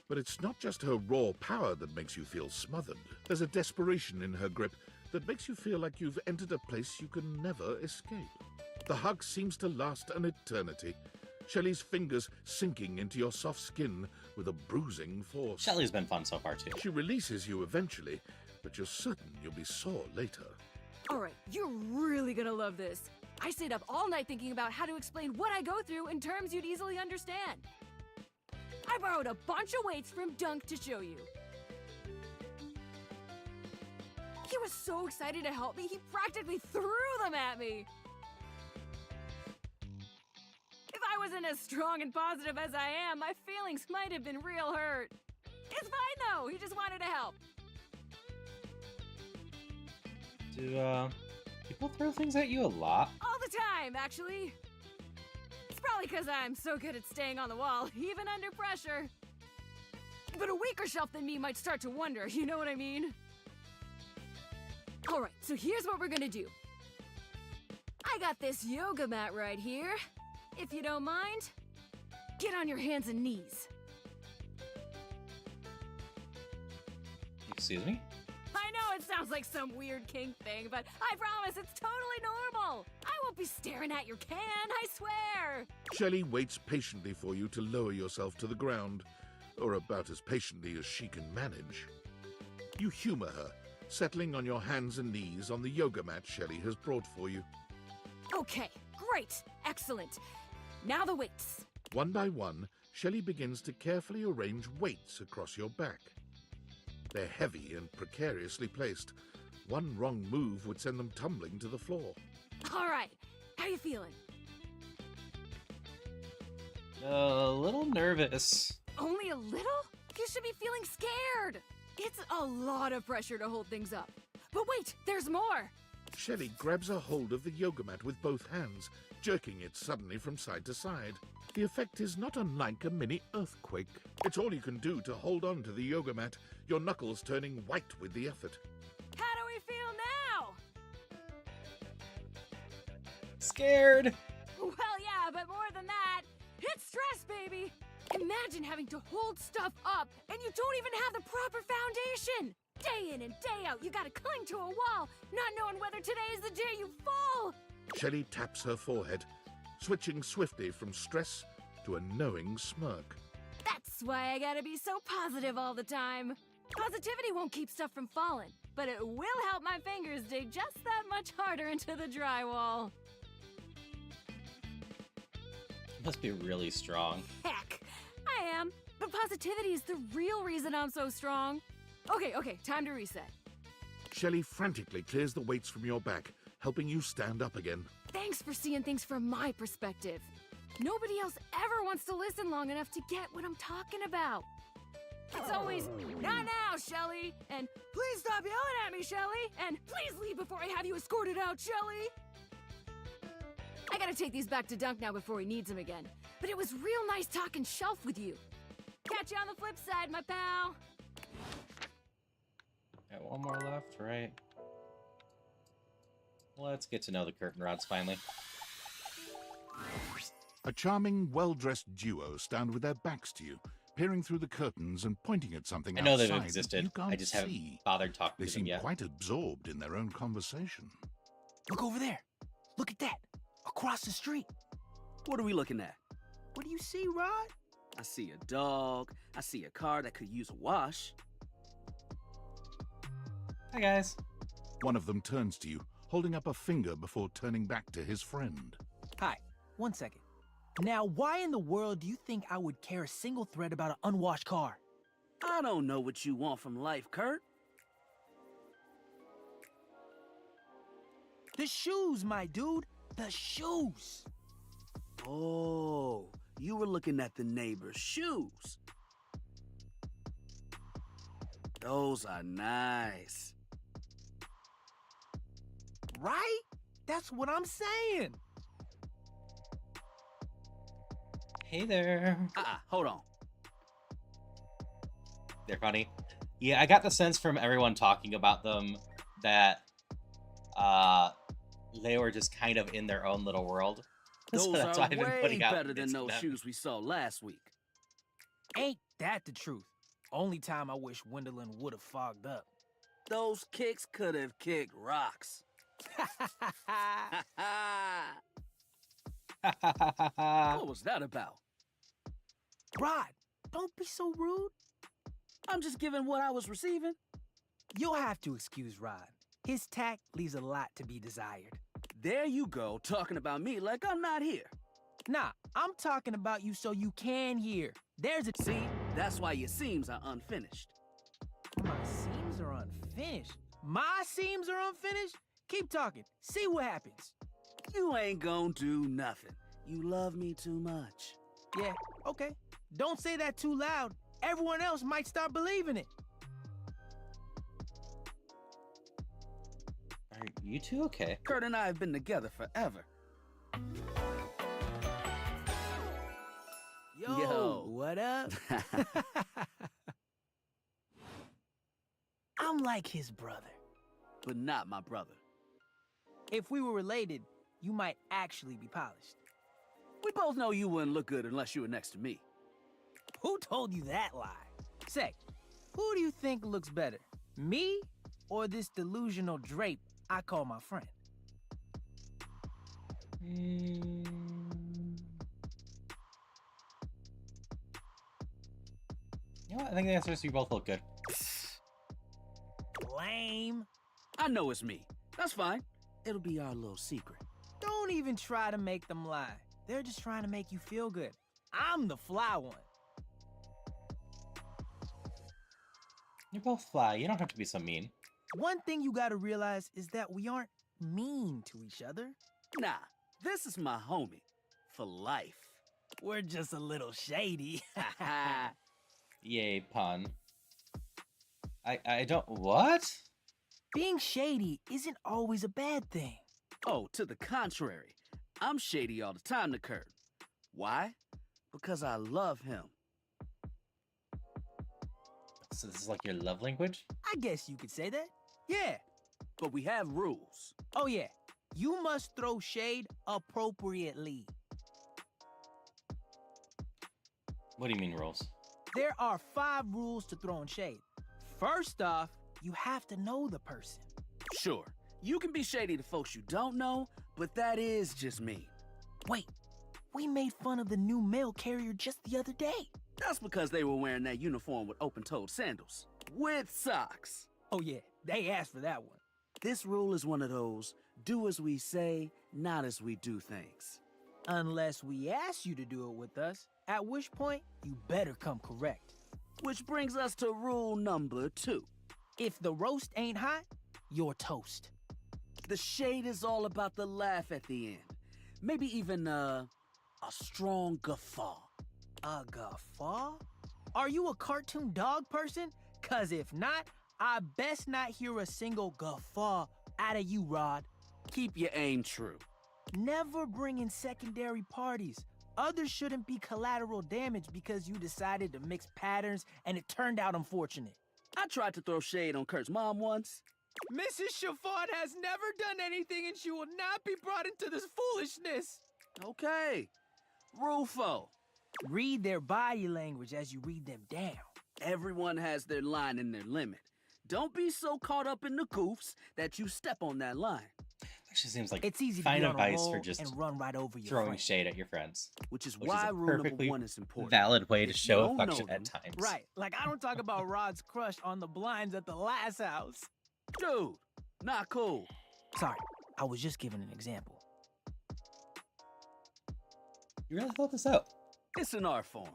but it's not just her raw power that makes you feel smothered. There's a desperation in her grip that makes you feel like you've entered a place you can never escape. The hug seems to last an eternity. Shelley's fingers sinking into your soft skin with a bruising force. Shelley's been fun so far, too. She releases you eventually, but you're certain you'll be sore later. Alright, you're really gonna love this. I stayed up all night thinking about how to explain what I go through in terms you'd easily understand. I borrowed a bunch of weights from Dunk to show you. He was so excited to help me, he practically threw them at me. If I wasn't as strong and positive as I am, my feelings might have been real hurt. It's fine though, he just wanted to help. People throw things at you a lot. All the time, actually. It's probably because I'm so good at staying on the wall, even under pressure. But a weaker shelf than me might start to wonder, you know what I mean? Alright, so here's what we're gonna do. I got this yoga mat right here. If you don't mind, get on your hands and knees. Excuse me? I know it sounds like some weird kink thing, but I promise it's totally normal. I won't be staring at your can, I swear. Shelley waits patiently for you to lower yourself to the ground, or about as patiently as she can manage. You humor her, settling on your hands and knees on the yoga mat Shelley has brought for you. Okay, great, excellent. Now the weights. One by one, Shelley begins to carefully arrange weights across your back. They're heavy and precariously placed. One wrong move would send them tumbling to the floor. All right, how you feeling? A little nervous. Only a little? You should be feeling scared. It's a lot of pressure to hold things up. But wait, there's more. Shelley grabs a hold of the yoga mat with both hands, jerking it suddenly from side to side. The effect is not unlike a mini earthquake. It's all you can do to hold on to the yoga mat, your knuckles turning white with the effort. How do we feel now? Scared. Well, yeah, but more than that, it's stress, baby. Imagine having to hold stuff up and you don't even have the proper foundation. Day in and day out, you gotta cling to a wall, not knowing whether today is the day you fall. Shelley taps her forehead, switching swiftly from stress to a knowing smirk. That's why I gotta be so positive all the time. Positivity won't keep stuff from falling, but it will help my fingers dig just that much harder into the drywall. You must be really strong. Heck, I am, but positivity is the real reason I'm so strong. Okay, time to reset. Shelley frantically clears the weights from your back, helping you stand up again. Thanks for seeing things from my perspective. Nobody else ever wants to listen long enough to get what I'm talking about. It's always, not now, Shelly, and please stop yelling at me, Shelly, and please leave before I have you escorted out, Shelly. I gotta take these back to Dunk now before he needs them again. But it was real nice talking shelf with you. Catch you on the flip side, my pal. Got one more left, right? Let's get to know the curtain rods finally. A charming, well-dressed duo stand with their backs to you, peering through the curtains and pointing at something I know outside they've existed. you can't I just haven't see. bothered talking They to them seem yet. quite absorbed in their own conversation. Look over there. Look at that. Across the street. What are we looking at? What do you see, Rod? I see a dog. I see a car that could use a wash. Hi, guys. One of them turns to you, holding up a finger before turning back to his friend. Hi, 1 second. Now, why in the world do you think I would care a single thread about an unwashed car? I don't know what you want from life, Kurt. The shoes, my dude. The shoes. Oh, you were looking at the neighbor's shoes. Those are nice. Right? That's what I'm saying. Hey there. Hold on. They're funny. Yeah, I got the sense from everyone talking about them that they were just kind of in their own little world. Those So that's are why I've been way putting out better than bits of those them. shoes we saw last week. Ain't that the truth? Only time I wish Wendelin would have fogged up. Those kicks could have kicked rocks. What was that about? Rod, don't be so rude. I'm just giving what I was receiving. You'll have to excuse Rod. His tact leaves a lot to be desired. There you go, talking about me like I'm not here. Nah, I'm talking about you so you can hear. There's a... See, that's why your seams are unfinished. My seams are unfinished. My seams are unfinished? Keep talking. See what happens. You ain't gonna do nothing. You love me too much. Yeah, okay. Don't say that too loud. Everyone else might start believing it. Are you two okay? Kurt and I have been together forever. Yo, what up? I'm like his brother. But not my brother. If we were related, you might actually be polished. We both know you wouldn't look good unless you were next to me. Who told you that lie? Say, who do you think looks better? Me or this delusional drape I call my friend? You know what? I think the answer is you both look good. Lame. I know it's me. That's fine. It'll be our little secret. Don't even try to make them lie. They're just trying to make you feel good. I'm the fly one. You're both fly. You don't have to be so mean. One thing you gotta realize is that we aren't mean to each other. Nah, this is my homie. For life. We're just a little shady. Yay, pun. I don't... What? Being shady isn't always a bad thing. Oh, to the contrary. I'm shady all the time to Kurt. Why? Because I love him. So this is like your love language? I guess you could say that. Yeah. But we have rules. Oh yeah. You must throw shade appropriately. What do you mean rules? There are 5 rules to throwing shade. First off, you have to know the person. Sure, you can be shady to folks you don't know, but that is just me. Wait, we made fun of the new mail carrier just the other day. That's because they were wearing that uniform with open-toed sandals. With socks. Oh yeah, they asked for that one. This rule is one of those, do as we say, not as we do things. Unless we ask you to do it with us, at which point you better come correct. Which brings us to rule number 2. If the roast ain't hot, you're toast. The shade is all about the laugh at the end. Maybe even a strong guffaw. A guffaw? Are you a cartoon dog person? 'Cause if not, I best not hear a single guffaw out of you, Rod. Keep your aim true. Never bring in secondary parties. Others shouldn't be collateral damage because you decided to mix patterns and it turned out unfortunate. I tried to throw shade on Kurt's mom once. Mrs. Chiffon has never done anything and she will not be brought into this foolishness. Okay. Rule 4. Read their body language as you read them down. Everyone has their line and their limit. Don't be so caught up in the goofs that you step on that line. Actually seems like It's easy to fine be on a advice roll for just and run right over your throwing friend. shade at your friends. Which is a why rule number perfectly 1 is important. valid way to If you show don't know affection at them- times. Right, like I don't talk about Rod's crush on the blinds at the last house. Dude, not cool. Sorry, I was just giving an example. You really thought this out? It's an art form.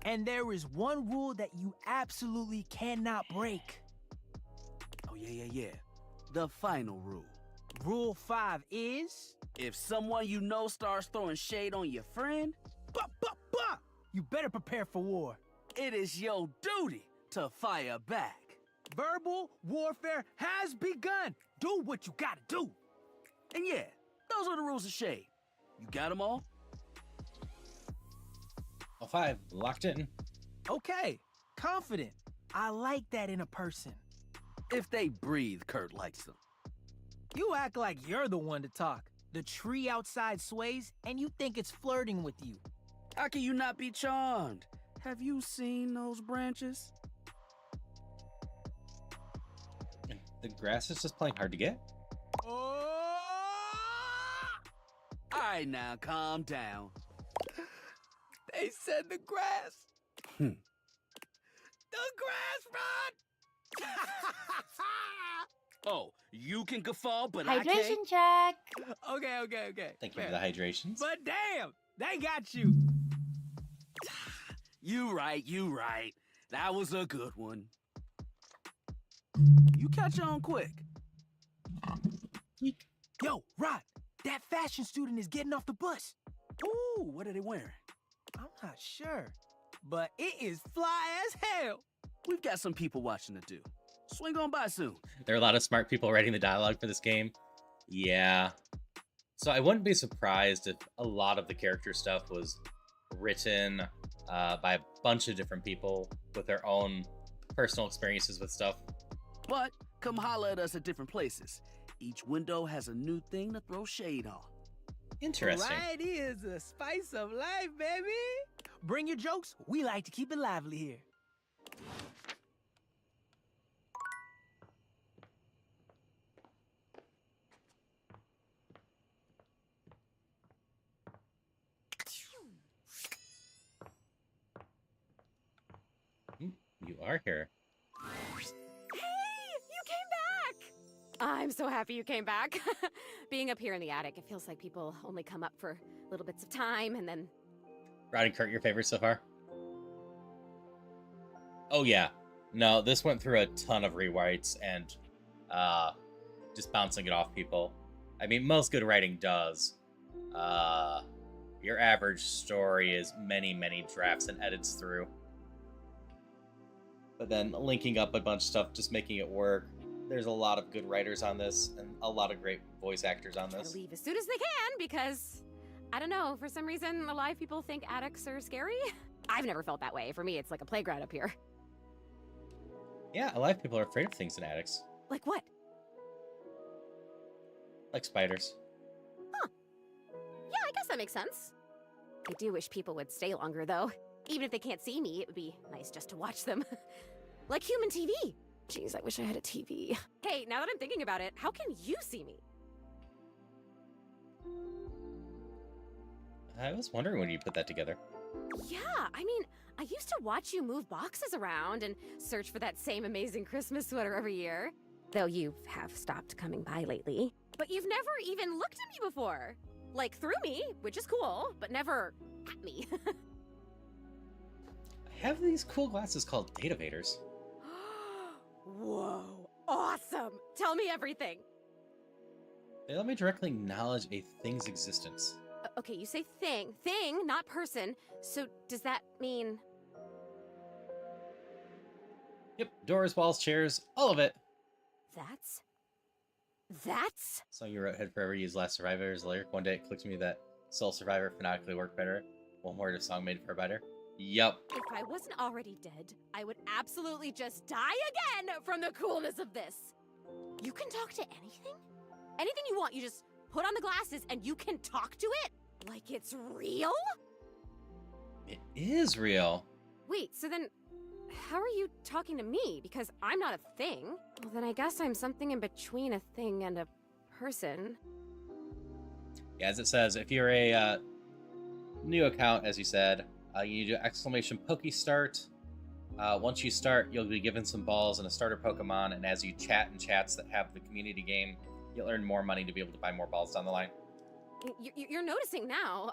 And there is one rule that you absolutely cannot break. Oh, yeah. The final rule. Rule 5 is... If someone you know starts throwing shade on your friend, you better prepare for war. It is your duty to fire back. Verbal warfare has begun. Do what you gotta do. And yeah, those are the rules of shade. You got them all? All 5, locked in. Okay, confident. I like that in a person. If they breathe, Kurt likes them. You act like you're the one to talk. The tree outside sways, and you think it's flirting with you. How can you not be charmed? Have you seen those branches? The grass is just playing hard to get? All right, now, calm down. They said the grass. The grass, Rod! Oh, you can guffaw, but I Hydration can't? check. Okay. Thank you for the hydrations. But damn, they got you. You right. That was a good one. You catch on quick. Yo, Rod, that fashion student is getting off the bus. Ooh, what are they wearing? I'm not sure, but it is fly as hell. We've got some people watching to do. Swing on by soon. There are a lot of smart people writing the dialogue for this game. Yeah. So I wouldn't be surprised if a lot of the character stuff was written by a bunch of different people with their own personal experiences with stuff. But come holler at us at different places. Each window has a new thing to throw shade on. Interesting. Variety is the spice of life, baby. Bring your jokes. We like to keep it lively here. You are here. Hey, you came back! I'm so happy you came back. Being up here in the attic, it feels like people only come up for little bits of time and then... Rod and Kurt, your favorite so far? Oh yeah. No, this went through a ton of rewrites and just bouncing it off people. I mean, most good writing does. Your average story is many, many drafts and edits through. But then linking up a bunch of stuff, just making it work. There's a lot of good writers on this, and a lot of great voice actors on this. Try to leave as soon as they can, because, I don't know, for some reason, a lot of people think attics are scary. I've never felt that way. For me, it's like a playground up here. Yeah, a lot of people are afraid of things in attics. Like what? Like spiders. Huh. Yeah, I guess that makes sense. I do wish people would stay longer, though. Even if they can't see me, it would be nice just to watch them. Like human TV. Jeez, I wish I had a TV. Hey, now that I'm thinking about it, how can you see me? I was wondering when you put that together. Yeah, I mean, I used to watch you move boxes around and search for that same amazing Christmas sweater every year. Though you have stopped coming by lately. But you've never even looked at me before. Like, through me, which is cool, but never at me. I have these cool glasses called Datavaders. Whoa, awesome! Tell me everything. They let me directly acknowledge a thing's existence. Okay, you say thing, not person. So does that mean... Yep, doors, walls, chairs, all of it. That's... Song you wrote, Head Forever, used Last Survivor as a lyric. One day it clicked to me that Soul Survivor phonetically worked better. One word of song made for better. Yup. If I wasn't already dead, I would absolutely just die again from the coolness of this. You can talk to anything? Anything you want, you just put on the glasses and you can talk to it? Like it's real? It is real. Wait, so then how are you talking to me? Because I'm not a thing. Well, then I guess I'm something in between a thing and a person. Yeah, as it says, if you're a new account, as you said, you do exclamation #Pokestart. Once you start, you'll be given some balls and a starter Pokemon, and as you chat in chats that have the community game, you'll earn more money to be able to buy more balls down the line. You're noticing now.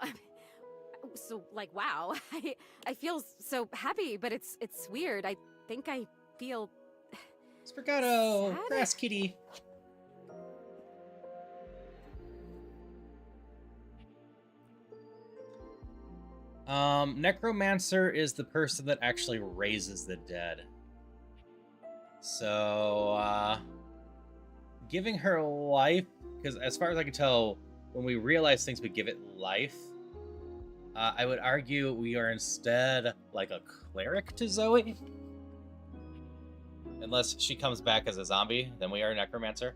So, like, wow. I feel so happy, but it's weird. I think I feel... Sprigato! Grass kitty! Necromancer is the person that actually raises the dead. So, giving her life, because as far as I can tell, when we realize things, we give it life. I would argue we are instead like a cleric to Zoe. Unless she comes back as a zombie, then we are a necromancer.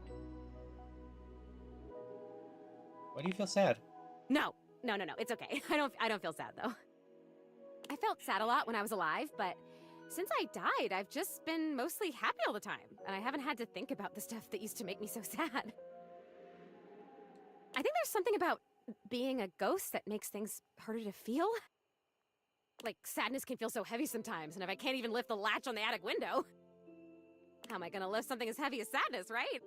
Why do you feel sad? No, it's okay. I don't feel sad, though. I felt sad a lot when I was alive, but since I died, I've just been mostly happy all the time, and I haven't had to think about the stuff that used to make me so sad. I think there's something about being a ghost that makes things harder to feel. Like, sadness can feel so heavy sometimes, and if I can't even lift the latch on the attic window, how am I gonna lift something as heavy as sadness, right?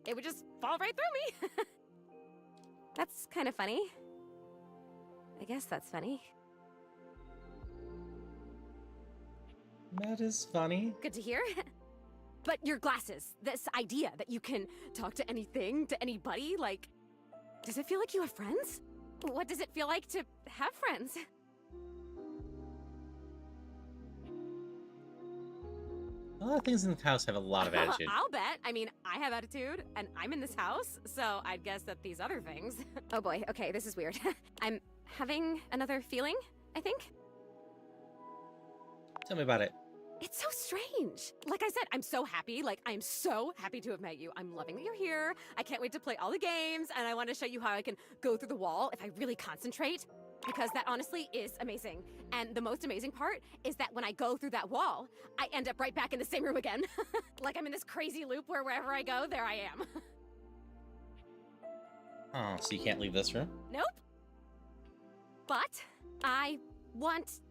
It would just fall right through me. That's kind of funny. I guess that's funny. That is funny. Good to hear. But your glasses, this idea that you can talk to anything, to anybody, like, does it feel like you have friends? What does it feel like to have friends? lot of things in the house have a lot of attitude. I'll bet. I mean, I have attitude, and I'm in this house, so I'd guess that these other things... Oh boy, okay, this is weird. I'm having another feeling, I think. Tell me about it. It's so strange. Like I said, I'm so happy. Like, I'm so happy to have met you. I'm loving that you're here. I can't wait to play all the games, and I want to show you how I can go through the wall if I really concentrate, because that honestly is amazing. And the most amazing part is that when I go through that wall, I end up right back in the same room again. Like I'm in this crazy loop where wherever I go, there I am. Oh, so you can't leave this room? Nope. But I want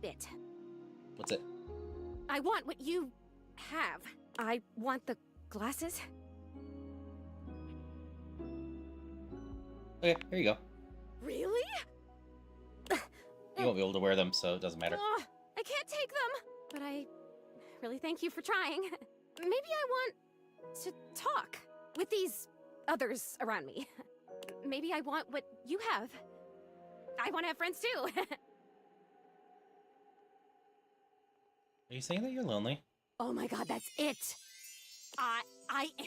it. What's it? I want what you have. I want the glasses. Okay, here you go. Really? You won't be able to wear them, so it doesn't matter. I can't take them. But I really thank you for trying. Maybe I want to talk with these others around me. Maybe I want what you have. I want to have friends too. Are you saying that you're lonely? Oh my god, that's it! I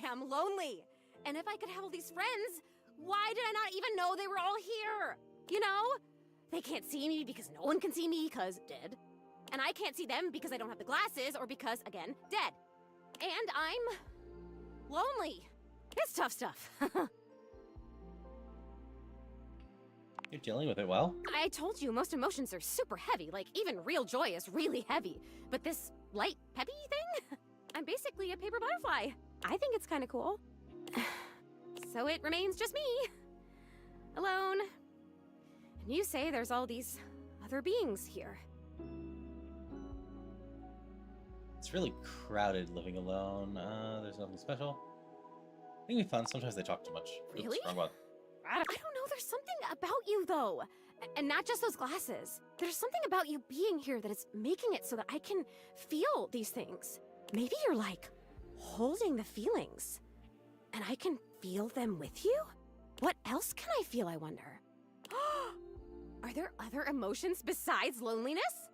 am lonely! And if I could have all these friends, why did I not even know they were all here? You know? They can't see me because no one can see me because dead. And I can't see them because I don't have the glasses or because, again, dead. And I'm lonely. It's tough stuff. You're dealing with it well. I told you, most emotions are super heavy. Like, even real joy is really heavy. But this light, peppy thing? I'm basically a paper butterfly. I think it's kind of cool. So it remains just me. Alone. And you say there's all these other beings here. It's really crowded living alone. There's nothing special. I think it'd be fun. Sometimes they talk too much. Oops, Really? wrong one. I don't know, there's something about you, though. And not just those glasses. There's something about you being here that is making it so that I can feel these things. Maybe you're, like, holding the feelings. And I can feel them with you? What else can I feel, I wonder? Are there other emotions besides loneliness?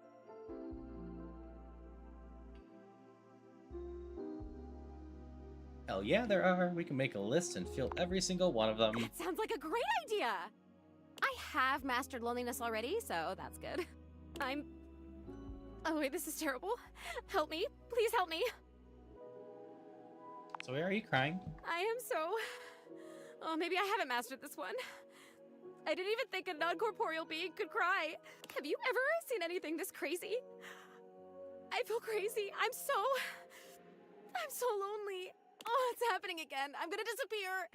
Hell yeah, there are. We can make a list and feel every single one of them. That sounds like a great idea! I have mastered loneliness already, so that's good. Oh wait, this is terrible. Help me. Please help me. So why are you crying? I am so... Oh, maybe I haven't mastered this one. I didn't even think a non-corporeal being could cry. Have you ever seen anything this crazy? I feel crazy. I'm so lonely. Oh, it's happening again. I'm gonna disappear.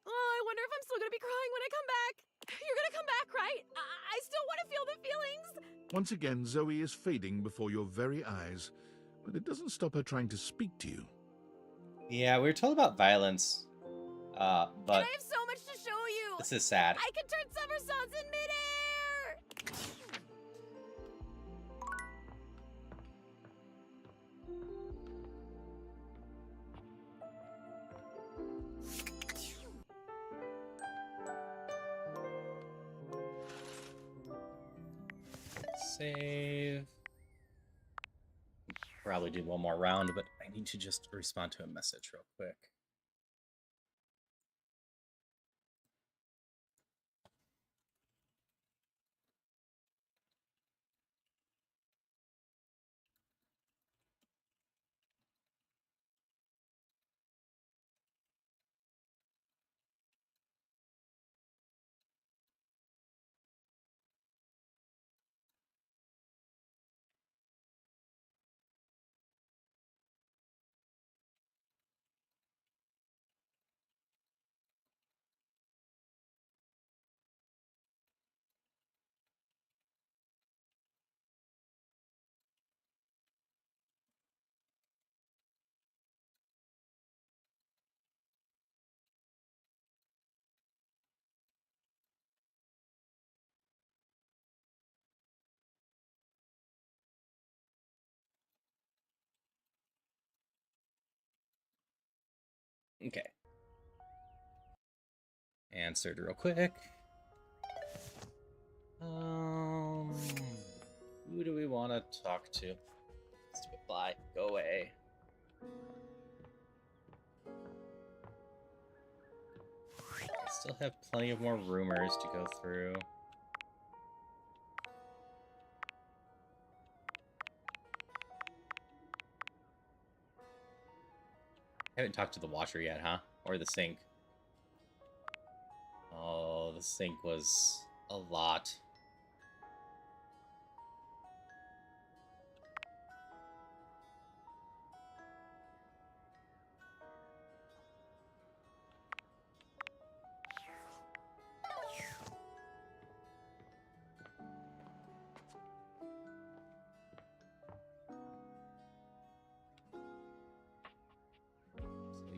Oh, I wonder if I'm still gonna be crying when I come back. You're gonna come back, right? I still want to feel the feelings. Once again, Zoe is fading before your very eyes, but it doesn't stop her trying to speak to you. Yeah, we were told about violence, but And I have so much to show you. this is sad. I can turn somersaults in midair. Save. Probably do one more round, but I need to just respond to a message real quick. Okay. Answered real quick. Who do we want to talk to? Let's do it Bye. Go away. Still have plenty of more rumors to go through. Haven't talked to the washer yet, huh? Or the sink. Oh, the sink was a lot.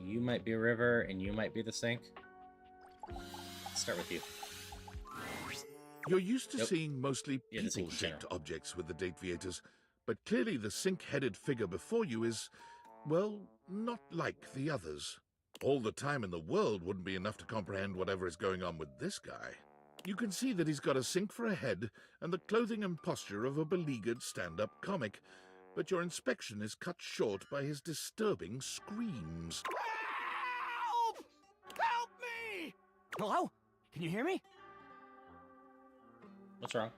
You might be a river, and you might be the sink. Let's start with you. You're used to Nope. seeing mostly Yeah, the sink in people-shaped general. objects with the Dateviators, but clearly the sink-headed figure before you is, well, not like the others. All the time in the world wouldn't be enough to comprehend whatever is going on with this guy. You can see that he's got a sink for a head and the clothing and posture of a beleaguered stand-up comic, but your inspection is cut short by his disturbing screams. Help! Help me! Hello? Can you hear me? What's wrong?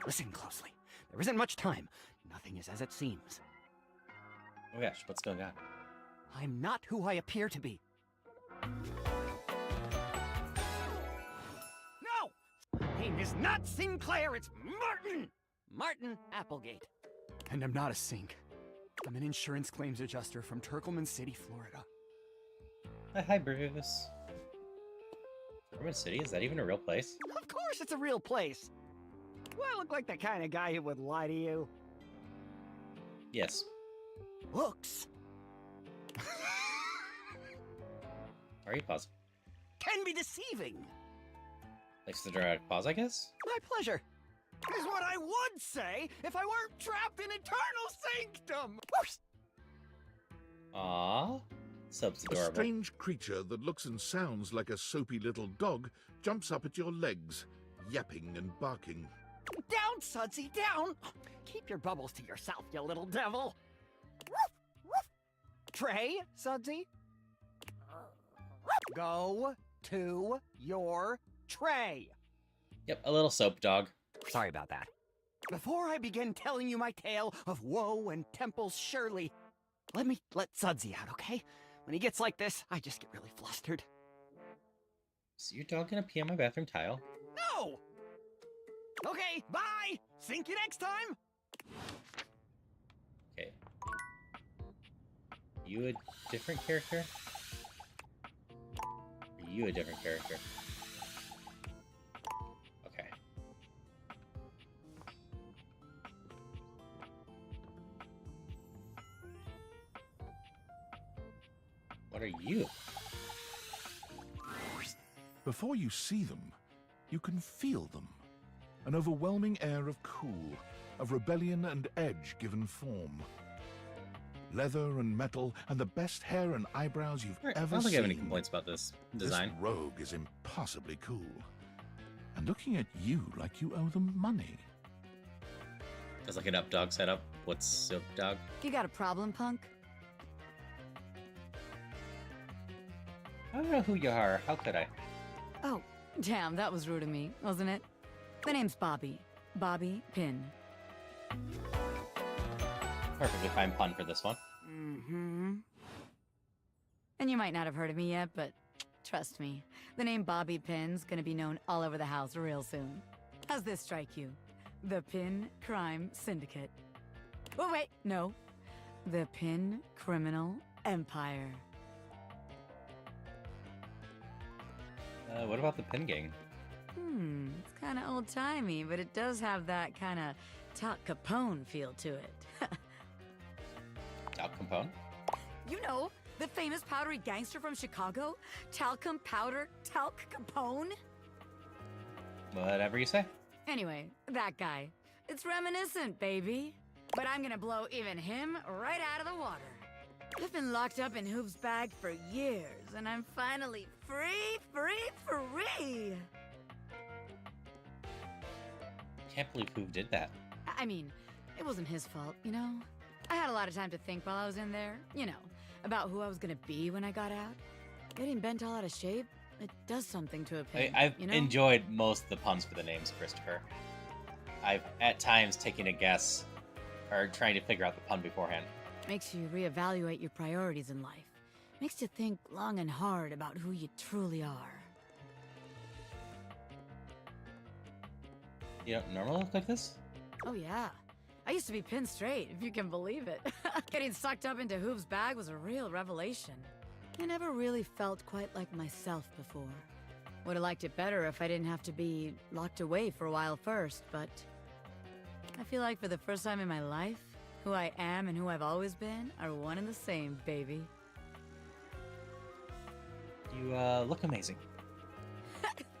Listen closely. There isn't much time. Nothing is as it seems. Oh gosh, what's going on? I'm not who I appear to be. No! My name is not Sinclair, it's Martin! Martin Applegate. And I'm not a sink. I'm an insurance claims adjuster from Turkleman City, Florida. Hi, Bruce. Turkleman City? Is that even a real place? Of course it's a real place. Do I look like the kind of guy who would lie to you? Yes. Looks. Are you pausing? Can be deceiving. Thanks for the dramatic pause, I guess? My pleasure. Is what I would say if I weren't trapped in eternal sanctum. Aww. Sub's A adorable. strange creature that looks and sounds like a soapy little dog jumps up at your legs, yapping and barking. Down, Sudsy, down! Keep your bubbles to yourself, you little devil. Woof, woof. Trey, Sudsy? Go to your tray. Yep, a little soap dog. Sorry about that. Before I begin telling you my tale of woe and Temple's Shirley, let me let Sudsy out, okay? When he gets like this, I just get really flustered. Is your dog gonna pee on my bathroom tile? No! Okay, bye! Sink you next time! Okay. You a different character? Are you a different character? Okay. What are you? Before you see them, you can feel them. An overwhelming air of cool, of rebellion and edge given form. Leather and metal, and the best hair and eyebrows you've I ever don't think I have any seen. complaints about this design. This rogue is impossibly cool. And looking at you like you owe them money. There's like an up dog setup. What's soap dog? You got a problem, punk? I don't know who you are. How could I? Oh, damn, that was rude of me, wasn't it? My name's Bobby. Bobby Pin. Perfectly fine pun for this one. Mm-hmm. And you might not have heard of me yet, but trust me, the name Bobby Pin's gonna be known all over the house real soon. How's this strike you? The Pin Crime Syndicate. Oh, wait, no. The Pin Criminal Empire. What about the pin gang? It's kind of old-timey, but it does have that kind of Talk Capone feel to it. Al Capone? You know, the famous powdery gangster from Chicago? Talcum Powder Talc Capone? Whatever you say. Anyway, that guy. It's reminiscent, baby. But I'm gonna blow even him right out of the water. I've been locked up in Hoop's bag for years, and I'm finally free! Can't believe who did that. I mean, it wasn't his fault, you know? I had a lot of time to think while I was in there. You know, about who I was gonna be when I got out. Getting bent all out of shape, it does something to a pin, I've you know? enjoyed most of the puns for the names, Christopher. I've, at times, taken a guess or trying to figure out the pun beforehand. Makes you reevaluate your priorities in life. Makes you think long and hard about who you truly are. You don't normally look like this? Oh yeah. I used to be pinned straight, if you can believe it. Getting sucked up into Hoob's bag was a real revelation. I never really felt quite like myself before. Would have liked it better if I didn't have to be locked away for a while first, but I feel like for the first time in my life, who I am and who I've always been are one and the same, baby. You, look amazing.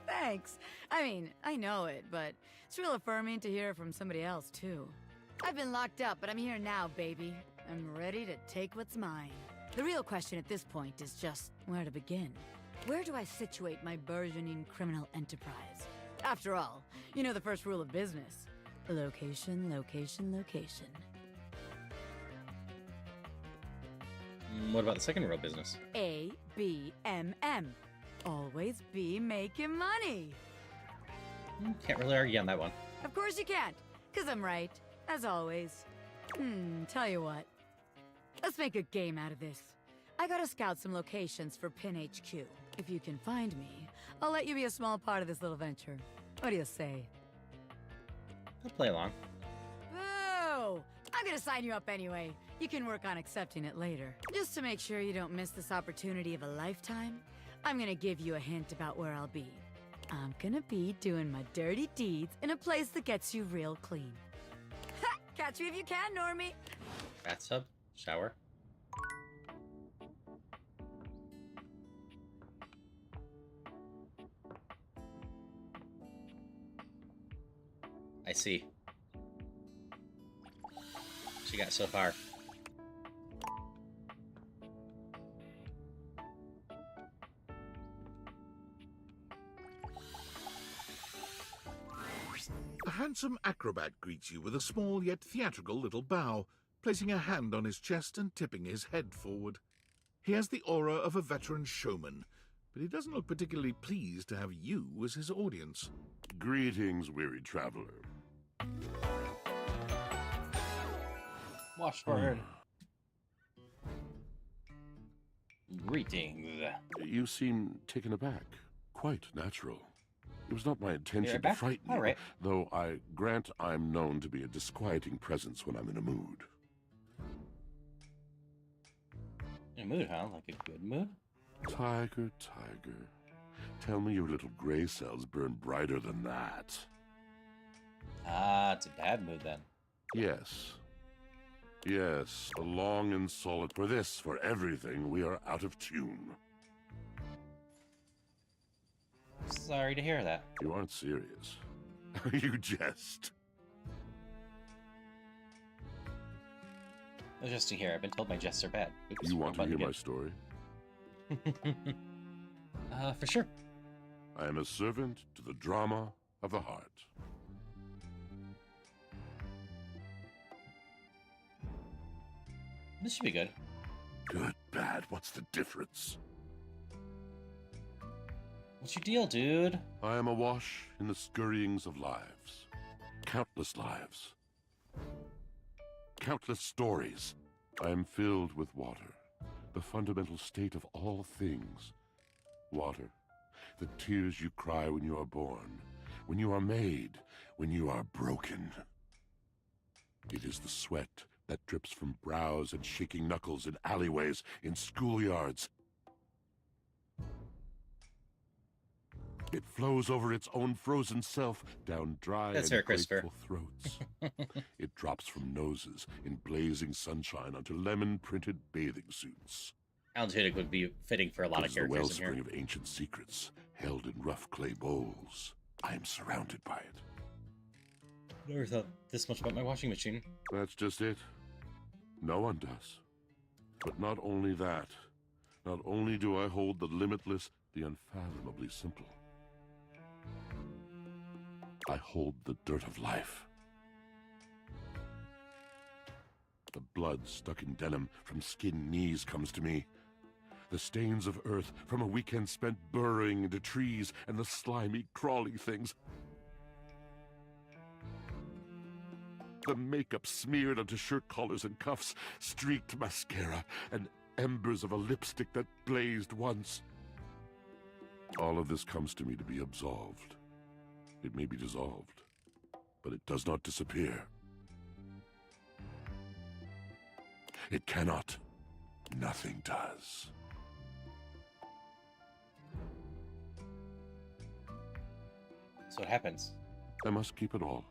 Thanks. I mean, I know it, but it's real affirming to hear it from somebody else, too. I've been locked up, but I'm here now, baby. I'm ready to take what's mine. The real question at this point is just where to begin. Where do I situate my burgeoning criminal enterprise? After all, you know the first rule of business. Location, location, location. What about the second rule of business? A-B-M-M. Always be making money. Can't really argue on that one. Of course you can't, because I'm right, as always. Tell you what. Let's make a game out of this. I gotta scout some locations for Pin HQ. If you can find me, I'll let you be a small part of this little venture. What do you say? I'll play along. Boo! I'm gonna sign you up anyway. You can work on accepting it later. Just to make sure you don't miss this opportunity of a lifetime, I'm gonna give you a hint about where I'll be. I'm gonna be doing my dirty deeds in a place that gets you real clean. Ha! Catch me if you can, Normie! Bathtub? Shower? I see. She got so far. A handsome acrobat greets you with a small yet theatrical little bow, placing a hand on his chest and tipping his head forward. He has the aura of a veteran showman, but he doesn't look particularly pleased to have you as his audience. Greetings, weary traveler. Washboard. Greetings. You seem taken aback. Quite natural. It was not my intention to back? frighten All you, right. though I grant I'm known to be a disquieting presence when I'm in a mood. In a mood, huh? Like a good mood? Tiger, tiger. Tell me your little gray cells burn brighter than that. Ah, it's a bad mood then. Yes. Yes, a long and solid for this, for everything, we are out of tune. Sorry to hear that. You aren't serious. You jest. I was just to hear. I've been told my jests are bad. Oops, You want to wrong hear button my story? For sure. I am a servant to the drama of the heart. This should be good. Good, bad, what's the difference? What's your deal, dude? I am awash in the scurryings of lives. Countless lives. Countless stories. I am filled with water, the fundamental state of all things. Water, the tears you cry when you are born, when you are made, when you are broken. It is the sweat that drips from brows and shaking knuckles in alleyways, in schoolyards. It flows over its own frozen self down dry That's and fair, Christopher. grateful throats. It drops from noses in blazing sunshine onto lemon-printed bathing suits. Alan Tudyk would be fitting for a lot It of is the characters in here. wellspring of ancient secrets, held in rough clay bowls. I am surrounded by it. Never thought this much about my washing machine. That's just it. No one does. But not only that, not only do I hold the limitless, the unfathomably simple, I hold the dirt of life. The blood stuck in denim from skin knees comes to me. The stains of earth from a weekend spent burrowing into trees and the slimy, crawly things. The makeup smeared onto shirt collars and cuffs, streaked mascara, and embers of a lipstick that blazed once. All of this comes to me to be absolved. It may be dissolved, but it does not disappear. It cannot. Nothing does. So what happens? I must keep it all.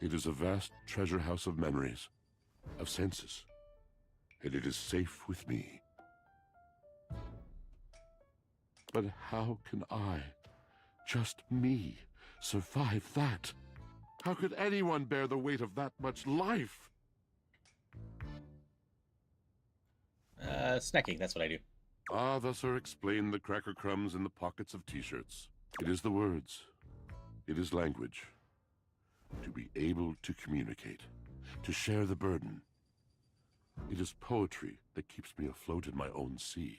It is a vast treasure house of memories, of senses, and it is safe with me. But how can I, just me, survive that? How could anyone bear the weight of that much life? Snacking, that's what I do. Ah, thus are explained the cracker crumbs in the pockets of t-shirts. It is the words. It is language. To be able to communicate. To share the burden. It is poetry that keeps me afloat in my own sea.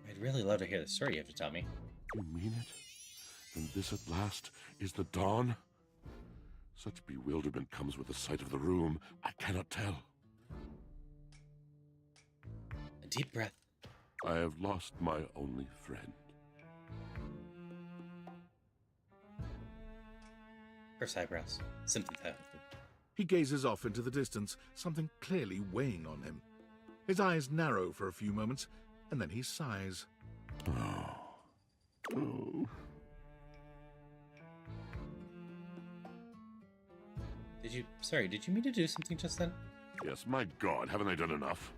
I'd really love to hear the story you have to tell me. You mean it? Then this at last is the dawn? Such bewilderment comes with the sight of the room, I cannot tell. A deep breath. I have lost my only friend. First eyebrows. Sympathetic. He gazes off into the distance, something clearly weighing on him. His eyes narrow for a few moments, and then he sighs. Oh. Did you mean to do something just then? Yes, my God, haven't I done enough?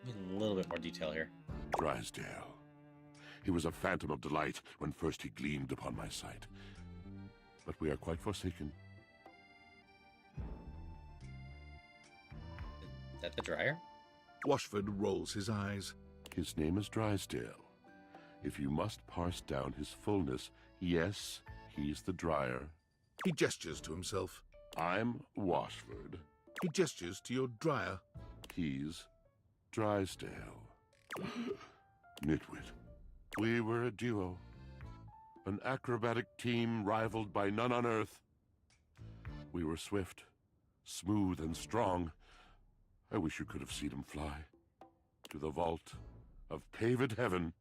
Need a little bit more detail here. Drysdale. He was a phantom of delight when first he gleamed upon my sight. But we are quite forsaken. Is that the dryer? Washford rolls his eyes. His name is Drysdale. If you must parse down his fullness, yes, he's the dryer. He gestures to himself. I'm Washford. He gestures to your dryer. He's Drysdale. Nitwit. We were a duo. An acrobatic team rivaled by none on Earth. We were swift, smooth, and strong. I wish you could have seen him fly. To the vault of paved heaven.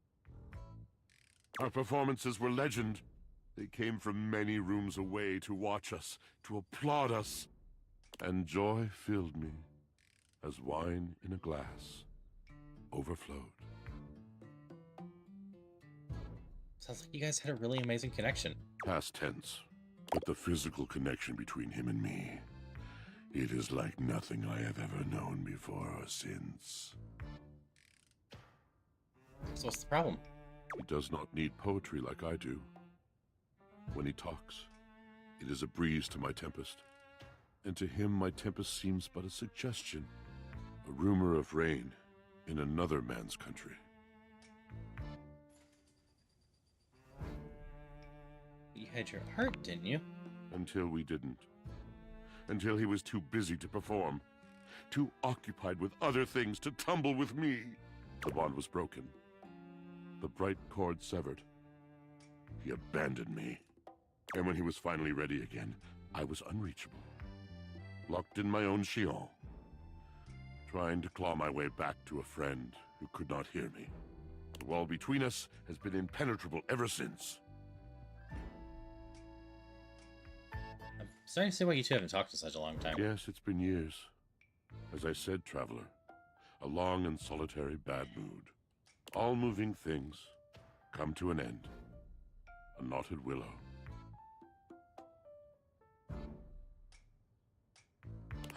Our performances were legend. They came from many rooms away to watch us, to applaud us. And joy filled me, as wine in a glass overflowed. Sounds like you guys had a really amazing connection. Past tense, but the physical connection between him and me, it is like nothing I have ever known before or since. So what's the problem? He does not need poetry like I do. When he talks, it is a breeze to my tempest. And to him my tempest seems but a suggestion, a rumor of rain in another man's country. You had your heart, didn't you? Until we didn't. Until he was too busy to perform. Too occupied with other things to tumble with me. The bond was broken. The bright cord severed. He abandoned me. And when he was finally ready again, I was unreachable. Locked in my own Sheol. Trying to claw my way back to a friend who could not hear me. The wall between us has been impenetrable ever since. I'm starting to see why you two haven't talked in such a long time. Yes, it's been years. As I said, traveler, a long and solitary bad mood. All moving things come to an end. A knotted willow.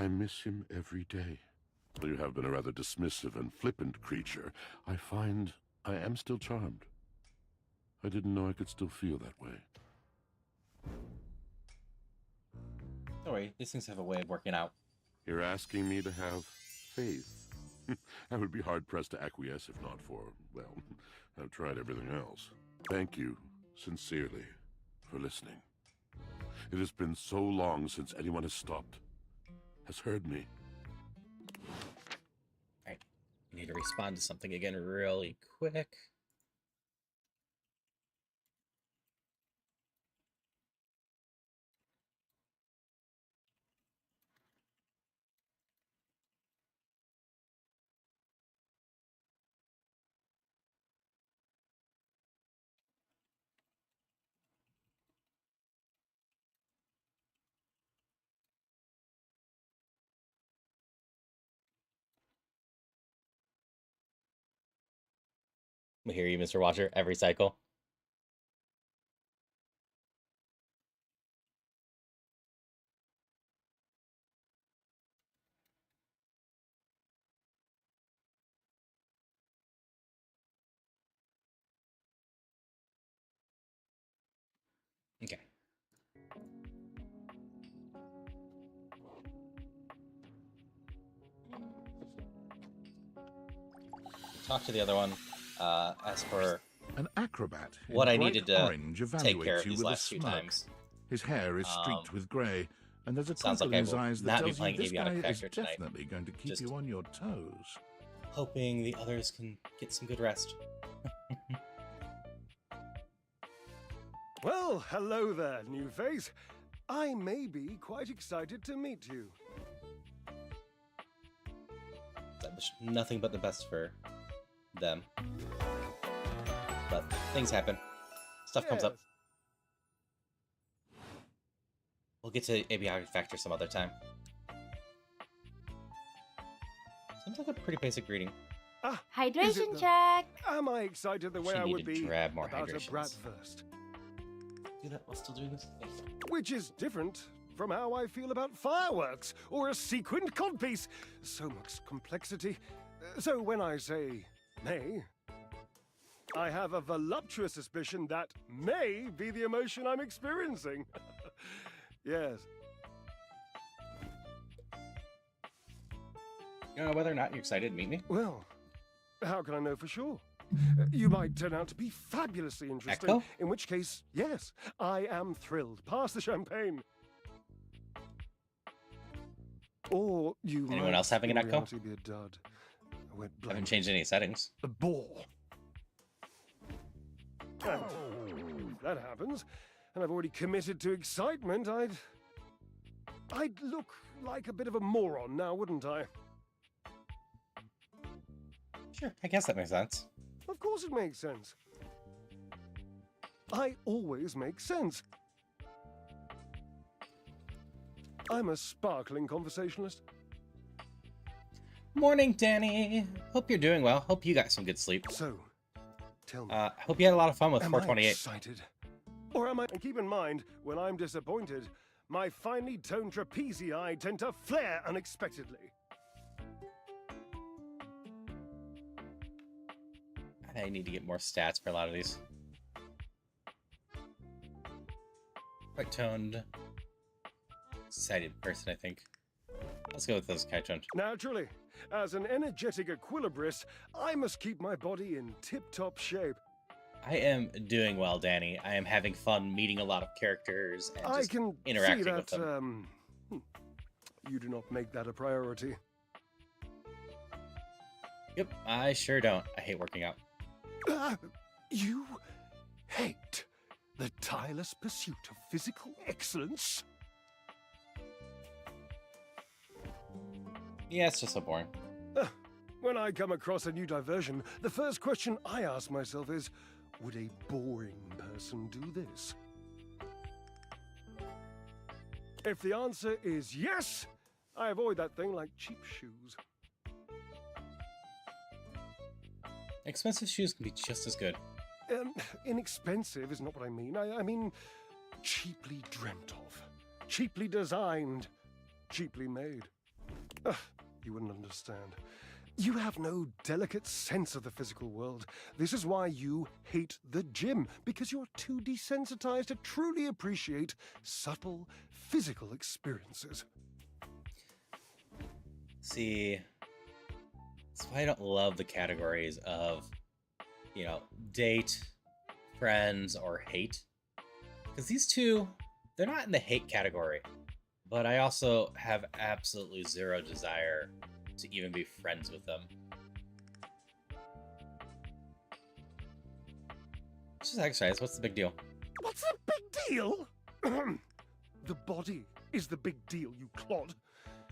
I miss him every day. Though you have been a rather dismissive and flippant creature, I find I am still charmed. I didn't know I could still feel that way. Don't worry, these things have a way of working out. You're asking me to have faith. I would be hard-pressed to acquiesce if not for, well, I've tried everything else. Thank you, sincerely, for listening. It has been so long since anyone has stopped, has heard me. Alright, need to respond to something again really quick. We hear you, Mr. Watcher, every cycle. Okay. Talk to the other one. As for an acrobat what I in bright needed to orange take care evaluates of you these with a last two smirk. times. His hair is streaked with grey, and there's a Sounds twinkle like I in his will eyes that not be tells you playing this guy Avionic is Factor tonight. definitely going to keep Just you on your toes. hoping the others can get some good rest. Well, hello there, new face. I may be quite excited to meet you. I wish nothing but the best for them. But things happen. Stuff comes up. We'll get to Avionic Factor some other time. Seems like a pretty basic greeting. Ah, Hydration check. Am I excited the way She I need would to be grab more about a hydrations. bratwurst? Do that while still doing this? Yes. Which is different from how I feel about fireworks or a sequined codpiece. So much complexity. So when I say may, I have a voluptuous suspicion that may be the emotion I'm experiencing. Yes. You know whether or not you're excited to meet me? Well, how can I know for sure? You might turn out to be fabulously interesting. Echo? In which case, yes, I am thrilled. Pass the champagne. Or you Anyone might else having an in echo? reality be a dud. A wet Haven't blanket. changed any settings. A bore. And if that happens, and I've already committed to excitement, I'd look like a bit of a moron now, wouldn't I? Sure, I guess that makes sense. Of course it makes sense. I always make sense. I'm a sparkling conversationalist. Morning, Danny. Hope you're doing well. Hope you got some good sleep. So, tell me. Hope you had a lot of fun with Am I 428. excited? Or am I... And keep in mind, when I'm disappointed, my finely toned trapezii tend to flare unexpectedly. I need to get more stats for a lot of these. Quite toned. Excited person, I think. Let's go with those kite toned. Naturally, as an energetic equilibrist, I must keep my body in tip-top shape. I am doing well, Danny. I am having fun meeting a lot of characters and I just can interacting see with that, them. You do not make that a priority. Yep, I sure don't. I hate working out. You hate the tireless pursuit of physical excellence? Yeah, it's just so boring. When I come across a new diversion, the first question I ask myself is, would a boring person do this? If the answer is yes, I avoid that thing like cheap shoes. Expensive shoes can be just as good. Inexpensive is not what I mean. I mean cheaply dreamt of, cheaply designed, cheaply made. You wouldn't understand. You have no delicate sense of the physical world. This is why you hate the gym, because you're too desensitized to truly appreciate subtle physical experiences. See, that's why I don't love the categories of, date, friends, or hate. Because these two they're not in the hate category, but I also have absolutely zero desire to even be friends with them. Just exercise. What's the big deal? What's the big deal? The body is the big deal, you clod.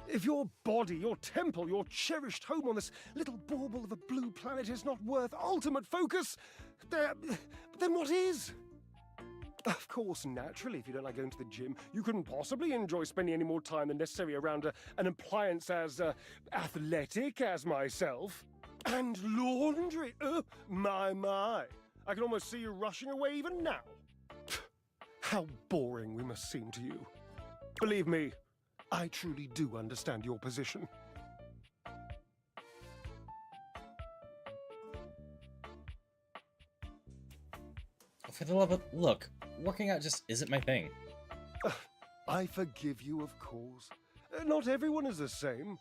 If your body, your temple, your cherished home on this little bauble of a blue planet is not worth ultimate focus, then what is? Of course, naturally, if you don't like going to the gym, you couldn't possibly enjoy spending any more time than necessary around an appliance as athletic as myself. And laundry, my. I can almost see you rushing away even now. How boring we must seem to you. Believe me, I truly do understand your position. For the love of... Look, working out just isn't my thing. I forgive you, of course. Not everyone is the same.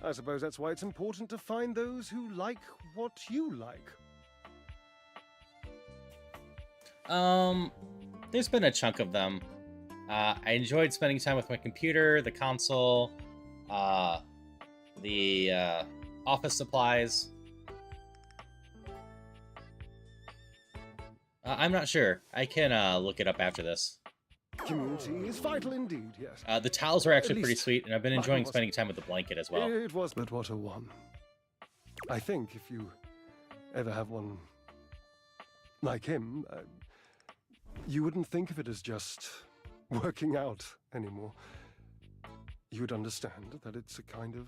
I suppose that's why it's important to find those who like what you like. There's been a chunk of them. I enjoyed spending time with my computer, the console, the office supplies. I'm not sure. I can look it up after this. Community is vital indeed, yes. The towels are actually pretty sweet, and I've been enjoying spending time with the blanket as well. It was, but what a one. I think if you ever have one like him, you wouldn't think of it as just working out anymore. You would understand that it's a kind of...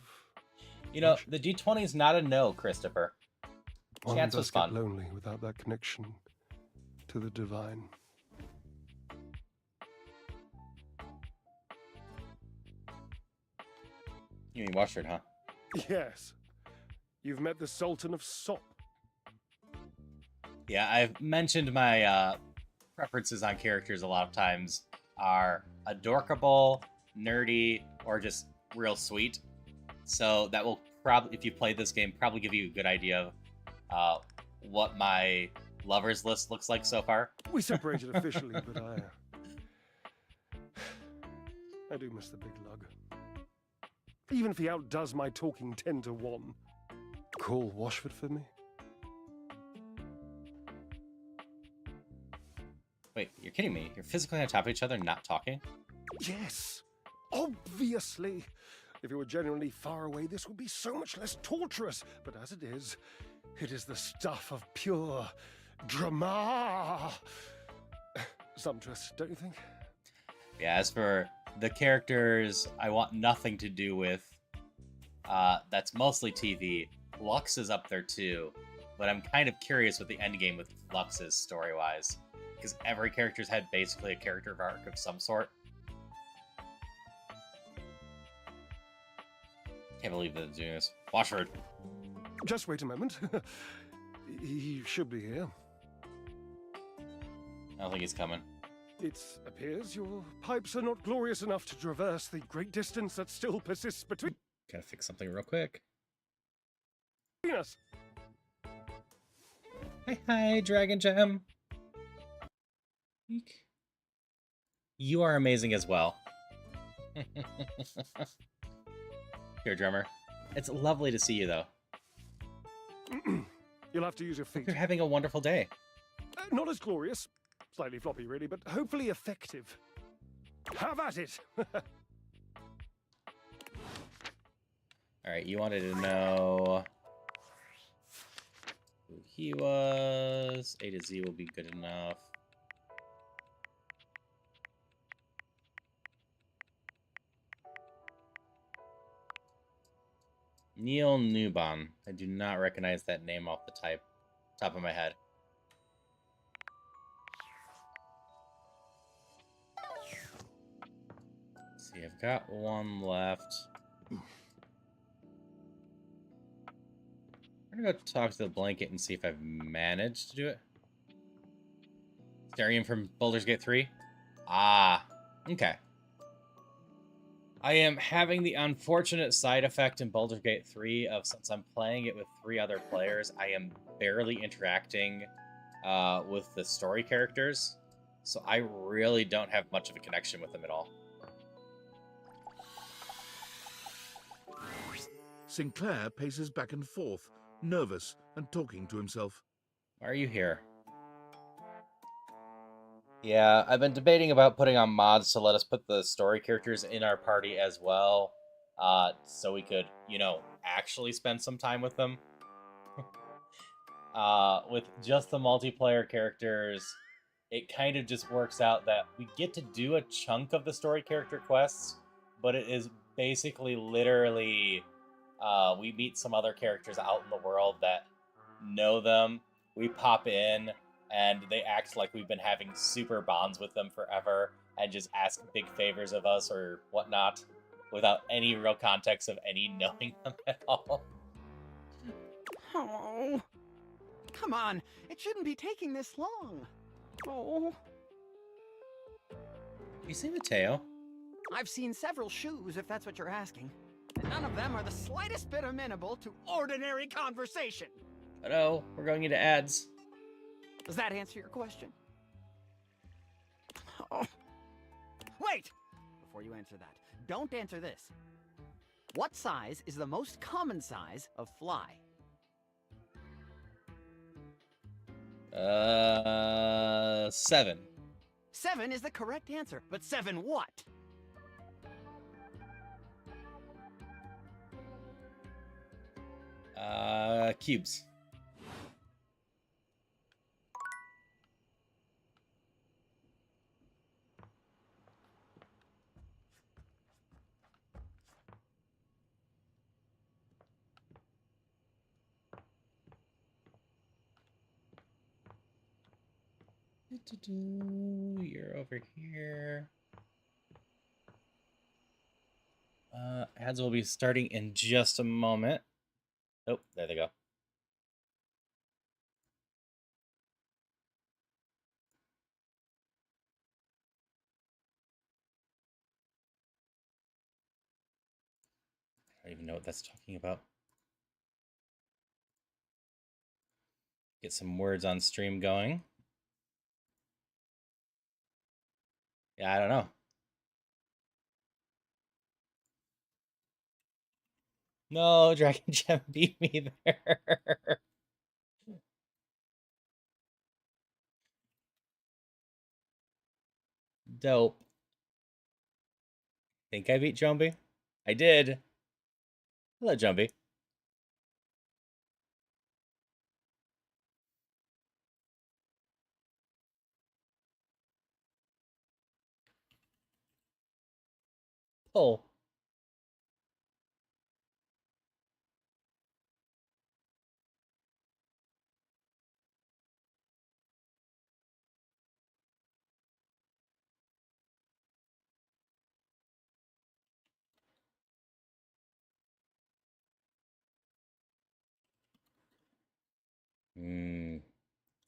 You know, the D20 is not a no, Christopher. One Chance was does get fun. lonely without that connection to the divine. You mean Washford, huh? Yes. You've met the Sultan of Sop. Yeah, I've mentioned my preferences on characters a lot of times are adorkable, nerdy, or just real sweet. So that will probably, if you play this game, probably give you a good idea of what my lovers list looks like so far. We separated officially, but I do miss the big lug. Even if he outdoes my talking 10 to 1. Call Washford for me? Wait, you're kidding me? You're physically on top of each other, not talking? Yes, obviously. If you were genuinely far away, this would be so much less torturous. But as it is the stuff of pure drama. Sumptuous, don't you think? Yeah, as for the characters I want nothing to do with, that's mostly TV. Lux is up there too, but I'm kind of curious what the endgame with Lux is story-wise, because every character's had basically a character arc of some sort. Can't believe that they're doing this. Washford. Just wait a moment. He should be here. I don't think he's coming. It appears your pipes are not glorious enough to traverse the great distance that still persists between Gotta fix something real quick. us. Hi, Dragon Gem. Eek. You are amazing as well. Here, drummer. It's lovely to see you, though. You'll have to use your feet. You're having a wonderful day. Not as glorious. Slightly floppy, really, but hopefully effective. Have at it! Alright, you wanted to know who he was. A to Z will be good enough. Neil Newbon. I do not recognize that name off the top of my head. Let's see, I've got one left. I'm gonna go talk to the blanket and see if I've managed to do it. Starium from Baldur's Gate 3? Ah, okay. I am having the unfortunate side effect in Baldur's Gate 3 of, since I'm playing it with 3 other players, I am barely interacting with the story characters. So I really don't have much of a connection with them at all. Sinclair paces back and forth, nervous and talking to himself. Why are you here? Yeah, I've been debating about putting on mods to let us put the story characters in our party as well, so we could, actually spend some time with them. With just the multiplayer characters, it kind of just works out that we get to do a chunk of the story character quests, but it is basically literally we meet some other characters out in the world that know them. We pop in and they act like we've been having super bonds with them forever and just ask big favors of us or whatnot without any real context of any knowing them at all. Oh, come on. It shouldn't be taking this long. Oh. You see Mateo? I've seen several shoes, if that's what you're asking. And none of them are the slightest bit amenable to ordinary conversation. Oh no, we're going into ads. Does that answer your question? Oh. Wait! Before you answer that, don't answer this. What size is the most common size of fly? 7. 7 is the correct answer, but 7 what? Cubes. You're over here. Ads will be starting in just a moment. Oh, there they go. I don't even know what that's talking about. Get some words on stream going. Yeah, I don't know. No, Dragon Gem beat me there. Dope. Think I beat Jumpy? I did. Hello, Jumpy. Pull.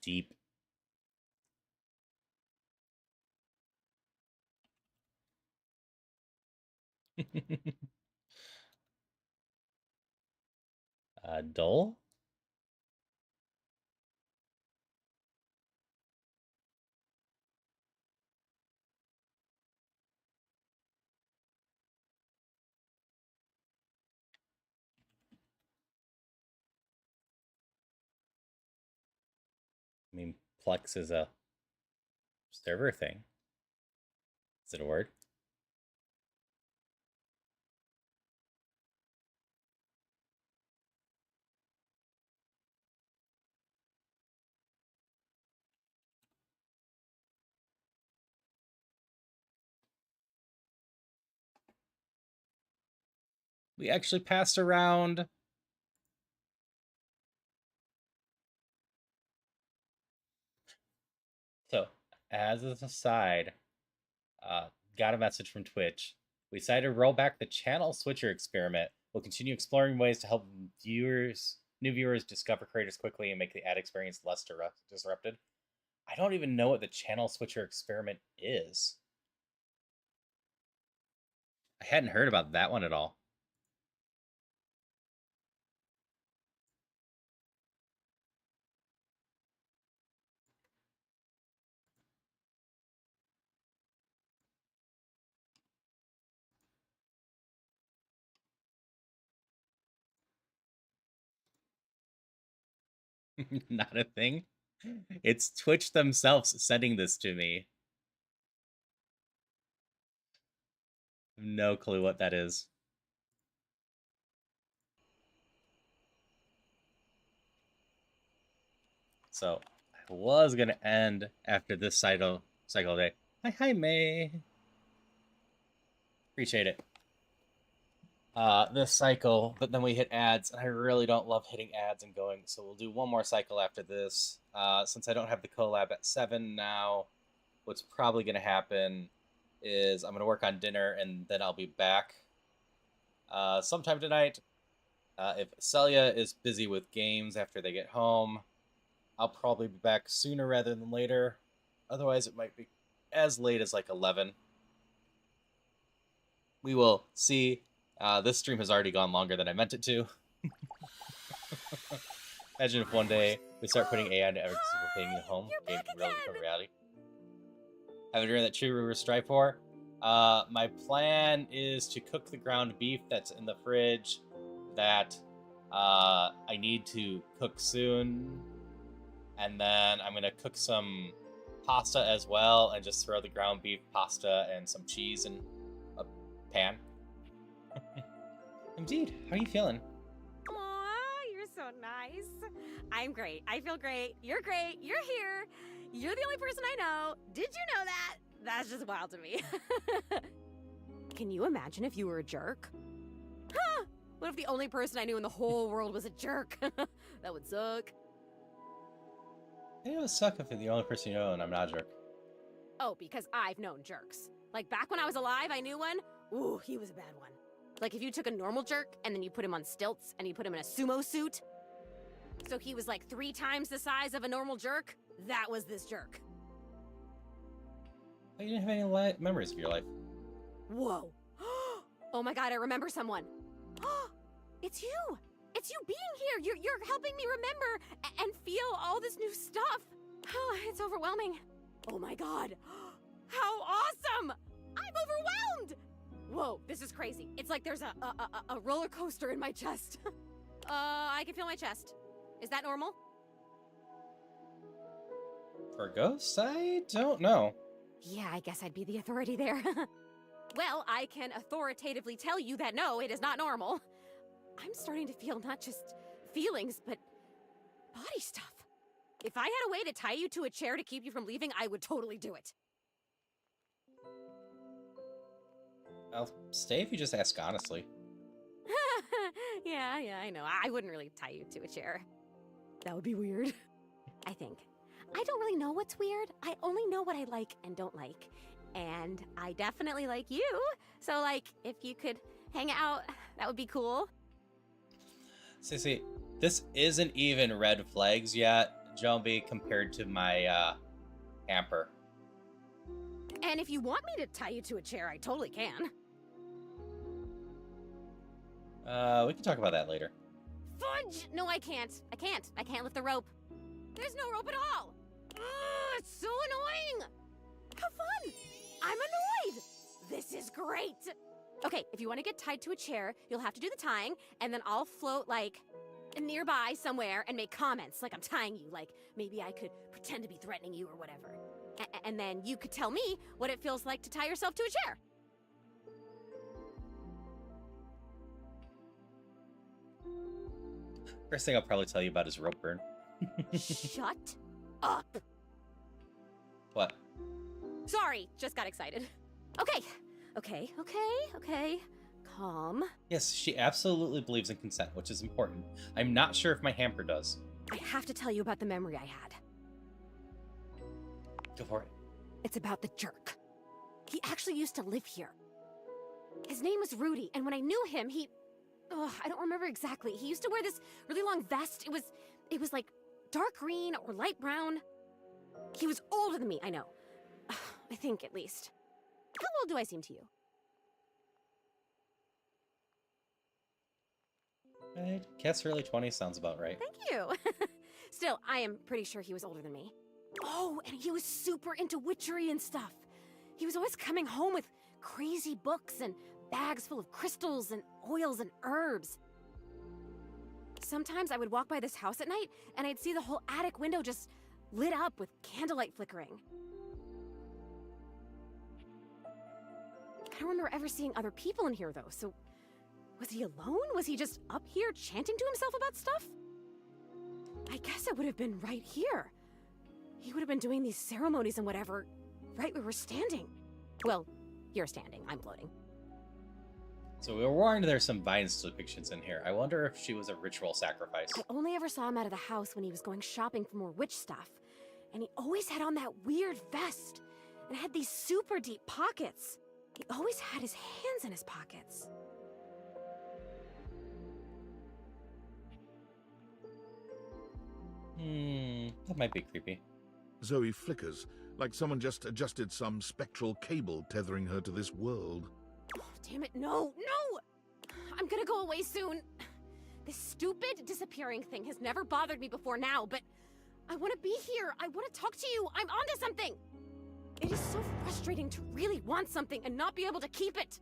Deep. Dull? I mean, Plex is a server thing. Is it a word? We actually passed around. So, as an aside, got a message from Twitch. We decided to roll back the channel switcher experiment. We'll continue exploring ways to help new viewers discover creators quickly and make the ad experience less disrupted. I don't even know what the channel switcher experiment is. I hadn't heard about that one at all. Not a thing. It's Twitch themselves sending this to me. No clue what that is. So I was gonna end after this cycle day. Hi May. Appreciate it. This cycle, but then we hit ads, and I really don't love hitting ads and going, so we'll do one more cycle after this. Since I don't have the collab at 7 now, what's probably going to happen is I'm going to work on dinner, and then I'll be back sometime tonight. If Celia is busy with games after they get home, I'll probably be back sooner rather than later. Otherwise, it might be as late as like 11. We will see. This stream has already gone longer than I meant it to. Imagine if one day we start putting AI into everything we're paying home. Game can really become reality. Have a dream that True Rumors strive for. My plan is to cook the ground beef that's in the fridge that I need to cook soon. And then I'm going to cook some pasta as well and just throw the ground beef, pasta, and some cheese in a pan. Indeed. How are you feeling? Aw, you're so nice. I'm great. I feel great. You're great. You're here. You're the only person I know. Did you know that? That's just wild to me. Can you imagine if you were a jerk? Huh? What if the only person I knew in the whole world was a jerk? That would suck. It would suck if you're the only person you know and I'm not a jerk. Oh, because I've known jerks. Like back when I was alive, I knew one. Ooh, he was a bad one. Like if you took a normal jerk and then you put him on stilts and you put him in a sumo suit, so he was like 3 times the size of a normal jerk, that was this jerk. But you didn't have any memories of your life. Whoa. Oh my god, I remember someone. It's you. It's you being here. You're helping me remember and feel all this new stuff. It's overwhelming. Oh my god. How awesome! I'm overwhelmed! Whoa, this is crazy. It's like there's a roller coaster in my chest. I can feel my chest. Is that normal? For ghosts, I don't know. Yeah, I guess I'd be the authority there. Well, I can authoritatively tell you that no, it is not normal. I'm starting to feel not just feelings, but body stuff. If I had a way to tie you to a chair to keep you from leaving, I would totally do it. I'll stay if you just ask honestly. Yeah, I know. I wouldn't really tie you to a chair. That would be weird. I think. I don't really know what's weird. I only know what I like and don't like. And I definitely like you. So, like, if you could hang out, that would be cool. See, this isn't even red flags yet, Joby, compared to my hamper. And if you want me to tie you to a chair, I totally can. We can talk about that later. Fudge! No, I can't. I can't lift the rope. There's no rope at all. Ugh, it's so annoying. Have fun. I'm annoyed. This is great. Okay, if you want to get tied to a chair, you'll have to do the tying, and then I'll float, like, nearby somewhere and make comments like I'm tying you. Like, maybe I could pretend to be threatening you or whatever. And then you could tell me what it feels like to tie yourself to a chair. First thing I'll probably tell you about is rope burn. Shut up. What? Sorry, just got excited. Okay. Calm. Yes, she absolutely believes in consent, which is important. I'm not sure if my hamper does. I have to tell you about the memory I had. Go for it. It's about the jerk. He actually used to live here. His name was Rudy, and when I knew him, I don't remember exactly. He used to wear this really long vest. It was like dark green or light brown. He was older than me, I know. I think, at least. How old do I seem to you? I guess early 20s sounds about right. Thank you. Still, I am pretty sure he was older than me. Oh, and he was super into witchery and stuff. He was always coming home with crazy books and bags full of crystals and oils and herbs. Sometimes I would walk by this house at night, and I'd see the whole attic window just lit up with candlelight flickering. I don't remember ever seeing other people in here, though, so... Was he alone? Was he just up here chanting to himself about stuff? I guess it would have been right here. He would have been doing these ceremonies and whatever, right where we're standing. Well, you're standing, I'm floating. So we were warned there's some Vines depictions in here. I wonder if she was a ritual sacrifice. I only ever saw him out of the house when he was going shopping for more witch stuff. And he always had on that weird vest, and had these super deep pockets. He always had his hands in his pockets. That might be creepy. Zoe flickers, like someone just adjusted some spectral cable tethering her to this world. Oh, damn it, no, no! I'm gonna go away soon. This stupid disappearing thing has never bothered me before now, but I want to be here. I want to talk to you. I'm onto something. It is so frustrating to really want something and not be able to keep it.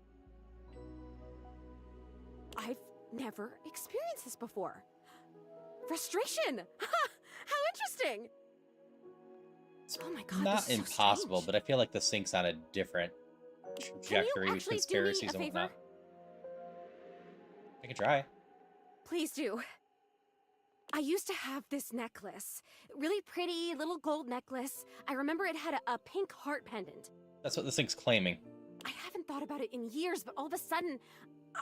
I've never experienced this before. Frustration! How interesting! Oh my god, Not this is so impossible, strange. but I feel like the sync's on a different trajectory with actually do me conspiracies a and whatnot. favor? I can try. Please do. I used to have this necklace. Really pretty little gold necklace. I remember it had a pink heart pendant. That's what the sync's claiming. I haven't thought about it in years, but all of a sudden,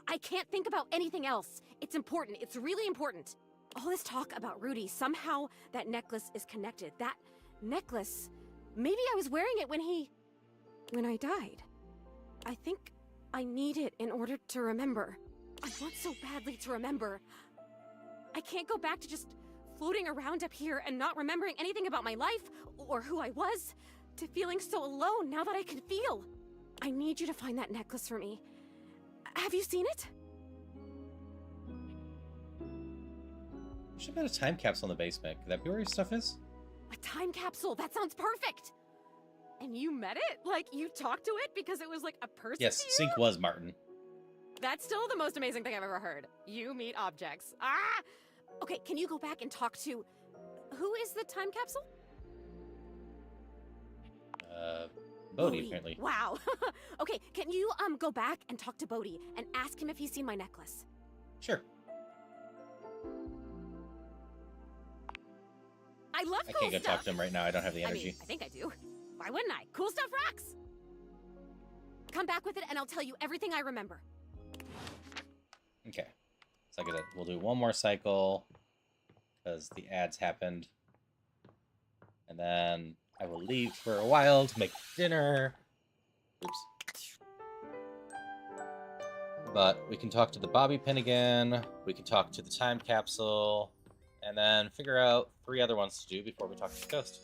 I can't think about anything else. It's important. It's really important. All this talk about Rudy, somehow that necklace is connected. That necklace, maybe I was wearing it when I died. I think I need it in order to remember. I want so badly to remember. I can't go back to just floating around up here and not remembering anything about my life or who I was, to feeling so alone now that I can feel. I need you to find that necklace for me. Have you seen it? Should have got a time capsule in the basement. Could that be where your stuff is? A time capsule, that sounds perfect! And you met it? Like, you talked to it because it was like a person Yes, to you? Sync was Martin. That's still the most amazing thing I've ever heard. You meet objects. Ah! Okay, can you go back and talk to... Who is the time capsule? Bodhi, apparently. Wow. Okay, can you go back and talk to Bodhi and ask him if he's seen my necklace? Sure. I love I cool can't go stuff. talk to him right now. I don't have the energy. I mean, I think I do. Why wouldn't I? Cool stuff rocks! Come back with it and I'll tell you everything I remember. Okay. So like I said, we'll do one more cycle because the ads happened. And then I will leave for a while to make dinner. Oops. But we can talk to the bobby pin again. We can talk to the time capsule. And then figure out 3 other ones to do before we talk to the ghost.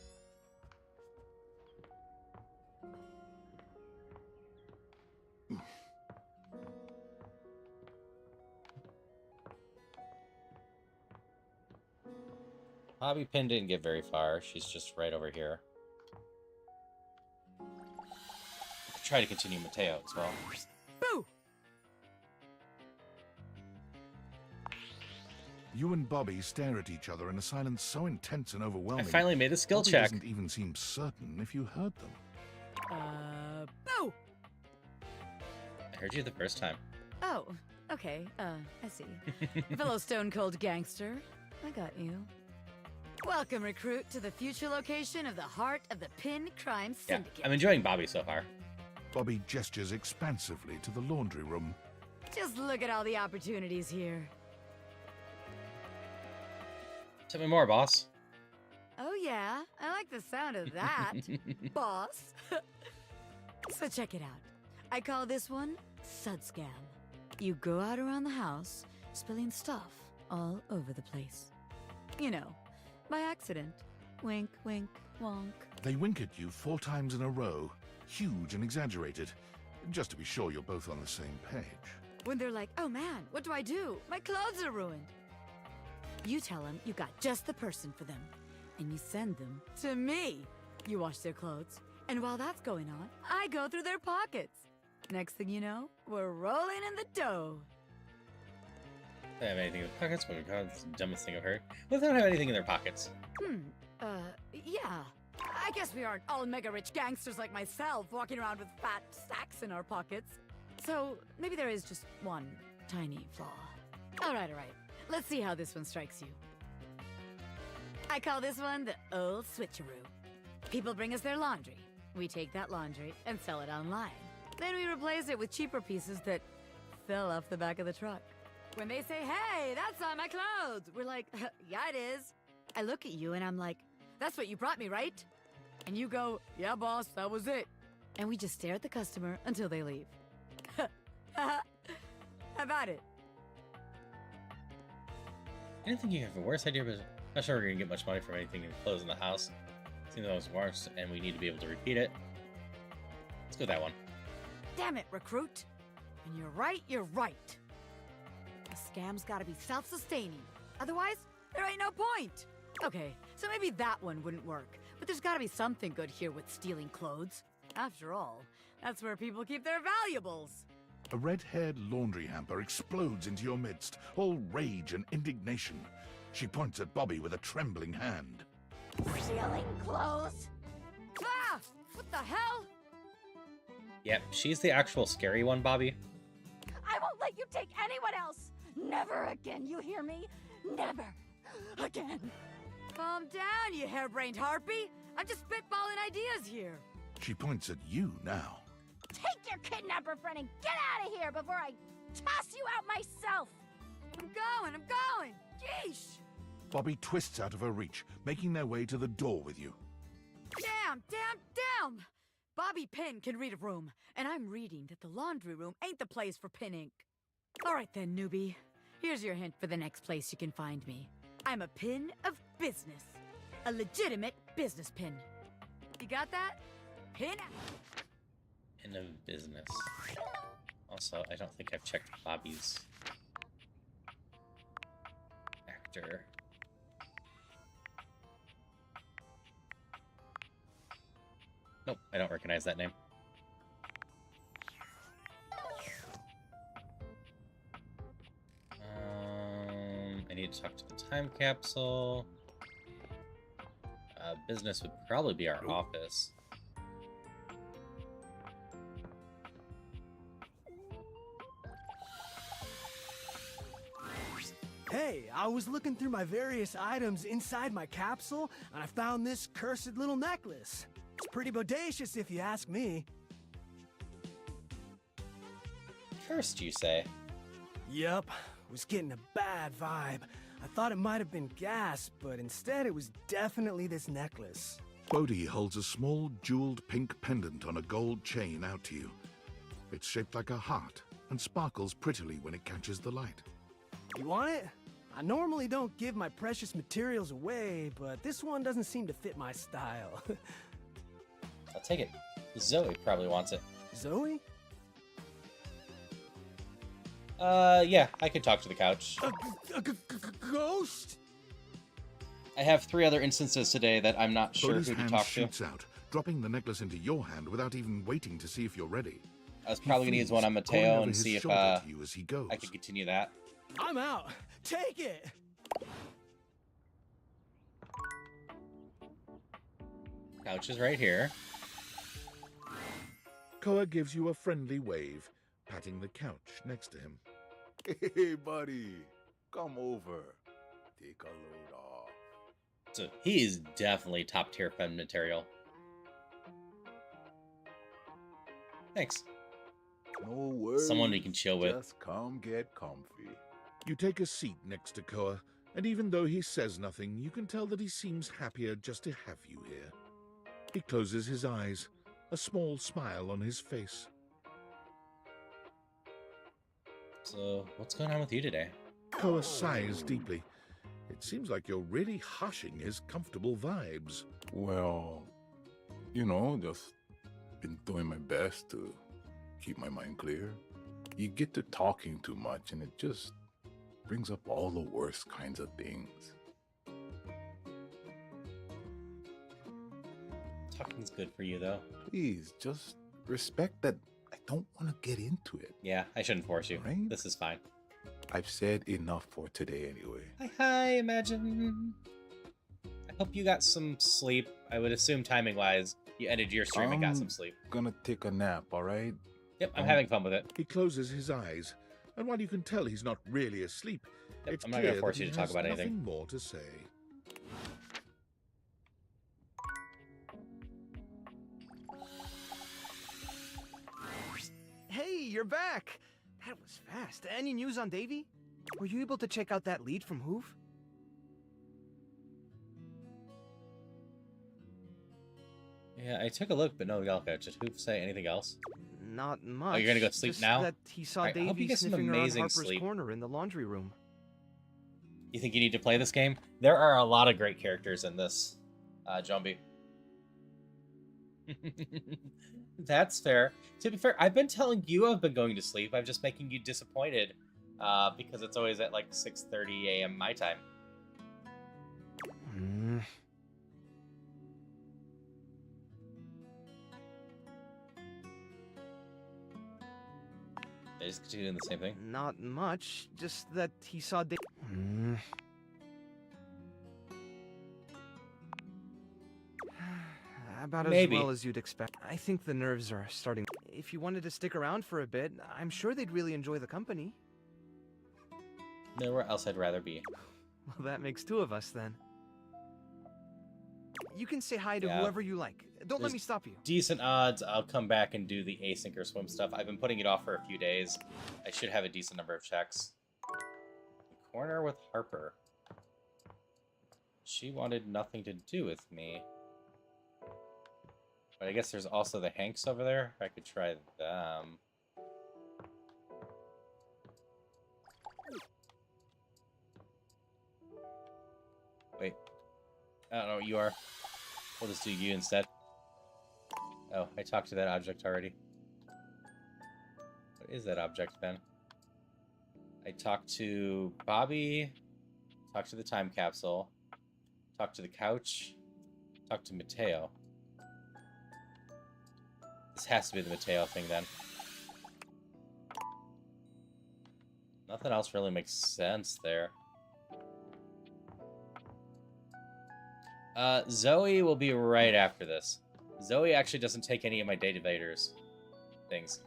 Bobby Pin didn't get very far. She's just right over here. Try to continue Mateo as well. Boo! You and Bobby stare at each other in a silence so intense and overwhelming. I finally made a skill Bobby check. doesn't even seem certain if you heard them. Boo! I heard you the first time. Oh, okay, I see. Fellow Stone Cold Gangster, I got you. Welcome, recruit, to the future location of the heart of the Pin Crime Yeah, Syndicate. I'm enjoying Bobby so far. Bobby gestures expansively to the laundry room. Just look at all the opportunities here. Tell me more, boss. Oh yeah, I like the sound of that, boss. So check it out. I call this one Sud Scam. You go out around the house, spilling stuff all over the place. You know, by accident. Wink, wink, wonk. They wink at you 4 times in a row, huge and exaggerated, just to be sure you're both on the same page. When they're like, oh man, what do I do? My clothes are ruined. You tell them you got just the person for them, and you send them to me. You wash their clothes, and while that's going on, I go through their pockets. Next thing you know, we're rolling in the dough. They have anything in their pockets? Oh my god, it's the dumbest thing I've heard. What if they don't have anything in their pockets? Yeah. I guess we aren't all mega rich gangsters like myself walking around with fat stacks in our pockets. So maybe there is just one tiny flaw. All right. Let's see how this one strikes you. I call this one the old switcheroo. People bring us their laundry. We take that laundry and sell it online. Then we replace it with cheaper pieces that fell off the back of the truck. When they say, hey, that's not my clothes, we're like, yeah, it is. I look at you and I'm like, that's what you brought me, right? And you go, yeah, boss, that was it. And we just stare at the customer until they leave. How about it? I didn't think you have a worse idea, but I'm not sure we're gonna get much money from anything in clothes in the house. Seems that was worse, and we need to be able to repeat it. Let's go with that one. Damn it, recruit. When you're right. A scam's gotta be self-sustaining. Otherwise, there ain't no point. Okay, so maybe that one wouldn't work. But there's gotta be something good here with stealing clothes. After all, that's where people keep their valuables. A red-haired laundry hamper explodes into your midst, all rage and indignation. She points at Bobby with a trembling hand. Stealing clothes? Ah! What the hell? Yep, she's the actual scary one, Bobby. I won't let you take anyone else! Never again, you hear me? Never again. Calm down, you harebrained harpy. I'm just spitballing ideas here. She points at you now. Take your kidnapper friend and get out of here before I toss you out myself! I'm going! Yeesh! Bobby twists out of her reach, making their way to the door with you. Damn! Bobby Pin can read a room, and I'm reading that the laundry room ain't the place for pin ink. All right then, newbie. Here's your hint for the next place you can find me. I'm a pin of business. A legitimate business pin. You got that? Pin out. In a business. Also, I don't think I've checked Bobby's actor. Nope, I don't recognize that name. I need to talk to the time capsule. Business would probably be our office. Hey, I was looking through my various items inside my capsule, and I found this cursed little necklace. It's pretty bodacious if you ask me. Cursed, you say? Yup, was getting a bad vibe. I thought it might have been gas, but instead it was definitely this necklace. Bodhi holds a small jeweled pink pendant on a gold chain out to you. It's shaped like a heart and sparkles prettily when it catches the light. You want it? I normally don't give my precious materials away, but this one doesn't seem to fit my style. I'll take it. Zoe probably wants it. Zoe? Yeah, I could talk to the couch. A ghost? I have 3 other instances today that I'm not sure Bodhi's who to hand talk to. shoots out, dropping the necklace into your hand without even waiting to see if you're ready. I was probably going to use one on He flees, calling Mateo over and his see if shoulder to you as he goes. I could continue that. I'm out. Take it. Couch is right here. Koa gives you a friendly wave, patting the couch next to him. Hey, buddy. Come over. Take a load off. So he is definitely top tier femme material. Thanks. No worries. Someone we can chill with. Just come get comfy. You take a seat next to Koa, and even though he says nothing, you can tell that he seems happier just to have you here. He closes his eyes, a small smile on his face. So, what's going on with you today? Koa sighs deeply. It seems like you're really hushing his comfortable vibes. Well, you know, just been doing my best to keep my mind clear. You get to talking too much and it just brings up all the worst kinds of things. Talking's good for you, though. Please, just respect that I don't want to get into it. Yeah, I shouldn't force you. Right? This is fine. I've said enough for today anyway. Hi, Imagine. I hope you got some sleep. I would assume timing-wise, you ended your stream and got some sleep. Gonna take a nap, alright? Yep, I'm having fun with it. He closes his eyes, and while you can tell he's not really asleep, Yep, it's I'm not clear gonna force that you he to talk has about nothing anything. more to say. Hey, you're back! That was fast. Any news on Davy? Were you able to check out that lead from Hoof? Yeah, I took a look, but no Yelka. Did Hoof say anything else? Not much. Oh, you're gonna go sleep just now? That he saw Alright, I hope you Davy get some sniffing around amazing Harper's sleep. corner in the laundry room. You think you need to play this game? There are a lot of great characters in this, Jumbi. That's fair. To be fair, I've been telling you I've been going to sleep. I'm just making you disappointed because it's always at like 6:30 a.m. my time. They just continue doing the same thing. Not much. Just that he saw Davy. About Maybe. as well as you'd expect. I think the nerves are starting. If you wanted to stick around for a bit, I'm sure they'd really enjoy the company. Nowhere else I'd rather be. Well, that makes two of us then. You can say hi to Yeah. whoever you like. Don't let There's me stop you. Decent odds I'll come back and do the async or swim stuff. I've been putting it off for a few days. I should have a decent number of checks. The corner with Harper. She wanted nothing to do with me. But I guess there's also the Hanks over there. I could try them. Wait. I don't know what you are. We'll just do you instead. Oh, I talked to that object already. What is that object, Ben? I talked to Bobby, talked to the time capsule, talked to the couch, talked to Mateo. This has to be the Mateo thing, then. Nothing else really makes sense there. Zoe will be right after this. Zoe actually doesn't take any of my data invaders things.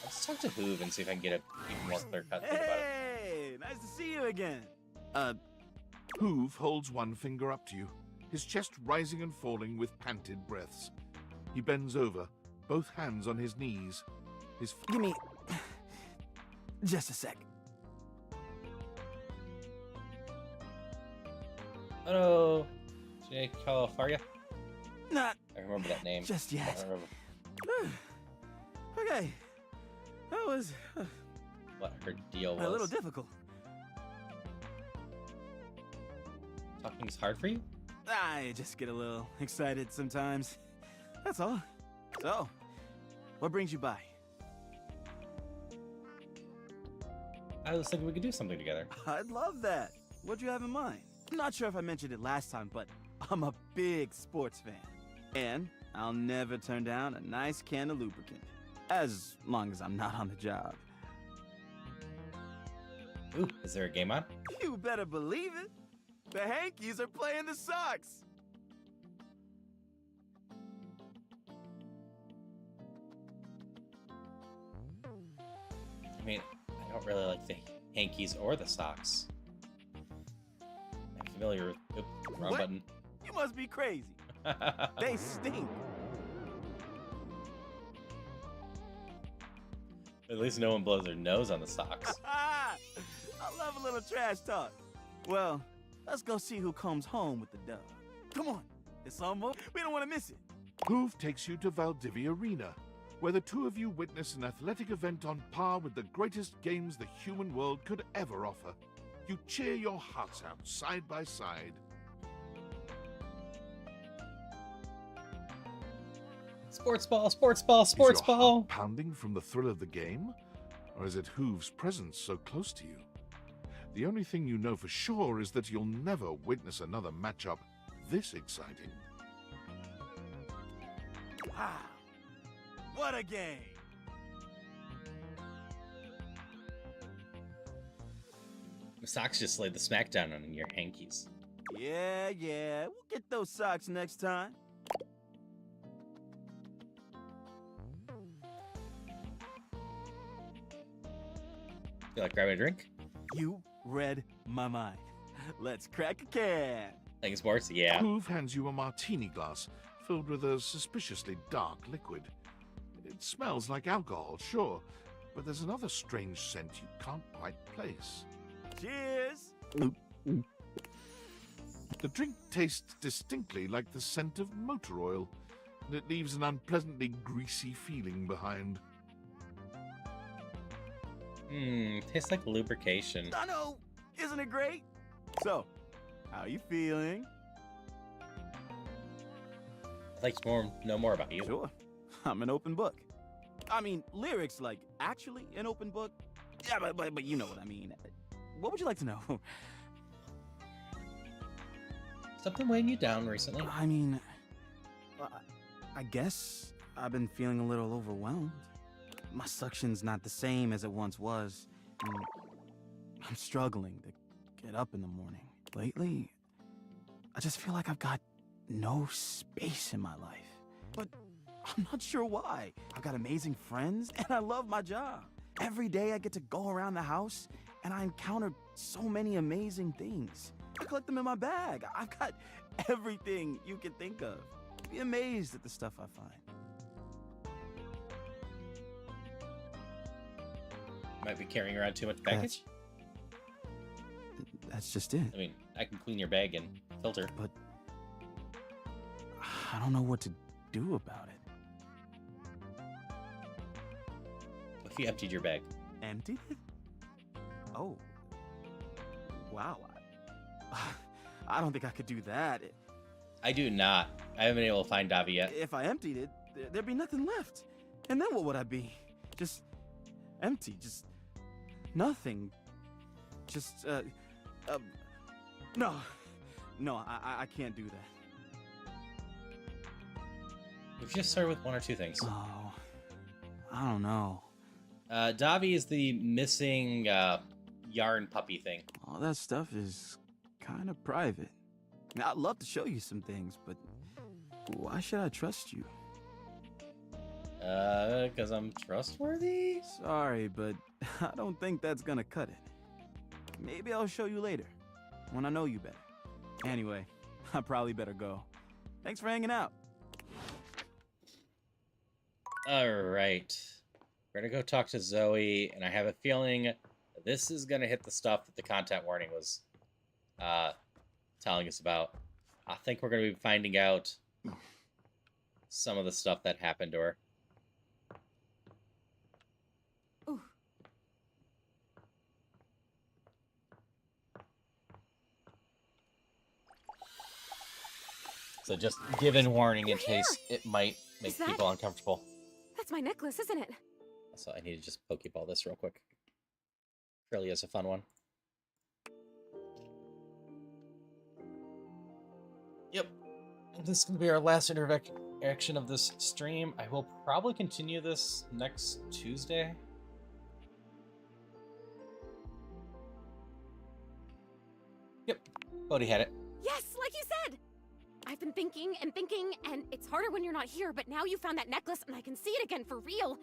Let's talk to Hoove and see if I can get a even more clear cut thing about it. Hey, nice to see you again. Hoove holds one finger up to you, his chest rising and falling with panted breaths. He bends over, both hands on his knees. Give me just a sec. Hello, Jake Califaria. Not I remember that name. just I yet. don't remember Okay, that was what her deal was. a little difficult. Talking's hard for you? I just get a little excited sometimes. That's all. So, what brings you by? I was thinking we could do something together. I'd love that. What'd you have in mind? I'm not sure if I mentioned it last time, but I'm a big sports fan. And I'll never turn down a nice can of lubricant. As long as I'm not on the job. Ooh, is there a game on? You better believe it. The Hankies are playing the Sox. I mean, I don't really like the Hankies or the Sox. I'm familiar with... Oop, wrong What? button. You must be crazy. They stink. At least no one blows their nose on the Sox. I love a little trash talk. Well, let's go see who comes home with the dub. Come on, it's almost. We don't want to miss it. Hoove takes you to Valdivia Arena, where the two of you witness an athletic event on par with the greatest games the human world could ever offer. You cheer your hearts out side by side. Sports ball, sports ball, sports Is your ball. heart pounding from the thrill of the game? Or is it Hoove's presence so close to you? The only thing you know for sure is that you'll never witness another matchup this exciting. Wow, what a game! Socks just laid the smackdown on your hankies. Yeah, we'll get those socks next time. Feel like grabbing a drink? You read my mind. Let's crack a can. Thanks, Boris. Yeah. Groove hands you a martini glass filled with a suspiciously dark liquid. It smells like alcohol, sure, but there's another strange scent you can't quite place. Cheers! The drink tastes distinctly like the scent of motor oil, and it leaves an unpleasantly greasy feeling behind. Tastes like lubrication. I know! Isn't it great? So, how you feeling? I'd like to know more about you. Sure. I'm an open book. I mean, lyrics like actually an open book? Yeah, but you know what I mean. What would you like to know? Something weighing you down recently? I mean, I guess I've been feeling a little overwhelmed. My suction's not the same as it once was. And I'm struggling to get up in the morning. Lately, I just feel like I've got no space in my life. But I'm not sure why. I've got amazing friends, and I love my job. Every day I get to go around the house, and I encounter so many amazing things. I collect them in my bag. I've got everything you can think of. You'd be amazed at the stuff I find. Might be carrying around too much baggage? That's just it. I mean, I can clean your bag and filter. But I don't know what to do about it. What if you emptied your bag? Emptied it? Oh. Wow. I don't think I could do that. I do not. I haven't been able to find Davi yet. If I emptied it, there'd be nothing left. And then what would I be? Just empty. Just nothing. Just, no. No, I can't do that. We've just started with one or two things. Oh. I don't know. Davi is the missing yarn puppy thing. All that stuff is kind of private. Now, I'd love to show you some things, but why should I trust you? Because I'm trustworthy? Sorry, but I don't think that's gonna cut it. Maybe I'll show you later, when I know you better. Anyway, I probably better go. Thanks for hanging out. Alright. We're gonna go talk to Zoe, and I have a feeling this is gonna hit the stuff that the content warning was telling us about. I think we're gonna be finding out some of the stuff that happened to her. Ooh. So just given warning in case it might make Is that- people uncomfortable. That's my necklace, isn't it? So I need to just Pokeball this real quick. Really is a fun one. Yep. This is going to be our last interaction of this stream. I will probably continue this next Tuesday. Yep. Bodhi had it. Yes, like you said. I've been thinking, and it's harder when you're not here, but now you found that necklace, and I can see it again for real.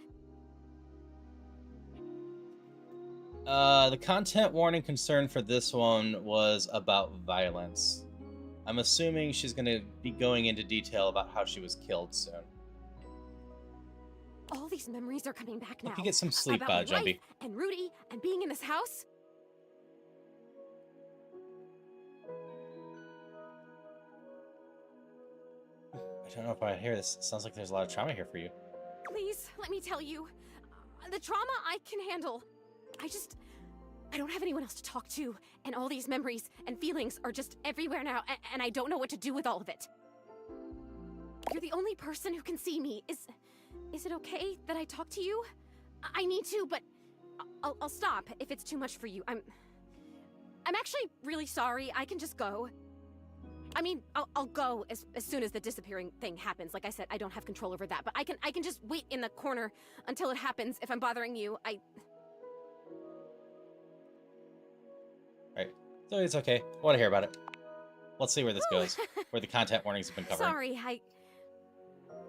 The content warning concern for this one was about violence. I'm assuming she's going to be going into detail about how she was killed soon. All these memories are coming back now. Hope you get some sleep, about my Jumpy. life and Rudy and being in this house. I don't know if I hear this. It sounds like there's a lot of trauma here for you. Please, let me tell you. The trauma I can handle. I don't have anyone else to talk to, and all these memories and feelings are just everywhere now, and I don't know what to do with all of it. You're the only person who can see me. Is it okay that I talk to you? I need to, but I'll stop if it's too much for you. I'm actually really sorry. I can just go. I mean, I'll go as soon as the disappearing thing happens. Like I said, I don't have control over that, but I can just wait in the corner until it happens if I'm bothering you. Right. So it's okay. I want to hear about it. Let's see where this Ooh. goes. Where the content warnings have been covering. Sorry,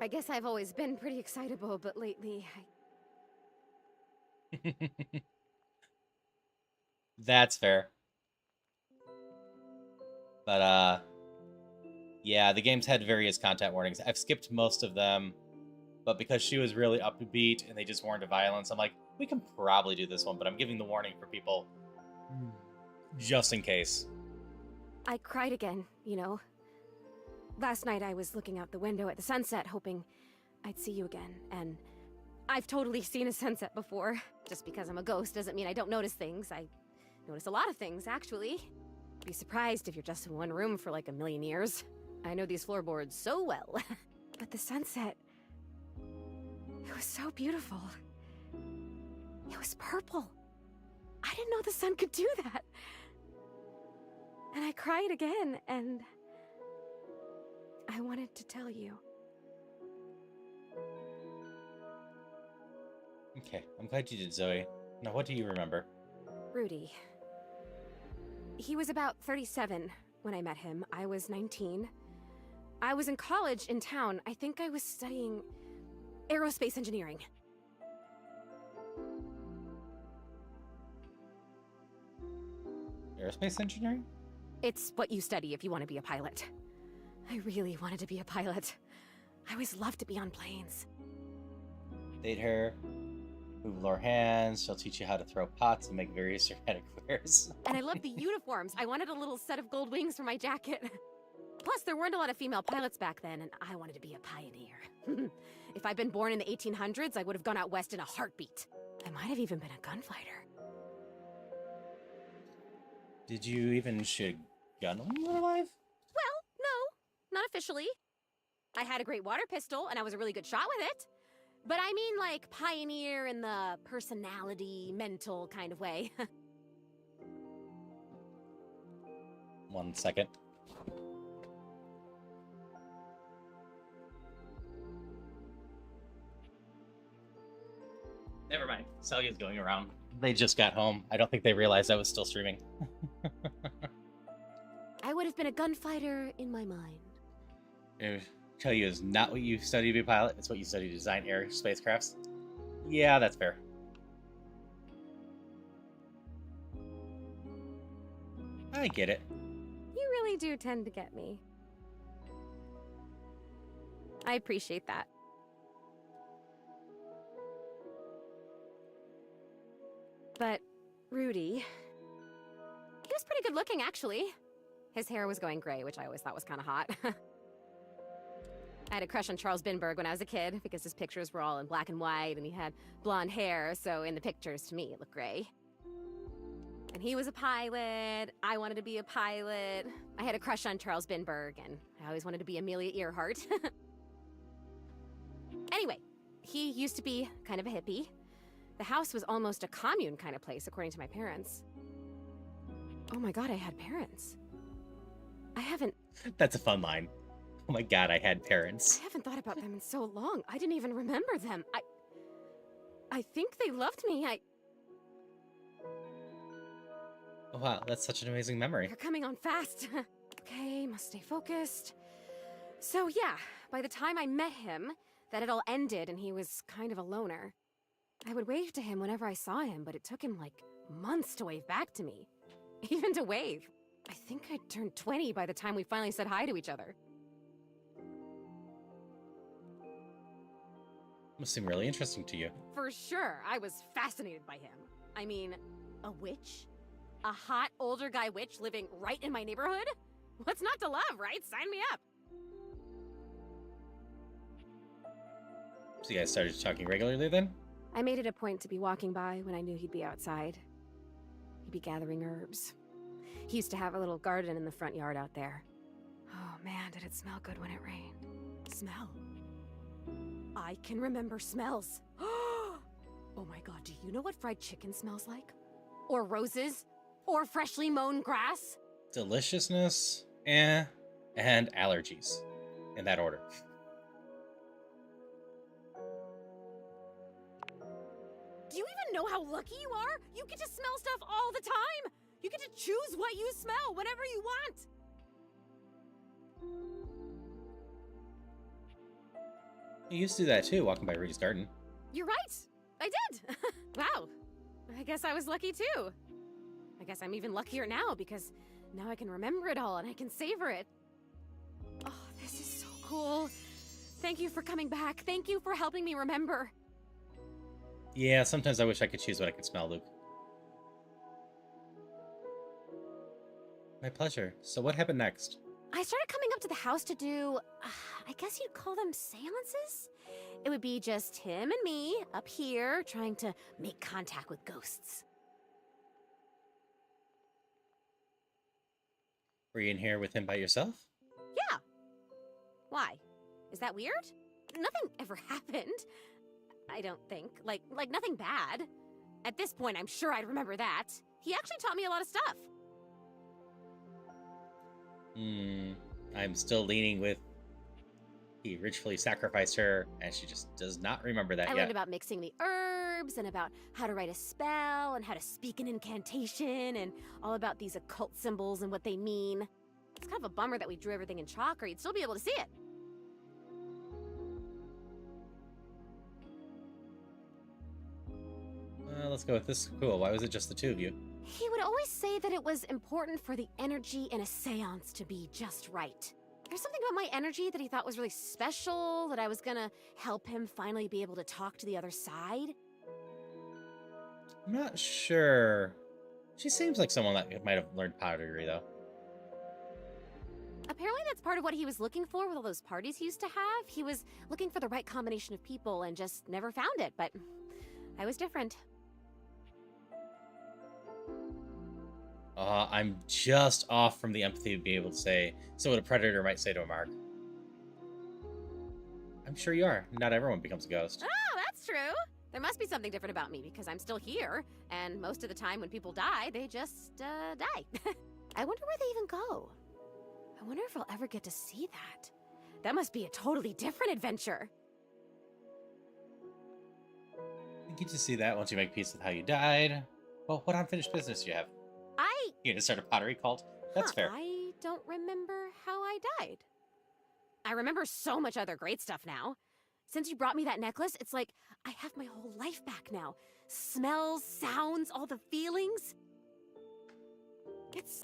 I guess I've always been pretty excitable, but lately That's fair. But, yeah, the game's had various content warnings. I've skipped most of them, but because she was really upbeat and they just warned of violence, I'm like, we can probably do this one, but I'm giving the warning for people just in case. I cried again, you know. Last night I was looking out the window at the sunset, hoping I'd see you again, and I've totally seen a sunset before. Just because I'm a ghost doesn't mean I don't notice things. I notice a lot of things, actually. Be surprised if you're just in one room for like a million years. I know these floorboards so well. But the sunset, it was so beautiful. It was purple. I didn't know the sun could do that. And I cried again, and I wanted to tell you. Okay, I'm glad you did, Zoe. Now, what do you remember? Rudy. He was about 37 when I met him. I was 19. I was in college in town. I think I was studying aerospace engineering. Aerospace engineering? It's what you study if you want to be a pilot. I really wanted to be a pilot. I always loved to be on planes. Date her, move lower hands, she'll teach you how to throw pots and make various erratic wares. And I loved the uniforms. I wanted a little set of gold wings for my jacket. Plus, there weren't a lot of female pilots back then, and I wanted to be a pioneer. If I'd been born in the 1800s, I would have gone out west in a heartbeat. I might have even been a gunfighter. Did you even shoot a gun when you were alive? Well, no, not officially. I had a great water pistol, and I was a really good shot with it. But I mean, like, pioneer in the personality, mental kind of way. 1 second. Never mind. Celia's going around. They just got home. I don't think they realized I was still streaming. I would have been a gunfighter in my mind. Tell you is not what you study to be a pilot. It's what you study to design air spacecrafts. Yeah, that's fair. I get it. You really do tend to get me. I appreciate that. But Rudy, he was pretty good looking, actually. His hair was going gray, which I always thought was kind of hot. I had a crush on Charles Binberg when I was a kid because his pictures were all in black and white and he had blonde hair, so in the pictures, to me, it looked gray. And he was a pilot. I wanted to be a pilot. I had a crush on Charles Binberg, and I always wanted to be Amelia Earhart. Anyway, he used to be kind of a hippie. The house was almost a commune kind of place, according to my parents. Oh my god, I had parents. I haven't... That's a fun line. Oh my god, I had parents. I haven't thought about them in so long. I didn't even remember them. I think they loved me. Oh, wow, that's such an amazing memory. You're coming on fast. Okay, must stay focused. So yeah, by the time I met him, that had all ended and he was kind of a loner. I would wave to him whenever I saw him, but it took him like months to wave back to me. Even to wave. I think I turned 20 by the time we finally said hi to each other. Must seem really interesting to you. For sure, I was fascinated by him. I mean, a witch? A hot older guy witch living right in my neighborhood? What's not to love, right? Sign me up. So you guys started talking regularly then? I made it a point to be walking by when I knew he'd be outside. He'd be gathering herbs. He used to have a little garden in the front yard out there. Oh man, did it smell good when it rained. Smell. I can remember smells. Oh my god, do you know what fried chicken smells like? Or roses? Or freshly mown grass? Deliciousness, and allergies. In that order. Do you even know how lucky you are? You get to smell stuff all the time! You get to choose what you smell whenever you want. You used to do that too, walking by Rudy's garden. You're right. I did. Wow. I guess I was lucky too. I guess I'm even luckier now because now I can remember it all and I can savor it. Oh, this is so cool. Thank you for coming back. Thank you for helping me remember. Yeah, sometimes I wish I could choose what I could smell, Luke. My pleasure. So what happened next? I started coming up to the house to do, I guess you'd call them seances? It would be just him and me up here trying to make contact with ghosts. Were you in here with him by yourself? Yeah. Why? Is that weird? Nothing ever happened. I don't think. Like nothing bad. At this point, I'm sure I'd remember that. He actually taught me a lot of stuff. I'm still leaning with he ritually sacrificed her, and she just does not remember that I yet. learned about mixing the herbs, and about how to write a spell, and how to speak an incantation, and all about these occult symbols and what they mean. It's kind of a bummer that we drew everything in chalk, or you'd still be able to see it. Let's go with this. Cool. Why was it just the two of you? He would always say that it was important for the energy in a seance to be just right. There's something about my energy that he thought was really special, that I was gonna help him finally be able to talk to the other side. I'm not sure. She seems like someone that might have learned pottery, though. Apparently that's part of what he was looking for with all those parties he used to have. He was looking for the right combination of people and just never found it, but I was different. I'm just off from the empathy to be able to say, so what a predator might say to a mark. I'm sure you are. Not everyone becomes a ghost. Oh, that's true. There must be something different about me because I'm still here, and most of the time when people die, they just, die. I wonder where they even go. I wonder if I'll ever get to see that. That must be a totally different adventure. You get to see that once you make peace with how you died. Well, what unfinished business do you have? You gonna start a pottery cult? That's fair. I don't remember how I died. I remember so much other great stuff now. Since you brought me that necklace, it's like I have my whole life back now. Smells, sounds, all the feelings.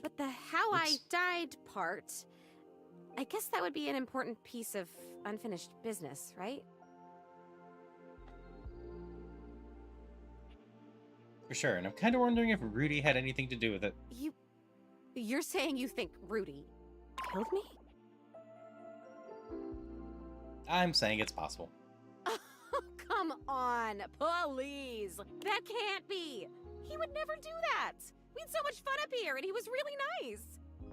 But the how I died part, I guess that would be an important piece of unfinished business, right? For sure, and I'm kind of wondering if Rudy had anything to do with it. You're saying you think Rudy killed me? I'm saying it's possible. Oh, come on, please. That can't be. He would never do that. We had so much fun up here, and he was really nice.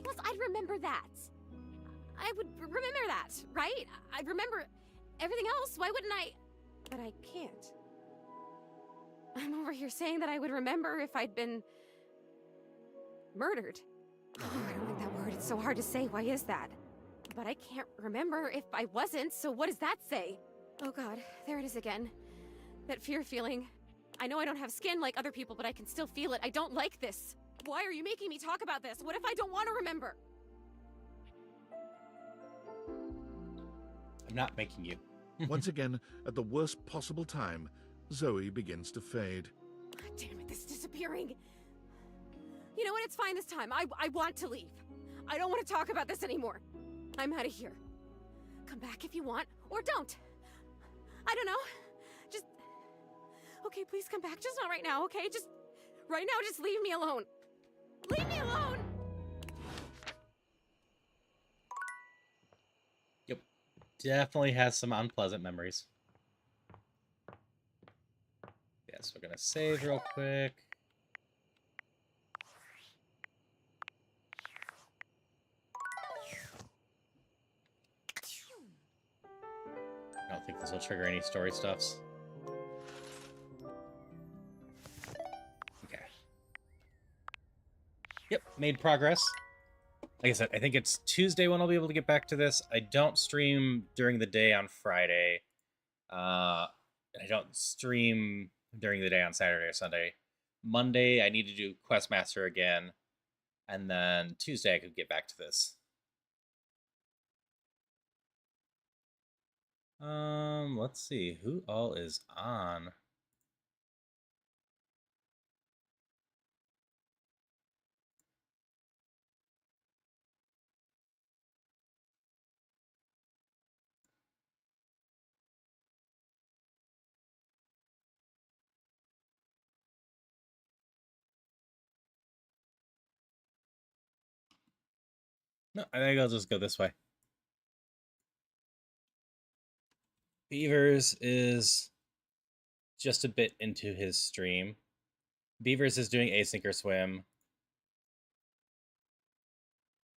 Plus, I'd remember that. I would remember that, right? I'd remember everything else. Why wouldn't I? But I can't. I'm over here saying that I would remember if I'd been murdered. Oh, I don't like that word. It's so hard to say. Why is that? But I can't remember if I wasn't, so what does that say? Oh god, there it is again. That fear feeling. I know I don't have skin like other people, but I can still feel it. I don't like this. Why are you making me talk about this? What if I don't want to remember? I'm not making you. Once again, at the worst possible time, Zoe begins to fade. Damn it, this is disappearing. You know what? It's fine this time. I want to leave. I don't want to talk about this anymore. I'm out of here. Come back if you want, or don't. I don't know. Just... Okay, please come back. Just not right now, okay? Just... Right now, just leave me alone. Leave me alone! Yep. Definitely has some unpleasant memories. Yes, we're gonna save real quick. I don't think this will trigger any story stuffs. Okay. Yep, made progress. Like I said, I think it's Tuesday when I'll be able to get back to this. I don't stream during the day on Friday. And I don't stream during the day on Saturday or Sunday. Monday, I need to do Questmaster again. And then Tuesday I could get back to this. Let's see who all is on. No, I think I'll just go this way. Beavers is just a bit into his stream. Beavers is doing async or swim.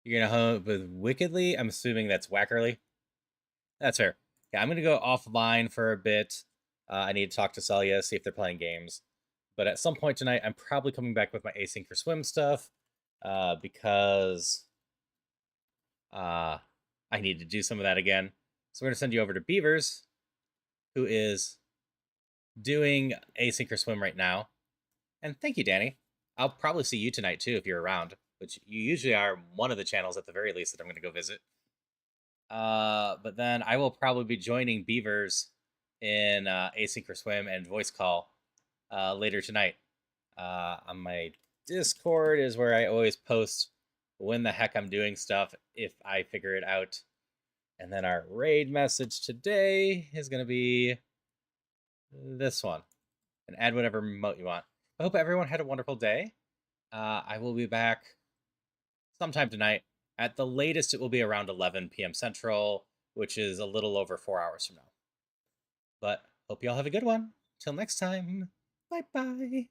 You're gonna home with Wickedly? I'm assuming that's Wackerly. That's fair. Yeah, I'm gonna go offline for a bit. I need to talk to Celia, see if they're playing games. But at some point tonight, I'm probably coming back with my async for swim stuff. Because I need to do some of that again. So we're gonna send you over to Beavers, who is doing async or swim right now. And thank you, Danny. I'll probably see you tonight too if you're around, which you usually are one of the channels at the very least that I'm gonna go visit. But then I will probably be joining Beavers in async or swim and voice call later tonight. On my Discord is where I always post when the heck I'm doing stuff if I figure it out. And then our raid message today is going to be this one. And add whatever emote you want. I hope everyone had a wonderful day. I will be back sometime tonight. At the latest, it will be around 11 p.m. Central, which is a little over 4 hours from now. But hope you all have a good one. Till next time, bye-bye.